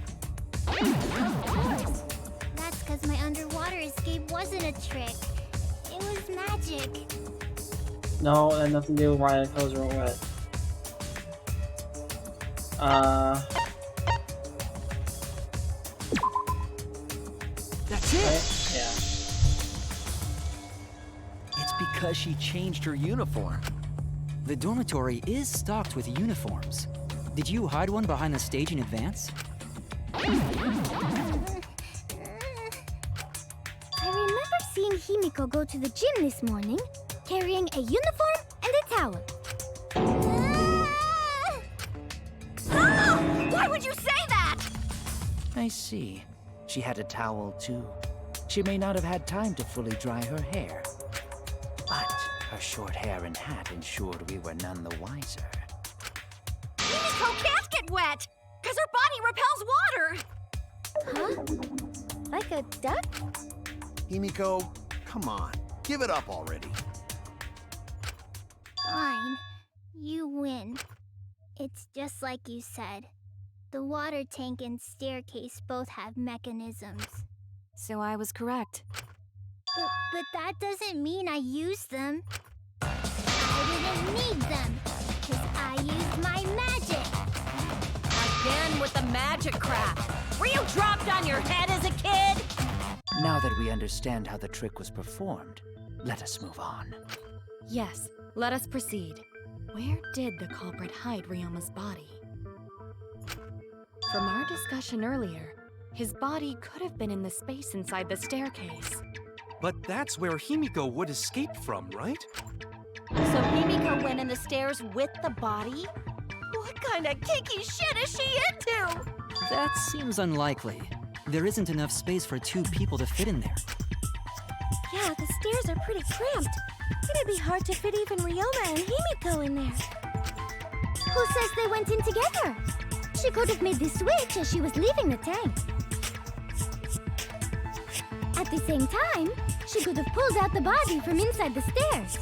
That's because my underwater escape wasn't a trick. It was magic. No, that had nothing to do with why the clothes were wet. That's it! Right? Yeah. It's because she changed her uniform. The dormitory is stocked with uniforms. Did you hide one behind the stage in advance? I remember seeing Himiko go to the gym this morning, carrying a uniform and a towel. Ah! Why would you say that? I see. She had a towel, too. She may not have had time to fully dry her hair. But her short hair and hat ensured we were none the wiser. Himiko can't get wet, because her body repels water. Huh? Like a duck? Himiko, come on. Give it up already. Fine. You win. It's just like you said. The water tank and staircase both have mechanisms. So I was correct. But that doesn't mean I used them. I didn't need them, because I used my magic. Again with the magic crap. Were you dropped on your head as a kid? Now that we understand how the trick was performed, let us move on. Yes, let us proceed. Where did the culprit hide Ryuma's body? From our discussion earlier, his body could have been in the space inside the staircase. But that's where Himiko would escape from, right? So Himiko went in the stairs with the body? What kind of kinky shit is she into? That seems unlikely. There isn't enough space for 2 people to fit in there. Yeah, the stairs are pretty cramped. It'd be hard to fit even Ryoma and Himiko in there. Who says they went in together? She could have made the switch as she was leaving the tank. At the same time, she could have pulled out the body from inside the stairs.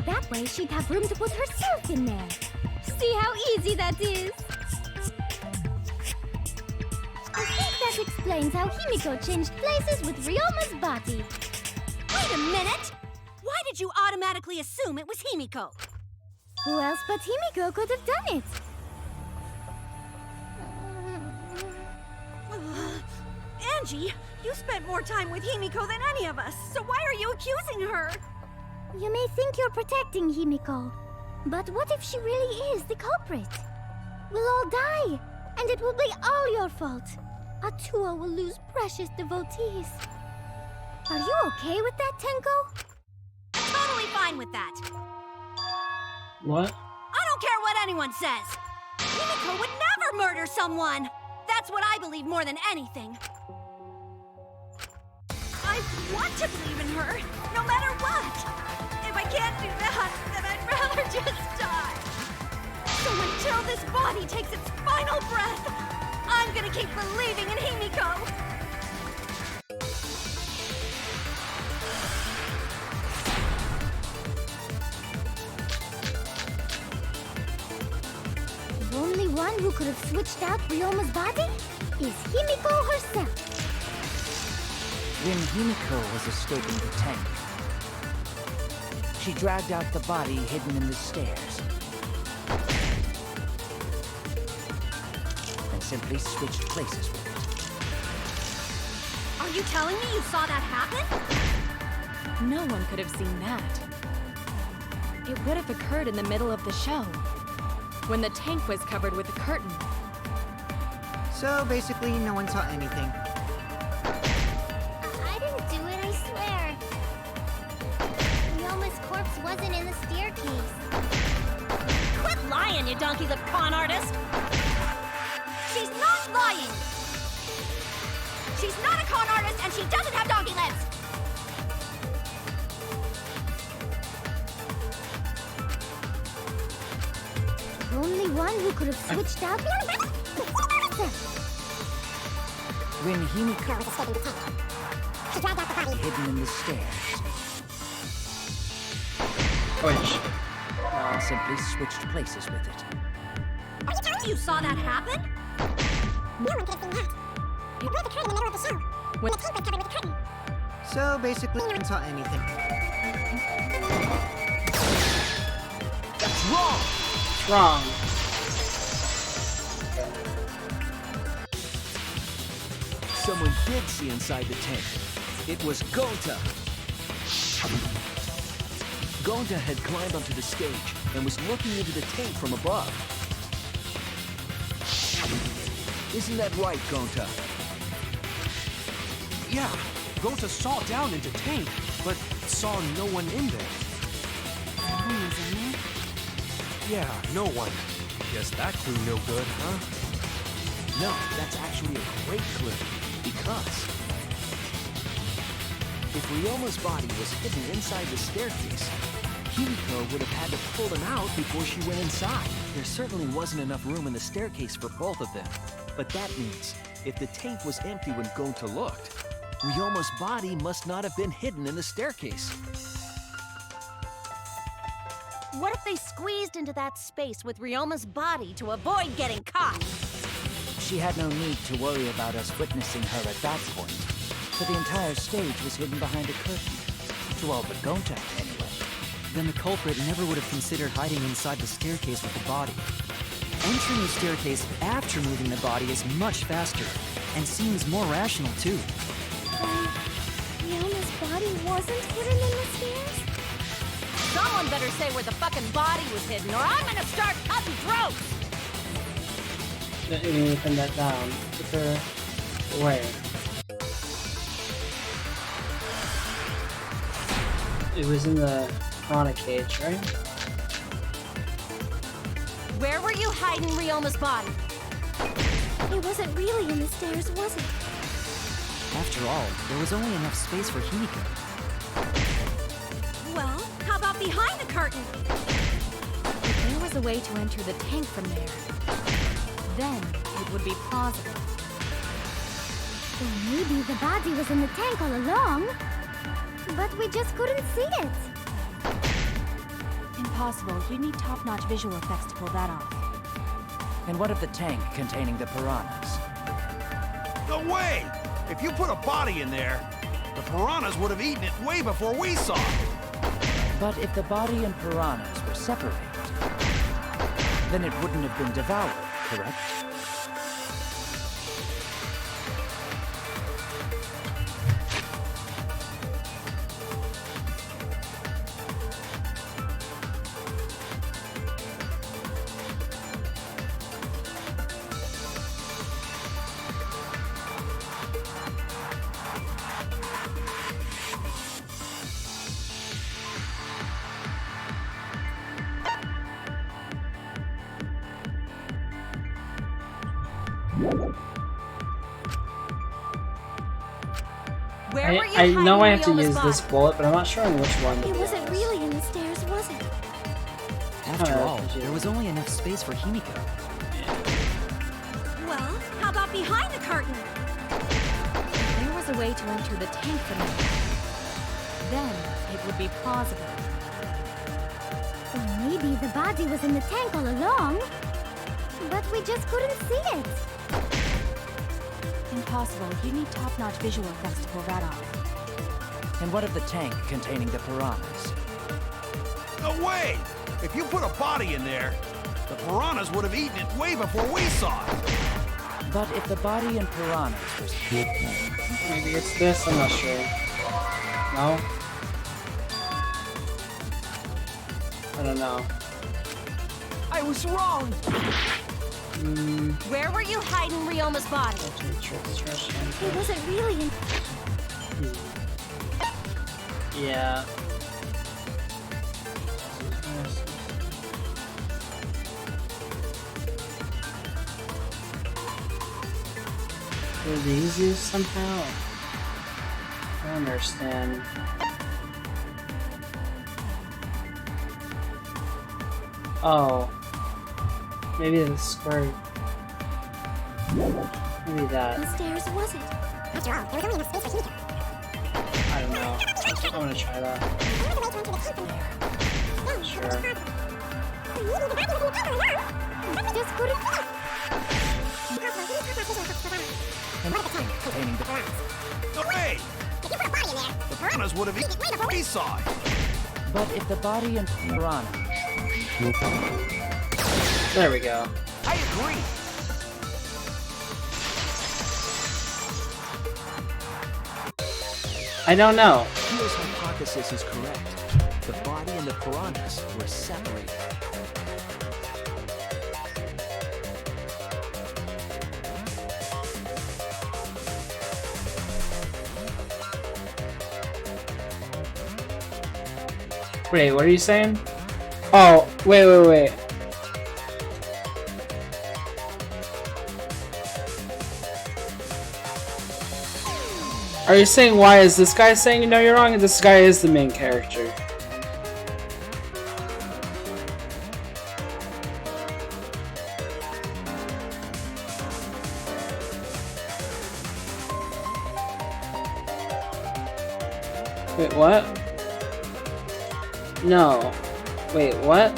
That way, she'd have room to put herself in there. See how easy that is? I think that explains how Himiko changed places with Ryoma's body. Wait a minute! Why did you automatically assume it was Himiko? Who else but Himiko could have done it? Angie, you spent more time with Himiko than any of us, so why are you accusing her? You may think you're protecting Himiko, but what if she really is the culprit? We'll all die, and it will be all your fault. Atua will lose precious devotees. Are you okay with that, Tenko? Totally fine with that. What? I don't care what anyone says. Himiko would never murder someone. That's what I believe more than anything. I want to believe in her, no matter what. If I can't do that, then I'd rather just die. So until this body takes its final breath, I'm gonna keep believing in Himiko. The only one who could have switched out Ryoma's body is Himiko herself. When Himiko was escaping the tank, she dragged out the body hidden in the stairs and simply switched places with it. Are you telling me you saw that happen? No one could have seen that. It would have occurred in the middle of the show, when the tank was covered with a curtain. So basically, no one saw anything. I didn't do it, I swear. Ryoma's corpse wasn't in the staircase. Quit lying, you donkey-lipped con artist! She's not lying! She's not a con artist, and she doesn't have donkey lips! The only one who could have switched out... When Himiko was escaping the tank, she dragged out the body hidden in the stairs and simply switched places with it. You saw that happen? No one could have seen that. It was occurred in the middle of the show, when the tank was covered with a curtain. So basically, no one saw anything. That's wrong! Wrong. Someone did see inside the tank. It was Gonta. Gonta had climbed onto the stage and was looking into the tank from above. Isn't that right, Gonta? Yeah, Gonta saw down into tank, but saw no one in there. No one was in there? Yeah, no one. Guess that clue no good, huh? No, that's actually a great clue, because if Ryoma's body was hidden inside the staircase, Himiko would have had to pull them out before she went inside. There certainly wasn't enough room in the staircase for both of them. But that means, if the tank was empty when Gonta looked, Ryoma's body must not have been hidden in the staircase. What if they squeezed into that space with Ryoma's body to avoid getting caught? She had no need to worry about us witnessing her at that point, for the entire stage was hidden behind a curtain. To all but Gonta, anyway. Then the culprit never would have considered hiding inside the staircase with the body. Entering the staircase after moving the body is much faster, and seems more rational too. Then, Ryoma's body wasn't hidden in the stairs? Someone better say where the fucking body was hidden, or I'm gonna start cutting throats! You need to pin that down. Put her where? It was in the Prana cage, right? Where were you hiding Ryoma's body? It wasn't really in the stairs, was it? After all, there was only enough space for Himiko. Well, how about behind the curtain? If there was a way to enter the tank from there, then it would be plausible. So maybe the body was in the tank all along, but we just couldn't see it. Impossible. You need top-notch visual effects to pull that off. And what of the tank containing the piranhas? No way! If you put a body in there, the piranhas would have eaten it way before we saw it. But if the body and piranhas were separated, then it wouldn't have been devoured, correct? Where were you I know I have to hiding use Ryoma's this body? bullet, but I'm not sure on which one. It wasn't really in the stairs, was it? After all, there was only enough space for Himiko. Well, how about behind the curtain? If there was a way to enter the tank from there, then it would be plausible. So maybe the body was in the tank all along, but we just couldn't see it. Impossible. You need top-notch visual effects to pull that off. And what of the tank containing the piranhas? No way! If you put a body in there, the piranhas would have eaten it way before we saw it. But if the body and piranhas were... Maybe it's this, I'm not sure. No? I don't know. I was wrong! Where were you hiding Ryoma's body? It wasn't really in... Yeah. Were these used somehow? I don't understand. Oh. Maybe the square. Maybe that. The stairs, was it? After all, there was only enough space for Himiko. I don't know. I'm gonna try that. Sure. Just couldn't... And the tank containing the piranhas. No way! The piranhas would have eaten it way before we saw it. But if the body and piranhas... There we go. I agree. I don't know. Kyo's hypothesis is correct. The body and the piranhas were separated. Wait, what are you saying? Oh, wait. Are you saying why is this guy saying you know you're wrong and this guy is the main character? Wait, what? No. Wait, what?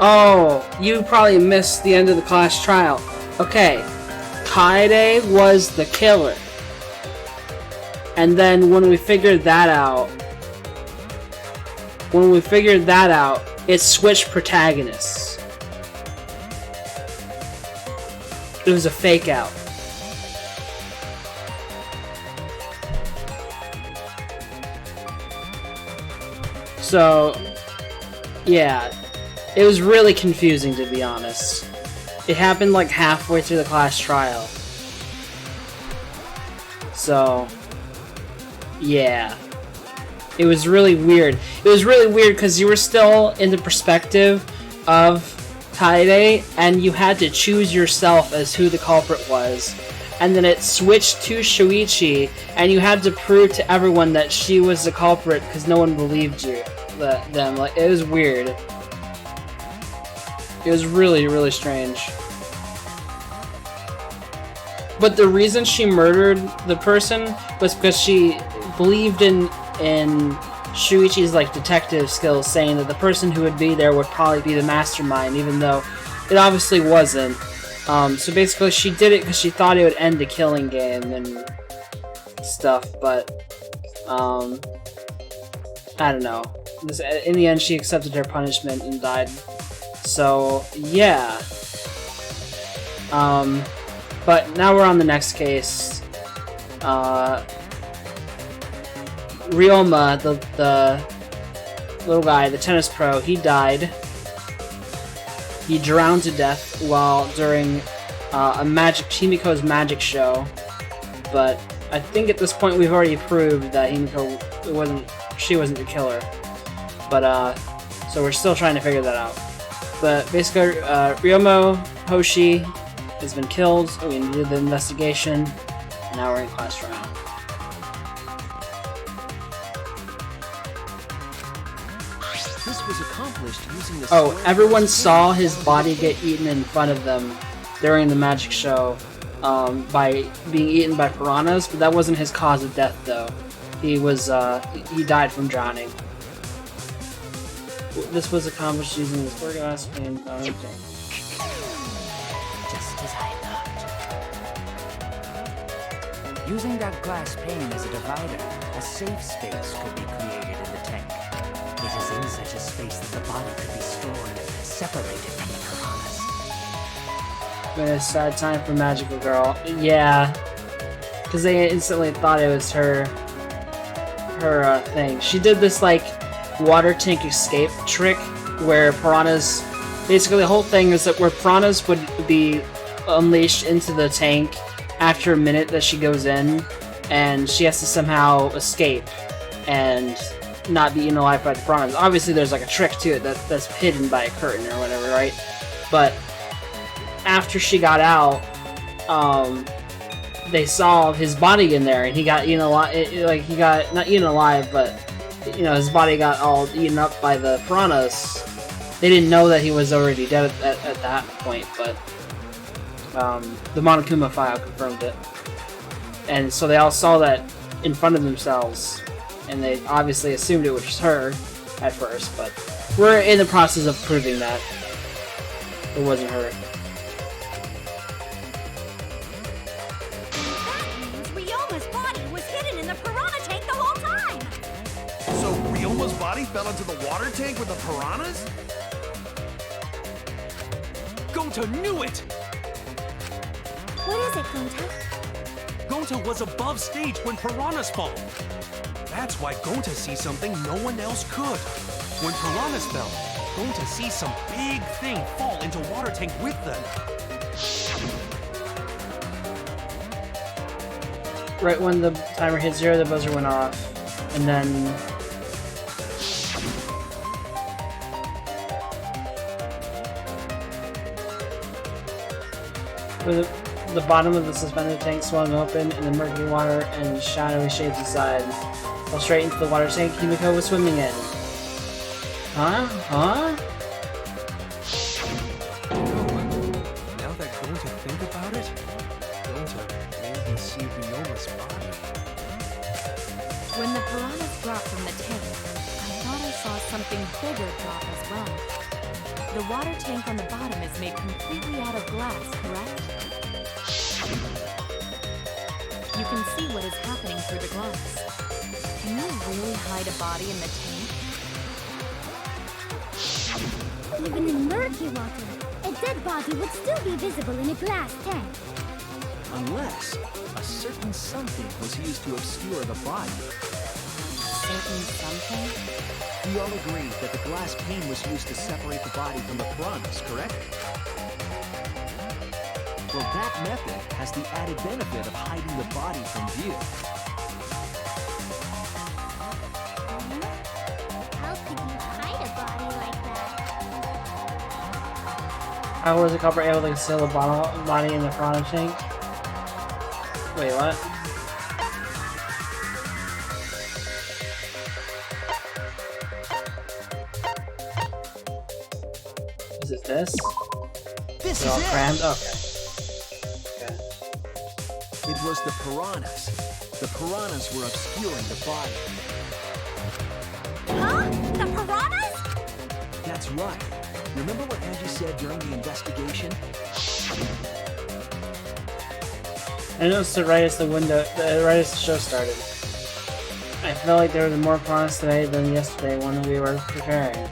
Oh, you probably missed the end of the class trial. Okay. Kaede was the killer. And then when we figured that out, it switched protagonists. It was a fake out. So, yeah, it was really confusing, to be honest. It happened like halfway through the class trial. So, yeah. It was really weird. It was really weird because you were still in the perspective of Kaede, and you had to choose yourself as who the culprit was. And then it switched to Shuichi, and you had to prove to everyone that she was the culprit because no one believed you. Them. Like, it was weird. It was really, really strange. But the reason she murdered the person was because she believed in Shuichi's like detective skills, saying that the person who would be there would probably be the mastermind, even though it obviously wasn't. So basically she did it because she thought it would end the killing game and stuff, but I don't know. In the end, she accepted her punishment and died. So yeah. But now we're on the next case. Ryoma, the little guy, the tennis pro, he died. He drowned to death while during Himiko's magic show. But I think at this point we've already proved that she wasn't the killer. But so we're still trying to figure that out. But basically, Ryomo Hoshi has been killed. We did the investigation. Now we're in class trial. This was accomplished using the everyone saw his body get eaten in front of them during the magic show by being eaten by piranhas, but that wasn't his cause of death, though. He died from drowning. This was accomplished using the square glass pane. Just as I thought. Using that glass pane as a divider, a safe space could be created in the tank. It is in such a space that the body could be stored, separated from the piranhas. Been a sad time for Magical Girl. Yeah, because they instantly thought it was her thing. She did this like water tank escape trick where piranhas. Basically, the whole thing is that where piranhas would be unleashed into the tank after a minute that she goes in, and she has to somehow escape and not be eaten alive by the piranhas. Obviously, there's like a trick to it that's hidden by a curtain or whatever, right? But after she got out, they saw his body in there, and he got eaten alive. Like, he got not eaten alive, but his body got all eaten up by the piranhas. They didn't know that he was already dead at that point, but the Monokuma file confirmed it. And so they all saw that in front of themselves, and they obviously assumed it was her at first, but we're in the process of proving that it wasn't her. Ryoma's body was hidden in the piranha tank the whole time! So Ryoma's body fell into the water tank with the piranhas? Gonta knew it! What is it, Gonta? Gonta was above stage when piranhas fall. That's why Gonta sees something no one else could. When piranhas fell, Gonta sees some big thing fall into water tank with them. Right when the timer hit 0, the buzzer went off, and then the bottom of the suspended tank swung open, and the murky water and shadowy shapes inside fell straight into the water tank Himiko was swimming in. Huh? Now that Gonta think about it, Gonta may even see Ryoma's body. When the piranhas dropped from the tank, I thought I saw something bigger drop as well. The water tank on the bottom is made completely out of glass, correct? You can see what is happening through the glass. Can you really hide a body in the tank? Even in murky water, a dead body would still be visible in a glass tank. Unless a certain something was used to obscure the body. Certain something? We all agree that the glass pane was used to separate the body from the piranhas, correct? Well, that method has the added benefit of hiding the body from view. How could you hide a body like that? How was the culprit able to conceal the body in the piranha tank? Wait, what? Is it this? This They're all is it! crammed? Okay. It was the piranhas. The piranhas were obscuring the body. Huh? The piranhas? That's right. Remember what Angie said during the investigation? I noticed it right as right as the show started. I felt like there was more piranhas today than yesterday when we were preparing.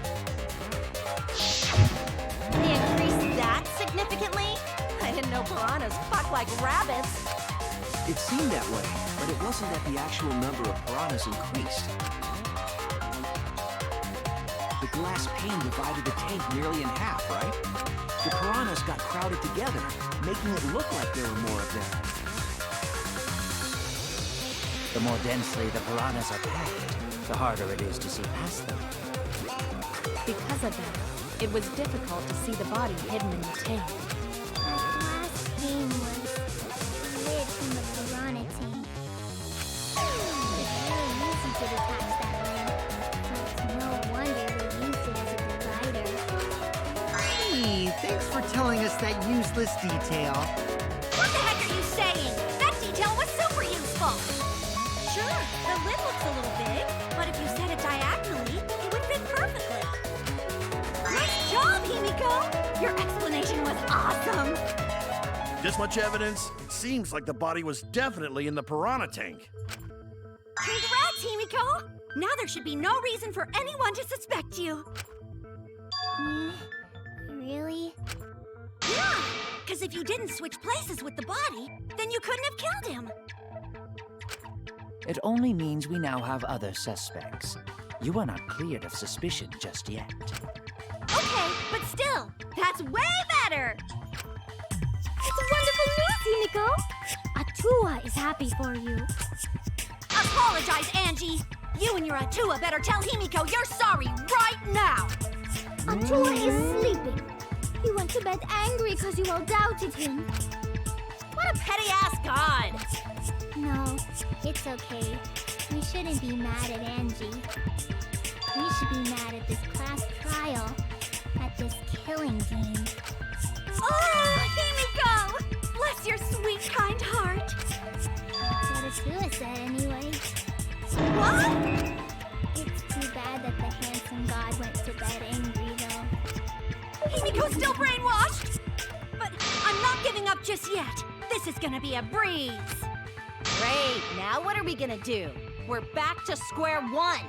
They increased that significantly? I didn't know piranhas fuck like rabbits. It seemed that way, but it wasn't that the actual number of piranhas increased. The glass pane divided the tank nearly in half, right? The piranhas got crowded together, making it look like there were more of them. The more densely the piranhas are packed, the harder it is to see past them. Because of that, it was difficult to see the body hidden in the tank. Last game was lit from the piranha tank. It's really easy to detach that way, so it's no wonder they used it as a divider. Hey, thanks for telling us that useless detail. What the heck are you saying? That detail was super useful. Sure, the lid looks a little big, but if you set it diagonally, it would fit perfectly. Nice job, Himiko! Your explanation was awesome. This much evidence? It seems like the body was definitely in the piranha tank. Congrats, Himiko! Now there should be no reason for anyone to suspect you. Really? Yeah, because if you didn't switch places with the body, then you couldn't have killed him. It only means we now have other suspects. You are not cleared of suspicion just yet. Okay, but still, that's way better! It's wonderful news, Himiko! Atua is happy for you. Apologize, Angie! You and your Atua better tell Himiko you're sorry right now! Atua is sleeping. He went to bed angry because you all doubted him. What a petty-ass god! No, it's okay. We shouldn't be mad at Angie. We should be mad at this class trial, at this killing game. Oh, Himiko! Bless your sweet, kind heart! That's what Atua said anyway. What? It's too bad that the handsome god went to bed angry, though. Himiko's still brainwashed! But I'm not giving up just yet. This is gonna be a breeze. Great, now what are we gonna do? We're back to square one.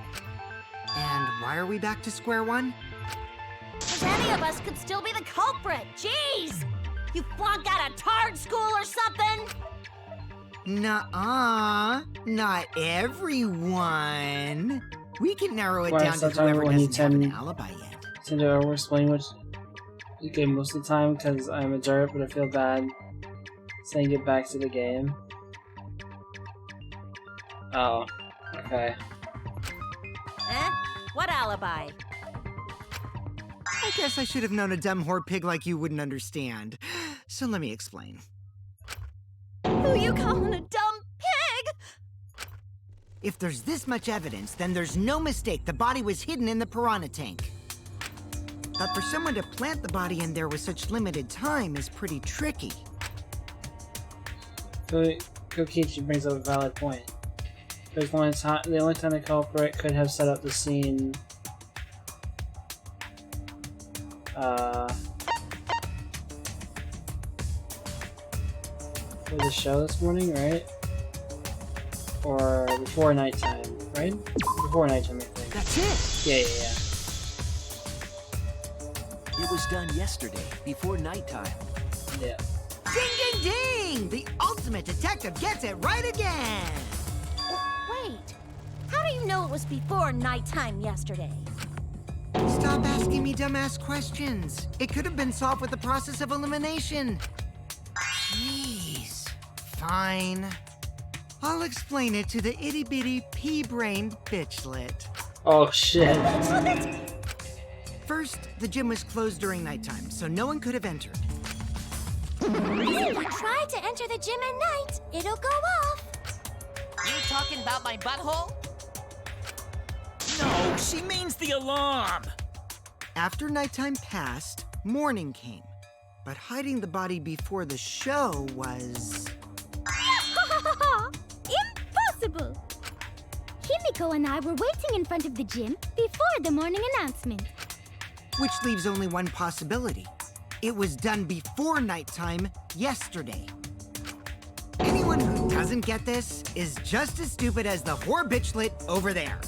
And why are we back to square one? Because any of us could still be the culprit. Jeez! You flunked out of Tard School or something? Nuh-uh. Not everyone. We can narrow it Why, down to sometimes whoever when you doesn't have an tend- alibi yet. Tend to over-explain which the game most of the time because I'm a jerk, but I feel bad saying get back to the game. Oh, okay. Eh? What alibi? I guess I should have known a dumb whore pig like you wouldn't understand. So let me explain. Who you calling a dumb pig? If there's this much evidence, then there's no mistake the body was hidden in the piranha tank. But for someone to plant the body in there with such limited time is pretty tricky. Kokichi brings up a valid point. There's the only time the culprit could have set up the scene for the show this morning, right? Or before nighttime, right? Before nighttime, I think. That's it! Yeah. It was done yesterday, before nighttime. Yeah. Ding, ding, ding! The ultimate detective gets it right again! Wait, how do you know it was before nighttime yesterday? Stop asking me dumbass questions. It could have been solved with the process of elimination. Jeez. Fine. I'll explain it to the itty-bitty pea-brained bitchlet. Oh shit. First, the gym was closed during nighttime, so no one could have entered. If you try to enter the gym at night, it'll go off. You talking about my butthole? No, she means the alarm. After nighttime passed, morning came. But hiding the body before the show was... Impossible! Himiko and I were waiting in front of the gym before the morning announcement. Which leaves only one possibility. It was done before nighttime yesterday. Anyone who doesn't get this is just as stupid as the whore bitchlet over there.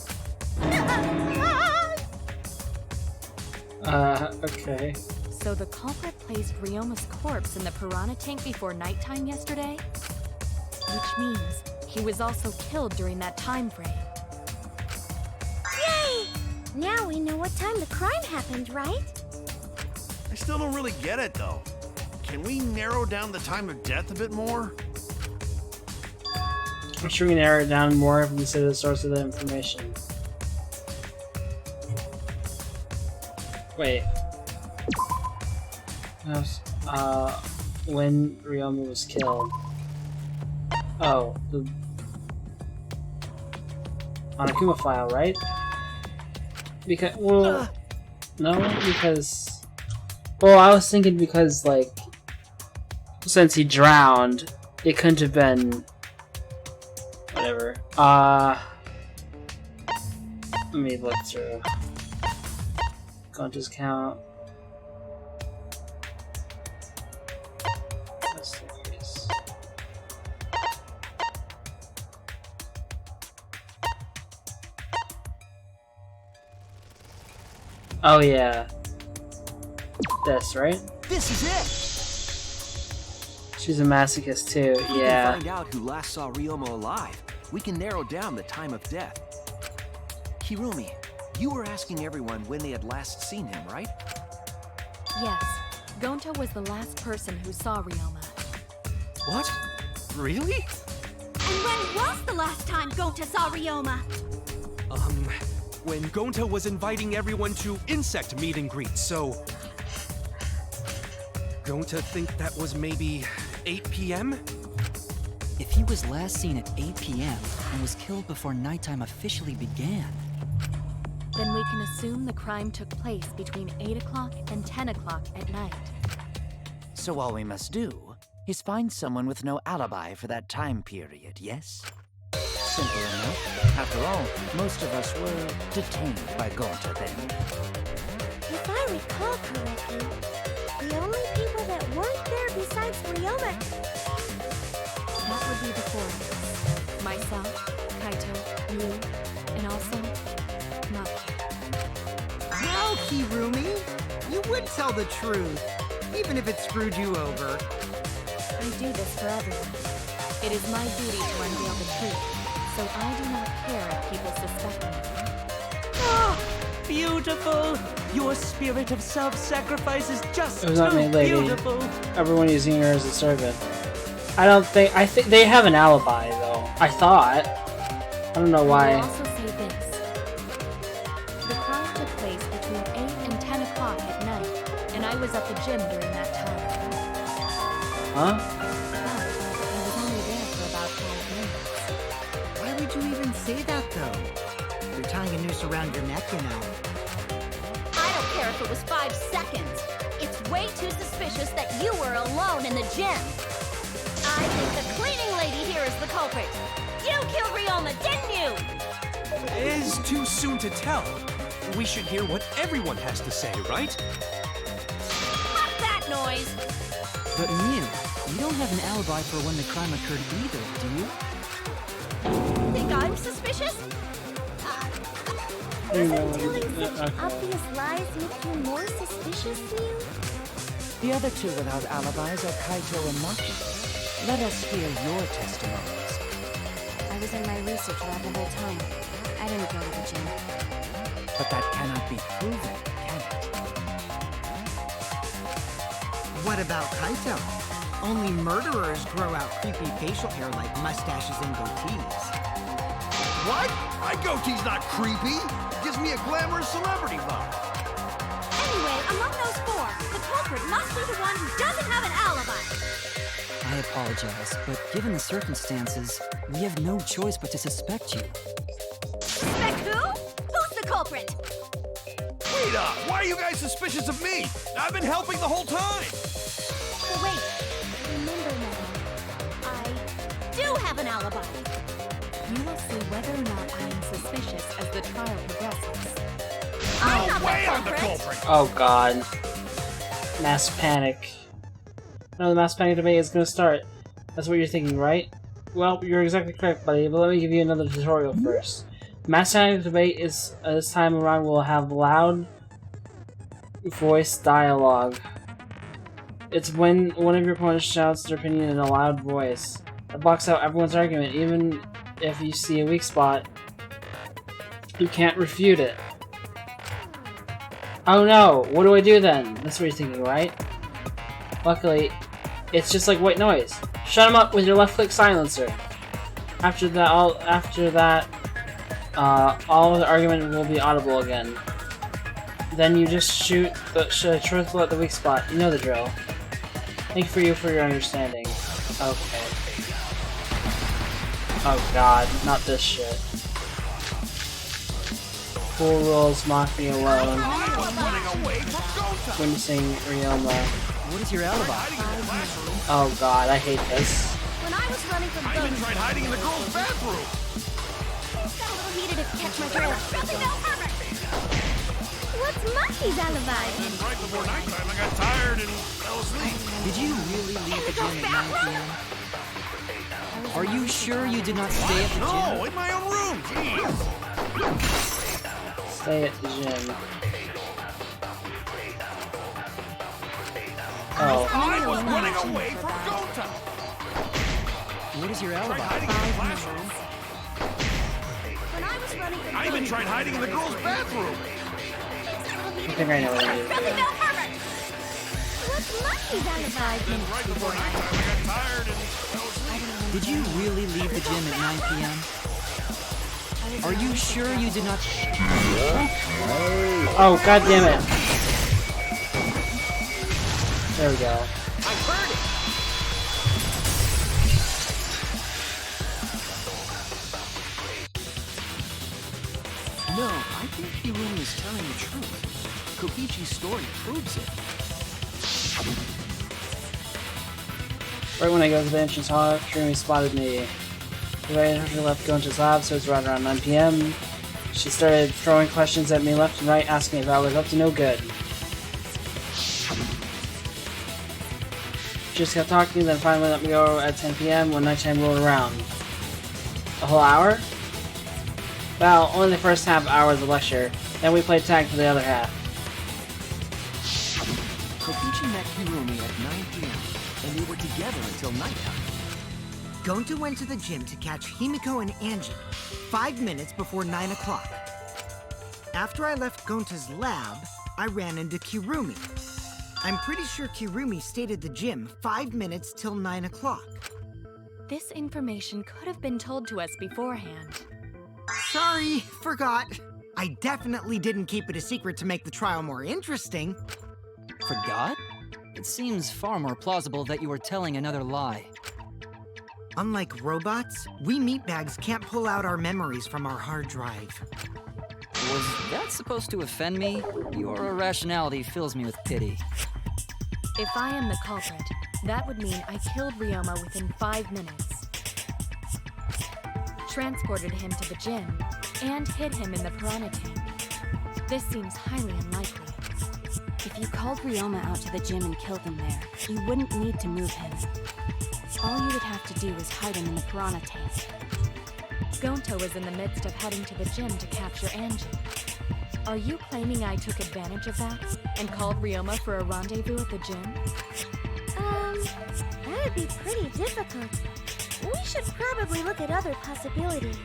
Okay. So the culprit placed Ryoma's corpse in the piranha tank before nighttime yesterday? Which means he was also killed during that time frame. Yay! Now we know what time the crime happened, right? I still don't really get it, though. Can we narrow down the time of death a bit more? I'm sure we can narrow it down more if we consider the source of the information. Wait. When Ryoma was killed. Oh, the on Akuma file, right? Because, well, no, because, well, I was thinking because, like, since he drowned, it couldn't have been, whatever. Let me look through. Gonta's count. Oh yeah. This, right? This is it! She's a masochist too, If we yeah. can find out who last saw Ryoma alive, we can narrow down the time of death. Hirumi, you were asking everyone when they had last seen him, right? Yes, Gonta was the last person who saw Ryoma. What? Really? And when was the last time Gonta saw Ryoma? When Gonta was inviting everyone to insect meet and greet, so... Gonta think that was maybe 8 p.m.? If he was last seen at 8 p.m. and was killed before nighttime officially began, Then we can assume the crime took place between 8 o'clock and 10 o'clock at night. So all we must do is find someone with no alibi for that time period, yes? Simple enough. After all, most of us were detained by Gonta then. If I recall correctly, the only people that weren't there besides Ryoma... That would be the four of us. Myself, Kaito, you, and also Maki. Now, Hirumi, you would tell the truth, even if it screwed you over. I do this for everyone. It is my duty to unveil the truth, so I do not care if people suspect me. Oh, beautiful! Your spirit of self-sacrifice is just It was not me, lady. beautiful. Everyone using her as a servant. I think they have an alibi though. I thought. I don't know I why. will also say this. The crime took place between 8 and 10 o'clock at night, and I was at the gym during that time. Huh? But I was only there for about 5 minutes. Why would you even say that, though? You're tying a noose around your neck, you know. I don't care if it was 5 seconds. It's way too suspicious that you were alone in the gym. I think the cleaning lady here is the culprit. You killed Ryoma, didn't you? It is too soon to tell. We should hear what everyone has to say, right? Fuck that noise! But Miu, you don't have an alibi for when the crime occurred either, do you? Think I'm suspicious? Doesn't telling such obvious lies make you more suspicious, Miu? The other two without alibis are Kaito and Maki. Let us hear your testimonies. I was in my research lab the whole time. I didn't go to the gym. But that cannot be proven, can it? What about Kaito? Only murderers grow out creepy facial hair like mustaches and goatees. What? My goatee's not creepy. It gives me a glamorous celebrity vibe. Anyway, among those four, the culprit must be the one who doesn't have an alibi. I apologize, but given the circumstances, we have no choice but to suspect you. Suspect who? Who's the culprit? Wait up! Why are you guys suspicious of me? I've been helping the whole time! But wait, remember now, I do have an alibi. You will see whether or not I am suspicious as the trial progresses. I'm not the culprit! Oh god. Mass panic. No, the mass panic debate is gonna start. That's what you're thinking, right? Well, you're exactly correct, buddy, but let me give you another tutorial first. Mass panic debate is, this time around, will have loud voice dialogue. It's when one of your opponents shouts their opinion in a loud voice. It blocks out everyone's argument, even if you see a weak spot. You can't refute it. Oh no, what do I do then? That's what you're thinking, right? Luckily, it's just like white noise. Shut him up with your left-click silencer. After that, all of the argument will be audible again. Then you just shoot the truthful at the weak spot. You know the drill. Thank you for your understanding. Okay. Oh god, not this shit. Cool rules, mock me alone. Witnessing Ryoma. What is your alibi? Oh god, I hate this. When I was running from I even tried hiding in the girls' bathroom! got a little heated if you catch my drift. Something else perfect! What's Monkey's alibi? Right before nighttime, I got tired and fell asleep. Did you really leave the gym at 9 p.m.? Are you sure you did not stay at the gym? No, in my own room, jeez! Stay at the gym. Oh. I was running away from Gota! What is your alibi? Hiding in the classroom. When I was running from I even tried hiding in the girls' bathroom. I think I know what I do. Something else perfect! What's Monkey's alibi? Right before nighttime, I got tired and fell asleep. Did you really leave the gym at 9 p.m.? Are you sure you did not? Oh god damn it! There we go. I heard it! No, I think Hirumi is telling the truth. Kokichi's story proves it. Right when I go to the entrance hall, Hirumi spotted me. Right after left going to his lab, so it's right around 9 p.m. She started throwing questions at me left and right, asking if I was up to no good. Just kept talking, then finally let me go at 10 p.m. when nighttime rolled around. A whole hour? Well, only the first half hour of the lecture, then we played tag for the other half. Kokichi met Hirumi at 9 p.m. and they were together until nighttime. Gonta went to the gym to catch Himiko and Angie 5 minutes before 9 o'clock. After I left Gonta's lab, I ran into Kirumi. I'm pretty sure Kirumi stayed at the gym 5 minutes till 9 o'clock. This information could have been told to us beforehand. Sorry, forgot. I definitely didn't keep it a secret to make the trial more interesting. Forgot? It seems far more plausible that you were telling another lie. Unlike robots, we meatbags can't pull out our memories from our hard drive. Was that supposed to offend me? Your irrationality fills me with pity. If I am the culprit, that would mean I killed Ryoma within 5 minutes, transported him to the gym, and hid him in the piranha tank. This seems highly unlikely. If you called Ryoma out to the gym and killed him there, you wouldn't need to move him. All you would have to do is hide him in the piranha tank. Gonta was in the midst of heading to the gym to capture Angie. Are you claiming I took advantage of that and called Ryoma for a rendezvous at the gym? That would be pretty difficult. We should probably look at other possibilities.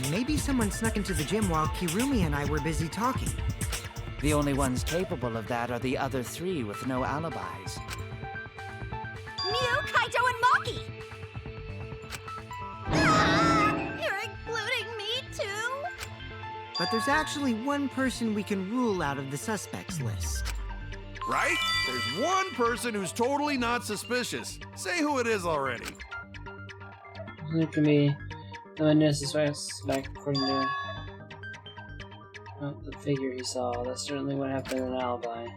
Maybe someone snuck into the gym while Kirumi and I were busy talking. The only ones capable of that are the other three with no alibis. Mew, Kaito, and Maki! Ah, you're including me too? But But there's actually one person we can rule out of the suspects list. Right? There's one person who's totally not suspicious. Say who it is already. It can be the news suspect according to the figure he saw. That certainly would have been an alibi.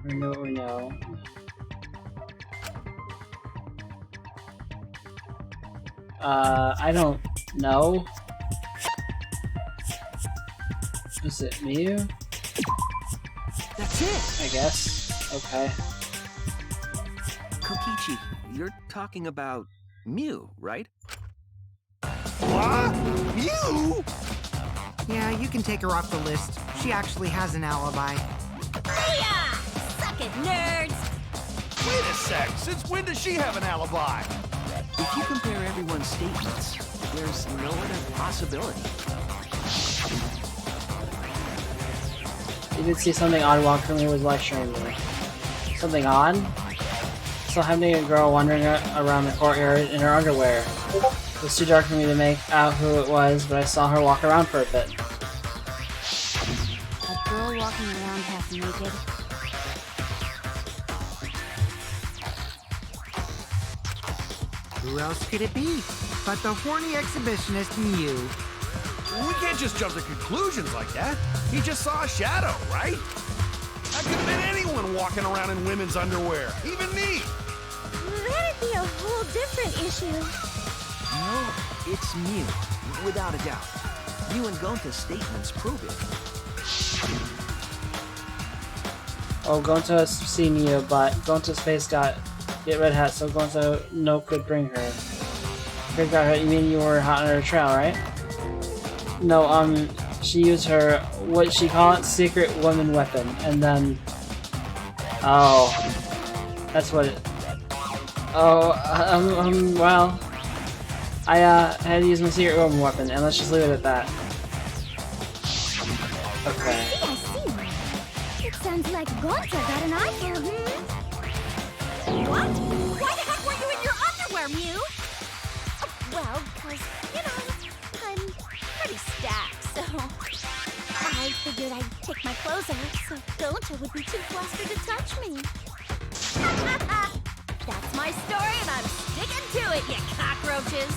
We know what we know. I don't know. Is it Mew? That's it! I guess. Okay. Kokichi, you're talking about Mew, right? What? Mew? Yeah, you can take her off the list. She actually has an alibi. Booyah! Suck it, nerds! Wait a sec. Since when does she have an alibi? If you compare everyone's statements, there's no other possibility. You did see something odd while Kumi was lecturing me. Something odd? Saw happening a girl wandering around the courtyard in her underwear. It was too dark for me to make out who it was, but I saw her walk around for a bit. A girl walking around half naked. Who else could it be but the horny exhibitionist Mew? We can't just jump to conclusions like that. He just saw a shadow, right? That could have been anyone walking around in women's underwear, even me. That'd be a whole different issue. No, it's Mew, without a doubt. Mew and Gonta's statements prove it. Oh, Gonta has seen you, but Gonta's face got get red hat, so Gonta no could bring her. Figure out, you mean you were hot on her trail, right? No, she used her, what she call it, secret woman weapon, and then... Oh. That's what it... Oh, well... I had to use my secret woman weapon, and let's just leave it at that. Okay. I see. It sounds like Gonta got an eye for him. What? Why the heck were you in your underwear, Mew? Well, 'cause, I'm pretty stacked, so... I figured I'd take my clothes off so Gonta would be too flustered to touch me. That's my story, and I'm sticking to it, you cockroaches!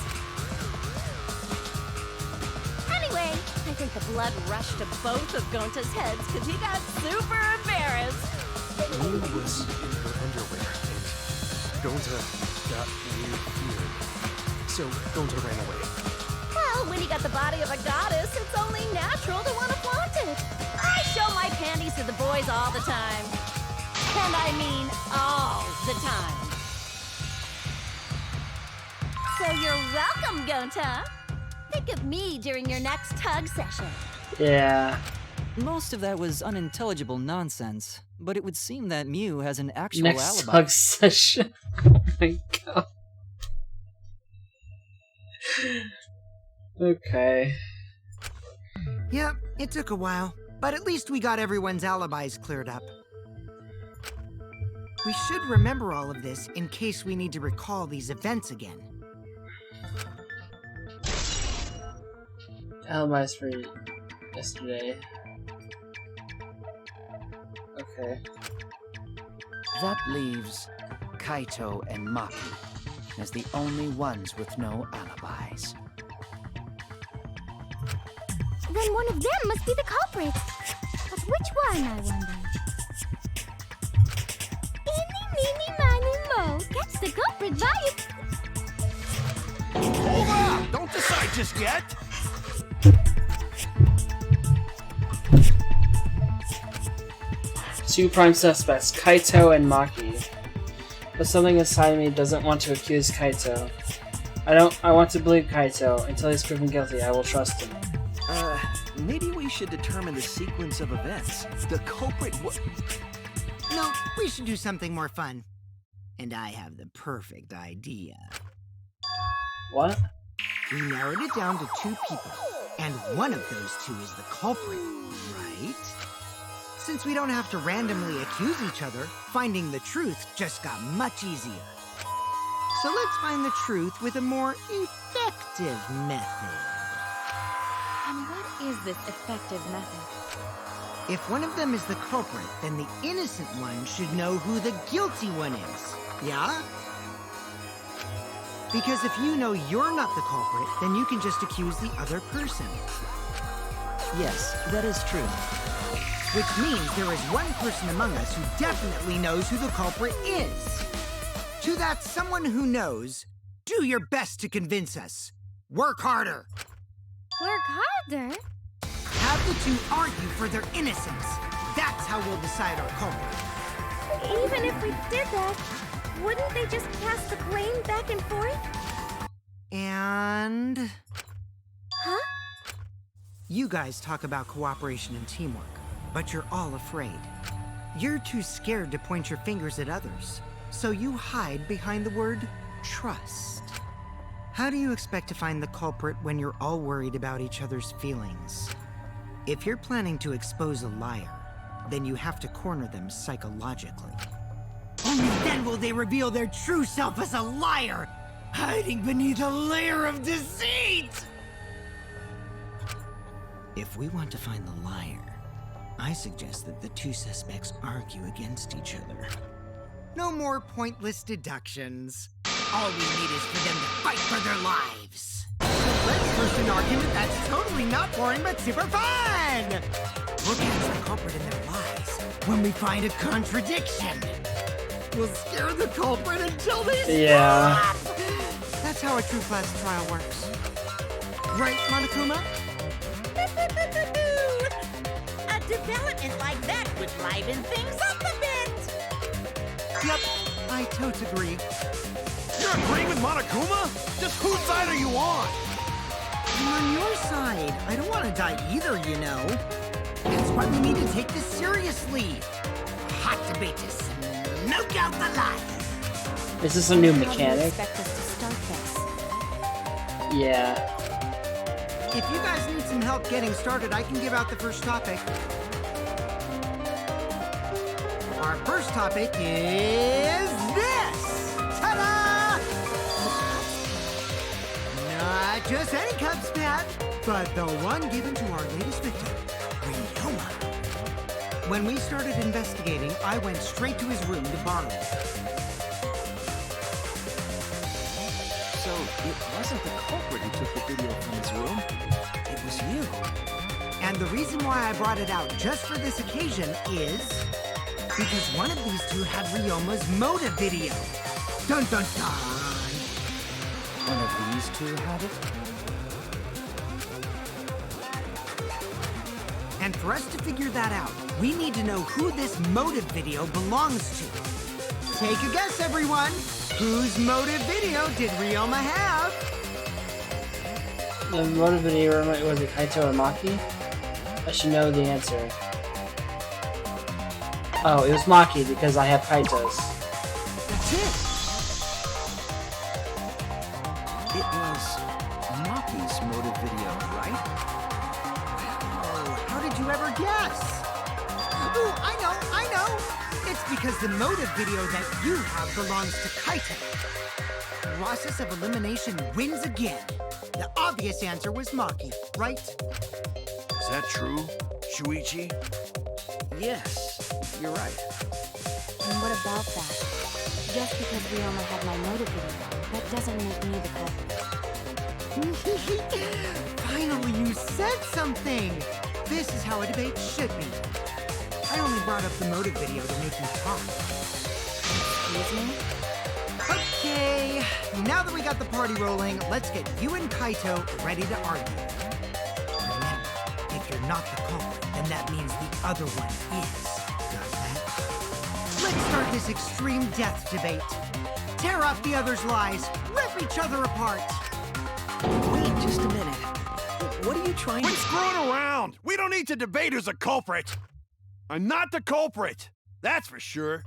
Anyway, I think the blood rushed to both of Gonta's heads because he got super embarrassed. Mew was in her underwear, and Gonta got weird. So Gonta ran away. Well, when you got the body of a goddess, it's only natural to want to flaunt it. I show my panties to the boys all the time. And I mean all the time. So you're welcome, Gonta. Think of me during your next tug session. Yeah. Most of that was unintelligible nonsense, but it would seem that Mew has an actual Next alibi. hug session. Oh my god. Okay. Yep, it took a while, but at least we got everyone's alibis cleared up. We should remember all of this in case we need to recall these events again. Alibis for yesterday. Okay. That leaves Kaito and Maki as the only ones with no alibis. Then one of them must be the culprit. But which one, I wonder? Eeny, meeny, miny, mo. Catch the culprit by it. Hold up! Don't decide just yet! Two prime suspects, Kaito and Maki. But something inside me doesn't want to accuse Kaito. I want to believe Kaito. Until he's proven guilty, I will trust him. Maybe we should determine the sequence of events. The culprit No, we should do something more fun. And I have the perfect idea. What? We narrowed it down to two people, and one of those two is the culprit, right? Since we don't have to randomly accuse each other, finding the truth just got much easier. So let's find the truth with a more effective method. And what is this effective method? If one of them is the culprit, then the innocent one should know who the guilty one is. Yeah? Because if you know you're not the culprit, then you can just accuse the other person. Yes, that is true. Which means there is one person among us who definitely knows who the culprit is. To that someone who knows, do your best to convince us. Work harder. Work harder? Have the two argue for their innocence. That's how we'll decide our culprit. Even if we did that, wouldn't they just pass the blame back and forth? And... Huh? You guys talk about cooperation and teamwork, but you're all afraid. You're too scared to point your fingers at others, so you hide behind the word trust. How do you expect to find the culprit when you're all worried about each other's feelings? If you're planning to expose a liar, then you have to corner them psychologically. Only then will they reveal their true self as a liar, hiding beneath a layer of deceit! If we want to find the liar, I suggest that the two suspects argue against each other. No more pointless deductions. All we need is for them to fight for their lives. Let's push an argument that's totally not boring but super fun! We'll catch the culprit in their lies when we find a contradiction. We'll scare the culprit until they stop! That's how a true class trial works. Right, Monokuma? A development like that would liven things up a bit. Yep, I totes agree. You're agreeing with Monokuma? Just whose side are you on? I'm on your side. I don't want to die either, you know. That's why we need to take this seriously. Hot debate to smoke out the lies. Is this a new How do you mechanic? expect us to start this? Yeah. If you guys need some help getting started, I can give out the first topic. Our first topic is this! Ta-da! Not just any Cubs pet, but the one given to our latest victim, Ryoma. When we started investigating, I went straight to his room to borrow it. So, it wasn't the culprit who took the video from his room. It was you. And the reason why I brought it out just for this occasion is because one of these two had Ryoma's motive video. Dun dun dun! One of these two had it? And for us to figure that out, we need to know who this motive video belongs to. Take a guess, everyone! Whose motive video did Ryoma have? The motive video, was it Kaito or Maki? I should know the answer. Oh, it was Maki because I have Kaito's. That's it! It was Maki's motive video, right? Oh, how did you ever guess? Oh, I know! It's because the motive video that you have belongs to Kaito. Process of elimination wins again. The obvious answer was Maki, right? Is that true, Shuichi? Yes, you're right. And what about that? Just because Ryoma had my motive video, that doesn't make me the culprit. Finally, you said something! This is how a debate should be. I only brought up the motive video to make you talk. Excuse me? Okay, now that we got the party rolling, let's get you and Kaito ready to argue. Remember, if you're not the culprit, then that means the other one is. Got that? Let's start this extreme death debate. Tear up the other's lies, rip each other apart. Wait just a minute. What are you trying to... Quit screwing around! We don't need to debate who's a culprit! I'm not the culprit! That's for sure.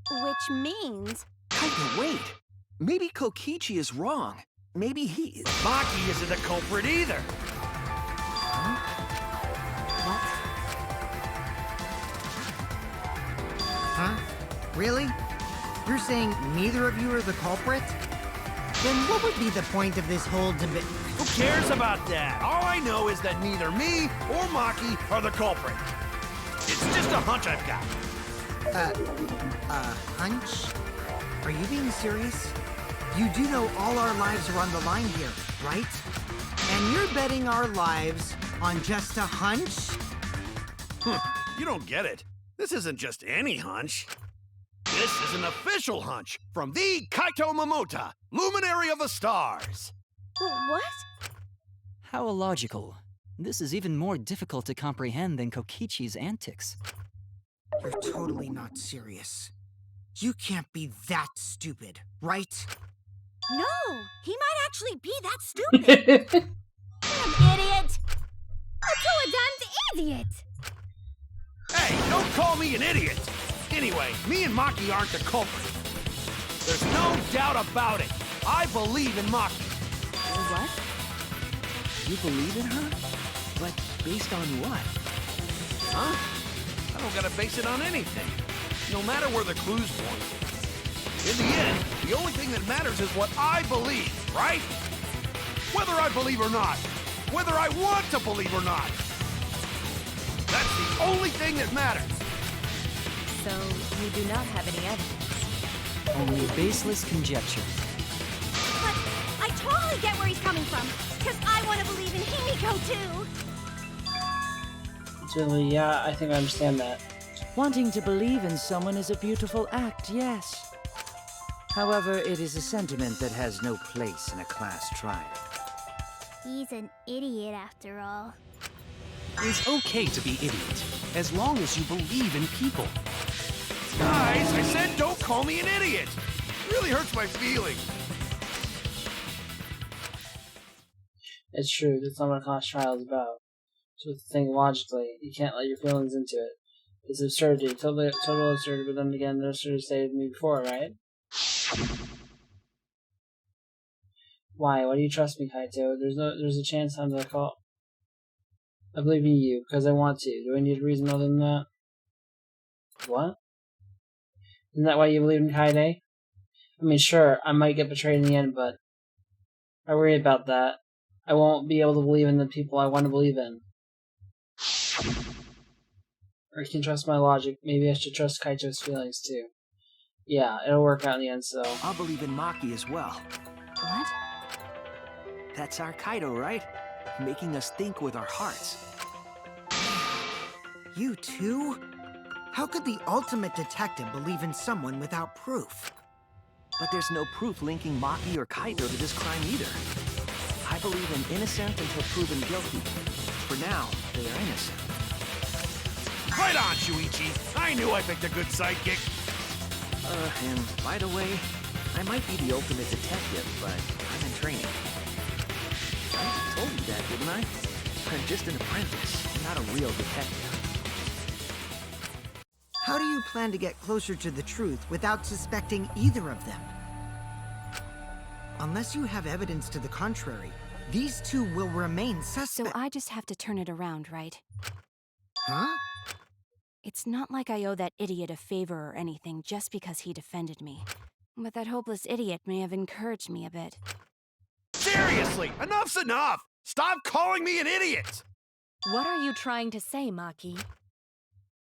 Which means... Kaito, wait. Maybe Kokichi is wrong. Maybe he... Maki isn't the culprit either! Huh? Really? You're saying neither of you are the culprit? Then what would be the point of this whole debate? Who cares about that? All I know is that neither me or Maki are the culprit. It's just a hunch I've got. Hunch? Are you being serious? You do know all our lives are on the line here, right? And you're betting our lives on just a hunch? You don't get it. This isn't just any hunch. This is an official hunch from the Kaito Momota, Luminary of the Stars. What? How illogical. This is even more difficult to comprehend than Kokichi's antics. You're totally not serious. You can't be that stupid, right? No, he might actually be that stupid. Damn idiot! A two-a-dime's idiot! Hey, don't call me an idiot! Anyway, me and Maki aren't the culprit. There's no doubt about it. I believe in Maki. What? You believe in her? But based on what? Huh? I don't gotta base it on anything. No matter where the clues point. In the end, the only thing that matters is what I believe, right? Whether I believe or not. Whether I want to believe or not. That's the only thing that matters. So, you do not have any evidence? Only baseless conjecture. But I totally get where he's coming from, because I want to believe in Himiko too! Julie, yeah, I think I understand that. Wanting to believe in someone is a beautiful act, yes. However, it is a sentiment that has no place in a class trial. He's an idiot after all. It's okay to be idiot, as long as you believe in people. Guys, I said don't call me an idiot! It really hurts my feelings. It's true, that's not what a class trial is about. So to think logically, you can't let your feelings into it. It's absurdity, total absurdity, but then again, there's should have stated me before, right? Why? Why do you trust me, Kaito? There's a chance I'm the call. I believe in you, because I want to. Do I need a reason other than that? What? Isn't that why you believe in Kaide? I mean, sure, I might get betrayed in the end, but I worry about that. I won't be able to believe in the people I want to believe in. Or you can trust my logic. Maybe I should trust Kaito's feelings, too. Yeah, it'll work out in the end, so... I'll believe in Maki as well. What? That's our Kaito, right? Making us think with our hearts. You too? How could the ultimate detective believe in someone without proof? But there's no proof linking Maki or Kaito to this crime either. I believe in innocent until proven guilty. For now, they are innocent. Right on, Shuichi. I knew I picked a good sidekick. And by the way, I might be the ultimate detective, but I'm in training. I told you that, didn't I? I'm just an apprentice, not a real detective. How do you plan to get closer to the truth without suspecting either of them? Unless you have evidence to the contrary, these two will remain suspects. So I just have to turn it around, right? Huh? It's not like I owe that idiot a favor or anything just because he defended me. But that hopeless idiot may have encouraged me a bit. Seriously, enough's enough! Stop calling me an idiot! What are you trying to say, Maki?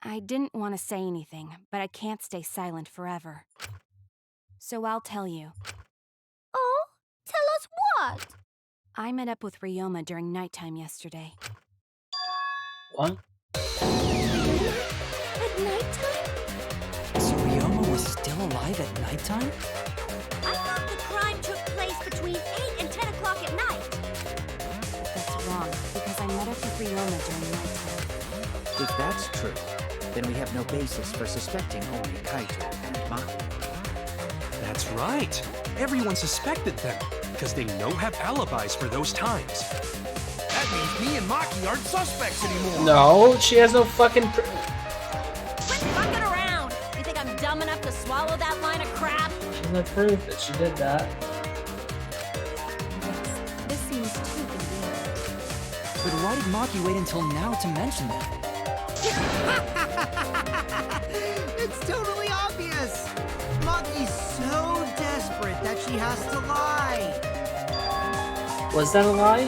I didn't want to say anything, but I can't stay silent forever. So I'll tell you. Oh? Tell us what? I met up with Ryoma during nighttime yesterday. What? At nighttime? So Ryoma was still alive at nighttime? I thought the crime took place between 8 and 10 o'clock at night. That's wrong, because I met up with Ryoma during nighttime. If that's true, then we have no basis for suspecting only Kaito and Maki. That's right. Everyone suspected them, because they no have alibis for those times. That means me and Maki aren't suspects anymore. No, she has no fucking... Quit fucking around! You think I'm dumb enough to swallow that line of crap? She has no proof that she did that. This seems too convenient. But why did Maki wait until now to mention that? It's totally obvious! Maki's so desperate that she has to lie! lie! Was that a lie?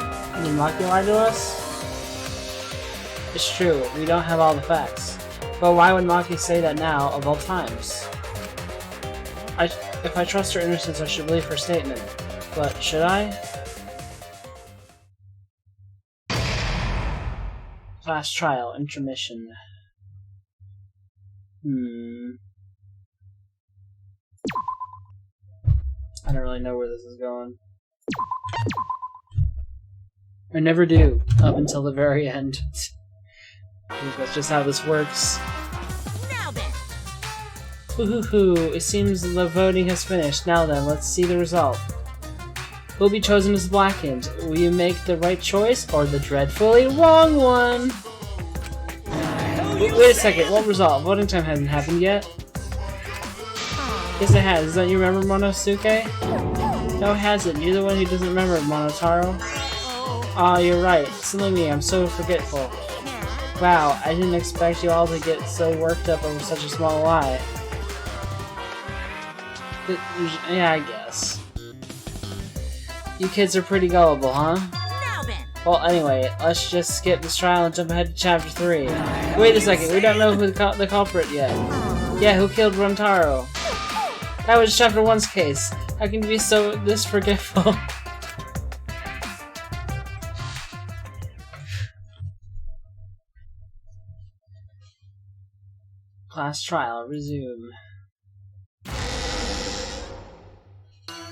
Did Maki lie to us? It's true, we don't have all the facts. But why would Maki say that now, of all times? If I trust her innocence, I should believe her statement. But should I? Class trial, intermission. I don't really know where this is going. I never do, up until the very end. I think that's just how this works. Now then. Hoo-hoo-hoo, it seems the voting has finished. Now then, let's see the result. Who'll be chosen as Blackened? Will you make the right choice, or the dreadfully wrong one? Wait a second, what result? Voting time hasn't happened yet. Yes it has, don't you remember Monosuke? No it hasn't, you're the one who doesn't remember Monotaro. Aw, you're right, silly me, I'm so forgetful. Wow, I didn't expect you all to get so worked up over such a small lie. Yeah, I guess. You kids are pretty gullible, huh? Now then. Well, anyway, let's just skip this trial and jump ahead to chapter 3. Wait a second, we don't know who the culprit yet. Yeah, who killed Rantaro? That was chapter 1's case. How can you be this forgetful? Class trial, resume.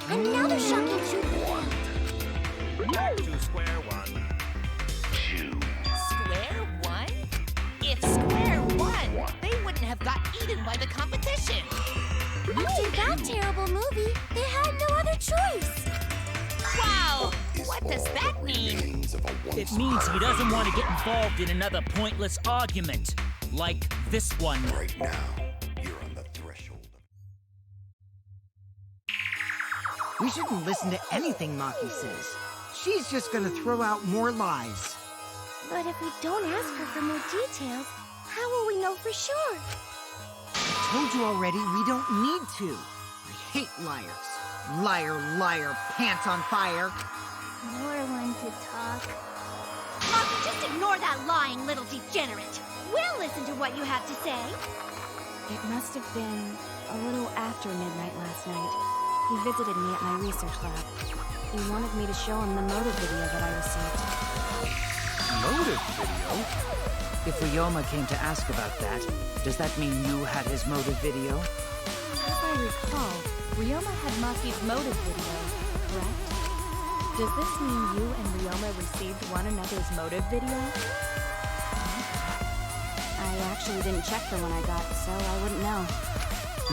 Another shocking truth. Back to square one. Square one? If square one, they wouldn't have got eaten by the competition. After that terrible movie, they had no other choice. Wow! What does that mean? It means he doesn't want to get involved in another pointless argument. Like this one. Right now, you're on the threshold. We shouldn't listen to anything Maki says. She's just gonna throw out more lies. But if we don't ask her for more details, how will we know for sure? I told you already, we don't need to. I hate liars. Liar, liar, pants on fire. More one to talk. Maki, just ignore that lying little degenerate. We'll listen to what you have to say. It must have been a little after midnight last night. He visited me at my research lab. He wanted me to show him the motive video that I received. Motive video? If Ryoma came to ask about that, does that mean you had his motive video? As I recall, Ryoma had Maki's motive video, correct? Does this mean you and Ryoma received one another's motive video? I actually didn't check for when I got, so I wouldn't know.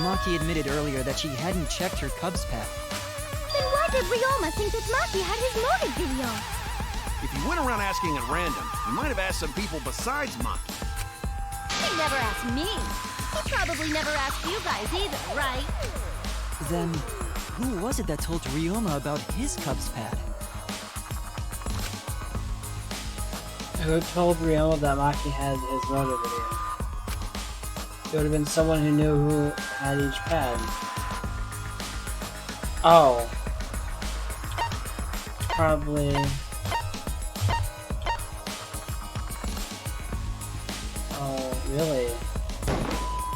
Maki admitted earlier that she hadn't checked her Cubs pad. Then why did Ryoma think that Maki had his motive video? If you went around asking at random, you might have asked some people besides Maki. He never asked me. He probably never asked you guys either, right? Then, who was it that told Ryoma about his Cubs pad? Who told Ryoma that Maki had his motive video? It would have been someone who knew who had each pad. Oh. Probably... Oh, really?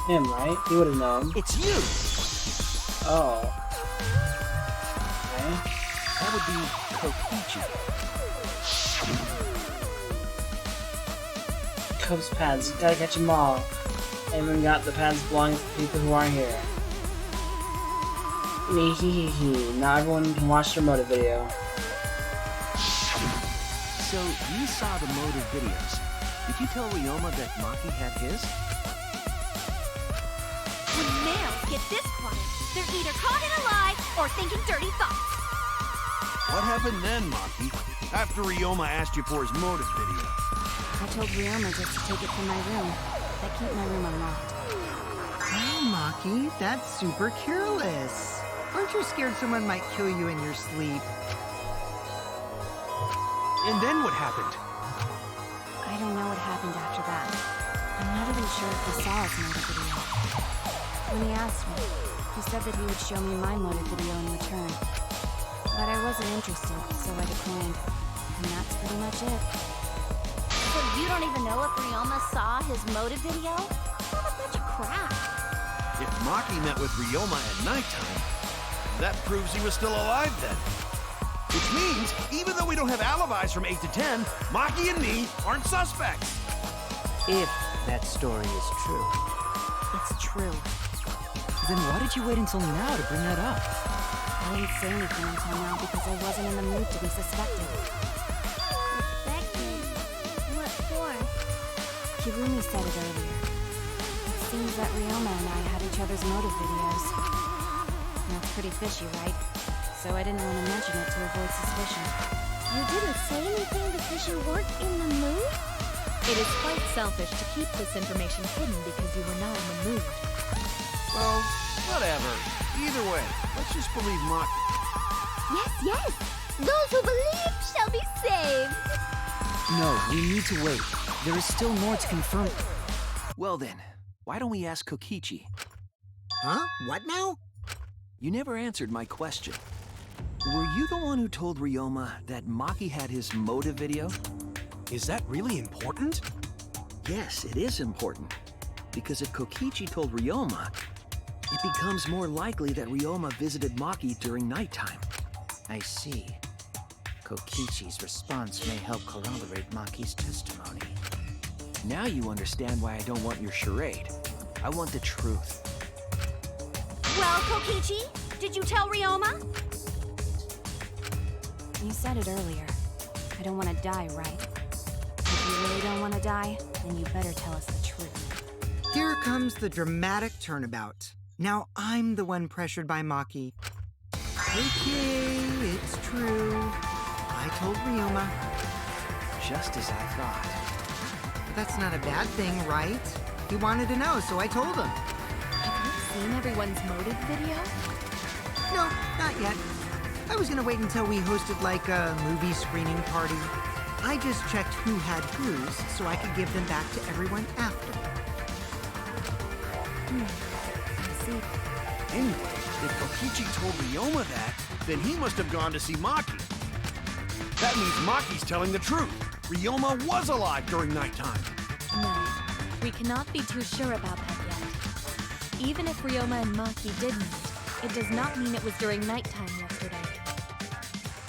Him, right? He would have known. It's you! Oh. Okay. That would be Kokichi. Cubs pads, gotta catch them all. I even got the pads belonging to people who aren't here. Me hee hee hee. Now everyone can watch their motive video. So, you saw the motive videos. Did you tell Ryoma that Maki had his? When males get this quiet, they're either caught in a lie or thinking dirty thoughts. What happened then, Maki? After Ryoma asked you for his motive video? I told Ryoma just to take it from my room. I keep my room unlocked. Wow, Maki, that's super careless. Aren't you scared someone might kill you in your sleep? And then what happened? I don't know what happened after that. I'm not even sure if he saw his motive video. When he asked me, he said that he would show me my motive video in return. But I wasn't interested, so I declined. And that's pretty much it. So you don't even know if Ryoma saw his motive video? What a bunch of crap. If Maki met with Ryoma at nighttime, that proves he was still alive then. Which means, even though we don't have alibis from 8 to 10, Maki and me aren't suspects. If that story is true. It's true. Then why did you wait until now to bring that up? I didn't say anything until now because I wasn't in the mood to be suspected. Suspected? What for? Kirumi said it earlier. It seems that Ryoma and I had each other's motive videos. That's pretty fishy, right? So I didn't want to mention it to avoid suspicion. You didn't say anything because you weren't in the mood? It is quite selfish to keep this information hidden because you were not in the mood. Well, whatever. Either way, let's just believe Maki. Yes, yes! Those who believe shall be saved! No, we need to wait. There is still more to confirm. Well then, why don't we ask Kokichi? Huh? What now? You never answered my question. Were you the one who told Ryoma that Maki had his motive video? Is that really important? Yes, it is important. Because if Kokichi told Ryoma, it becomes more likely that Ryoma visited Maki during nighttime. I see. Kokichi's response may help corroborate Maki's testimony. Now you understand why I don't want your charade. I want the truth. Well, Kokichi, did you tell Ryoma? You said it earlier. I don't want to die, right? If you really don't want to die, then you better tell us the truth. Here comes the dramatic turnabout. Now I'm the one pressured by Maki. Okay, it's true. I told Ryoma. Just as I thought. But that's not a bad thing, right? He wanted to know, so I told him. Have you seen everyone's motive video? No, not yet. I was gonna wait until we hosted like a movie screening party. I just checked who had whose so I could give them back to everyone after. I see. Anyway, if Kokichi told Ryoma that, then he must have gone to see Maki. That means Maki's telling the truth. Ryoma was alive during nighttime. No, we cannot be too sure about that yet. Even if Ryoma and Maki did meet, it does not mean it was during nighttime yesterday.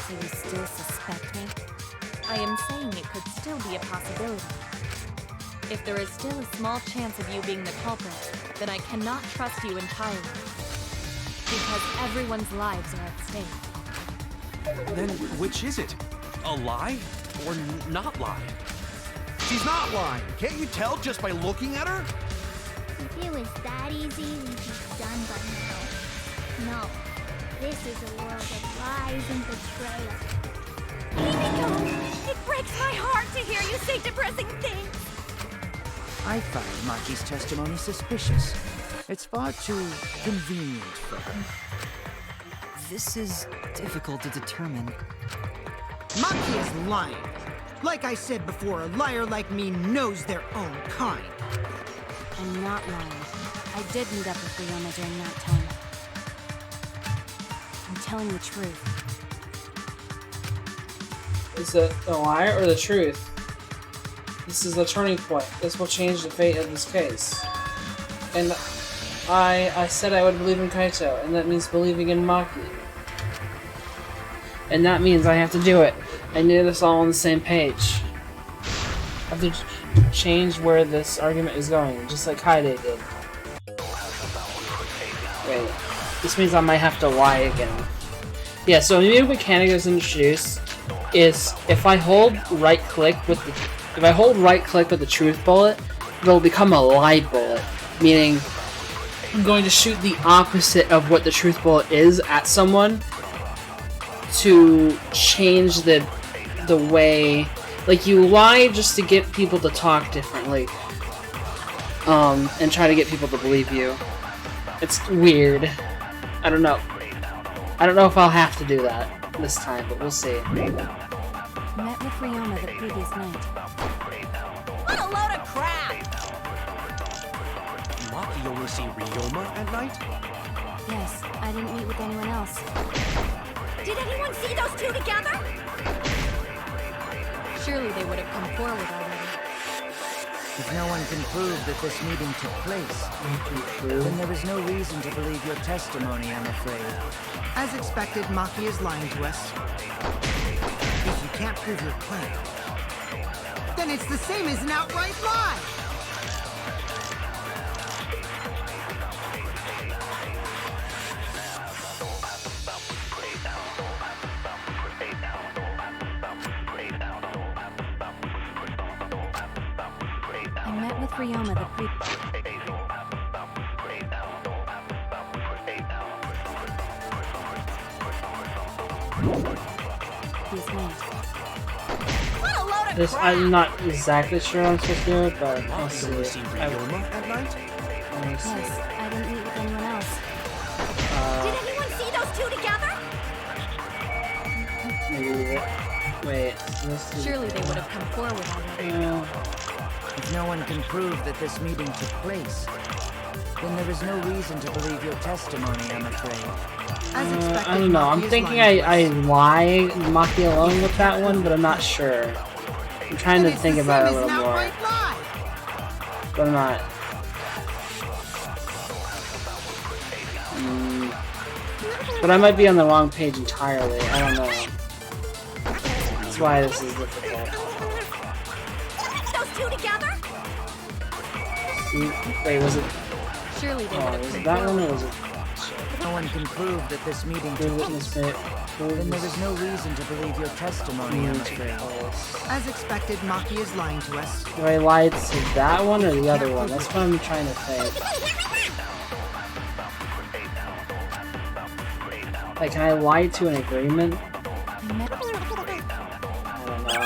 So you still suspect me? I am saying it could still be a possibility. If there is still a small chance of you being the culprit, then I cannot trust you entirely. Because everyone's lives are at stake. Then which is it? A lie or not lie? She's not lying. Can't you tell just by looking at her? If it was that easy, we'd be done by now. No, this is a world of lies and betrayal. Himiko! It breaks my heart to hear you say depressing things! I find Maki's testimony suspicious. It's far too convenient for her. This is difficult to determine. Maki is lying. Like I said before, a liar like me knows their own kind. I'm not lying. I did meet up with Ryoma during that time. I'm telling the truth. Is it a lie or the truth? This is a turning point. This will change the fate of this case. And I said I would believe in Kaito, and that means believing in Maki. And that means I have to do it. I need us all on the same page. I have to change where this argument is going, just like Kaide did. Wait, this means I might have to lie again. Yeah, so a new mechanic that's introduced is if I hold right click with the truth bullet, it'll become a lie bullet, meaning I'm going to shoot the opposite of what the truth bullet is at someone to change the way, like you lie just to get people to talk differently, and try to get people to believe you. It's weird. I don't know if I'll have to do that this time, but we'll see. Met with Ryoma the previous night. What a load of crap! Maki only see Ryoma at night? Yes, I didn't meet with anyone else. Did anyone see those two together? Surely they would have come forward already. If no one can prove that this meeting took place, then there is no reason to believe your testimony, I'm afraid. As expected, Maki is lying to us. If you can't prove your claim, then it's the same as an outright lie! I met with Ryoma the He's me. This, I'm not exactly sure I'm supposed to do it, but I'll see. At night? Let me see. Yes, I didn't meet with anyone else. Did anyone see those two together? Maybe. Wait. Surely they would have come forward already. If no one can prove that this meeting took place, then there is no reason to believe your testimony, I'm afraid. As expected, I don't know. I'm thinking I lie Maki alone with that one, but I'm not sure. I'm trying to think about it a little more. But I'm not. But I might be on the wrong page entirely. I don't know. That's why this is difficult. Those two together? Wait, was it? Surely they would have Was come it that one forward. or was it? No one can prove that this meeting took place, then there is no reason to believe your testimony, I'm afraid. As expected, Maki is lying to us. Do I lie to that one or the other one? That's what I'm trying to think. Like, can I lie to an agreement? I don't know.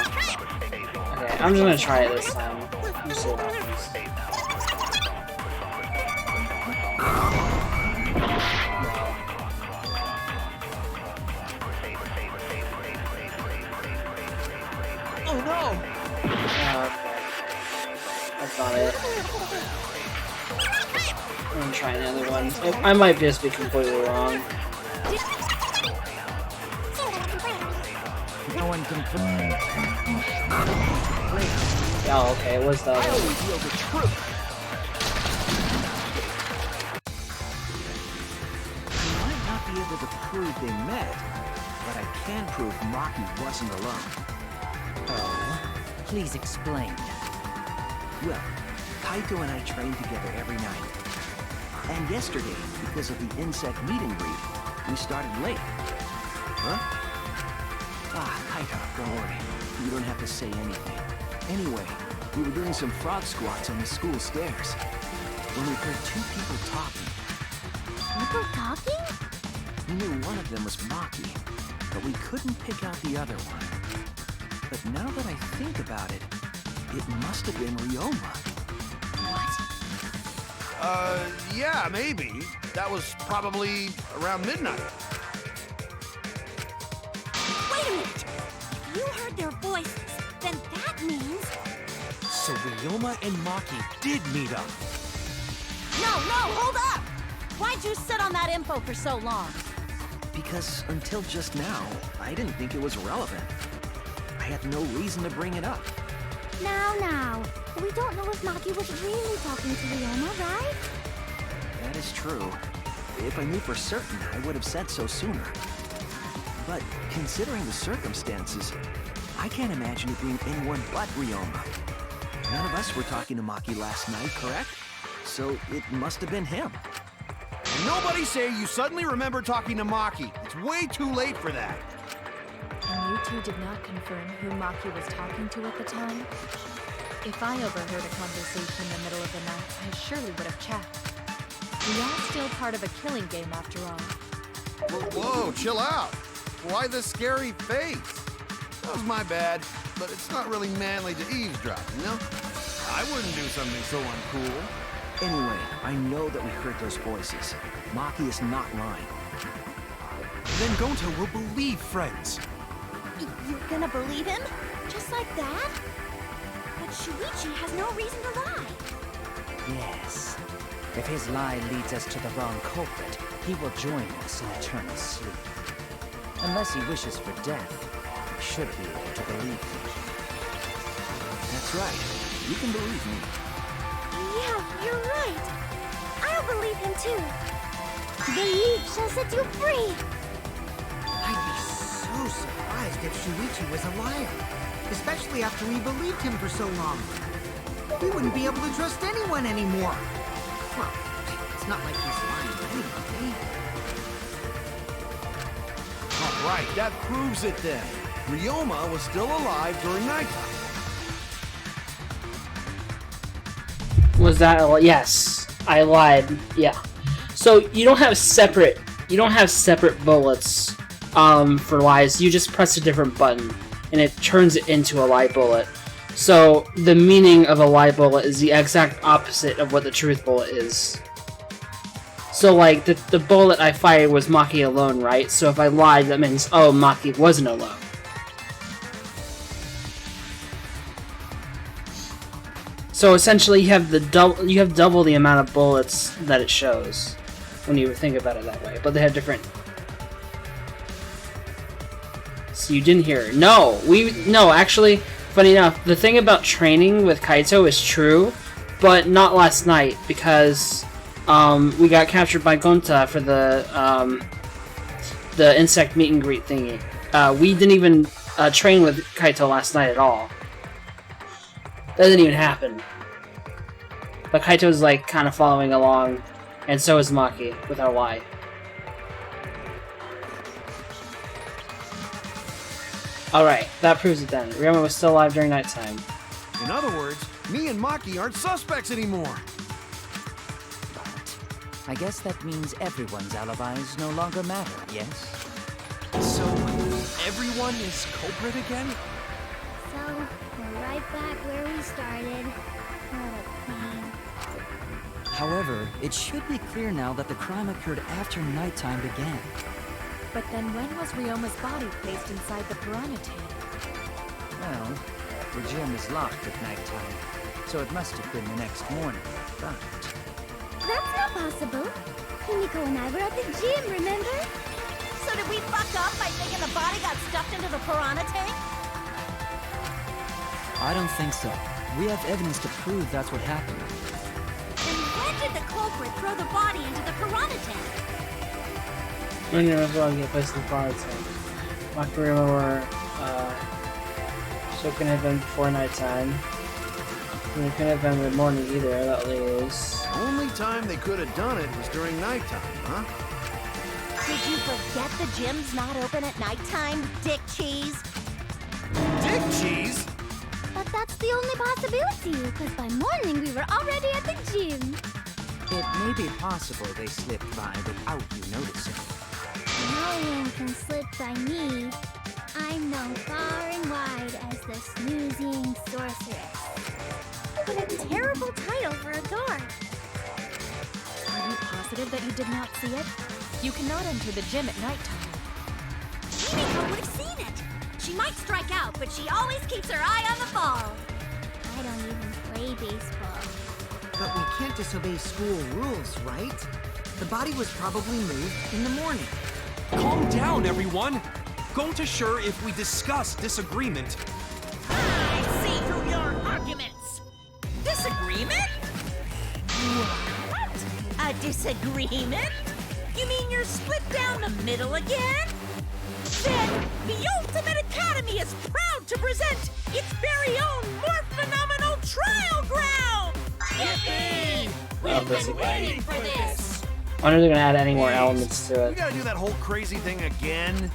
Okay, I'm just gonna try it this time. Let's see what happens. Oh no! Okay. That's not it. I'm gonna try another one. I might just be completely wrong. No one can prove. Oh, okay, it was that I one. only feel the truth. I might not be able to prove they met, but I can prove Maki wasn't alone. Oh, please explain. Well, Kaito and I trained together every night. And yesterday, because of the insect meeting brief, we started late. Huh? Kaito, don't worry. You don't have to say anything. Anyway, we were doing some frog squats on the school stairs when we heard two people talking. People talking? We knew one of them was Maki, but we couldn't pick out the other one. But now that I think about it, it must have been Ryoma. Yeah, maybe. That was probably around midnight. Wait a minute! If you heard their voices, then that means... So Ryoma and Maki did meet up. No, hold up! Why'd you sit on that info for so long? Because until just now, I didn't think it was relevant. I had no reason to bring it up. Now. We don't know if Maki was really talking to Ryoma, right? That is true. If I knew for certain, I would have said so sooner. But considering the circumstances, I can't imagine it being anyone but Ryoma. None of us were talking to Maki last night, correct? So it must have been him. And nobody say you suddenly remember talking to Maki. It's way too late for that. And you two did not confirm who Maki was talking to at the time? If I overheard a conversation in the middle of the night, I surely would have checked. We are still part of a killing game after all. Whoa, chill out. Why the scary face? That was my bad, but it's not really manly to eavesdrop, you know? I wouldn't do something so uncool. Anyway, I know that we heard those voices. Maki is not lying. Then Gonta will believe friends. You're gonna believe him? Just like that? But Shuichi has no reason to lie. Yes. If his lie leads us to the wrong culprit, he will join us in eternal sleep. Unless he wishes for death, we should be able to believe him. That's right. You can believe me. Yeah, you're right. I'll believe him too. Belief shall set you free. I'd be so surprised if Shuichi was a liar. Especially after we believed him for so long. We wouldn't be able to trust anyone anymore. Well, it's not like he's lying to anybody. All right, that proves it then. Ryoma was still alive during nighttime. Was that yes, I lied. Yeah. So you don't have separate bullets for lies. You just press a different button and it turns it into a lie bullet. So the meaning of a lie bullet is the exact opposite of what the truth bullet is. So like the bullet I fired was Maki alone, right? So if I lied, that means oh, Maki wasn't alone. So essentially, you have double the amount of bullets that it shows when you think about it that way, but they have different. So you didn't hear it. No, actually, funny enough, the thing about training with Kaito is true, but not last night because we got captured by Gonta for the insect meet and greet thingy. We didn't even train with Kaito last night at all. That didn't even happen. But Kaito's like kind of following along, and so is Maki with our lie. Alright, that proves it then. Ryoma was still alive during nighttime. In other words, me and Maki aren't suspects anymore. I guess that means everyone's alibis no longer matter, yes? So, everyone is culprit again? So, we're right back where we started. What a pain. However, it should be clear now that the crime occurred after nighttime began. But then when was Ryoma's body placed inside the piranha tank? Well, the gym is locked at nighttime, so it must have been the next morning, but... That's not possible. Himiko and I were at the gym, remember? So did we fuck up by thinking the body got stuffed into the piranha tank? I don't think so. We have evidence to prove that's what happened. And when did the culprit throw the body into the piranha tank? When you as well get placed in the piranha tank. Maki and Ryoma were so it couldn't have been before nighttime. And it couldn't have been in the morning either, that is. The only time they could have done it was during nighttime, huh? Did you forget the gym's not open at nighttime, Dick Cheese? Dick Cheese? But that's the only possibility, because by morning we were already at the gym. It may be possible they slipped by without you noticing. No one can slip by me. I'm known far and wide as the snoozing sorceress. What a terrible title for a guard. Are you positive that you did not see it? You cannot enter the gym at nighttime. Himiko would have seen it. She might strike out, but she always keeps her eye on the ball. I don't even play baseball. But we can't disobey school rules, right? The body was probably moved in the morning. Calm down, everyone! Gonta sure if we discuss disagreement. I see through your arguments. Disagreement? What? A disagreement? You mean you're split down the middle again? Then the Ultimate Academy is proud to present its very own more phenomenal trial ground! Yippee! We've been waiting for this! I wonder if they're gonna add any more elements to We it. gotta do that whole crazy thing again.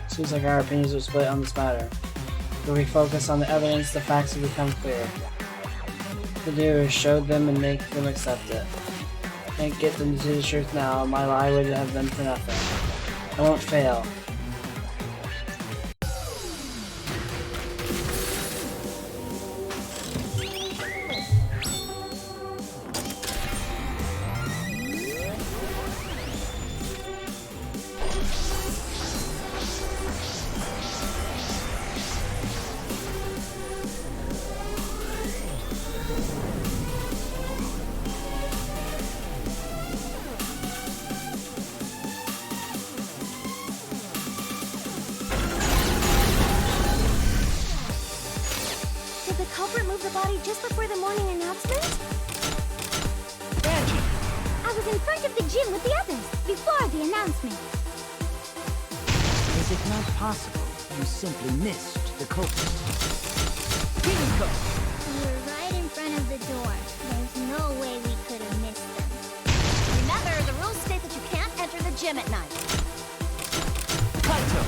Seems like our opinions are split on this matter. If we focus on the evidence, the facts will become clear. What to do is show them and make them accept it. Can't get them to see the truth now, my lie would have been for nothing. I won't fail. just before the morning announcement? Angie! I was in front of the gym with the others, before the announcement. Is it not possible you simply missed the culprit? Kimiko! We were right in front of the door. There's no way we could have missed them. Remember, the rules state that you can't enter the gym at night. Kaito!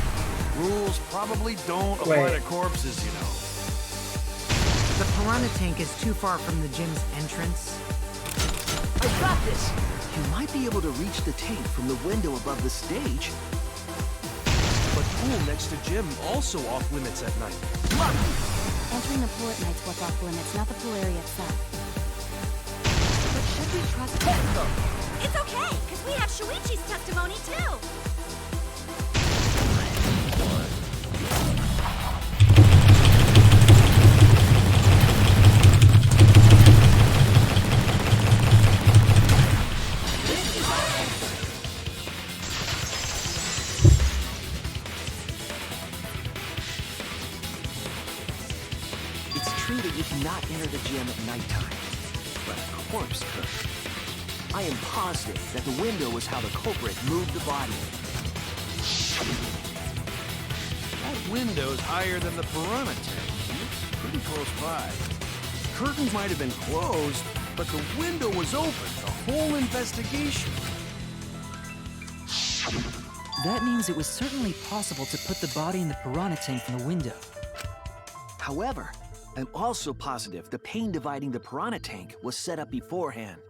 Rules probably don't apply to corpses, you know. The piranha tank is too far from the gym's entrance. I've got this! You might be able to reach the tank from the window above the stage. But pool next to gym also off limits at night. Entering the pool at night's what's off limits, not the pool area itself. But should we trust Tempo? It's okay, because we have Shuichi's testimony too. Not enter the gym at nighttime, but a corpse could. I am positive that the window was how the culprit moved the body. That window's higher than the piranha tank. It's pretty close by. Curtains might have been closed, but the window was open. The whole investigation. That means it was certainly possible to put the body in the piranha tank from the window. However, I'm also positive the pane dividing the piranha tank was set up beforehand.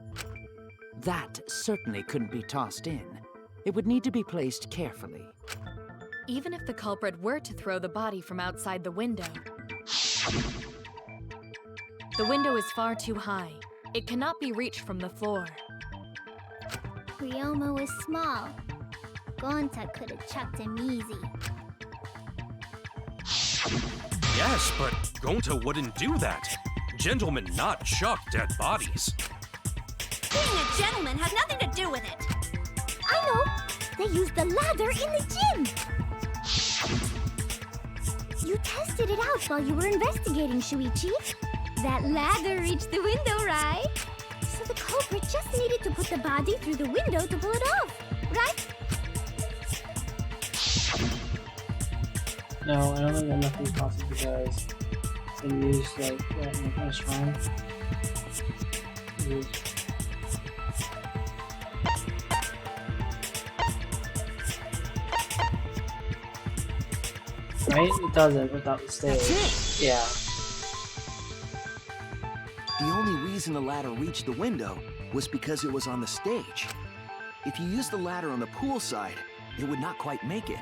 That certainly couldn't be tossed in. It would need to be placed carefully. Even if the culprit were to throw the body from outside the window is far too high. It cannot be reached from the floor. Ryoma was small. Gonta could have chucked him easy. Yes, but Gonta wouldn't do that. Gentlemen not chuck dead bodies. Being a gentleman has nothing to do with it. I know! They used the ladder in the gym! You tested it out while you were investigating, Shuichi. That ladder reached the window, right? So the culprit just needed to put the body through the window to pull it off, right? No, I don't think that nothing's possible because they used like what in the first round. Right? It doesn't without the stage. Yeah. The only reason the ladder reached the window was because it was on the stage. If you used the ladder on the pool side, it would not quite make it.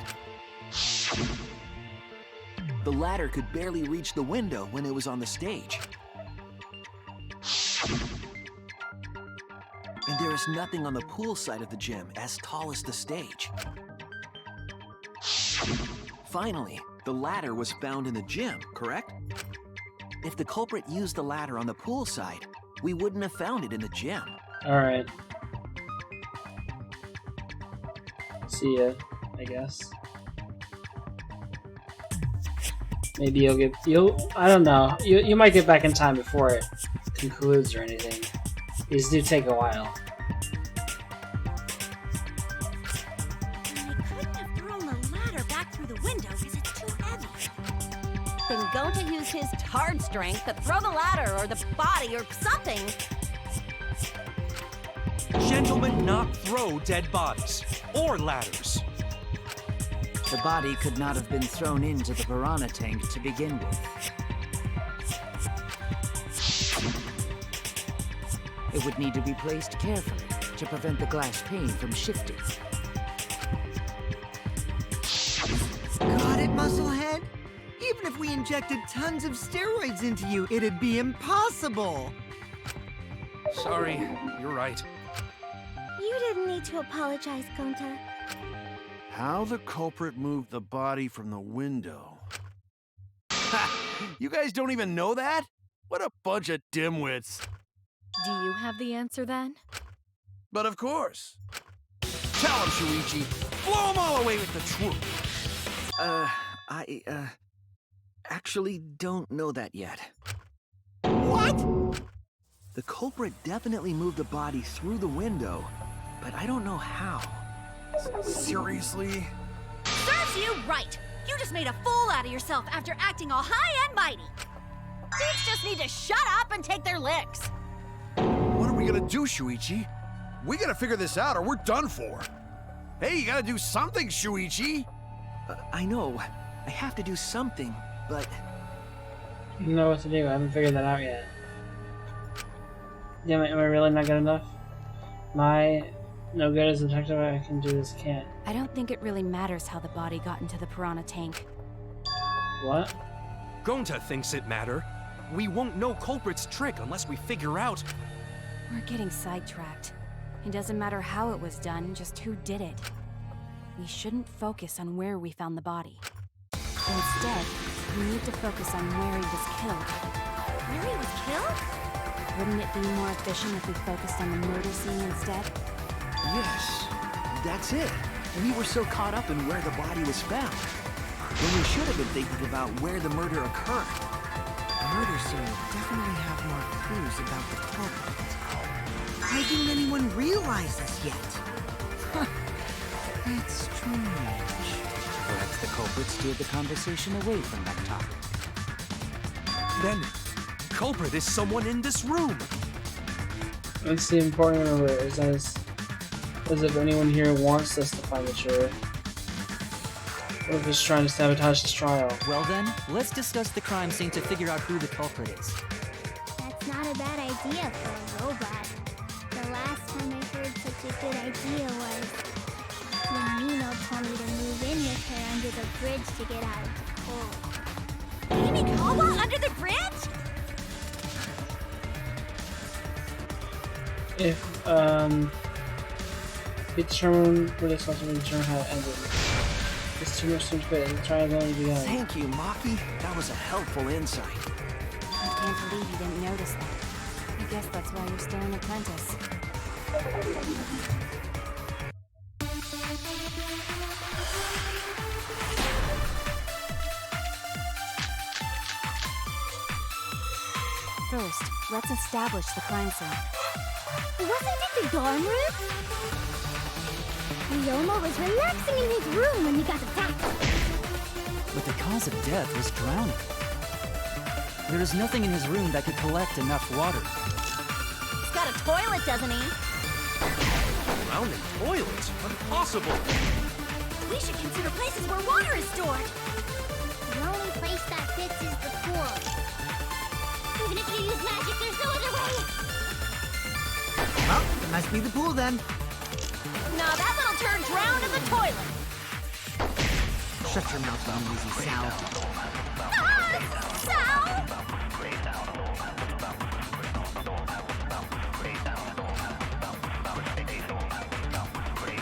The ladder could barely reach the window when it was on the stage. And there is nothing on the pool side of the gym as tall as the stage. Finally, the ladder was found in the gym, correct? If the culprit used the ladder on the pool side, we wouldn't have found it in the gym. Alright. See ya, I guess. Maybe I don't know. You might get back in time before it concludes or anything. These do take a while. They couldn't have thrown the ladder back through the window because it's too heavy. Then Gonta used his hard strength to throw the ladder or the body or something. Gentlemen not throw dead bodies or ladders. The body could not have been thrown into the piranha tank to begin with. It would need to be placed carefully to prevent the glass pane from shifting. Got it, Musclehead? Even if we injected tons of steroids into you, it'd be impossible! Sorry, you're right. You didn't need to apologize, Gonta. How the culprit moved the body from the window. Ha! You guys don't even know that? What a bunch of dimwits. Do you have the answer then? But of course. Tell him, Shuichi. Blow him all away with the truth. I actually don't know that yet. What? The culprit definitely moved the body through the window, but I don't know how. Seriously? Serves you right! You just made a fool out of yourself after acting all high and mighty! Dudes just need to shut up and take their licks! What are we gonna do, Shuichi? We gotta figure this out or we're done for. Hey, you gotta do something, Shuichi! I know. I have to do something, but... I don't know what to do. I haven't figured that out yet. Damn it, am I really not good enough? Am I no good as a detective? I can do this, can't. I don't think it really matters how the body got into the piranha tank. What? Gonta thinks it matter. We won't know culprit's trick unless we figure out... We're getting sidetracked. It doesn't matter how it was done, just who did it. We shouldn't focus on where we found the body. Instead, we need to focus on where he was killed. Where he was killed? Wouldn't it be more efficient if we focused on the murder scene instead? Yes, that's it. We were so caught up in where the body was found, when we should have been thinking about where the murder occurred. The murder scene would definitely have more clues about the culprit. Why didn't anyone realize this yet? That's strange. Perhaps the culprit steered the conversation away from that topic. Then, culprit is someone in this room. That's the important number, is as if anyone here wants us to find the juror. What if he's trying to sabotage this trial? Well then, let's discuss the crime scene to figure out who the culprit is. That's not a bad idea for a robot. The last time I heard such a good idea was when Nino told me to move in with her under the bridge to get out of the cold. Amy Kawa under the bridge? We determine where this also will determine how it ended. It's too much to fit. The trial is only begun. Thank you, Maki. That was a helpful insight. I can't believe you didn't notice that. I guess that's why you're still an apprentice. First, let's establish the crime scene. Wasn't it the dorm room? Ryoma was relaxing in his room when he got attacked. But the cause of death was drowning. There is nothing in his room that could collect enough water. He's got a toilet, doesn't he? Drowning toilets? Impossible! We should consider places where water is stored. The only place that fits is the pool. Even if you use magic, there's no other way. Well, it must be the pool then. No, that little turd drowned in the toilet. Shut your mouth, you lazy Sal. Sal!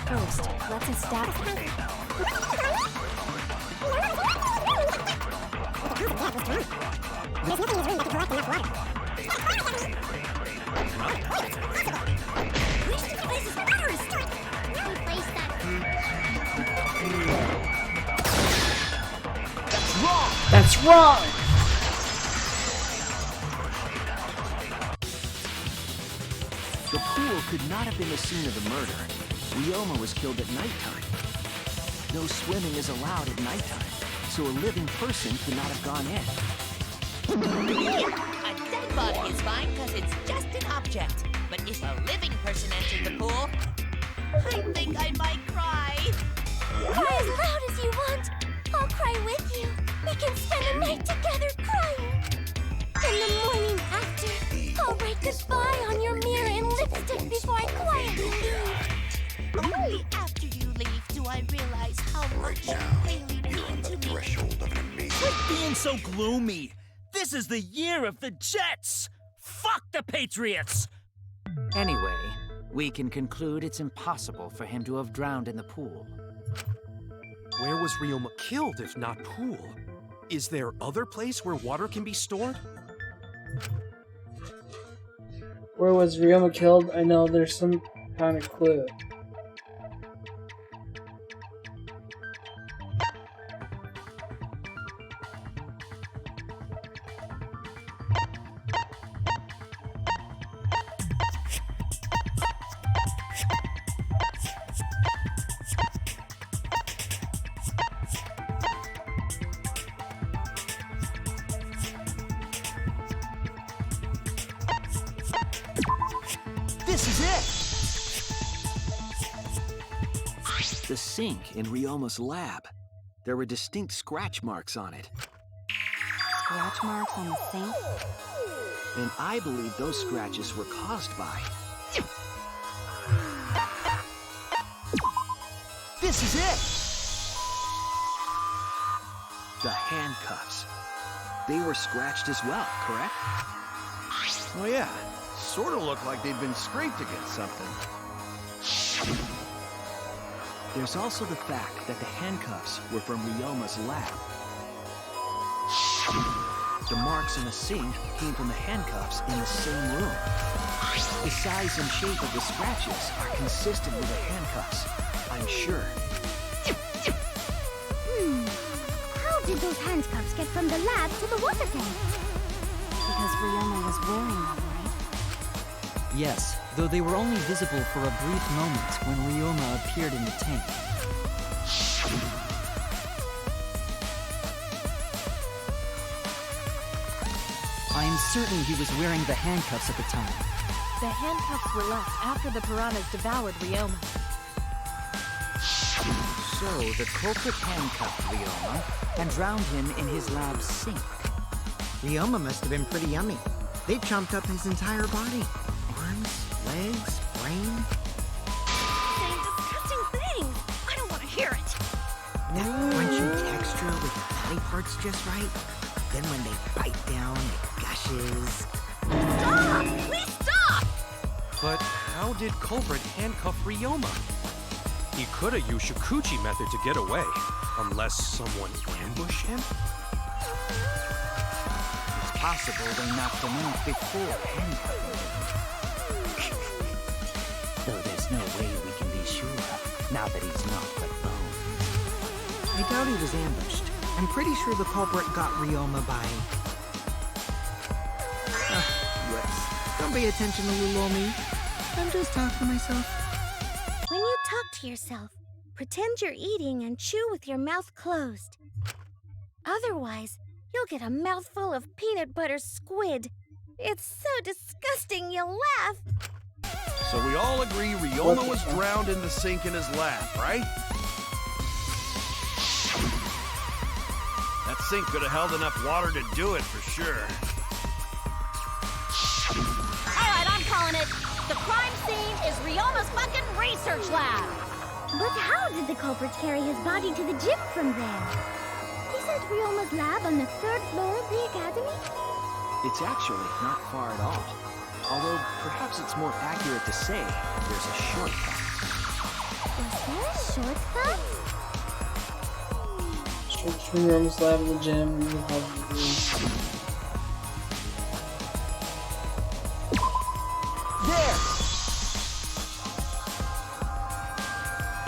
First, let's establish... That's wrong! The pool could not have been the scene of the murder. Ryoma was killed at nighttime. No swimming is allowed at nighttime, so a living person could not have gone in. A dead body is fine because it's just an object. But if a living person entered the pool, I think I might cry. Cry as loud as you want. I'll cry with you. We can spend the night together crying. And the morning after, I'll write goodbye on your mirror in lipstick before I quietly leave. Only after you leave do I realize how much you really mean to me. Threshold of an amazing. Quit being so gloomy! This is the year of the Jets! Fuck the Patriots! Anyway, we can conclude it's impossible for him to have drowned in the pool. Where was Ryoma killed if not pool? Is there other place where water can be stored? Where was Ryoma killed? I know there's some kind of clue. This is it! The sink in Ryoma's lab. There were distinct scratch marks on it. Scratch marks on the sink? And I believe those scratches were caused by... This is it! The handcuffs. They were scratched as well, correct? Oh yeah, sort of looked like they'd been scraped against something. There's also the fact that the handcuffs were from Ryoma's lab. The marks in the sink came from the handcuffs in the same room. The size and shape of the scratches are consistent with the handcuffs, I'm sure. How did those handcuffs get from the lab to the water tank? Because Ryoma was wearing them, right? Yes, though they were only visible for a brief moment when Ryoma appeared in the tank. I am certain he was wearing the handcuffs at the time. The handcuffs were left after the piranhas devoured Ryoma. So, the culprit handcuffed Ryoma and drowned him in his lab's sink. Ryoma must have been pretty yummy. They chomped up his entire body. Arms, legs, brain. Saying disgusting things. I don't want to hear it. That crunchy texture with the body parts just right. Then when they bite down, it gushes. Stop! Please stop! But how did culprit handcuff Ryoma? He could have used Shikuchi method to get away, unless someone ambushed him? It's possible they knocked him out before handcuffing him. Though there's no way we can be sure, now that he's not but bone. I doubt he was ambushed. I'm pretty sure the culprit got Ryoma by... Yes. Don't pay attention to little old me. I'm just talking to myself. When you talk to yourself, pretend you're eating and chew with your mouth closed. Otherwise, you'll get a mouthful of peanut butter squid. It's so disgusting you'll laugh. So we all agree Ryoma was drowned in the sink in his lab, right? That sink could have held enough water to do it for sure. Alright, I'm calling it. The crime scene is Ryoma's fucking research lab. But how did the culprit carry his body to the gym from there? Isn't Ryoma's lab on the 3rd floor of the academy? It's actually not far at all. Although, perhaps it's more accurate to say there's a shortcut. Was there a shortcut? Between Ryoma's lab and the gym, you have There!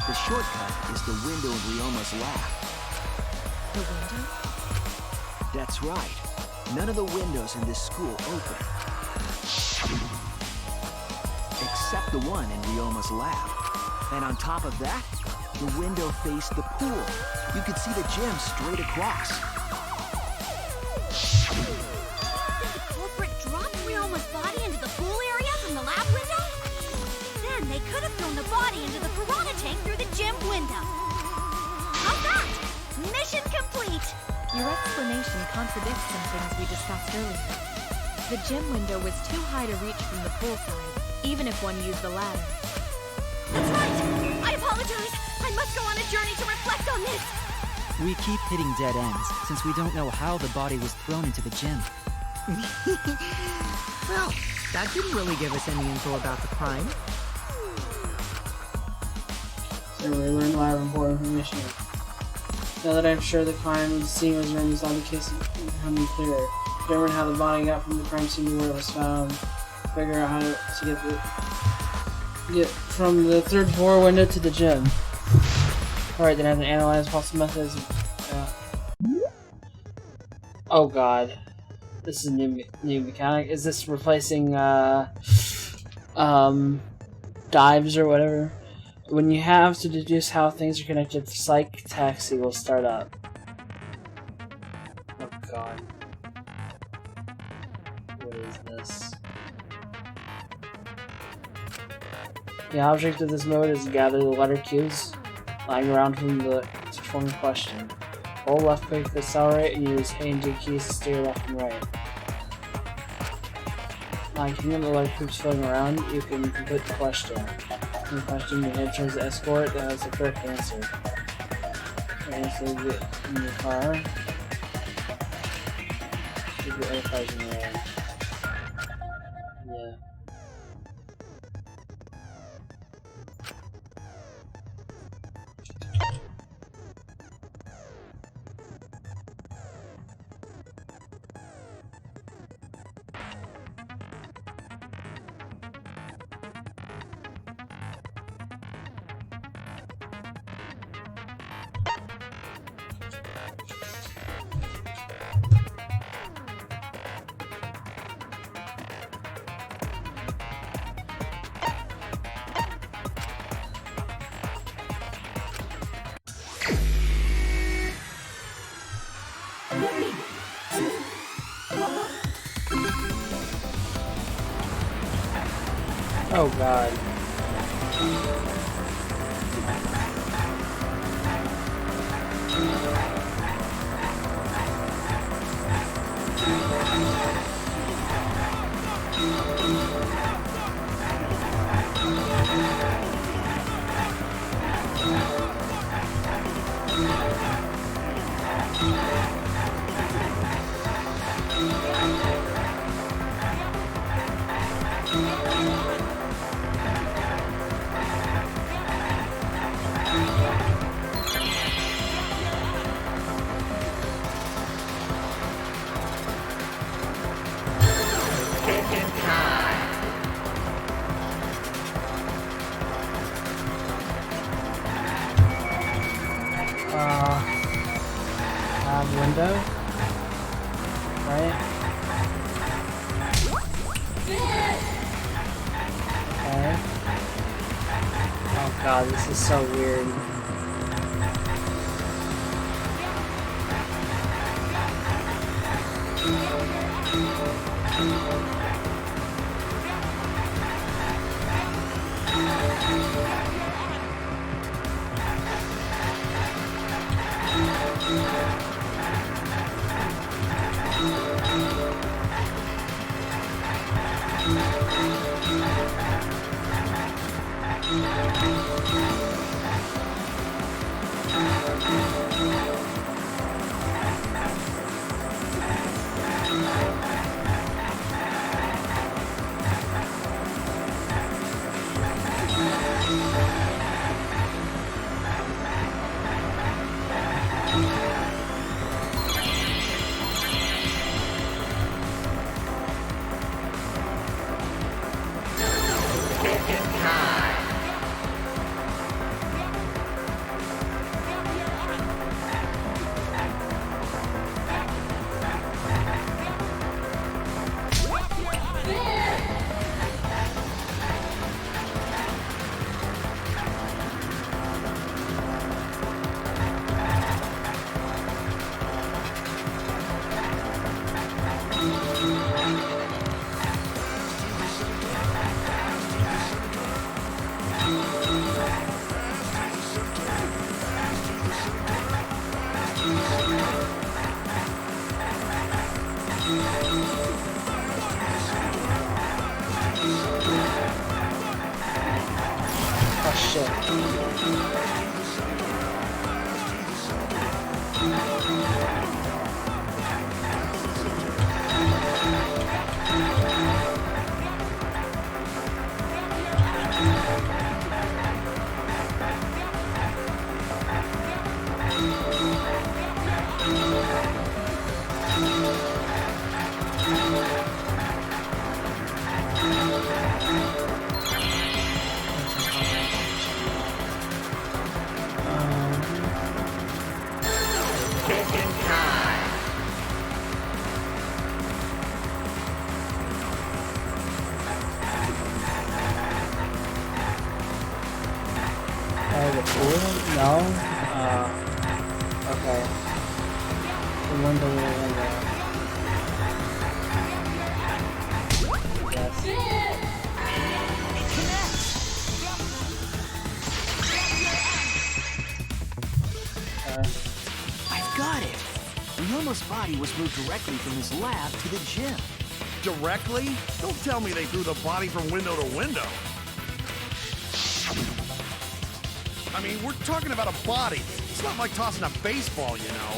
The shortcut is the window in Ryoma's lab. The window? That's right. None of the windows in this school open. Except the one in Ryoma's lab. And on top of that, the window faced the pool. You could see the gym straight across. Did the culprit drop Ryoma's body into the pool area from the lab window? Then they could have thrown the body into the piranha tank through the gym window. How's that? Mission complete! Your explanation contradicts some things we discussed earlier. The gym window was too high to reach from the pool side, even if one used the ladder. That's right! I apologize! I must go on a journey to reflect on this! We keep hitting dead ends, since we don't know how the body was thrown into the gym. Well, that didn't really give us any info about the crime. So we learned a lot of important information. Now that I'm sure the crime scene was Ryoma's lab, the case become clearer. Determine how the body got from the crime scene to where it was found. Figure out how to get from the 3rd floor window to the gym. Alright, then I have to analyze possible methods. Oh god. This is a new mechanic. Is this replacing dives or whatever? When you have to deduce how things are connected, Psych Taxi will start up. Oh god. What is this? The object of this mode is to gather the letter cubes lying around from the to form a question. Hold left click to accelerate and use A and D keys to steer left and right. By clicking the letter cubes floating around, you can complete the question. In the question, you head towards the escort that has the correct answer. So you get in your car. Should be other cars in the way. Yeah. Oh god. Window, right? Okay. Oh god, this is so weird. Oh shit. The pool? No? Okay. The window. Yes. harmless body was moved directly from his lab to the gym. Directly? Don't tell me they threw the body from window to window. I mean, we're talking about a body. It's not like tossing a baseball, you know.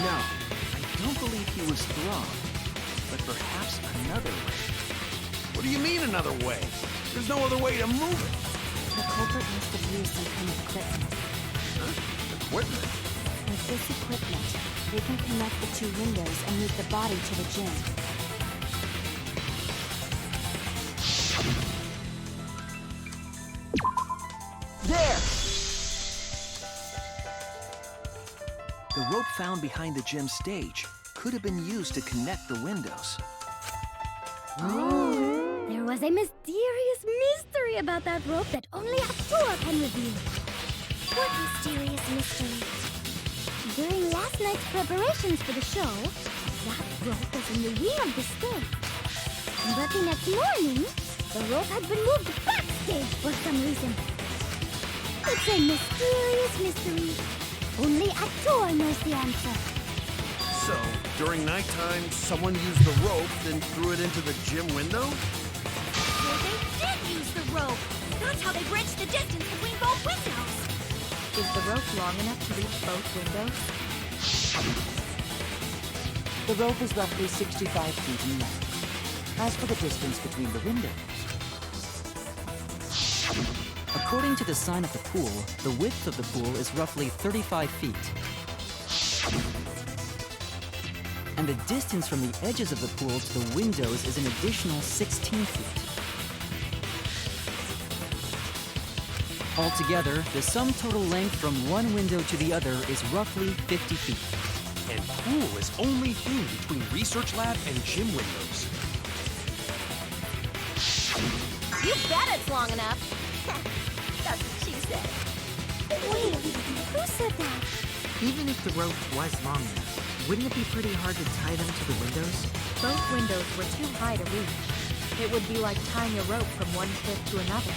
No, I don't believe he was thrown, but perhaps another way. What do you mean another way? There's no other way to move it. The culprit must have used some kind of equipment. Huh? Equipment? With this equipment, they can connect the two windows and move the body to the gym. There! The rope found behind the gym stage could have been used to connect the windows. Oh, there was a mysterious mystery about that rope that only Actua can reveal. What mysterious mystery? During last night's preparations for the show, that rope was in the wing of the stage. But the next morning, the rope had been moved backstage for some reason. It's a mysterious mystery. Only Actua knows the answer. So, during nighttime, someone used the rope, then threw it into the gym window? So they did use the rope. That's how they bridged the distance between both windows. Is the rope long enough to reach both windows? The rope is roughly 65 feet in length. As for the distance between the windows, According to the sign of the pool, the width of the pool is roughly 35 feet. And the distance from the edges of the pool to the windows is an additional 16 feet. Altogether, the sum total length from one window to the other is roughly 50 feet. And pool is only thing between research lab and gym windows. You bet it's long enough. That's what she said. Wait, who said that? Even if the rope was long enough, wouldn't it be pretty hard to tie them to the windows? Both windows were too high to reach. It would be like tying a rope from one cliff to another.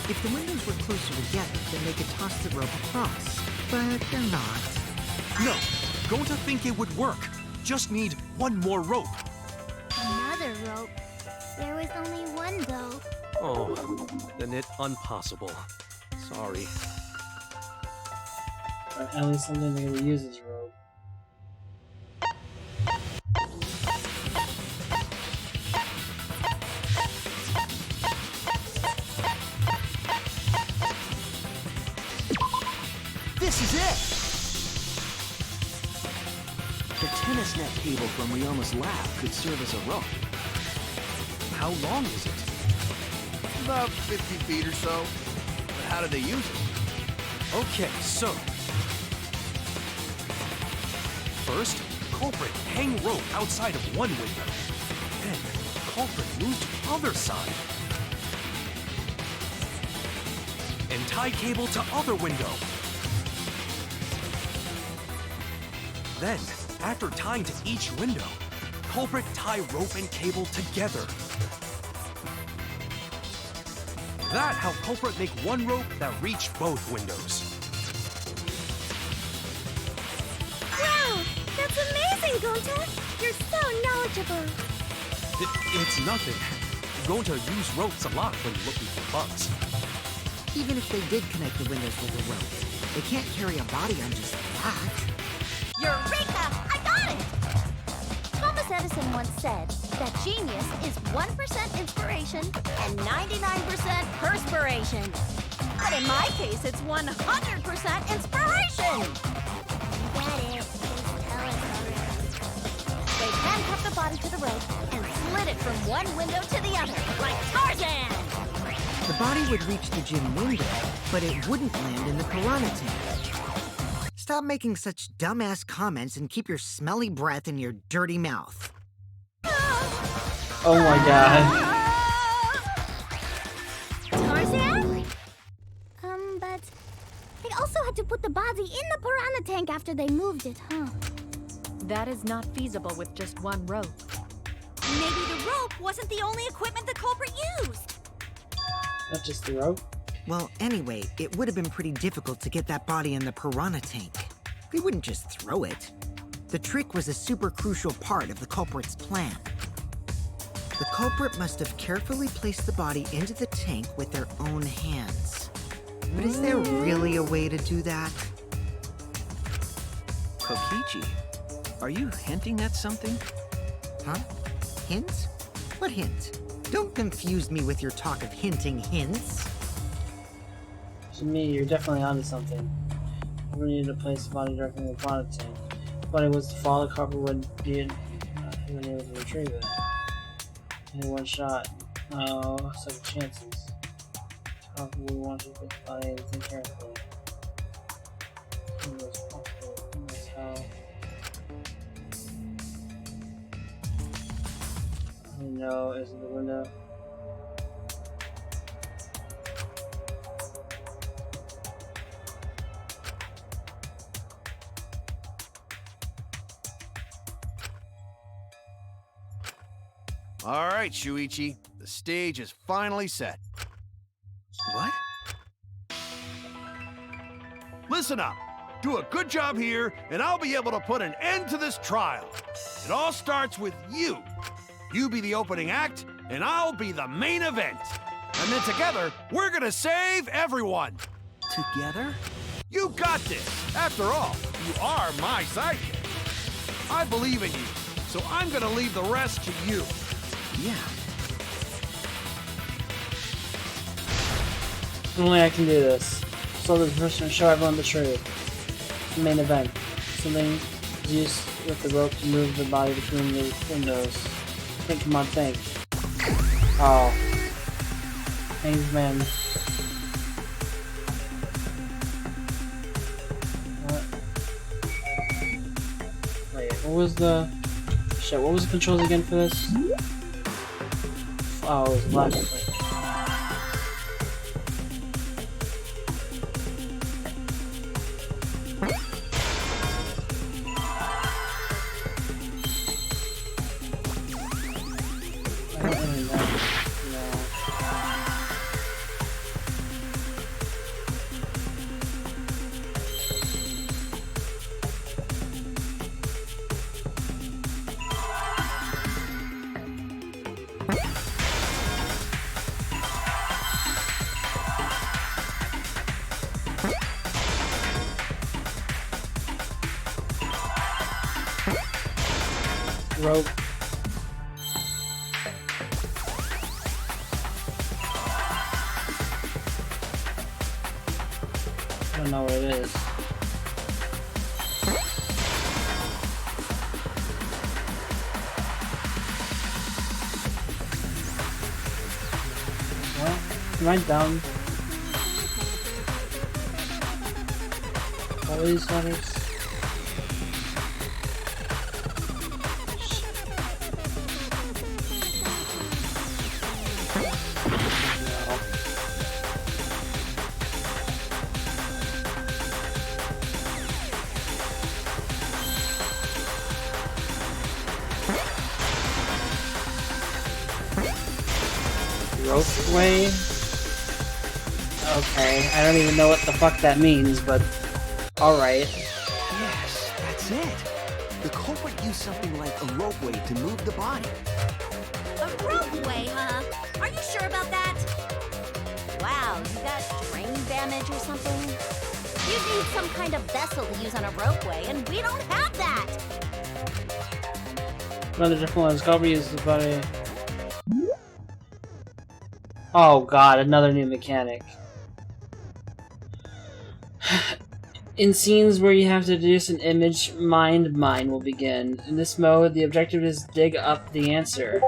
If the windows were closer together, then they could toss the rope across. But they're not. No, Gonta think it would work. Just need one more rope. Another rope. There was only one, though. Oh, then it impossible. Sorry. At least something they use as rope. This is it! The tennis net cable from Ryoma's lab could serve as a rope. How long is it? About 50 feet or so. But how did they use it? Okay, so... First, culprit hang rope outside of one window. Then, culprit moves to other side. And tie cable to other window. Then, after tying to each window, culprit tie rope and cable together. That how culprit make one rope that reach both windows. Wow! That's amazing, Gonta! You're so knowledgeable! It's nothing. Gonta use ropes a lot when looking for bugs. Even if they did connect the windows with a rope, they can't carry a body on just that. Eureka! I got it! Thomas Edison once said that genius is 1% inspiration and 99% perspiration. But in my case, it's 100% inspiration! Get it. Just tell us already. They handcuffed the body to the rope and slid it from one window to the other, like Tarzan! The body would reach the gym window, but it wouldn't land in the piranha tank. Stop making such dumbass comments and keep your smelly breath in your dirty mouth. Oh my god. Tarzan? But they also had to put the body in the piranha tank after they moved it, huh? That is not feasible with just one rope. Maybe the rope wasn't the only equipment the culprit used. Not just the rope? Well, anyway, it would have been pretty difficult to get that body in the piranha tank. They wouldn't just throw it. The trick was a super crucial part of the culprit's plan. The culprit must have carefully placed the body into the tank with their own hands. But is there really a way to do that? Kokichi, are you hinting at something? Huh? Hints? What hint? Don't confuse me with your talk of hinting hints. To me, you're definitely onto something. We needed to place the body directly in the water tank. If the body was to fall, the culprit would be able to retrieve it. In one shot. No, second chances. The culprit would want to put the body in the tank carefully. Who knows possible? Who knows how? I know, is it the window? All right, Shuichi. The stage is finally set. What? Listen up. Do a good job here, and I'll be able to put an end to this trial. It all starts with you. You be the opening act, and I'll be the main event. And then together, we're gonna save everyone. Together? You got this. After all, you are my sidekick. I believe in you, so I'm gonna leave the rest to you. Yeah. Only I can do this. So the person show everyone the truth. The main event. Something is used with the rope to move the body between the windows. Think, come on, think. Oh. Thanks, man. What? Wait, what was the... Shit, what was the controls again for this? Oh, it was left. Rope. I don't know what it is. Well, am I dumb? What are these letters? Ropeway? Okay, I don't even know what the fuck that means, but alright. Yes, that's it. The culprit used something like a ropeway to move the body. A ropeway, huh? Are you sure about that? Wow, you got brain damage or something? You need some kind of vessel to use on a ropeway, and we don't have that! Another different one. Discovery is the body. Oh god, another new mechanic. In scenes where you have to deduce an image, mind will begin. In this mode, the objective is dig up the answer.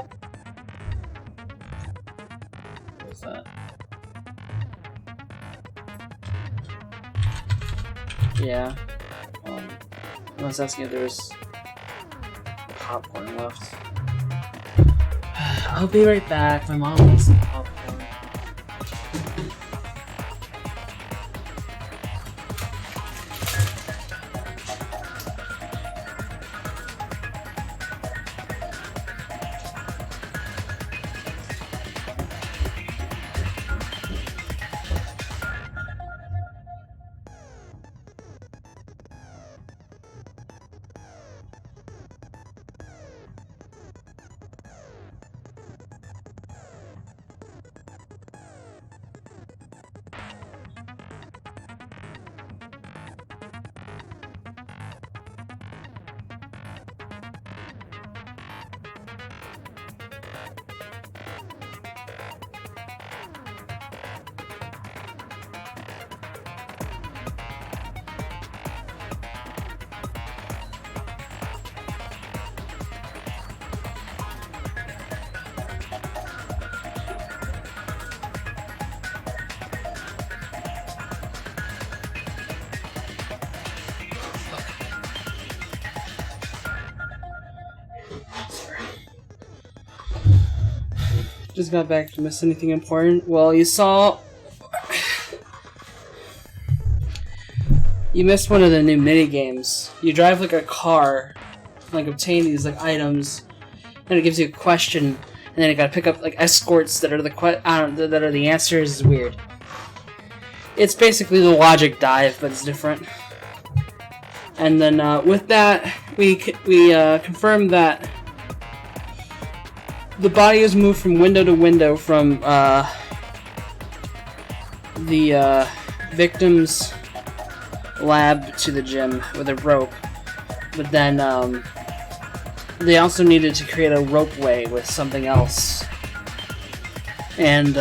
What's that? Yeah. I was asking if there's popcorn left. I'll be right back. My mom wants some popcorn. Just got back to miss anything important. Well, you saw... You missed one of the new mini games. You drive like a car, like obtain these like items, and it gives you a question, and then you gotta pick up like escorts that are the answers. Is weird. It's basically the logic dive, but it's different. And then with that, we confirmed that the body is moved from window to window from the victim's lab to the gym with a rope. But then they also needed to create a ropeway with something else. And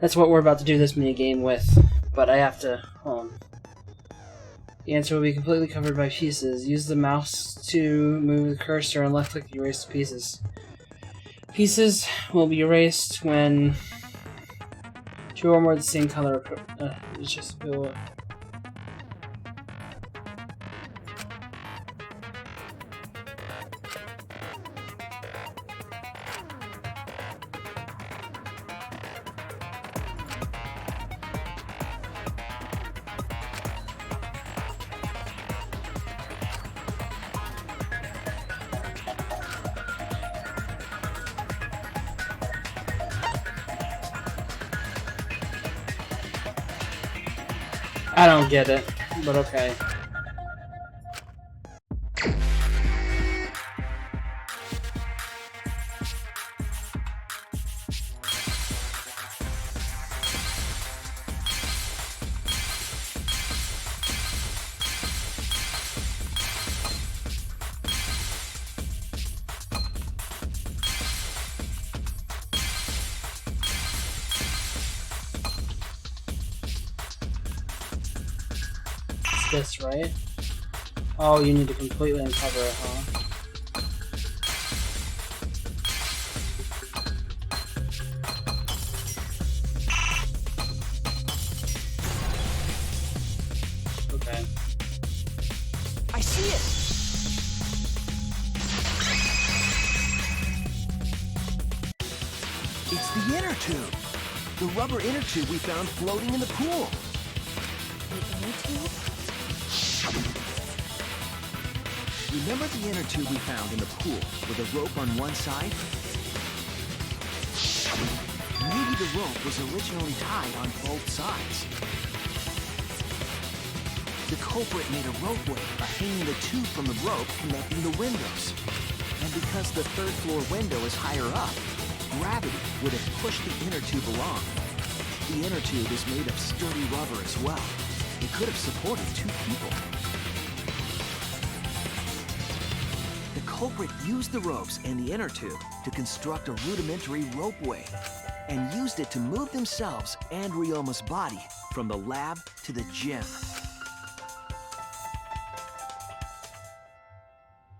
that's what we're about to do this minigame with. But I have to... Hold on. The answer will be completely covered by pieces. Use the mouse to move the cursor and left click to erase the pieces. Pieces will be erased when two or more of the same color. It's just I don't get it, but okay. This, right? Oh, you need to completely uncover it, huh? Okay. I see it! It's the inner tube! The rubber inner tube we found floating in the pool! The inner tube? Remember the inner tube we found in the pool with a rope on one side? Maybe the rope was originally tied on both sides. The culprit made a ropeway by hanging the tube from the rope connecting the windows. And because the third floor window is higher up, gravity would have pushed the inner tube along. The inner tube is made of sturdy rubber as well. It could have supported two people. The culprit used the ropes and the inner tube to construct a rudimentary ropeway and used it to move themselves and Ryoma's body from the lab to the gym.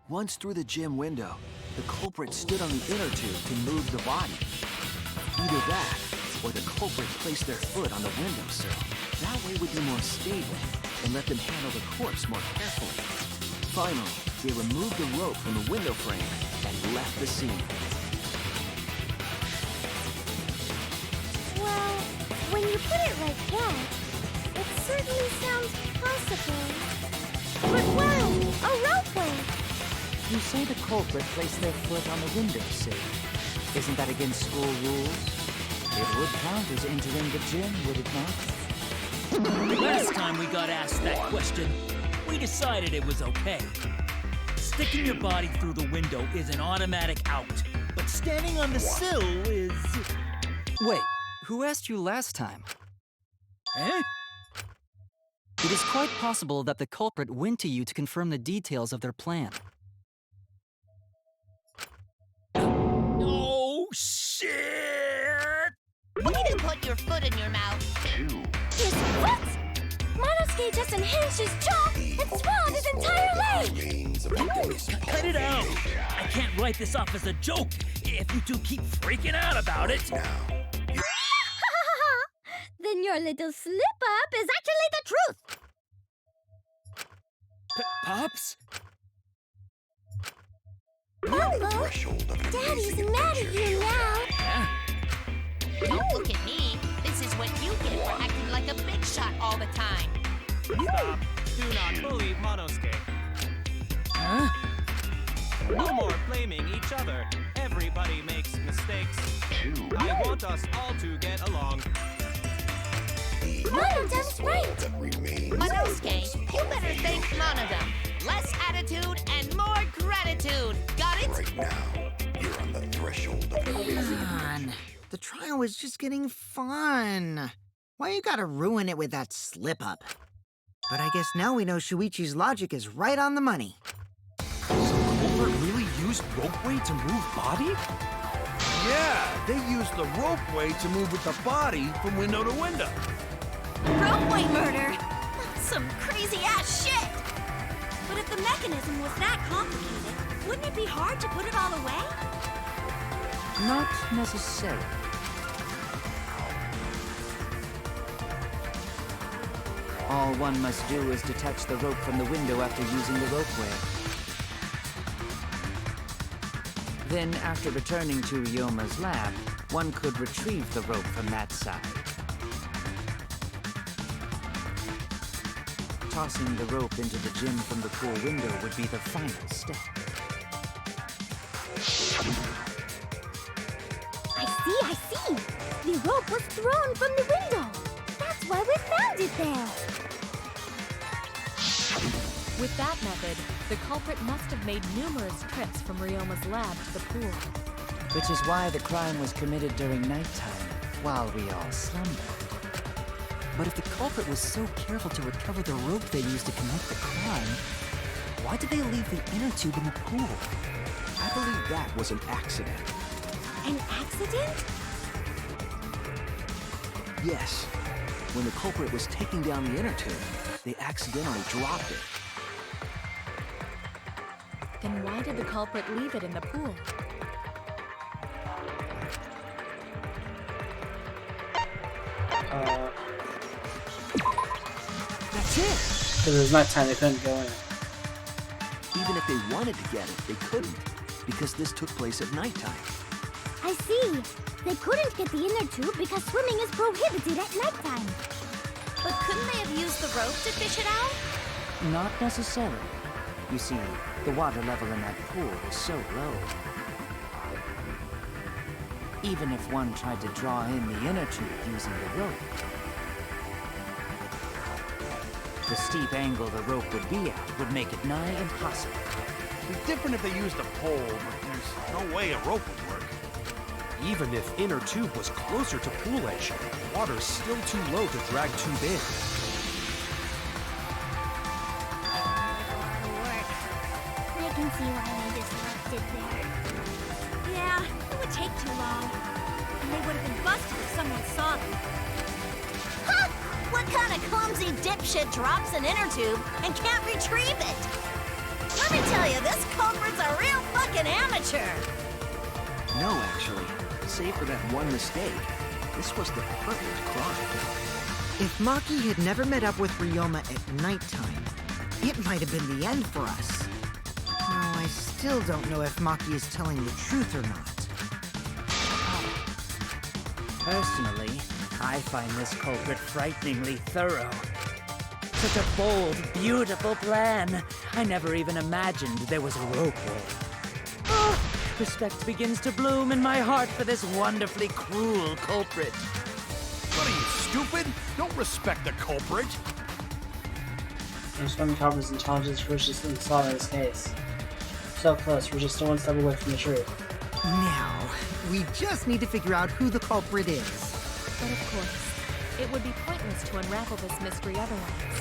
Once through the gym window, the culprit stood on the inner tube to move the body. Either that, or the culprit placed their foot on the windowsill. That way would be more stable and let them handle the corpse more carefully. Finally, they removed the rope from the window frame and left the scene. Well, when you put it like that, it certainly sounds possible. But wow, a ropeway! You say the culprit placed their foot on the windowsill. Isn't that against school rules? It would count as entering the gym, would it not? Last time we got asked that question, we decided it was okay. Sticking your body through the window is an automatic out, but standing on the sill is... Wait, who asked you last time? Eh? It is quite possible that the culprit went to you to confirm the details of their plan. Oh, shit! Way to put your foot in your mouth. His foot! Monosuke just unhinged his jaw and swallowed his entire leg! Cut it out! I can't write this off as a joke if you two keep freaking out about it. Then your little slip-up is actually the truth! Pops? Uncle, Daddy's mad at you now! all the time. Stop. Do not bully Monosuke. Huh? No more blaming each other. Everybody makes mistakes. I want us all to get along. Monodam's right! Monosuke, you better thank Monodam. Less attitude and more gratitude. Got it? Right now, you're on the threshold of an amazing. Come on. The trial was just getting fun. Why you gotta ruin it with that slip-up? But I guess now we know Shuichi's logic is right on the money. So Culprit really used ropeway to move body? Yeah, they used the ropeway to move with the body from window to window. Ropeway murder! That's some crazy-ass shit! But if the mechanism was that complicated, wouldn't it be hard to put it all away? Not necessarily. All one must do is detach the rope from the window after using the ropeway. Then, after returning to Ryoma's lab, one could retrieve the rope from that side. Tossing the rope into the gym from the pool window would be the final step. I see! The rope was thrown from the window! That's why we found it there! With that method, the culprit must have made numerous trips from Ryoma's lab to the pool. Which is why the crime was committed during nighttime, while we all slumbered. But if the culprit was so careful to recover the rope they used to commit the crime, why did they leave the inner tube in the pool? I believe that was an accident. An accident? Yes. When the culprit was taking down the inner tube, they accidentally dropped it. Then why did the culprit leave it in the pool? That's it! Because it was nighttime, they couldn't go in. Even if they wanted to get it, they couldn't, because this took place at nighttime. I see. They couldn't get the inner tube because swimming is prohibited at nighttime. But couldn't they have used the rope to fish it out? Not necessarily. You see, the water level in that pool was so low. Even if one tried to draw in the inner tube using the rope, the steep angle the rope would be at would make it nigh impossible. It'd be different if they used a pole, but there's no way a rope would work. Even if inner tube was closer to pool edge, water's still too low to drag tube in. I can see why they just left it there. Yeah, it would take too long. And they would have been busted if someone saw them. Ha! What kind of clumsy dipshit drops an inner tube and can't retrieve it? Let me tell you, this culprit's a real fucking amateur. No, actually. Save for that one mistake, this was the perfect crime. If Maki had never met up with Ryoma at nighttime, it might have been the end for us. Now, I still don't know if Maki is telling the truth or not. personally, I find this culprit frighteningly thorough. Such a bold, beautiful plan. I never even imagined there was a ropeway. Oh, respect begins to bloom in my heart for this wonderfully cruel culprit. What are you, stupid? Don't respect the culprit. There's so many culprits and challenges for us in solving this case. So close, we're just one step away from the truth. Now, we just need to figure out who the culprit is. But of course, it would be pointless to unravel this mystery otherwise.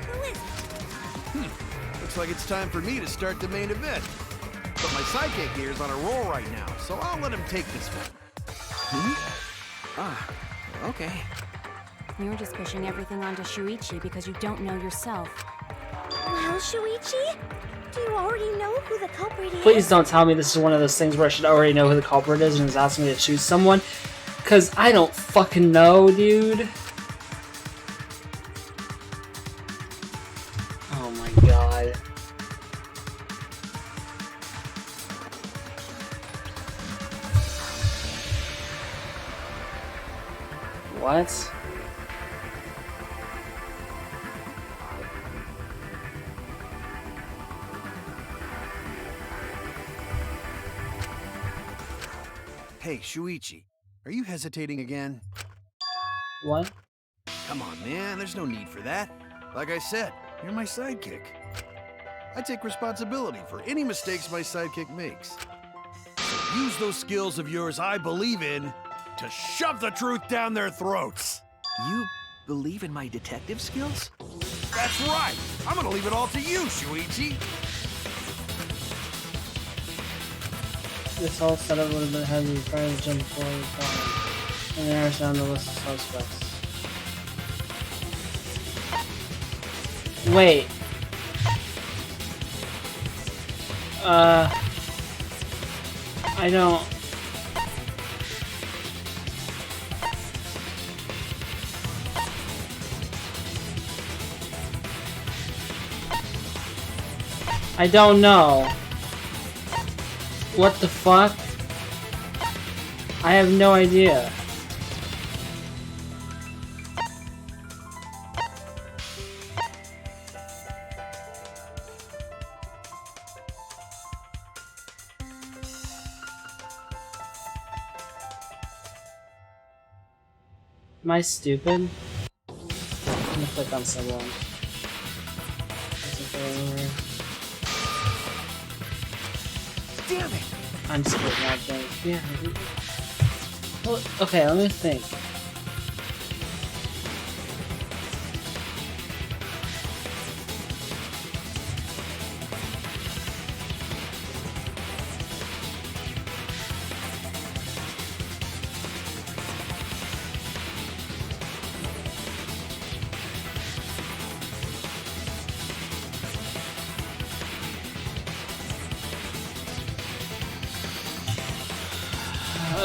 Who is it? Looks like it's time for me to start the main event. But my sidekick here is on a roll right now, so I'll let him take this one. Ah, okay. You're just pushing everything onto Shuichi because you don't know yourself. Well, Shuichi, do you already know who the culprit is? Please don't tell me this is one of those things where I should already know who the culprit is and is asking me to choose someone. Because I don't fucking know, dude. Oh my god. What? Hey, Shuichi, are you hesitating again? What? Come on, man, there's no need for that. Like I said, you're my sidekick. I take responsibility for any mistakes my sidekick makes. Use those skills of yours I believe in to shove the truth down their throats. You believe in my detective skills? That's right. I'm gonna leave it all to you, Shuichi. This whole setup would have been had you prior to jump forward and narrows down the list of suspects. Wait. I don't... I don't know. What the fuck? I have no idea. Am I stupid? I'm gonna click on someone. Damn it! I'm just getting out things. Yeah. Well, okay, let me think.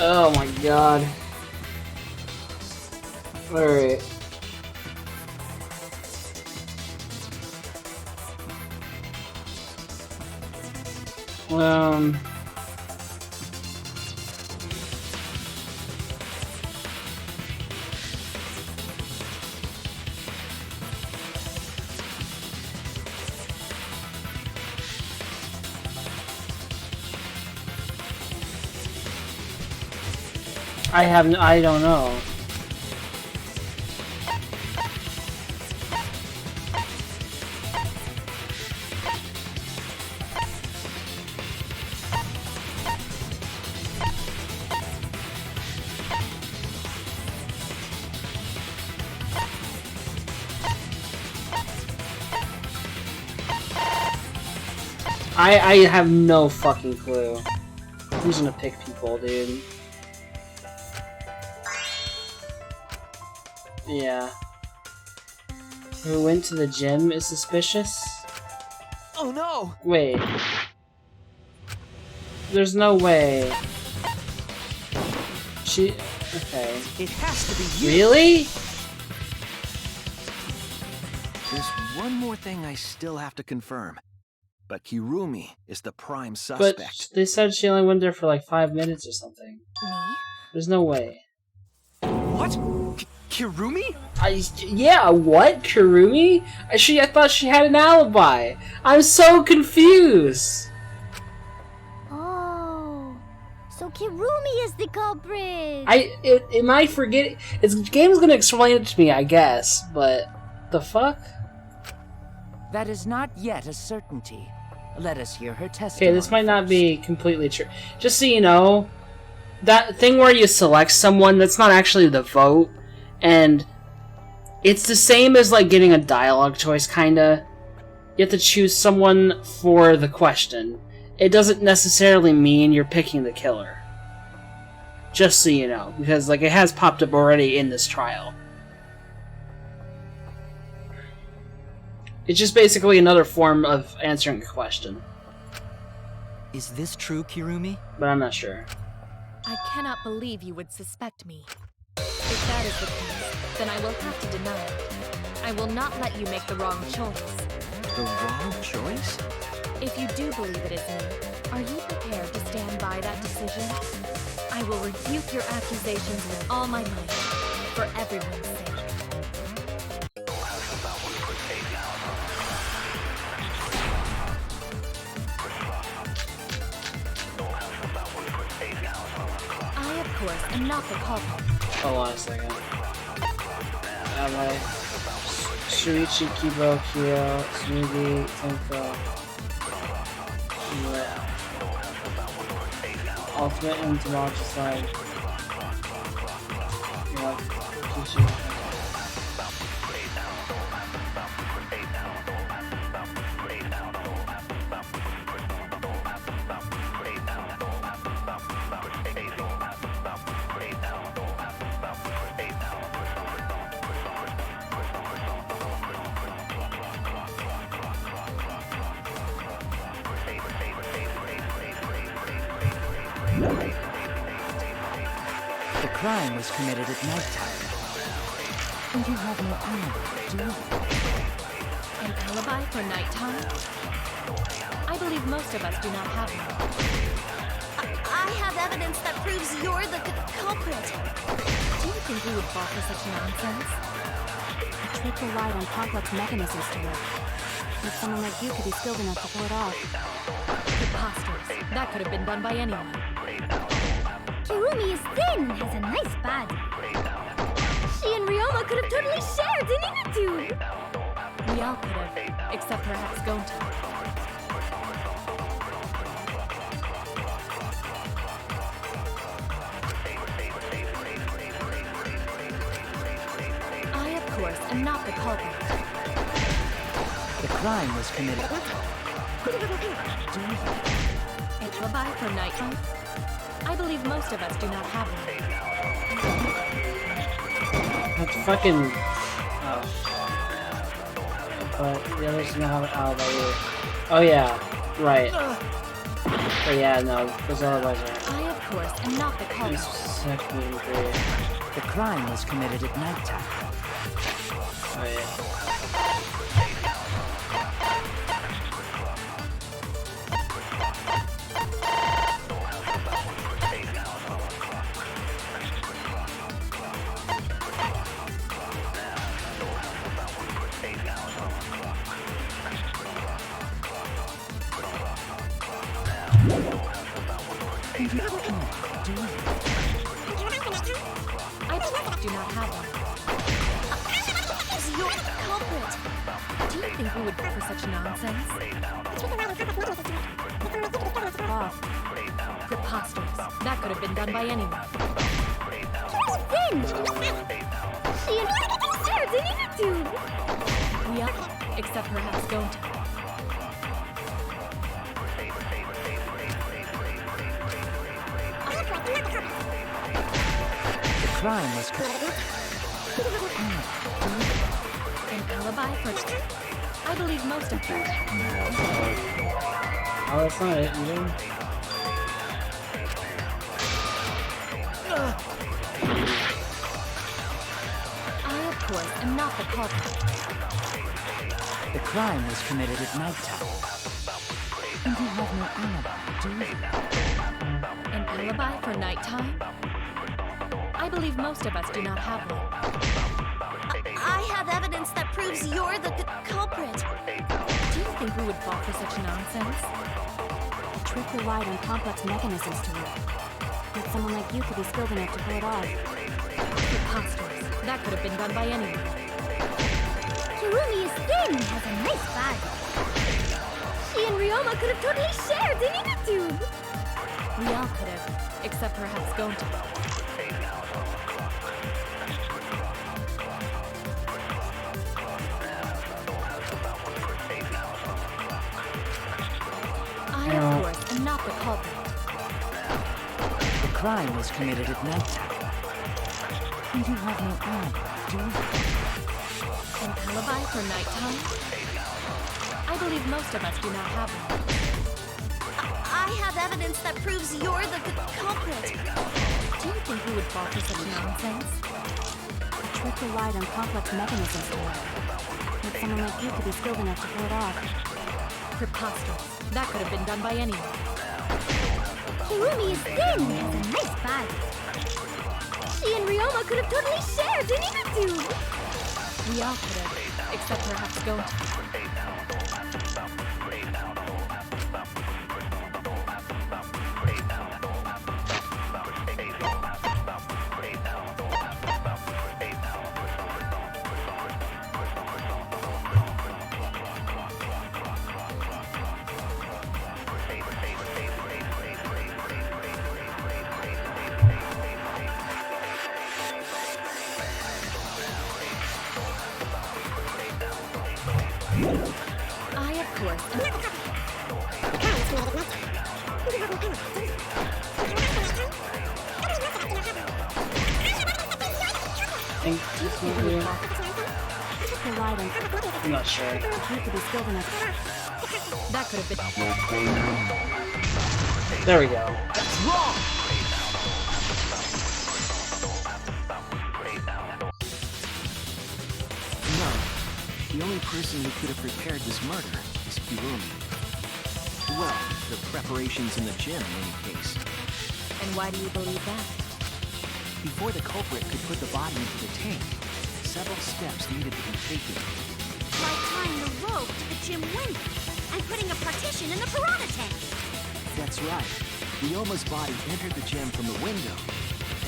Oh my god. Alright. I don't know. I have no fucking clue. Who's gonna pick people, dude? Yeah. Who went to the gym is suspicious? Oh no! Wait. There's no way. She... Okay. It has to be you! Really? There's one more thing I still have to confirm. But Kirumi is the prime suspect. But they said she only went there for like 5 minutes or something. Me? There's no way. What? Kirumi? Yeah, what? Kirumi? I thought she had an alibi. I'm so confused. Oh, so Kirumi is the culprit. Am I forgetting? This game's gonna explain it to me, I guess, but the fuck? That is not yet a certainty. Let us hear her testimony. Okay, this might not be completely true. Just so you know, that thing where you select someone, that's not actually the vote, and it's the same as like getting a dialogue choice, kinda. You have to choose someone for the question. It doesn't necessarily mean you're picking the killer. Just so you know, because like it has popped up already in this trial. It's just basically another form of answering a question. Is this true, Kirumi? But I'm not sure. I cannot believe you would suspect me. If that is the case, then I will have to deny it. I will not let you make the wrong choice. The wrong choice? If you do believe it is me, are you prepared to stand by that decision? I will rebuke your accusations with all my might, for everyone's sake. I course, am not the culprit. Hold on a second. My Shuichi Kibo Kyo Smoothie Tempo. Ultimate entomologist side. Yeah, The crime was committed at nighttime. And you have no alibi, do you? An alibi for nighttime? I believe most of us do not have one. I have evidence that proves you're the culprit. Do you think we would fall for such nonsense? A trick relied on complex mechanisms to work. But someone like you could be skilled enough to pull it off. Preposterous. That could have been done by anyone. Kirumi is thin and has a nice body. She and Ryoma could have totally shared, didn't you two? We all could have, except perhaps Gonta. I, of course, am not the culprit. The crime was committed. An alibi for nighttime? I believe most of us do not have one. That's fucking. Oh. But the others don't have an alibi either. Oh yeah, right. But yeah, no, those alibis are. I, of course, am not the culprit. The crime was committed at nighttime. Oh yeah. I do not have one. You're the culprit. Do you think we would fall for such nonsense? Off. Preposterous. That could have been done by anyone. Thin! She and I could have shared, didn't you two? We all, except perhaps Gonta. The crime was committed. An alibi for... I believe most of them. Oh, that's not it, you didn't? I, of course, am not the culprit. The crime was committed at nighttime. And you have no alibi, do you? An alibi for nighttime? I believe most of us do not have one. I have evidence that proves you're the culprit. Do you think we would fall for such nonsense? The trick relied on complex mechanisms to work. But someone like you could be skilled enough to pull it off. Preposterous. That could have been done by anyone. Kirumi is thin and has a nice body. She and Ryoma could have totally shared, didn't you two? We all could have, except perhaps Gonta. I, of course, am not the culprit. The crime was committed at nighttime. And you have no alibi, do you? An alibi for nighttime? I believe most of us do not have one. I have evidence that proves you're the culprit. Do you think we would fall for such nonsense? The trick relied on complex mechanisms to work. But someone like you could be skilled enough to pull it off. Preposterous. That could have been done by anyone. Kirumi is thin and has a nice body. She and Ryoma could have totally shared, didn't you two? We all could have, except perhaps Gonta. force. think this will do. I'm not sure. If you could be skilled enough, that could have been. There we go. That's wrong! No. The only person who could have prepared this murder is Kirumi. Well, the preparations in the gym in any case. And why do you believe that? Before the culprit could put the body into the tank, several steps needed to be taken. Like tying the rope to the gym window and putting a partition in the piranha tank. That's right. Ryoma's body entered the gym from the window.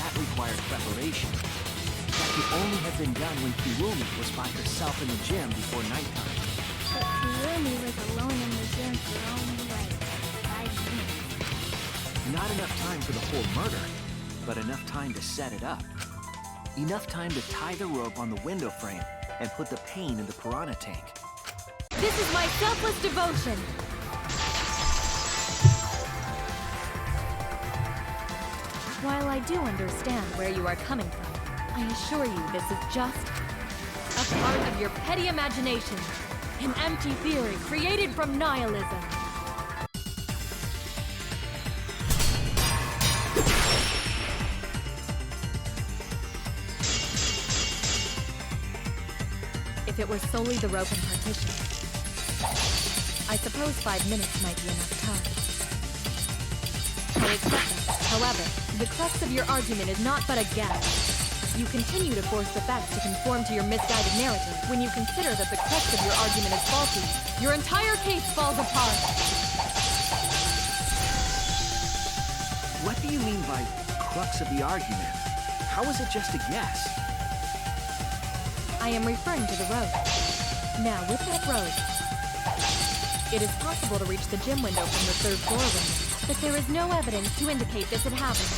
That required preparation. That could only have been done when Kirumi was by herself in the gym before nighttime. But Kirumi was alone in the gym for only like 5 minutes. Not enough time for the whole murder, but enough time to set it up. Enough time to tie the rope on the window frame and put the pain in the piranha tank. This is my selfless devotion. While I do understand where you are coming from, I assure you this is just a part of your petty imagination. An empty theory created from nihilism. If it were solely the rope and partition, I suppose 5 minutes might be enough time. I accept that. However, the crux of your argument is not but a guess. You continue to force the facts to conform to your misguided narrative. When you consider that the crux of your argument is faulty, your entire case falls apart. What do you mean by crux of the argument? How is it just a guess? I am referring to the road. Now, with that road, it is possible to reach the gym window from the 3rd floor window, but there is no evidence to indicate this had happened.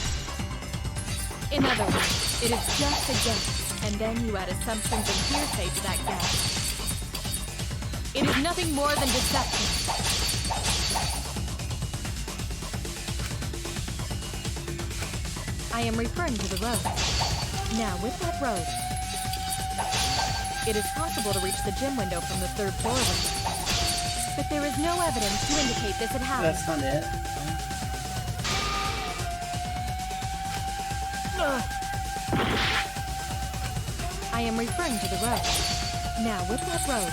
In other words, it is just a guess, and then you add assumptions and hearsay to that guess. It is nothing more than deception. I am referring to the road. Now, with that road, it is possible to reach the gym window from the 3rd floor window, but there is no evidence to indicate this had happened. That's not it. I am referring to the road. Now, with that road,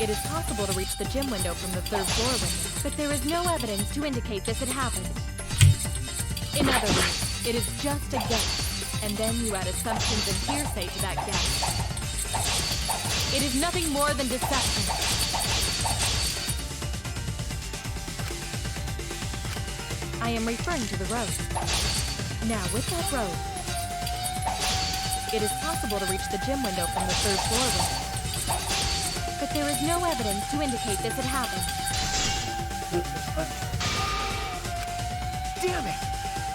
it is possible to reach the gym window from the 3rd floor window, but there is no evidence to indicate this had happened. In other words, it is just a guess, and then you add assumptions and hearsay to that guess. It is nothing more than deception. I am referring to the road. Now, with that road, it is possible to reach the gym window from the 3rd floor window, but there is no evidence to indicate this had happened. Damn it!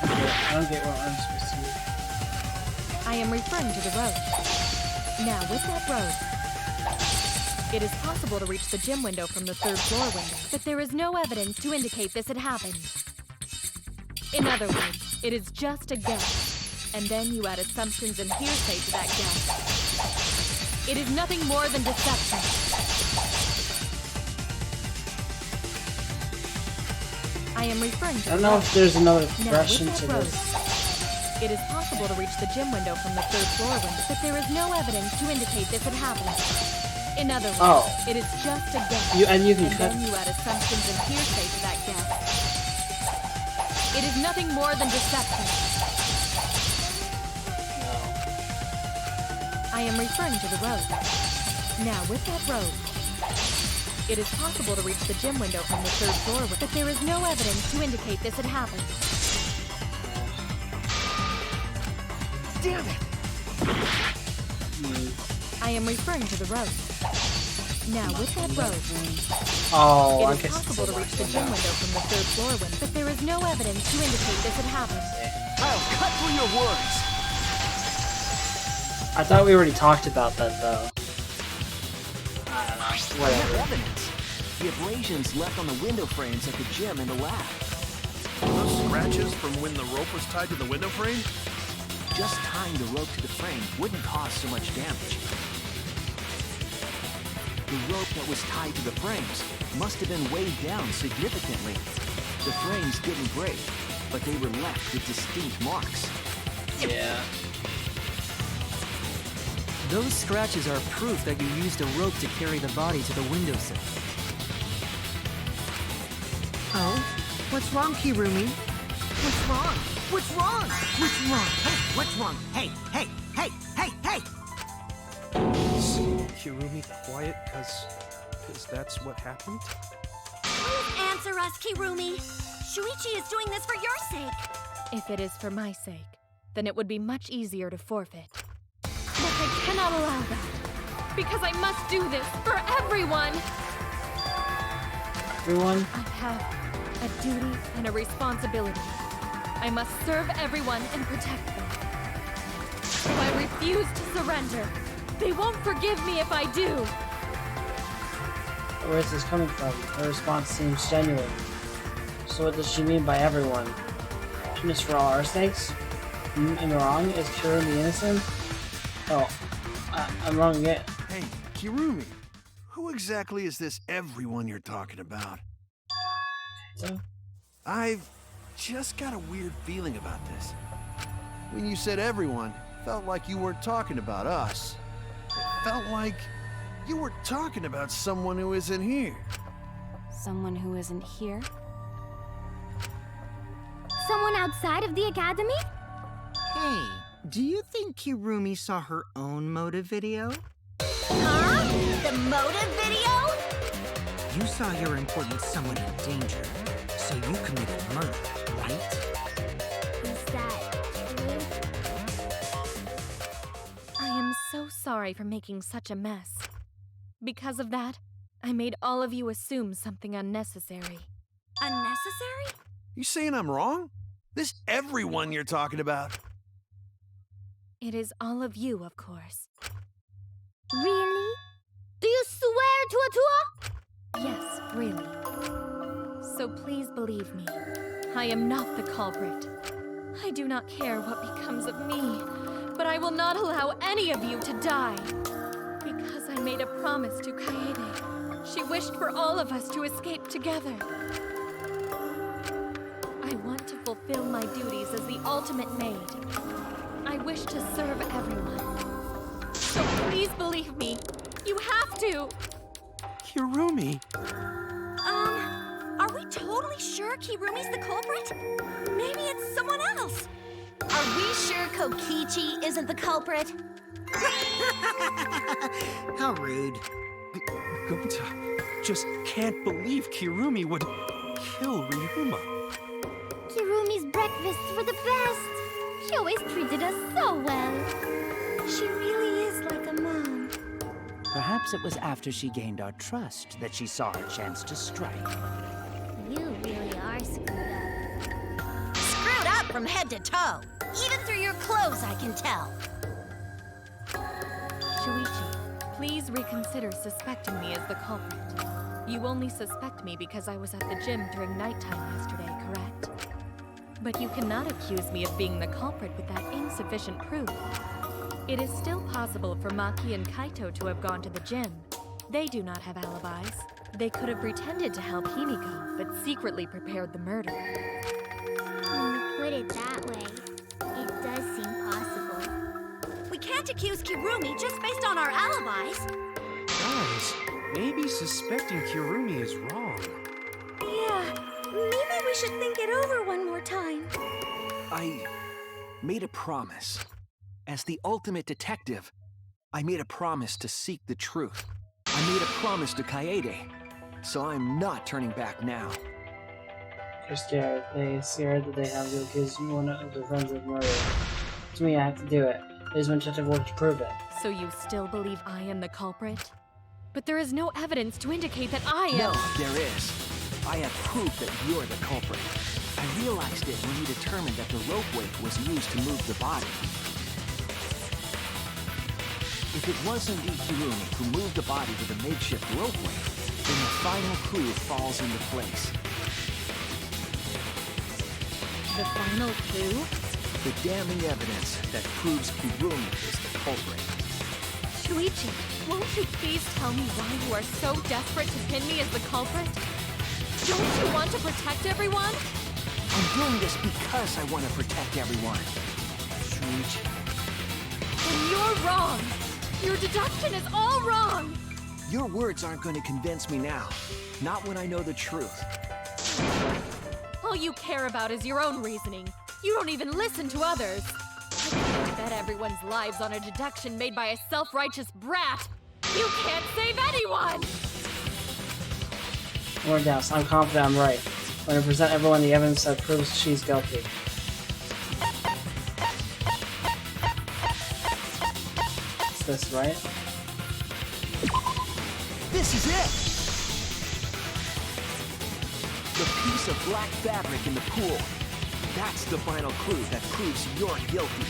I don't get what I'm supposed to do. I am referring to the road. Now, with that road, it is possible to reach the gym window from the 3rd floor window, but there is no evidence to indicate this had happened. In other words, it is just a guess, and then you add assumptions and hearsay to that guess. It is nothing more than deception. I am referring to I don't know if there's another progression now, to road, this. it is possible to reach the gym window from the 3rd floor window, but there is no evidence to indicate this had happened. In other words, it is just a guess, you can and cut. then you add assumptions and hearsay to that guess. It is nothing more than deception. I am referring to the road. Now, with that road, it is possible to reach the gym window from the 3rd floor, but there is no evidence to indicate this had happened. Damn it! I am referring to the road. Now, with that road, Oh, I it is guess possible to reach the gym window from the 3rd floor window, but there is no evidence to indicate this had happened. I'll cut through your words! I thought we already talked about that, though. I don't know. Whatever. Evidence. The abrasions left on the window frames at the gym and the lab. Those scratches from when the rope was tied to the window frame? Just tying the rope to the frame wouldn't cause so much damage. The rope that was tied to the frames must have been weighed down significantly. The frames didn't break, but they were left with distinct marks. Yeah. Those scratches are proof that you used a rope to carry the body to the windowsill. Oh? What's wrong, Kirumi? What's wrong? What's wrong? What's wrong? Hey, what's wrong? Hey, hey, hey, hey, hey! Is Kirumi quiet because that's what happened? Please answer us, Kirumi. Shuichi is doing this for your sake. If it is for my sake, then it would be much easier to forfeit. But I cannot allow that, because I must do this for everyone! Everyone? I have a duty and a responsibility. I must serve everyone and protect them. So I refuse to surrender. They won't forgive me if I do. Where is this coming from? Her response seems genuine. So what does she mean by everyone? Just for all our sakes? Am I wrong? Is Kirumi innocent? Oh, I'm wrong again. Hey, Kirumi, who exactly is this everyone you're talking about? So? I've just got a weird feeling about this. When you said everyone, it felt like you weren't talking about us. It felt like you were talking about someone who isn't here. Someone who isn't here? Someone outside of the academy? Hey, do you think Kirumi saw her own motive video? Huh? The motive video? You saw your important someone in danger, so you committed murder, right? Is that true? I am so sorry for making such a mess. Because of that, I made all of you assume something unnecessary. Unnecessary? You saying I'm wrong? This everyone you're talking about? It is all of you, of course. Really? Do you swear to Atua? Yes, really. So please believe me. I am not the culprit. I do not care what becomes of me, but I will not allow any of you to die. Because I made a promise to Kaede. She wished for all of us to escape together. I want to fulfill my duties as the ultimate maid. I wish to serve everyone. So please believe me. You have to! Kirumi! Are we totally sure Kirumi's the culprit? Maybe it's someone else. Are we sure Kokichi isn't the culprit? How rude. Gonta just can't believe Kirumi would kill Ryuma. Kirumi's breakfasts were the best. She always treated us so well. She really is like a mom. Perhaps it was after she gained our trust that she saw her chance to strike. You really are screwed up. Screwed up from head to toe. Even through your clothes, I can tell. Shuichi, please reconsider suspecting me as the culprit. You only suspect me because I was at the gym during nighttime yesterday, correct? But you cannot accuse me of being the culprit with that insufficient proof. It is still possible for Maki and Kaito to have gone to the gym. They do not have alibis. They could have pretended to help Himiko, but secretly prepared the murder. When you put it that way, it does seem possible. We can't accuse Kirumi just based on our alibis. Guys, maybe suspecting Kirumi is wrong. Yeah, maybe we should think it over one more time. I made a promise. As the ultimate detective, I made a promise to seek the truth. I made a promise to Kaede, so I'm not turning back now. They're scared. They're scared that they have to accuse one of their friends of murder. To me, I have to do it. There's much to work to prove it. So you still believe I am the culprit? But there is no evidence to indicate that I am— No, there is. I have proof that you're the culprit. I realized it when you determined that the rope weight was used to move the body. If it was indeed Kirumi who moved the body with a makeshift rope weight, then the final clue falls into place. The final clue? The damning evidence that proves Kirumi is the culprit. Shuichi, won't you please tell me why you are so desperate to pin me as the culprit? Don't you want to protect everyone? I'm doing this because I want to protect everyone. Shuichi. Then you're wrong. Your deduction is all wrong. Your words aren't going to convince me now. Not when I know the truth. All you care about is your own reasoning. You don't even listen to others. I can't bet everyone's lives on a deduction made by a self-righteous brat. You can't save anyone! More doubts. I'm confident I'm right. I'm going to present everyone the evidence that proves she's guilty. Is this right? This is it! The piece of black fabric in the pool. That's the final clue that proves you're guilty.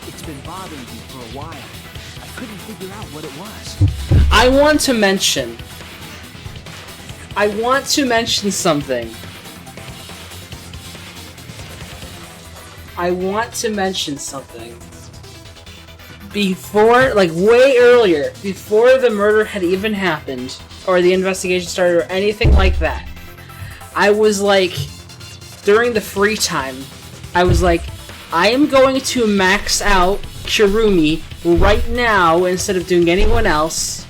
It's been bothering me for a while. I couldn't figure out what it was. I want to mention something. Before, like way earlier, before the murder had even happened, or the investigation started, or anything like that, I was like, during the free time, I was like, I am going to max out Kirumi right now instead of doing anyone else,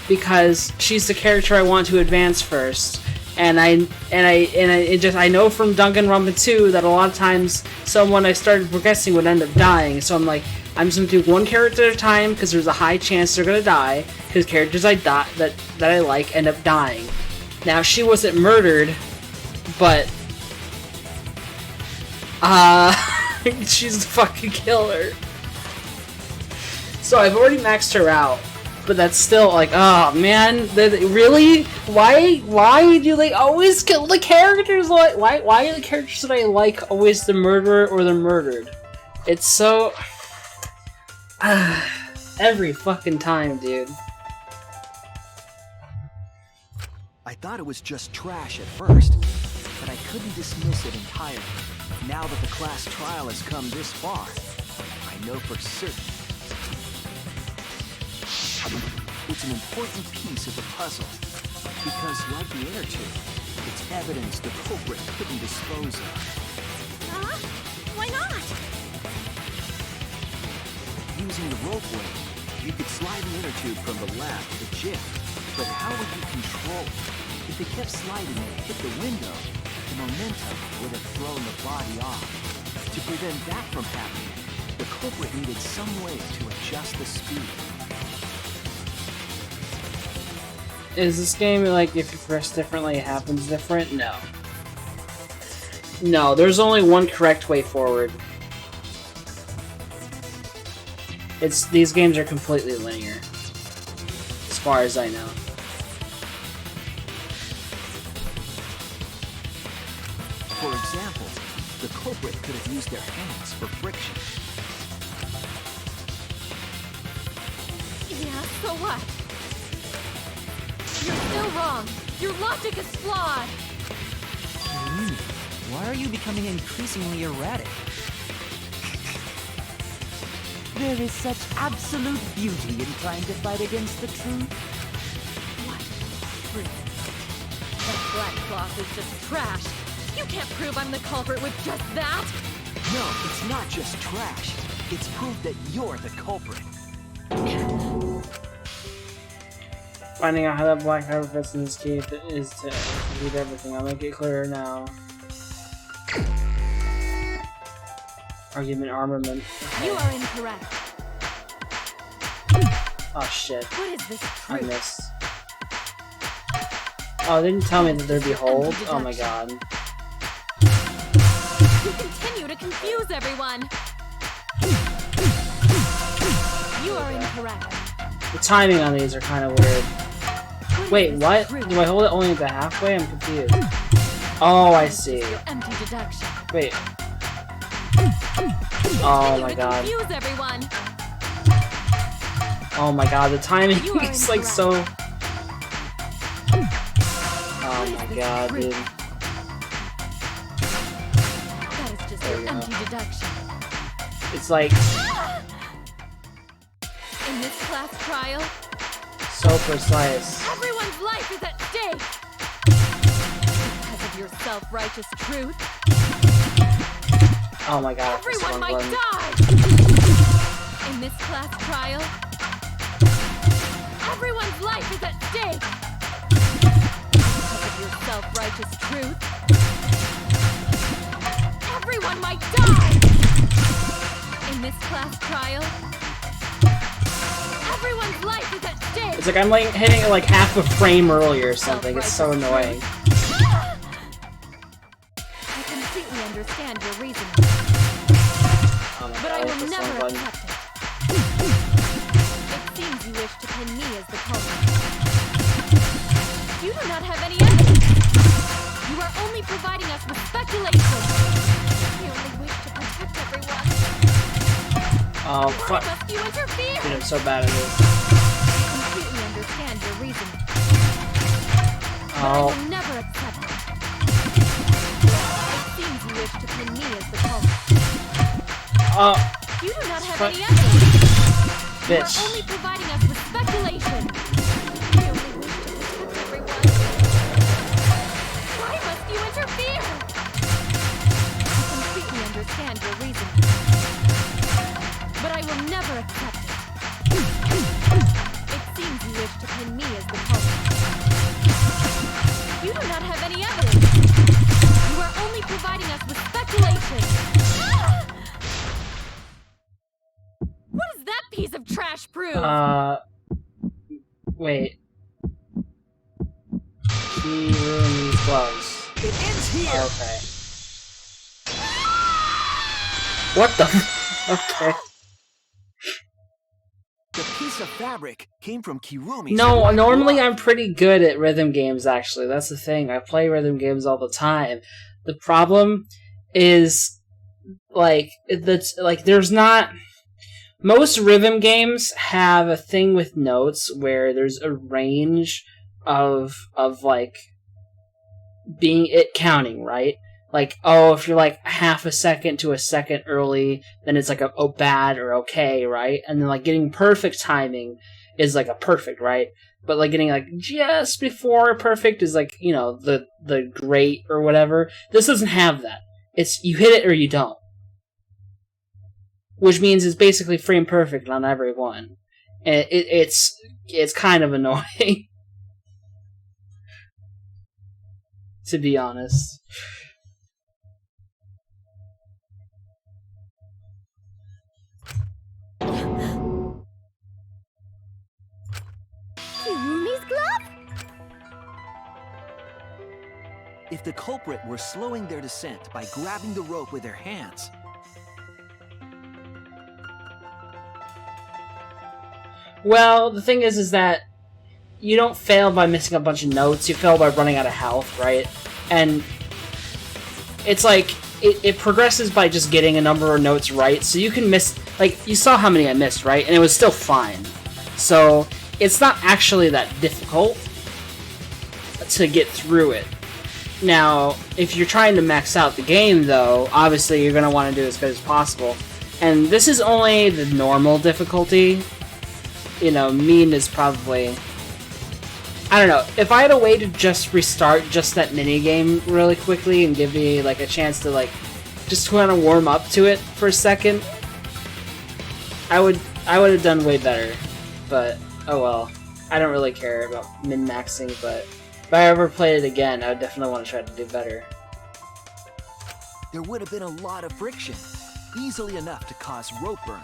because she's the character I want to advance first. And I know from Danganronpa 2 that a lot of times someone I started progressing would end up dying, so I'm like, I'm just gonna do one character at a time because there's a high chance they're gonna die, because characters that I like end up dying. Now, she wasn't murdered, but she's the fucking killer. So I've already maxed her out, but that's still like, oh man, really? Why do they always kill the characters? Why are the characters that I like always the murderer or the murdered? It's so every fucking time, dude. I thought it was just trash at first, but I couldn't dismiss it entirely. Now that the class trial has come this far, I know for certain. It's an important piece of the puzzle, because like the inner tube, it's evidence the culprit couldn't dispose of. Huh? Why not? Using the ropeway, you could slide the inner tube from the lab to the gym, but how would you control it? If it kept sliding and it hit the window, the momentum would have thrown the body off. To prevent that from happening, the culprit needed some way to adjust the speed. Is this game like if you press differently it happens different? No. No, there's only one correct way forward. These games are completely linear, as far as I know. For example, the culprit could have used their hands for friction. Yeah, so what? You're still wrong. Your logic is flawed. Kirumi, why are you becoming increasingly erratic? There is such absolute beauty in trying to fight against the truth. What? Truth? That black cloth is just trash. You can't prove I'm the culprit with just that. No, it's not just trash. It's proof that you're the culprit. Finding out how that black powder fits in this key is to read everything. I'll make it clearer now. Argument armament. Okay. You are incorrect. Oh shit. What is this I truth? missed. Oh, they didn't tell me that there'd be hold? Oh my god. You continue to confuse everyone. You are incorrect. The timing on these are kind of weird. Wait, what? Do I hold it only the halfway? I'm confused. Oh, I see. Empty deduction. Wait. Oh my god. Confuse everyone. Oh my god, the timing is like so... Oh my god, dude. That is just your empty deduction. It's like... In this class trial, so precise. everyone's life is at stake! Because of your self-righteous truth, Oh my god, everyone might die! In this class trial, everyone's life is at stake! Because of your self-righteous truth, everyone might die! In this class trial, everyone's life is at stake! It's like I'm like hitting it like half a frame earlier or something. It's so annoying. I completely understand your reasoning. But I will never accept it. It seems you wish to pin me as the culprit. You do not have any evidence. You are only providing us with speculation. We only wish to protect everyone. Oh, fuck. Why must you interfere? Dude, I'm so bad at this. I completely understand your reasoning. But I Oh. will never accept it. It seems you wish to pin me as the culprit. Oh. You do not have any evidence. You Bitch. are only providing us with speculation. We only wish to protect everyone. Why must you interfere? I completely understand your reasoning. But I will never accept it. It seems you wish to pin me as the culprit. You do not have any evidence. You are only providing us with speculation. What does that piece of trash prove? Wait. He ruined these gloves. It ends here. Okay. What the okay. The piece of fabric came from Kirumi's. No, normally I'm pretty good at rhythm games, actually. That's the thing. I play rhythm games all the time. The problem is, like, there's not... Most rhythm games have a thing with notes where there's a range of like, being counting, right? Like, oh, if you're like half a second to a second early, then it's like a bad or okay, right? And then like getting perfect timing is like a perfect, right? But like getting like just before perfect is like, you know, the great or whatever. This doesn't have that. It's you hit it or you don't. Which means it's basically frame perfect on every one. And it's kind of annoying. To be honest. Kirumi's glove? If the culprit were slowing their descent by grabbing the rope with their hands, well, the thing is that you don't fail by missing a bunch of notes, you fail by running out of health, right? And it's like, it progresses by just getting a number of notes right, so you can miss, like, you saw how many I missed, right? And it was still fine. So, it's not actually that difficult to get through it. Now, if you're trying to max out the game, though, obviously you're going to want to do as good as possible. And this is only the normal difficulty. You know, mean is probably... I don't know, if I had a way to just restart just that minigame really quickly and give me, like, a chance to, like, just kind of warm up to it for a second, I would have done way better. But, oh well. I don't really care about min-maxing, but if I ever played it again, I would definitely want to try to do better. there would have been a lot of friction, easily enough to cause rope burn.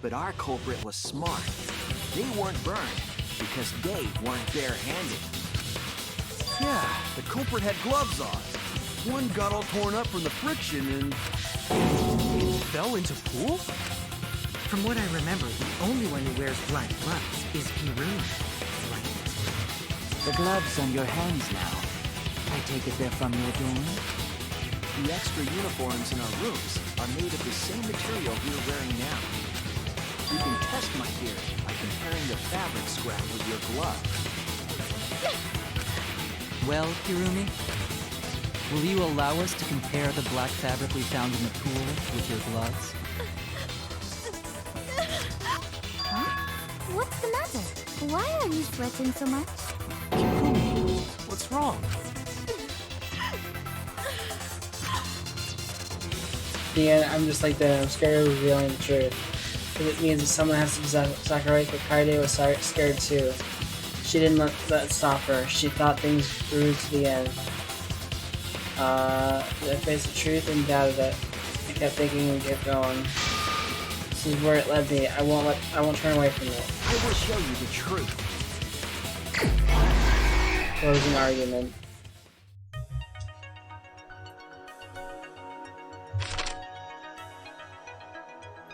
But our culprit was smart. They weren't burned because they weren't bare-handed. Yeah, the culprit had gloves on. One got all torn up from the friction and... It fell into pool? From what I remember, the only one who wears black gloves is Kirumi. The gloves on your hands now. I take it they're from your dorm? the extra uniforms in our rooms are made of the same material we're wearing now. You can test my theory by comparing the fabric scrap with your glove. Well, Hirumi, will you allow us to compare the black fabric we found in the pool with your gloves? Huh? What's the matter? Why are you sweating so much? Hirumi, what's wrong? The end, I'm just like that. I'm scared of revealing the truth. Because it means that someone has to be Sakurai, but Kaede was scared too. She didn't let that stop her. She thought things through to the end. I faced the truth and doubted it. I kept thinking and kept going. This is where it led me. I won't turn away from it. I will show you the truth. Closing argument.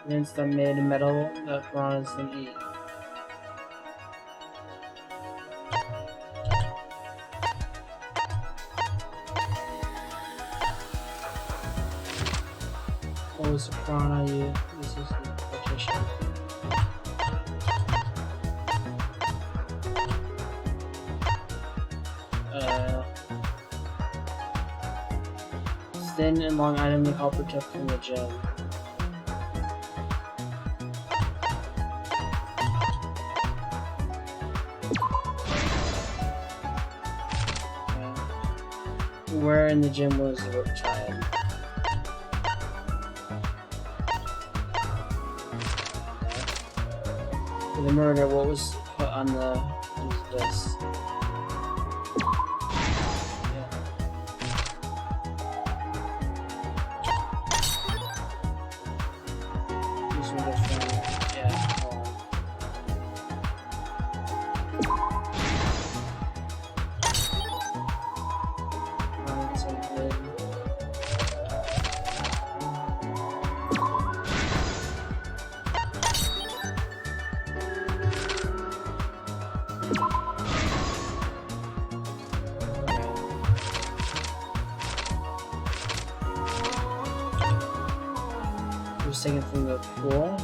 Rinse the made metal that piranhas can eat. What was the piranha you? This is the partition. Thin and long item the culprit took from the gym. Where in the gym was the rope tied? For the murder, what was put on the this? Taken from the pool.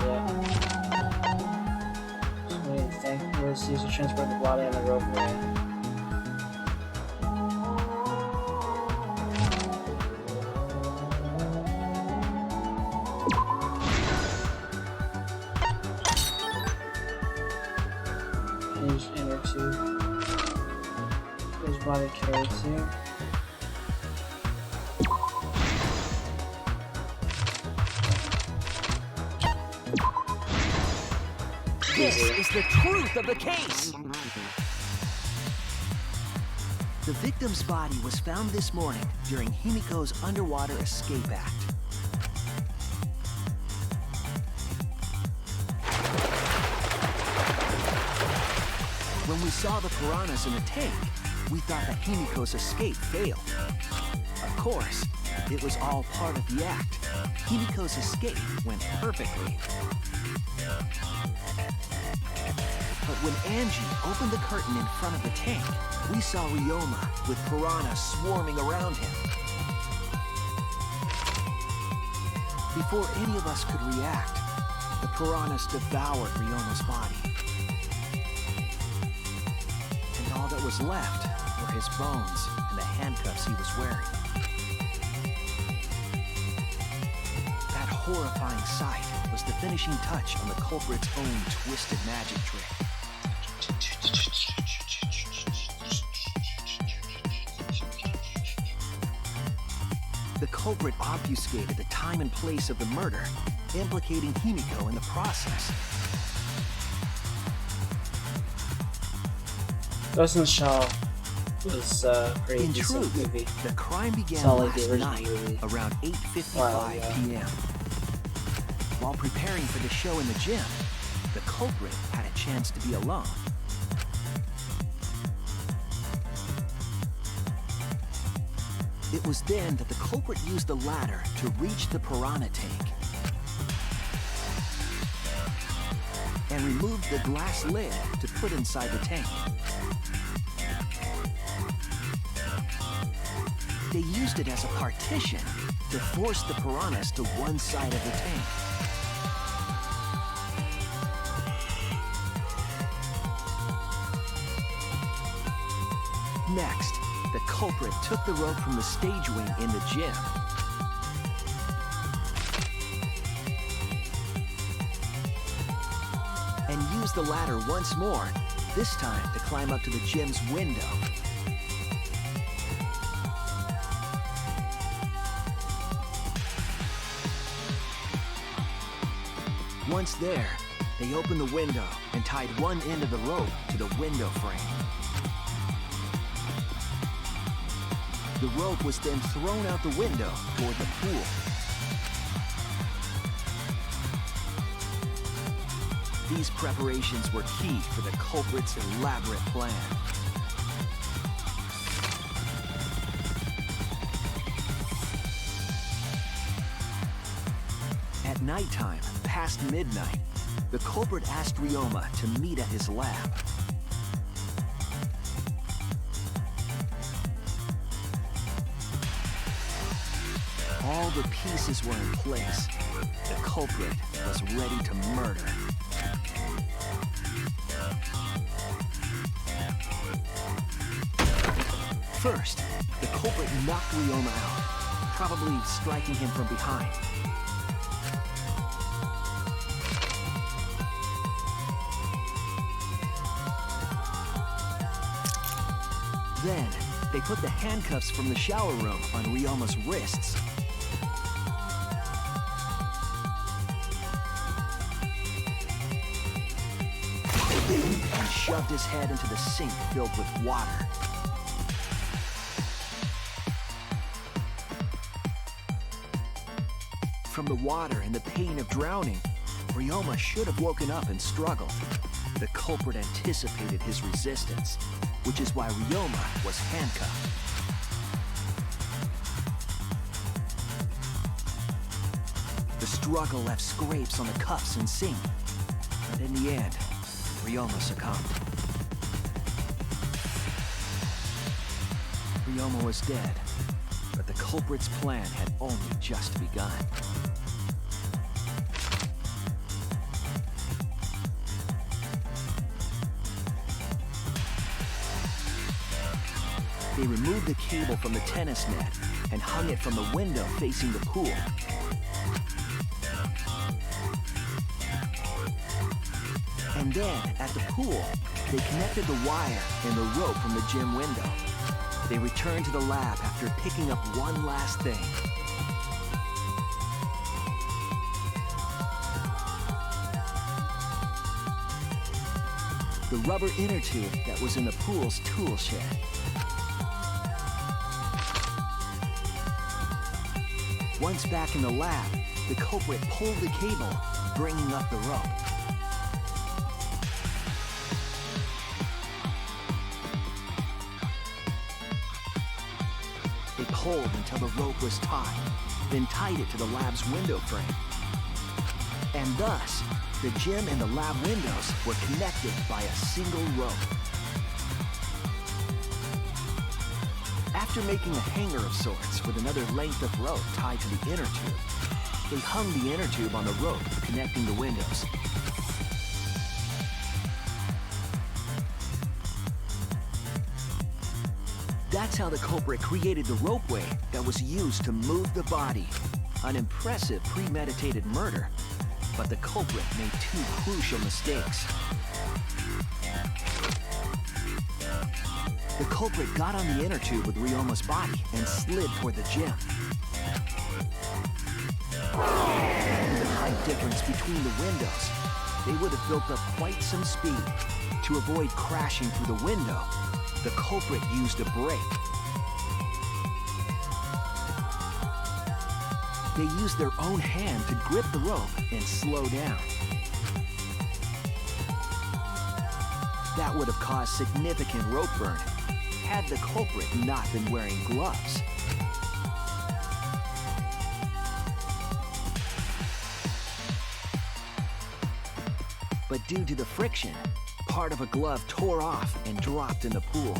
Yeah. So what do you think? Was used to transport the body on the rope away. Hinged inner tube. His body carried to. This is the truth of the case! The victim's body was found this morning during Himiko's underwater escape act. When we saw the piranhas in the tank, we thought that Himiko's escape failed. Of course, it was all part of the act. Himiko's escape went perfectly. But when Angie opened the curtain in front of the tank, we saw Ryoma with piranhas swarming around him. Before any of us could react, the piranhas devoured Ryoma's body. And all that was left were his bones and the handcuffs he was wearing. That horrifying sight was the finishing touch on the culprit's own twisted magic trick. The culprit obfuscated the time and place of the murder, implicating Himiko in the process. Ghost in the Shell was pretty In decent truth, movie. the crime began Saw, like, the last original night movie. around 8:55 Wow, yeah. p.m. While preparing for the show in the gym, the culprit had a chance to be alone. It was then that the culprit used the ladder to reach the piranha tank and removed the glass lid to put inside the tank. They used it as a partition to force the piranhas to one side of the tank. Next, the culprit took the rope from the stage wing in the gym and used the ladder once more, this time to climb up to the gym's window. Once there, they opened the window and tied one end of the rope to the window frame. The rope was then thrown out the window toward the pool. These preparations were key for the culprit's elaborate plan. At nighttime, past midnight, the culprit asked Ryoma to meet at his lab. All the pieces were in place. The culprit was ready to murder. First, the culprit knocked Ryoma out, probably striking him from behind. Then, they put the handcuffs from the shower room on Ryoma's wrists. And shoved his head into the sink filled with water. From the water and the pain of drowning, Ryoma should have woken up and struggled. The culprit anticipated his resistance, which is why Ryoma was handcuffed. The struggle left scrapes on the cuffs and sink, but in the end, Ryoma succumbed. Ryoma was dead, but the culprit's plan had only just begun. They removed the cable from the tennis net and hung it from the window facing the pool. And then, at the pool, they connected the wire and the rope from the gym window. They returned to the lab after picking up one last thing. The rubber inner tube that was in the pool's tool shed. Once back in the lab, the culprit pulled the cable, bringing up the rope. They pulled until the rope was taut, then tied it to the lab's window frame. And thus, the gym and the lab windows were connected by a single rope. After making a hanger of sorts with another length of rope tied to the inner tube, they hung the inner tube on the rope connecting the windows. That's how the culprit created the ropeway that was used to move the body. An impressive premeditated murder, but the culprit made two crucial mistakes. The culprit got on the inner tube with Ryoma's body and slid toward the gym. With the height difference between the windows, they would have built up quite some speed. To avoid crashing through the window, the culprit used a brake. They used their own hand to grip the rope and slow down. That would have caused significant rope burn had the culprit not been wearing gloves. But due to the friction, part of a glove tore off and dropped in the pool.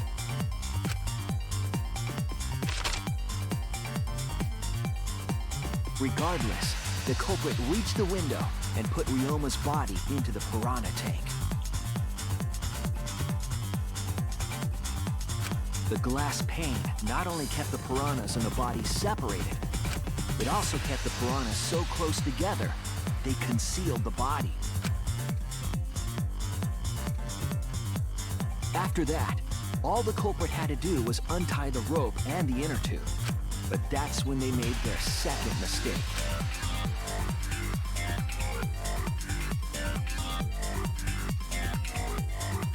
Regardless, the culprit reached the window and put Ryoma's body into the piranha tank. The glass pane not only kept the piranhas and the body separated, it also kept the piranhas so close together, they concealed the body. After that, all the culprit had to do was untie the rope and the inner tube. But that's when they made their second mistake.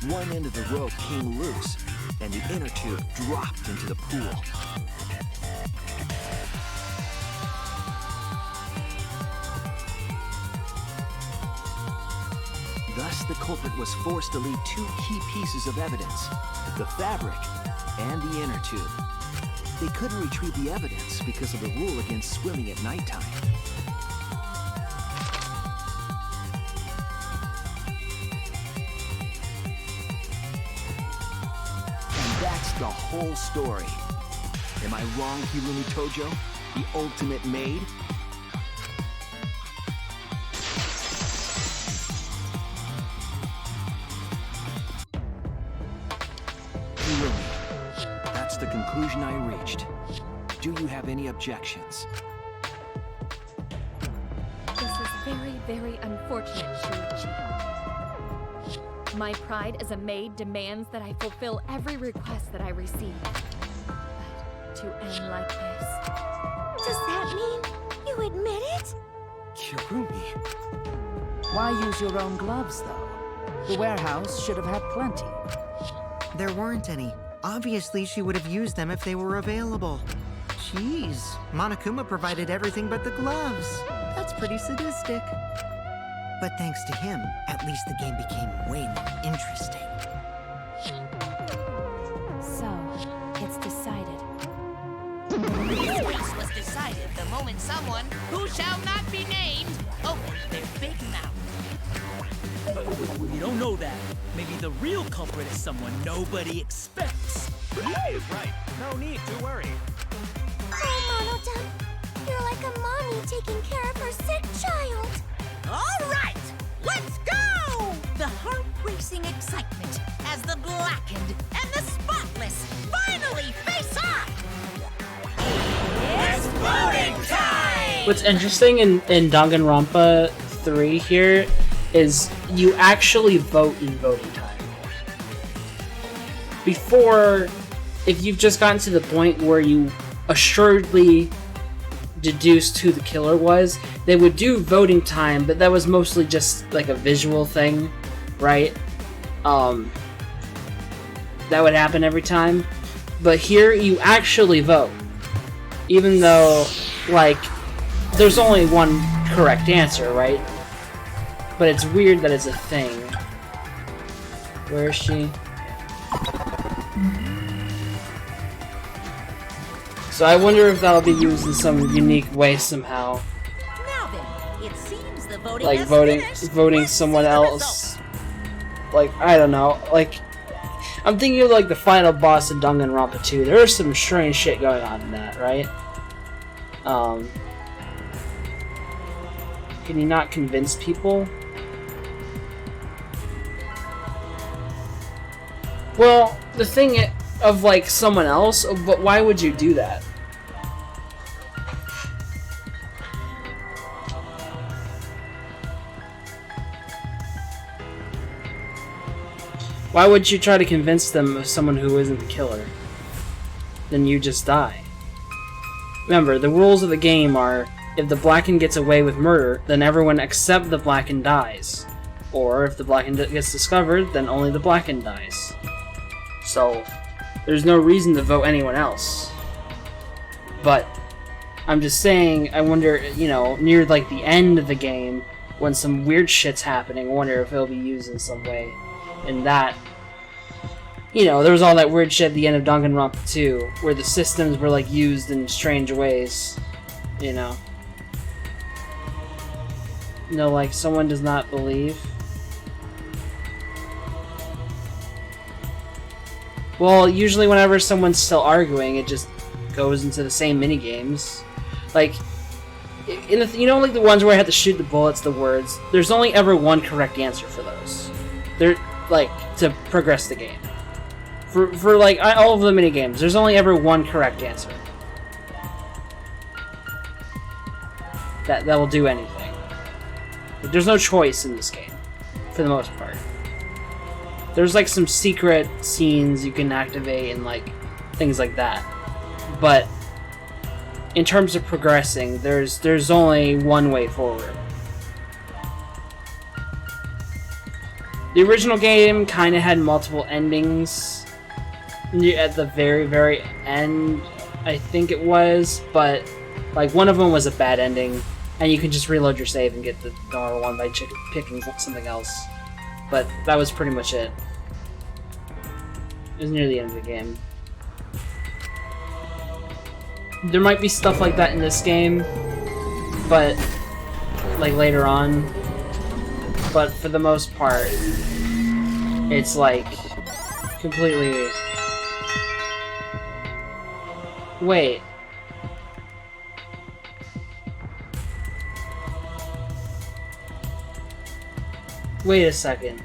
One end of the rope came loose, and the inner tube dropped into the pool. Thus, the culprit was forced to leave two key pieces of evidence, the fabric and the inner tube. They couldn't retrieve the evidence because of the rule against swimming at nighttime. And that's the whole story. Am I wrong, Hirumi Tojo? The ultimate maid? That's the conclusion I reached. Do you have any objections? This is very, very unfortunate, Shuichi. My pride as a maid demands that I fulfill every request that I receive. But to end like this... Does that mean you admit it? Hirumi. Why use your own gloves, though? The warehouse should have had plenty. There weren't any. Obviously, she would have used them if they were available. Jeez, Monokuma provided everything but the gloves. That's pretty sadistic. But thanks to him, at least the game became way more interesting. So, it's decided. This case was decided the moment someone, who shall not be named, opened their big mouth. We don't know that. Maybe the real culprit is someone nobody expects. He is right. No need to worry. Oh, Monodon, you're like a mommy taking care of her sick child. All right, let's go! The heart-racing excitement as the blackened and the spotless finally face off! It's voting time! What's interesting in Danganronpa 3 here is you actually vote in voting time. Before, if you've just gotten to the point where you assuredly deduced who the killer was, they would do voting time, but that was mostly just like a visual thing, right? That would happen every time. But here, you actually vote. Even though, like, there's only one correct answer, right? But it's weird that it's a thing. Where is she? So I wonder if that'll be used in some unique way somehow. Now then, it seems the voting Like has finished. voting someone else. Like, I don't know. Like, I'm thinking of like the final boss in Danganronpa 2. There's some strange shit going on in that, right? Can you not convince people? Well, the thing of like someone else, but why would you do that? Why would you try to convince them of someone who isn't the killer? Then you just die. Remember, the rules of the game are, if the Blackened gets away with murder, then everyone except the Blackened dies. Or if the Blackened gets discovered, then only the Blackened dies. So, there's no reason to vote anyone else. But, I'm just saying, I wonder, you know, near like the end of the game, when some weird shit's happening, I wonder if it'll be used in some way. In that, you know, there was all that weird shit at the end of Danganronpa 2, where the systems were like used in strange ways, you know. You know, like someone does not believe. Well, usually whenever someone's still arguing, it just goes into the same minigames. Like, in the, you know, like the ones where I had to shoot the bullets, the words. There's only ever one correct answer for those. They're like to progress the game. For like all of the mini games, there's only ever one correct answer. That will do anything. But there's no choice in this game, for the most part. There's like some secret scenes you can activate and like things like that. But in terms of progressing, there's only one way forward. The original game kind of had multiple endings at the very, very end, I think it was, but like one of them was a bad ending, and you can just reload your save and get the normal one by picking something else. But that was pretty much it. It was near the end of the game. There might be stuff like that in this game, but like later on. But for the most part, it's like completely. Wait. Wait a second.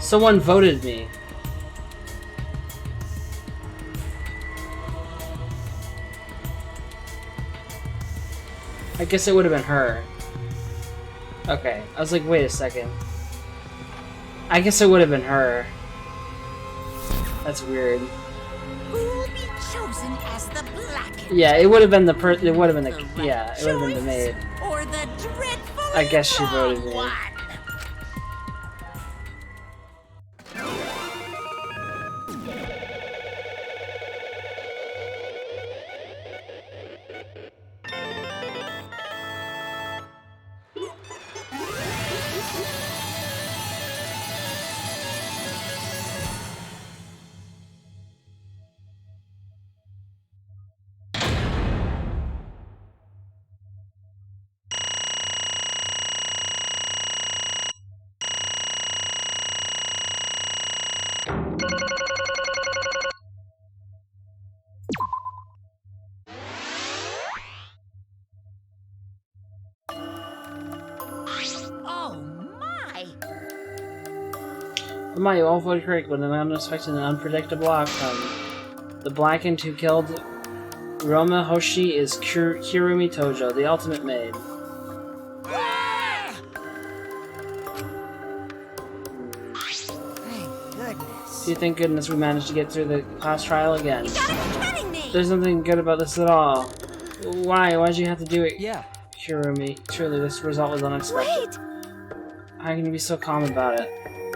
Someone voted me. I guess it would have been her. Okay, I was like, wait a second. I guess it would have been her. That's weird. Who will be chosen as the black? Yeah, it would have been the it would have been the yeah, it would have been the maid. Or the dreadful. I guess she voted me. You all voted correct, but an unexpected and unpredictable outcome. The blackened who killed Roma Hoshi is Kirumi Tojo, the ultimate maid. Thank goodness. Do you thank goodness we managed to get through the class trial again? There's nothing good about this at all. Why? Why'd you have to do it? Yeah. Kirumi, truly this result was unexpected. Wait! How can you be so calm about it?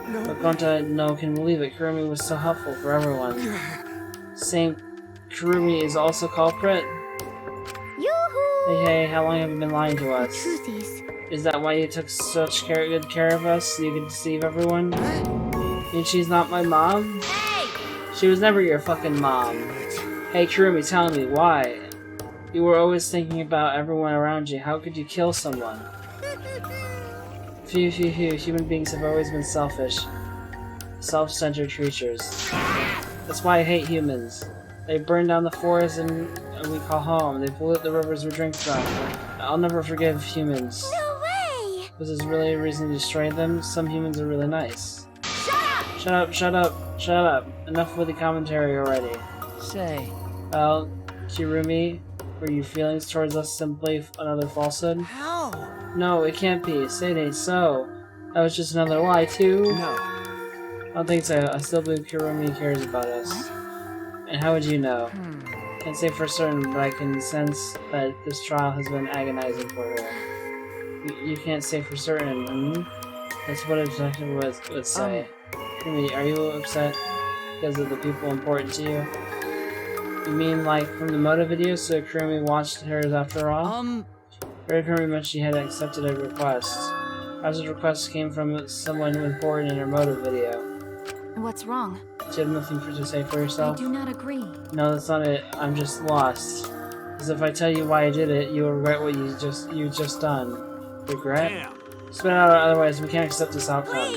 No. But Gonta can believe it. Kurumi was so helpful for everyone. Same Kurumi is also culprit? Yoo-hoo! Hey, how long have you been lying to us? The truth Is that why you took such good care of us, so you could deceive everyone? And she's not my mom? Hey! She was never your fucking mom. Hey Kurumi, tell me, why? You were always thinking about everyone around you. How could you kill someone? Phew, human beings have always been selfish. Self-centered creatures. That's why I hate humans. They burn down the forest and we call home. They pollute the rivers we drink from. I'll never forgive humans. No way! Was this really a reason to destroy them? Some humans are really nice. Shut up. Enough with the commentary already. Say. Well, Kirumi, were your feelings towards us simply another falsehood? How? No, it can't be. Say it ain't so. That was just another lie, too? No. I don't think so. I still believe Kirumi cares about us. What? And how would you know? Can't say for certain, but I can sense that this trial has been agonizing for her. You can't say for certain, That's what a detective would say. Kirumi, are you upset because of the people important to you? You mean like from the Moto video, so Kirumi watched hers after all? Very Kirumi mentioned she had accepted a request. As the request came from someone important in her Moto video. What's wrong? Do you have nothing to say for yourself? I do not agree. No, that's not it. I'm just lost. Because if I tell you why I did it, you'll regret what you just done. Regret? Damn. Spit out, otherwise we can't accept this outcome.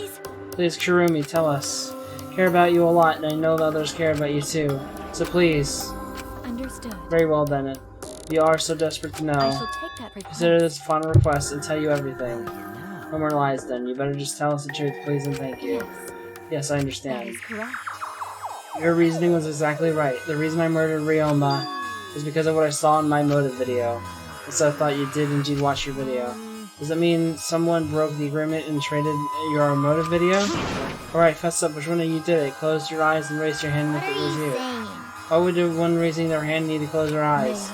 Please, Kirumi, tell us. I care about you a lot, and I know that others care about you too. So please. Understood. Very well, Bennett. You are so desperate to I know. shall take that request. Consider this a final request and tell you everything. No more lies then. You better just tell us the truth, please, and thank you. Yes, I That understand. is correct. Your reasoning was exactly right. The reason I murdered Ryoma is because of what I saw in my motive video. And so I thought you did indeed watch your video. Does that mean someone broke the agreement and traded your motive video? Alright, fess up, which one of you did it? Close your eyes and raise your hand if it was you. Why would the one raising their hand need to close their eyes?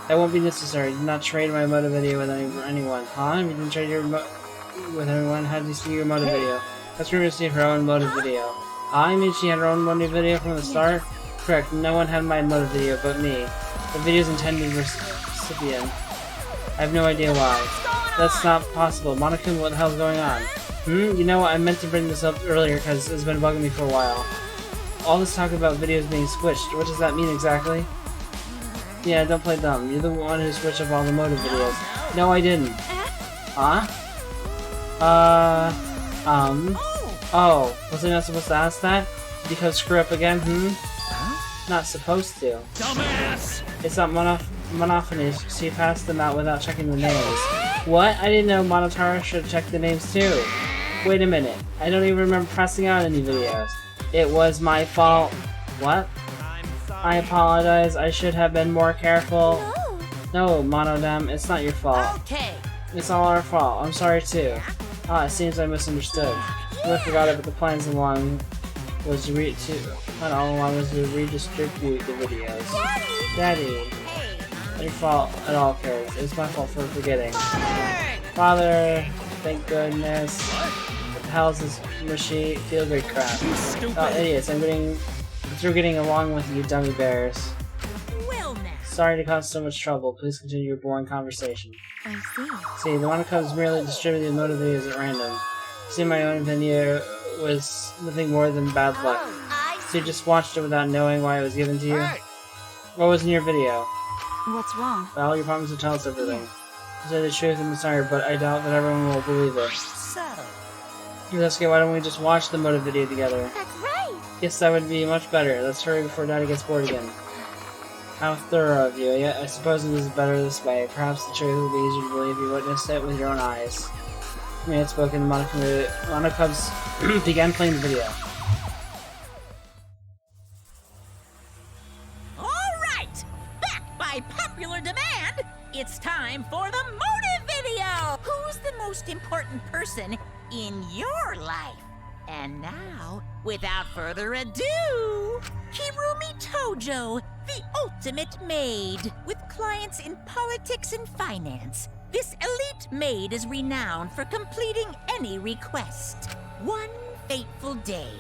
That won't be necessary. You did not trade my motive video with anyone. Huh? You didn't trade your with anyone? How did you see your motive video? Let's see her own motive video. I mean she had her own motive video from the start? Correct, no one had my motive video but me. The video's intended recipient. I have no idea why. That's not possible. Monica, what the hell's going on? You know what, I meant to bring this up earlier because it's been bugging me for a while. All this talk about videos being switched, what does that mean exactly? Yeah, don't play dumb. You're the one who switched up all the motive videos. No, I didn't. Huh? Oh, was I not supposed to ask that? Did you come screw up again, Not supposed to. Dumbass! It's not monophonies, so you passed them out without checking the names. What? I didn't know Monotara should check the names too. Wait a minute. I don't even remember passing out any videos. It was my fault. What? I apologize. I should have been more careful. No, Monodam, it's not your fault. Okay. It's all our fault. I'm sorry too. Ah, it seems I misunderstood. I forgot it, but the plans along was to redistribute the videos. Daddy! Not your fault at all, Kurt. It's my fault for forgetting. Father! Thank goodness. What the hell is this mushy feel-good crap? Oh, idiots, I'm through getting along with you dummy bears. Well now. Sorry to cause so much trouble. Please continue your boring conversation. I see. See, the Monocubs merely distributed motive videos at random. See, my own video was nothing more than bad luck. So you just watched it without knowing why it was given to you? What was in your video? What's wrong? Well, you promised to tell us everything. To say the truth, I'm sorry, but I doubt that everyone will believe it. So. Sasuke, why don't we just watch the motive video together? That's right. Yes, that would be much better. Let's hurry before Daddy gets bored again. How thorough of you. Yeah, I suppose it is better this way. Perhaps the truth will be easier to believe if you witnessed it with your own eyes. We had spoken, the Monocubs began playing the video. Alright! Back by popular demand, it's time for the motive video! Who's the most important person in your life? And now, without further ado, Kirumi Tojo, the ultimate maid. With clients in politics and finance, this elite maid is renowned for completing any request. One fateful day,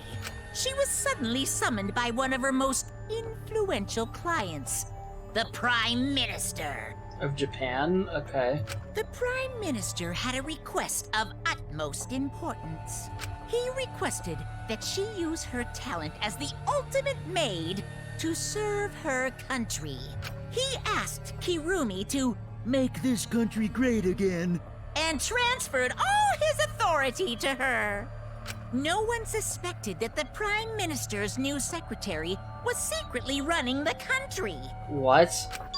she was suddenly summoned by one of her most influential clients, the Prime Minister. Of Japan? Okay. The Prime Minister had a request of utmost importance. He requested that she use her talent as the ultimate maid to serve her country. He asked Kirumi to make this country great again and transferred all his authority to her. No one suspected that the Prime Minister's new secretary was secretly running the country. What?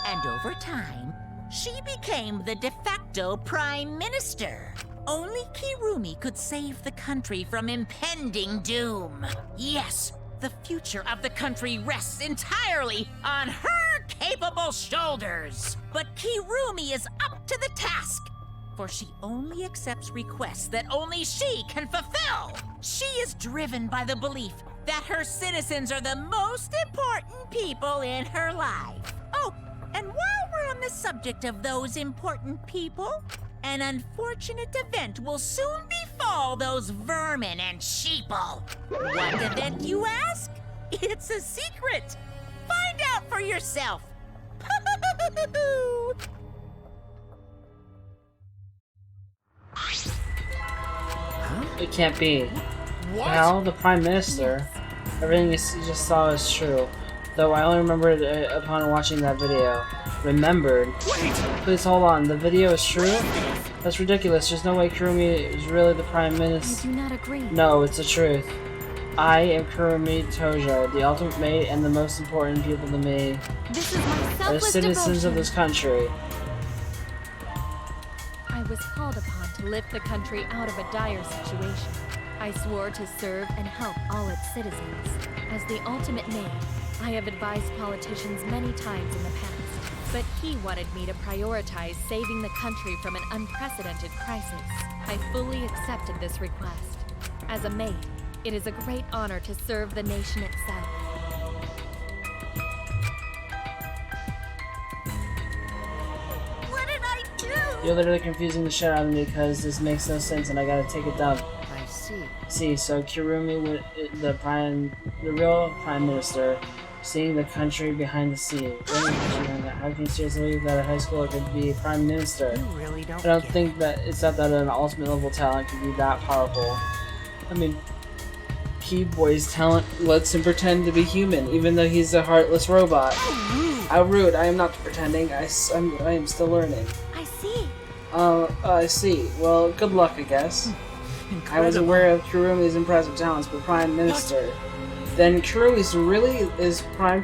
And over time, she became the de facto Prime Minister. Only Kirumi could save the country from impending doom. Yes, the future of the country rests entirely on her capable shoulders. But Kirumi is up to the task, for she only accepts requests that only she can fulfill. She is driven by the belief that her citizens are the most important people in her life. Oh, and while we're on the subject of those important people, an unfortunate event will soon befall those vermin and sheeple. What event, you ask? It's a secret. Find out for yourself. It can't be. Well, the Prime Minister. Everything you just saw is true. Though I only remembered it upon watching that video. Remembered? Please hold on, the video is true? That's ridiculous, there's no way Kirumi is really the Prime Minister. I do not agree. No, it's the truth. I am Kurumi Tojo, the ultimate mate and the most important people to me. This is my Are selfless citizens devotion. of this country. I was called upon to lift the country out of a dire situation. I swore to serve and help all its citizens. As the ultimate maid, I have advised politicians many times in the past, but he wanted me to prioritize saving the country from an unprecedented crisis. I fully accepted this request. As a maid, it is a great honor to serve the nation itself. What did I do? You're literally confusing the shit out of me because this makes no sense and I gotta take it down. I see. See, so Kurumi, the real prime minister, seeing the country behind the scenes. How can you seriously believe that a high schooler could be prime minister? You really don't I don't get think that it's not that an ultimate level talent could be that powerful. I mean, Key-Boy's talent lets him pretend to be human, even though he's a heartless robot. How rude! I am not pretending. I am still learning. I see. I see. Well, good luck, I guess. I was aware of Kurumi's impressive talents, but Prime Minister. Then Kurumi really is Prime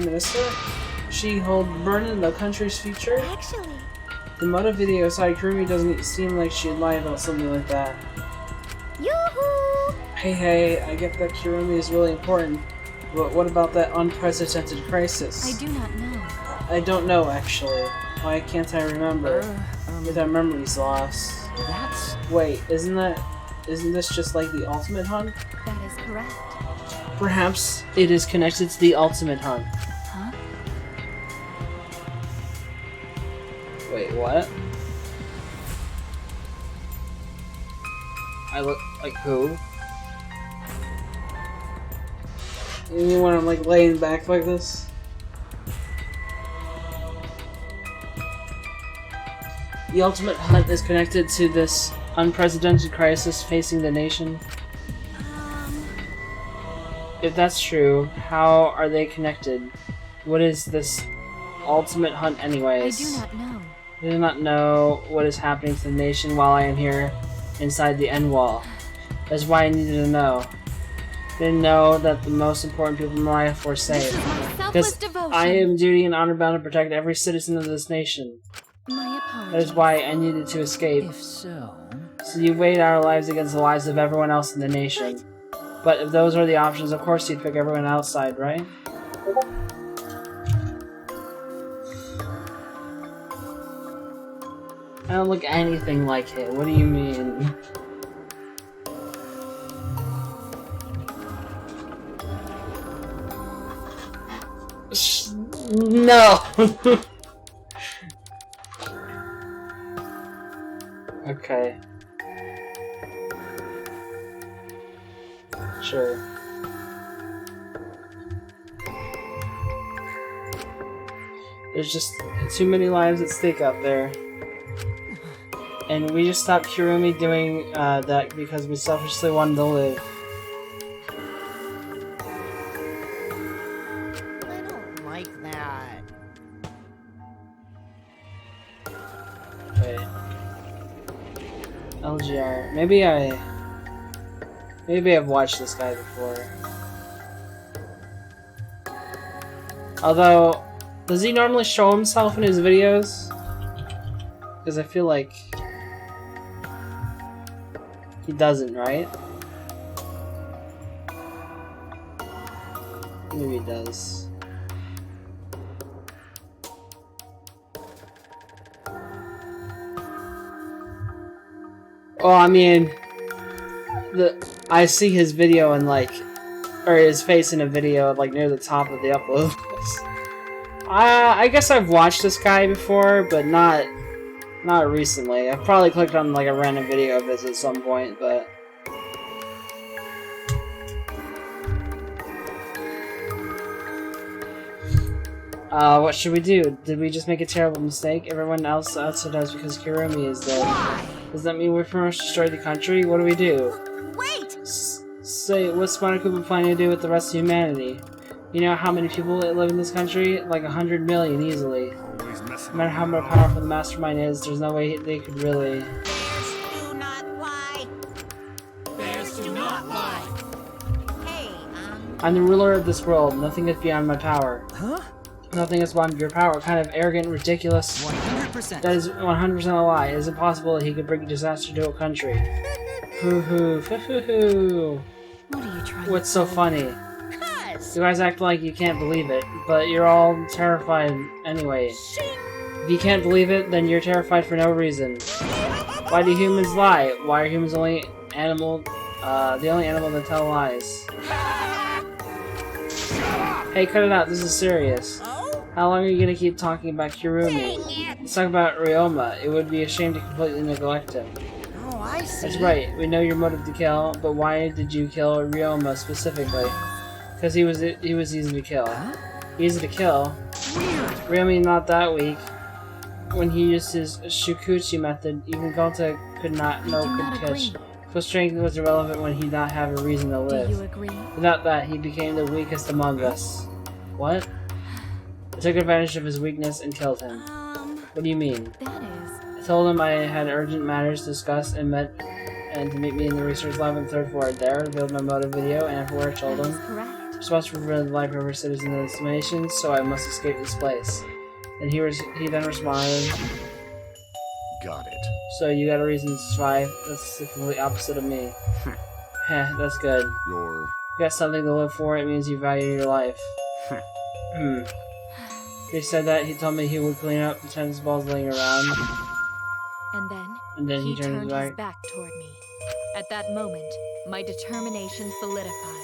Minister? She holds burden the country's future? Actually, The motive video aside, Kurumi doesn't seem like she'd lie about something like that. yoo-hoo! Hey, I get that Kurumi is really important, but what about that unprecedented crisis? I do not know. I don't know, actually. Why can't I remember? With our memories lost. That's... Wait, isn't this just like the Ultimate Hunt? That is correct. Perhaps it is connected to the Ultimate Hunt. Huh? Wait, what? I look like who? You mean when I'm like laying back like this? The Ultimate Hunt is connected to this unprecedented crisis facing the nation. If that's true, how are they connected? What is this Ultimate Hunt anyways? I do not know. I do not know what is happening to the nation while I am here inside the end wall. That's why I needed to know. Didn't know that the most important people in my life were safe. Because I am duty and honor bound to protect every citizen of this nation. My apologies. That is why I needed to escape. If so... So you weighed our lives against the lives of everyone else in the nation. But if those are the options, of course you'd pick everyone outside, right? I don't look anything like it. What do you mean? No! Okay. Sure. There's just too many lives at stake out there. And we just stopped Kurumi doing that because we selfishly wanted to live. I don't like that. Wait. LGR. Maybe I've watched this guy before. Although, does he normally show himself in his videos? Because I feel like he doesn't, right? Maybe he does. Well, I mean, I see his video and like, or his face in a video like near the top of the upload list. I guess I've watched this guy before, but not recently. I've probably clicked on like a random video of his at some point, but what should we do? Did we just make a terrible mistake? Everyone else also does because Kurumi is dead. Does that mean we're pretty much destroyed the country? What do we do? Wait! Say, what's Smarter Koopa planning to do with the rest of humanity? You know how many people live in this country? Like 100 million easily. No matter how much powerful the mastermind is, there's no way they could really... Bears do not lie. Bears do not I'm the ruler of this world. Nothing is beyond my power. Huh? Nothing is beyond your power. Kind of arrogant, ridiculous. 100%. That is 100% a lie. It is impossible that he could bring disaster to a country. Hoo hoo, hoo hoo hoo. What are you trying What's to so say? funny? You guys act like you can't believe it, but you're all terrified anyway. If you can't believe it, then you're terrified for no reason. Why do humans lie? Why are humans the only animal that tell lies? Hey, cut it out. This is serious. How long are you gonna keep talking about Kirumi? Let's talk about Ryoma. It would be a shame to completely neglect him. Oh, I see. That's right. We know your motive to kill, but why did you kill Ryoma specifically? Because he was easy to kill. Easy to kill? Ryoma not that weak. When he used his Shukuchi method, even Gonta could not catch. So strength was irrelevant when he did not have a reason to live. Do you agree? Without that, he became the weakest among us. What? I took advantage of his weakness and killed him. What do you mean? That is... I told him I had urgent matters to discuss and to meet me in the research lab on the 3rd floor. There, revealed my motive video, and afterward I told him, responsible for the life of our citizens and this nation, so I must escape this place. And he then responded, Got it. so you got a reason to survive. That's the complete opposite of me. Heh, that's good. You're... You got something to live for, it means you value your life. He said that, he told me he would clean up the tennis balls laying around. And then he turned his back. toward me. At that moment, my determination solidified.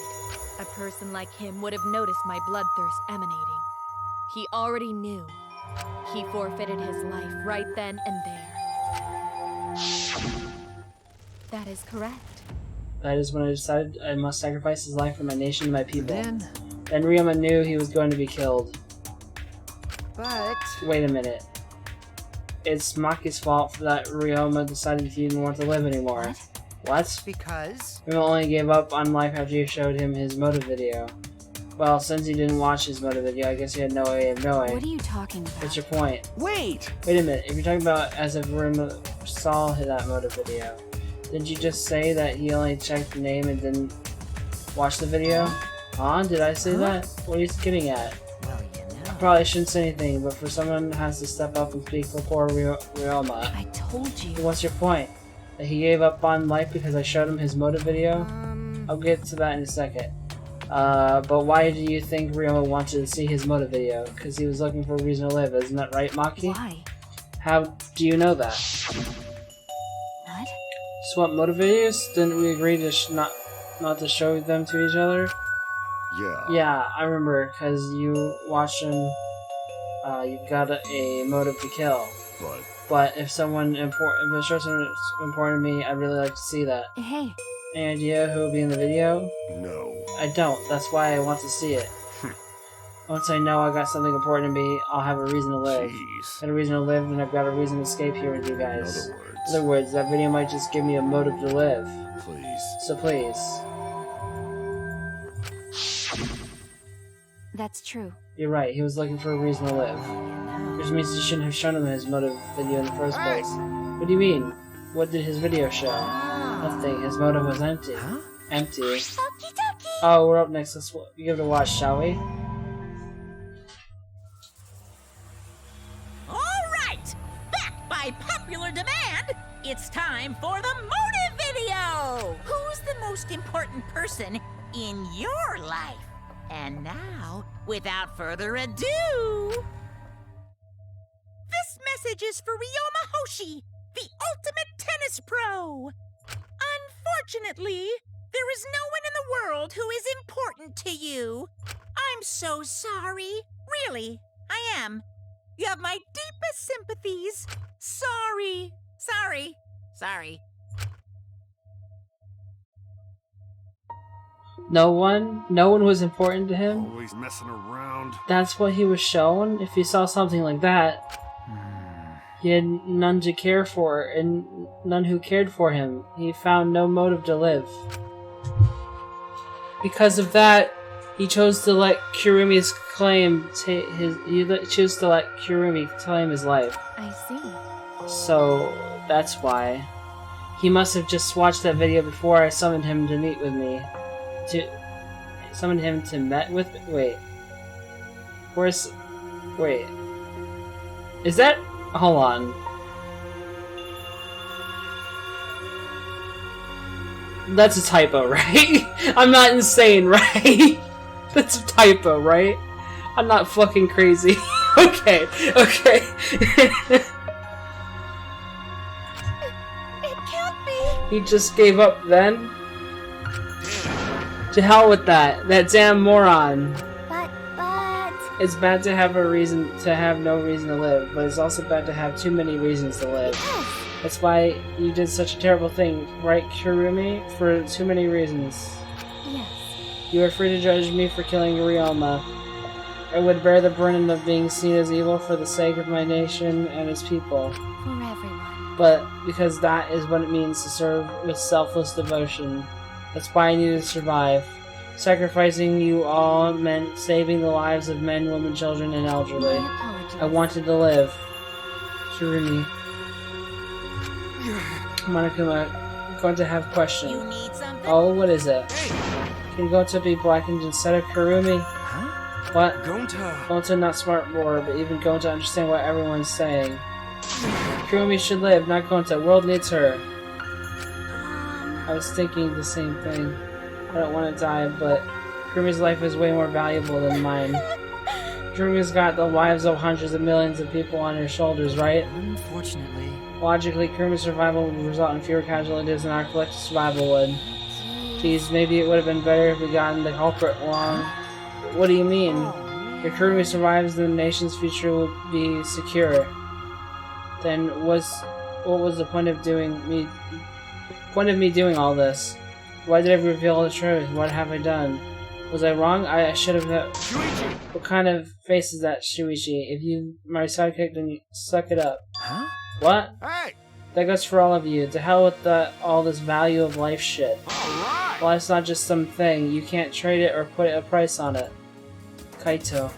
A person like him would have noticed my bloodthirst emanating. He already knew. He forfeited his life right then and there. That is correct. That is when I decided I must sacrifice his life for my nation and my people. Then Ryoma knew he was going to be killed. But... Wait a minute. It's Maki's fault for that Ryoma decided he didn't want to live anymore. What? Because... Ryoma only gave up on life after you showed him his motive video. Well, since he didn't watch his motive video, I guess you had no way of knowing. What are you talking about? What's your point? Wait! Wait a minute. If you're talking about as if Ryoma saw that motive video, didn't you just say that he only checked the name and didn't watch the video? Huh? Did I say that? What are you getting at? Well, you know. I probably shouldn't say anything, but for someone who has to step up and speak for poor Ryoma. I told you. What's your point? That he gave up on life because I showed him his motive video? I'll get to that in a second. But why do you think Ryoma wanted to see his motive video? Because he was looking for a reason to live, isn't that right, Maki? Why? How do you know that? What? So what motive videos? Didn't we agree to not to show them to each other? Yeah. Yeah, I remember, because you watched him, you've got a motive to kill. But if someone if it shows someone important to me, I'd really like to see that. Hey. Any idea who will be in the video? No. I don't. That's why I want to see it. Once I know I got something important to me, I'll have a reason to live. Jeez. Got a reason to live, and I've got a reason to escape here with you guys. In other words, that video might just give me a motive to live. Please. So please. That's true. You're right, he was looking for a reason to live. Which means you shouldn't have shown him his motive video in the first place. What do you mean? What did his video show? Nothing. His motive was empty. Empty. Oh, we're up next. Let's give it a watch, shall we? Alright! Back by popular demand, it's time for the motive video! Who's the most important person in your life? And now, without further ado... This message is for Ryoma Hoshi, the ultimate tennis pro! Unfortunately, there is no one in the world who is important to you. I'm so sorry. Really, I am. You have my deepest sympathies. Sorry. Sorry. Sorry. No one? No one was important to him? Always messing around. That's what he was shown? If he saw something like that, he had none to care for, and none who cared for him. He found no motive to live. Because of that, he chose to let Kurumi's claim chose to let Kurumi claim his life. I see. So that's why. He must have just watched that video before I summoned him to meet with me. Summoned him to met with... Wait. Where's... Wait. Is that... Hold on. That's a typo, right? I'm not insane, right? That's a typo, right? I'm not fucking crazy. Okay, okay. It can't be. He just gave up then? To hell with that. That damn moron. But... It's bad to have no reason to live, but it's also bad to have too many reasons to live. That's why you did such a terrible thing, right, Kurumi? For too many reasons. Yes. You are free to judge me for killing Ryoma. I would bear the burden of being seen as evil for the sake of my nation and its people. For everyone. But because that is what it means to serve with selfless devotion. That's why I needed to survive. Sacrificing you all meant saving the lives of men, women, children, and elderly. I wanted to live. Kurumi. Monokuma, I'm going to have a question. You need something? Oh, what is it? Can Gonta be blackened instead of Kurumi? Huh? What? Gonta. Gonta not smart more, but even Gonta understand what everyone's saying. Kurumi should live, not Gonta. World needs her. I was thinking the same thing. I don't want to die, but Kurumi's life is way more valuable than mine. Kurumi's got the lives of hundreds of millions of people on her shoulders, right? Unfortunately. Logically, Kurumi's survival would result in fewer casualties than our collective survival would. Geez, maybe it would have been better if we gotten the culprit along. What do you mean? If Kurumi survives, then the nation's future will be secure. Then what was the point of me doing all this? Why did I reveal the truth? What have I done? Was I wrong? I should have... Shuichi! What kind of face is that, Shuichi? If you my sidekick, then you suck it up. Huh? What? Hey! That goes for all of you. To hell with all this value of life shit. Alright! Life's not just some thing. You can't trade it or put a price on it. Kaito.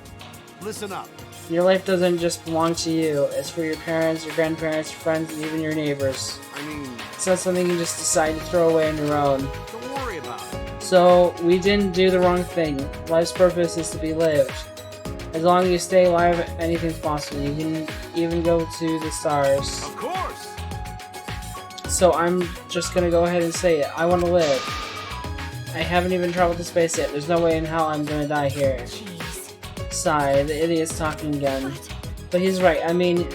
Listen up. Your life doesn't just belong to you. It's for your parents, your grandparents, your friends, and even your neighbors. I mean... It's not something you just decide to throw away on your own. Don't worry about it. So, we didn't do the wrong thing. Life's purpose is to be lived. As long as you stay alive, anything's possible. You can even go to the stars. Of course! So I'm just gonna go ahead and say it. I want to live. I haven't even traveled to space yet. There's no way in hell I'm gonna die here. Jeez. Sigh, the idiot's talking again. But he's right. I mean,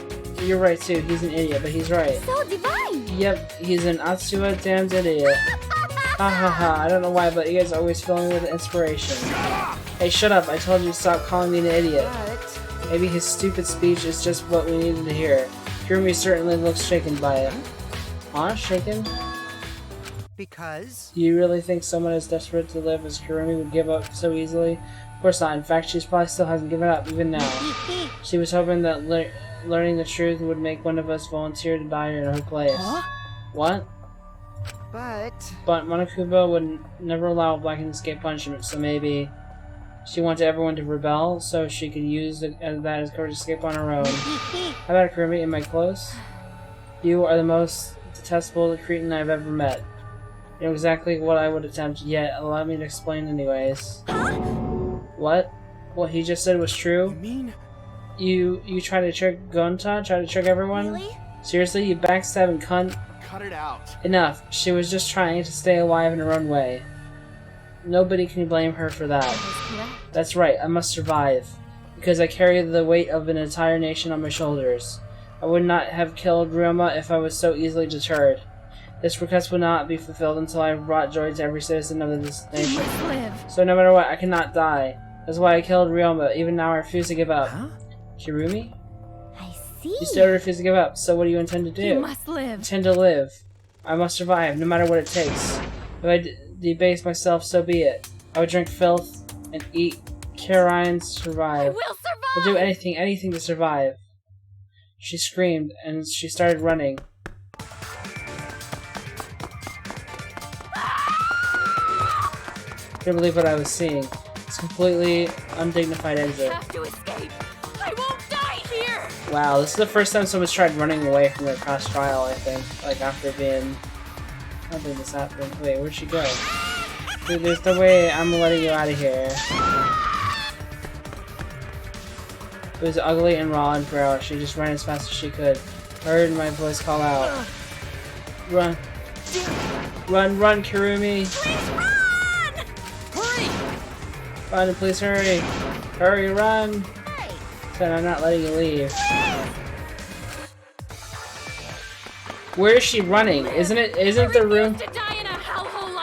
you're right too. He's an idiot, but he's right. So divine! Yep, he's an Atsuwa damned idiot. Ha ha ha, I don't know why, but you guys always fill me with inspiration. Hey, shut up, I told you to stop calling me an idiot. But... Maybe his stupid speech is just what we needed to hear. Kurumi certainly looks shaken by it. Huh? Shaken? Because... Do you really think someone as desperate to live as Kurumi would give up so easily? Of course not. In fact, she probably still hasn't given up, even now. She was hoping that learning the truth would make one of us volunteer to die in her place. Huh? What? But Monokuma would never allow a black and escape punishment, so maybe she wanted everyone to rebel so she could use that as courage to escape on her own. How about it, Kurumi? Am I close? You are the most detestable cretin I've ever met. You know exactly what I would attempt, yet allow me to explain anyways. What? What he just said was true? You mean? You try to trick Gonta? Try to trick everyone? Really? Seriously, you backstabbing cunt? Cut it out. Enough. She was just trying to stay alive in her own way. Nobody can blame her for that. That's right, I must survive. Because I carry the weight of an entire nation on my shoulders. I would not have killed Ryoma if I was so easily deterred. This request will not be fulfilled until I have brought joy to every citizen of this nation. So no matter what, I cannot die. That's why I killed Ryoma. Even now I refuse to give up. Huh? Kirumi? I see. You still refuse to give up, so what do you intend to do? You must live. I intend to live. I must survive, no matter what it takes. If I debase myself, so be it. I would drink filth and eat carrion to survive. I will survive! I'll do anything to survive. She screamed, and she started running. I couldn't believe what I was seeing. It's a completely undignified exit. I have to escape. I won't die here. Wow, this is the first time someone's tried running away from their past trial, I think. Like, after being... I don't think this happened. Wait, where'd she go? Dude, there's no way I'm letting you out of here. It was ugly and raw and feral. She just ran as fast as she could. Heard my voice call out. Run. Run, run, Kirumi! Please run! Hurry! Run, please hurry! Hurry, run! Said I'm not letting you leave. Where is she running? Isn't the room...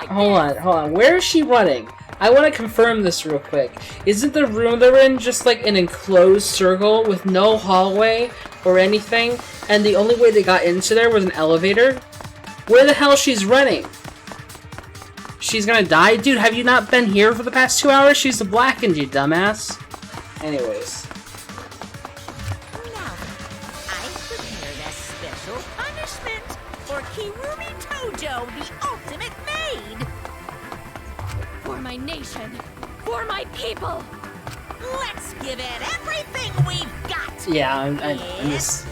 Hold on. Where is she running? I want to confirm this real quick. Isn't the room they're in just like an enclosed circle with no hallway or anything? And the only way they got into there was an elevator? Where the hell is she's running? She's gonna die? Dude, have you not been here for the past 2 hours? She's blackened, you dumbass. Anyways. Now, I've prepared a special punishment for Kirumi Tojo, the ultimate maid. For my nation. For my people. Let's give it everything we've got. Yeah, I'm just...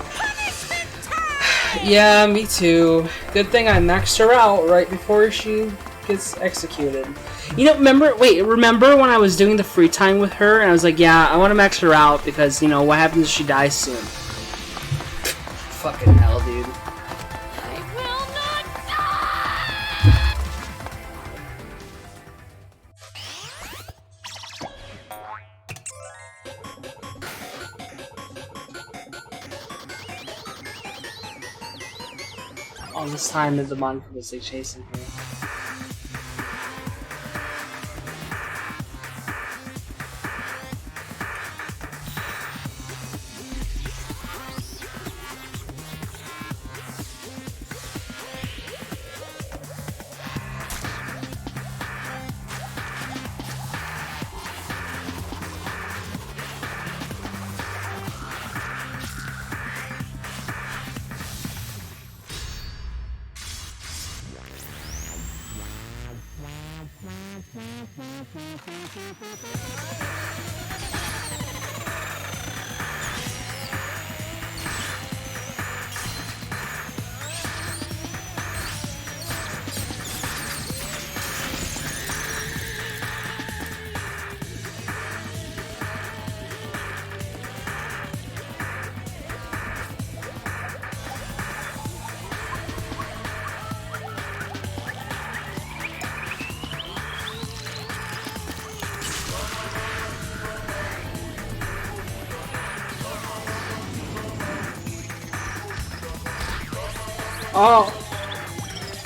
Yeah, me too. Good thing I maxed her out right before she gets executed. You know, remember when I was doing the free time with her and I was like, yeah, I want to max her out because, you know, what happens if she dies soon? Fucking hell, dude. All this time the monk was like chasing her.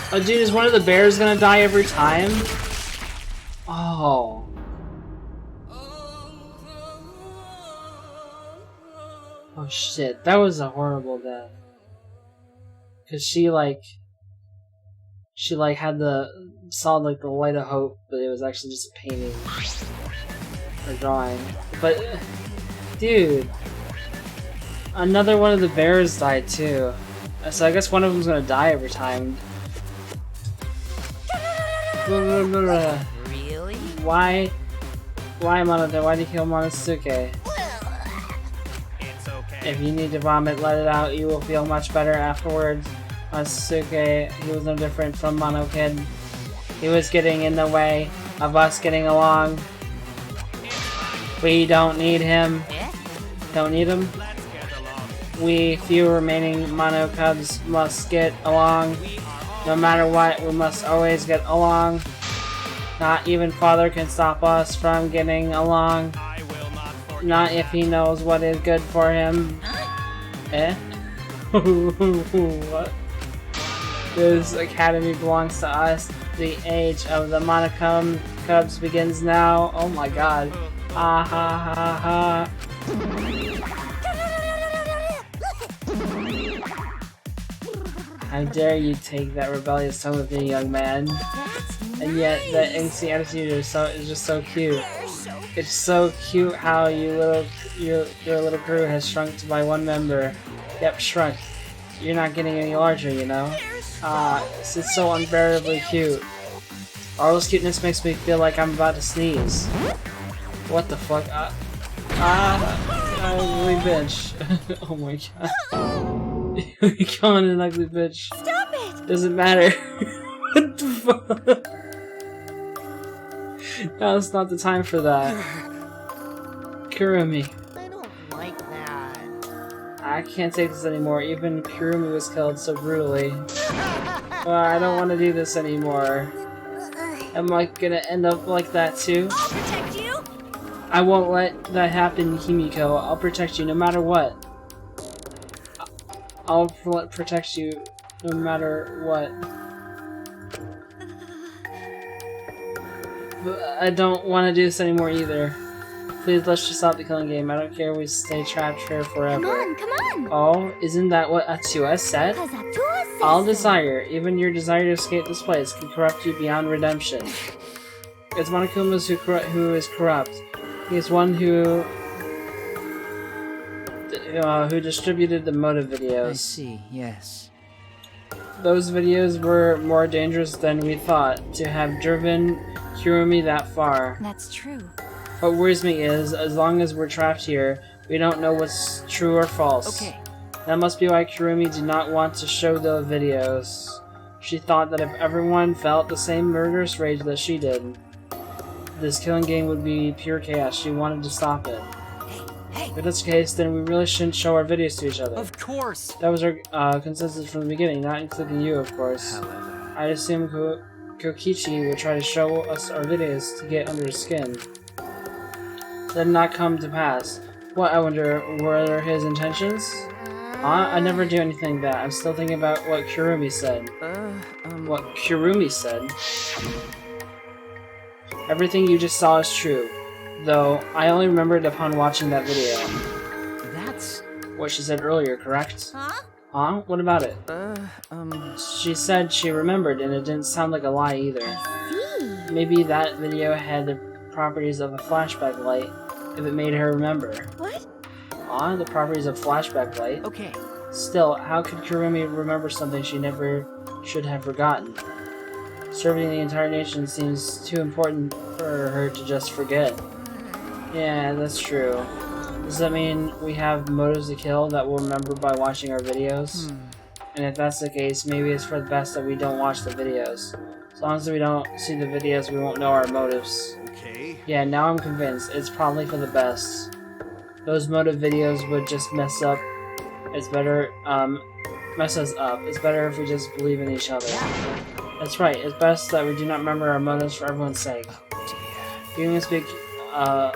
Oh, dude, is one of the bears gonna die every time? Oh. Oh shit, that was a horrible death. Cause she had saw like the light of hope, but it was actually just a painting or drawing. But, dude, another one of the bears died too. So I guess one of them's gonna die every time. Really? Why, Monosuke? Why'd you kill Monosuke? It's okay. If you need to vomit, let it out. You will feel much better afterwards. Monosuke, he was no different from Mono Kid. He was getting in the way of us getting along. We don't need him. Don't need him? We few remaining Mono Cubs must get along. No matter what, we must always get along. Not even Father can stop us from getting along. Not if he knows what is good for him. Eh? What? This academy belongs to us. The age of the Mono Cubs begins now. Oh my god. Ha ha ha ha. How dare you take that rebellious tone with me, young man? And yet, that angsty attitude is just so cute. It's so cute how your little crew has shrunk by one member. Yep, shrunk. You're not getting any larger, you know? It's so unbearably cute. All this cuteness makes me feel like I'm about to sneeze. What the fuck? Ugly bitch. Oh my god. You're calling an ugly bitch. Stop it! Doesn't matter. What the fuck? No, it's not the time for that. Kurumi. I don't like that. I can't take this anymore. Even Kurumi was killed so brutally. I don't want to do this anymore. Am I gonna end up like that too? I'll protect you! I won't let that happen, Himiko. I'll protect you no matter what. I'll protect you no matter what. But I don't want to do this anymore either. Please, let's just stop the killing game. I don't care if we stay trapped here forever. Come on! Oh, isn't that what Atua said? 'Cause Atua said All so. desire, even your desire to escape this place, can corrupt you beyond redemption. It's Monokuma's who is corrupt. He is one who distributed the motive videos. I see, yes. Those videos were more dangerous than we thought, to have driven Kurumi that far. That's true. What worries me is, as long as we're trapped here, we don't know what's true or false. Okay. That must be why Kurumi did not want to show the videos. She thought that if everyone felt the same murderous rage that she did, this killing game would be pure chaos. She wanted to stop it. If that's the case, then we really shouldn't show our videos to each other. Of course! That was our consensus from the beginning, not including you, of course. However... I assume Kokichi would try to show us our videos to get under his skin. That did not come to pass. What, I wonder, were his intentions? I never do anything bad. I'm still thinking about what Kurumi said. What Kurumi said? Everything you just saw is true. Though, I only remembered upon watching that video. That's... what she said earlier, correct? Huh? Huh? What about it? She said she remembered, and it didn't sound like a lie either. See? Maybe that video had the properties of a flashback light, if it made her remember. What? Huh? The properties of flashback light? Okay. Still, how could Kurumi remember something she never should have forgotten? Serving the entire nation seems too important for her to just forget. Yeah, that's true. Does that mean we have motives to kill that we'll remember by watching our videos? And if that's the case, maybe it's for the best that we don't watch the videos. As long as we don't see the videos, we won't know our motives. Okay. Yeah, now I'm convinced. It's probably for the best. Those motive videos would just mess up. It's better, mess us up. It's better if we just believe in each other. That's right. It's best that we do not remember our motives for everyone's sake. Giving us big of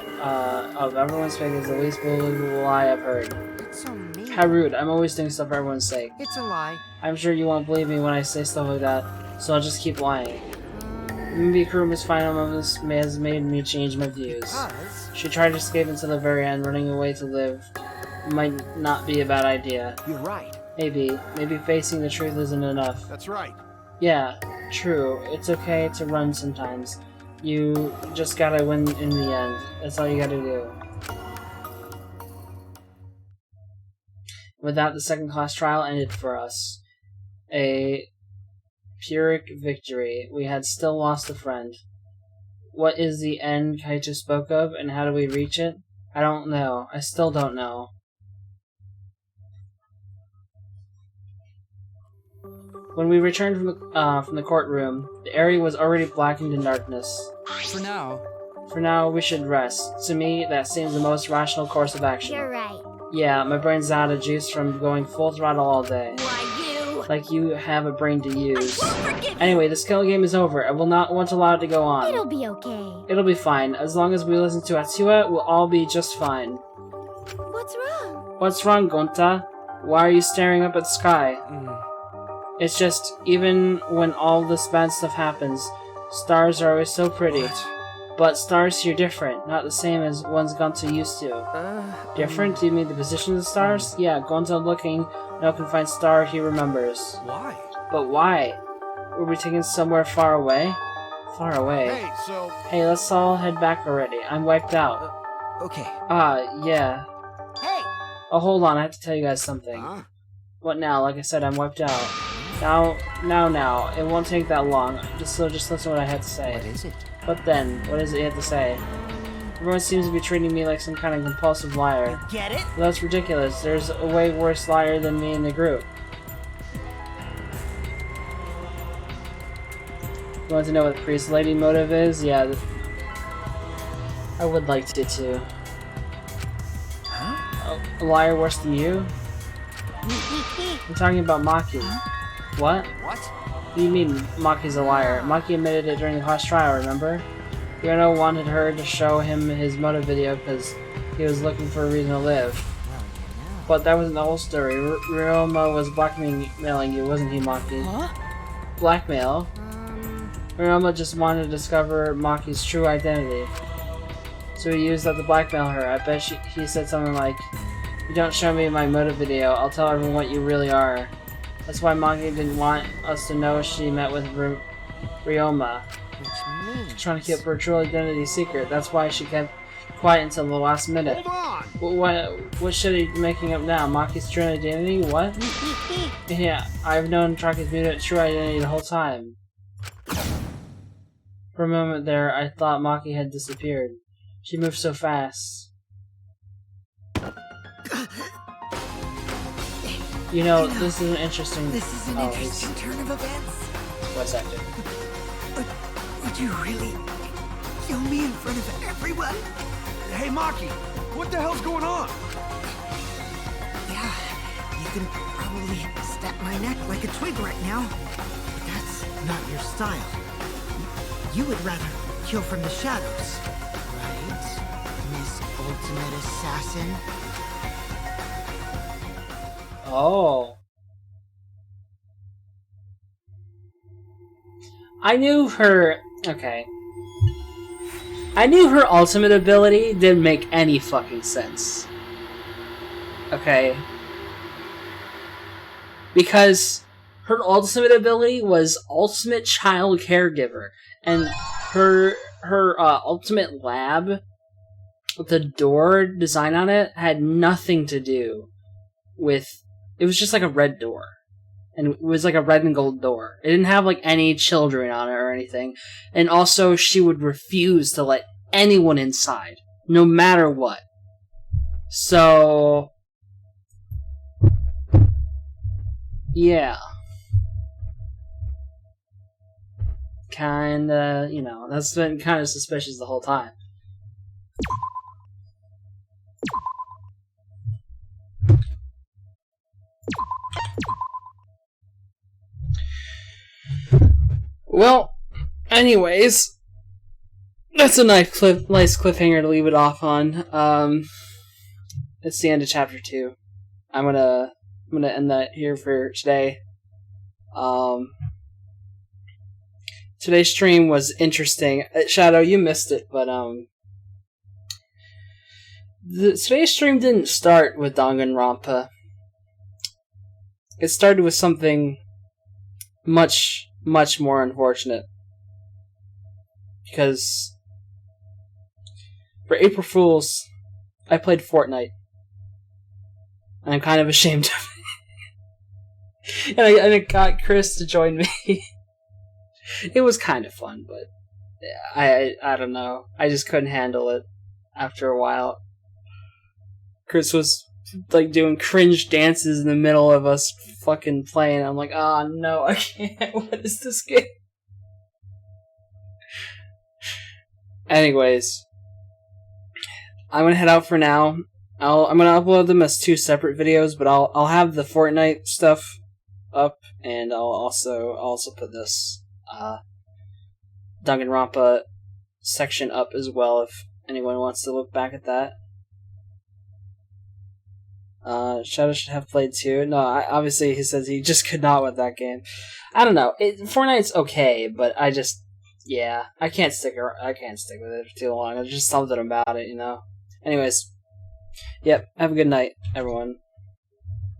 everyone's sake is the least believable lie I've heard. That's so mean. How rude. I'm always doing stuff for everyone's sake. It's a lie. I'm sure you won't believe me when I say stuff like that, so I'll just keep lying. Maybe Kuruma's final moments has made me change my views. Because? She tried to escape until the very end. Running away to live might not be a bad idea. You're right. Maybe facing the truth isn't enough. That's right. Yeah, true. It's okay to run sometimes. You just gotta win in the end. That's all you gotta do. With that, the second-class trial ended for us. A Pyrrhic victory. We had still lost a friend. What is the end Kaito spoke of, and how do we reach it? I don't know. I still don't know. When we returned from the courtroom, the area was already blackened in darkness. For now, we should rest. To me, that seems the most rational course of action. You're right. Yeah, my brain's out of juice from going full throttle all day. Why, you? Like you have a brain to use. I won't forgive you. Anyway, this killing game is over. I will not want to allow it to go on. It'll be okay. It'll be fine. As long as we listen to Atua, we'll all be just fine. What's wrong? What's wrong, Gonta? Why are you staring up at the sky? It's just, even when all this bad stuff happens, stars are always so pretty. But stars here different, not the same as ones Gonta used to. Different? Do you mean the position of the stars? Yeah, Gonta looking, no can find star he remembers. Why? But why? Were we taken somewhere far away? Far away. Hey, so... Hey, let's all head back already. I'm wiped out. Okay. Yeah. Hey! Oh, hold on, I have to tell you guys something. Huh? What now? Like I said, I'm wiped out. Now. It won't take that long. Just listen to what I had to say. What is it? But then, what is it you have to say? Everyone seems to be treating me like some kind of compulsive liar. Get it? Well, that's ridiculous. There's a way worse liar than me in the group. You want to know what the priest lady motive is? Yeah, I would like to too. Huh? A liar worse than you? I'm talking about Maki. What? What? What do you mean Maki's a liar? Maki admitted it during the class trial, remember? Ryono wanted her to show him his motive video because he was looking for a reason to live. But that wasn't the whole story. Ryoma was blackmailing you, wasn't he, Maki? Huh? Blackmail? Ryoma just wanted to discover Maki's true identity. So he used that to blackmail her. I bet he said something like, "If you don't show me my motive video, I'll tell everyone what you really are." That's why Maki didn't want us to know she met with Ryoma. Trying to keep her true identity secret. That's why she kept quiet until the last minute. Hold on! What shit are you making up now? Maki's true identity? What? Yeah, I've known Maki's true identity the whole time. For a moment there, I thought Maki had disappeared. She moved so fast. You know, this is an interesting... This is an interesting turn of events. What's that? Would you really kill me in front of everyone? Hey, Maki, what the hell's going on? Yeah, you can probably snap my neck like a twig right now, but that's not your style. You would rather kill from the shadows, right, Miss Ultimate Assassin? Oh. I knew her... Okay. I knew her ultimate ability didn't make any fucking sense. Okay. Because her ultimate ability was Ultimate Child Caregiver. And her ultimate lab, the door design on it, had nothing to do with... It was just like a red door. And it was like a red and gold door. It didn't have like any children on it or anything. And also she would refuse to let anyone inside. No matter what. So... yeah. Kinda, you know, that's been kind of suspicious the whole time. Well, anyways, that's a nice cliffhanger to leave it off on. It's the end of chapter 2. I'm gonna end that here for today. Today's stream was interesting. Shadow, you missed it, but today's stream didn't start with Danganronpa. It started with something much more unfortunate. Because for April Fools, I played Fortnite. And I'm kind of ashamed of it. and I got Chris to join me. It was kind of fun, but I don't know. I just couldn't handle it after a while. Chris was like doing cringe dances in the middle of us fucking playing. I'm like, oh no, I can't. What is this game? Anyways, I'm gonna head out for now. I'm gonna upload them as 2 separate videos, but I'll have the Fortnite stuff up, and I'll also put this Danganronpa section up as well if anyone wants to look back at that. Shadow should have played too. No, obviously he says he just could not with that game. I don't know. Fortnite's okay, but I can't stick with it for too long. There's just something about it, you know. Anyways, yep. Have a good night, everyone.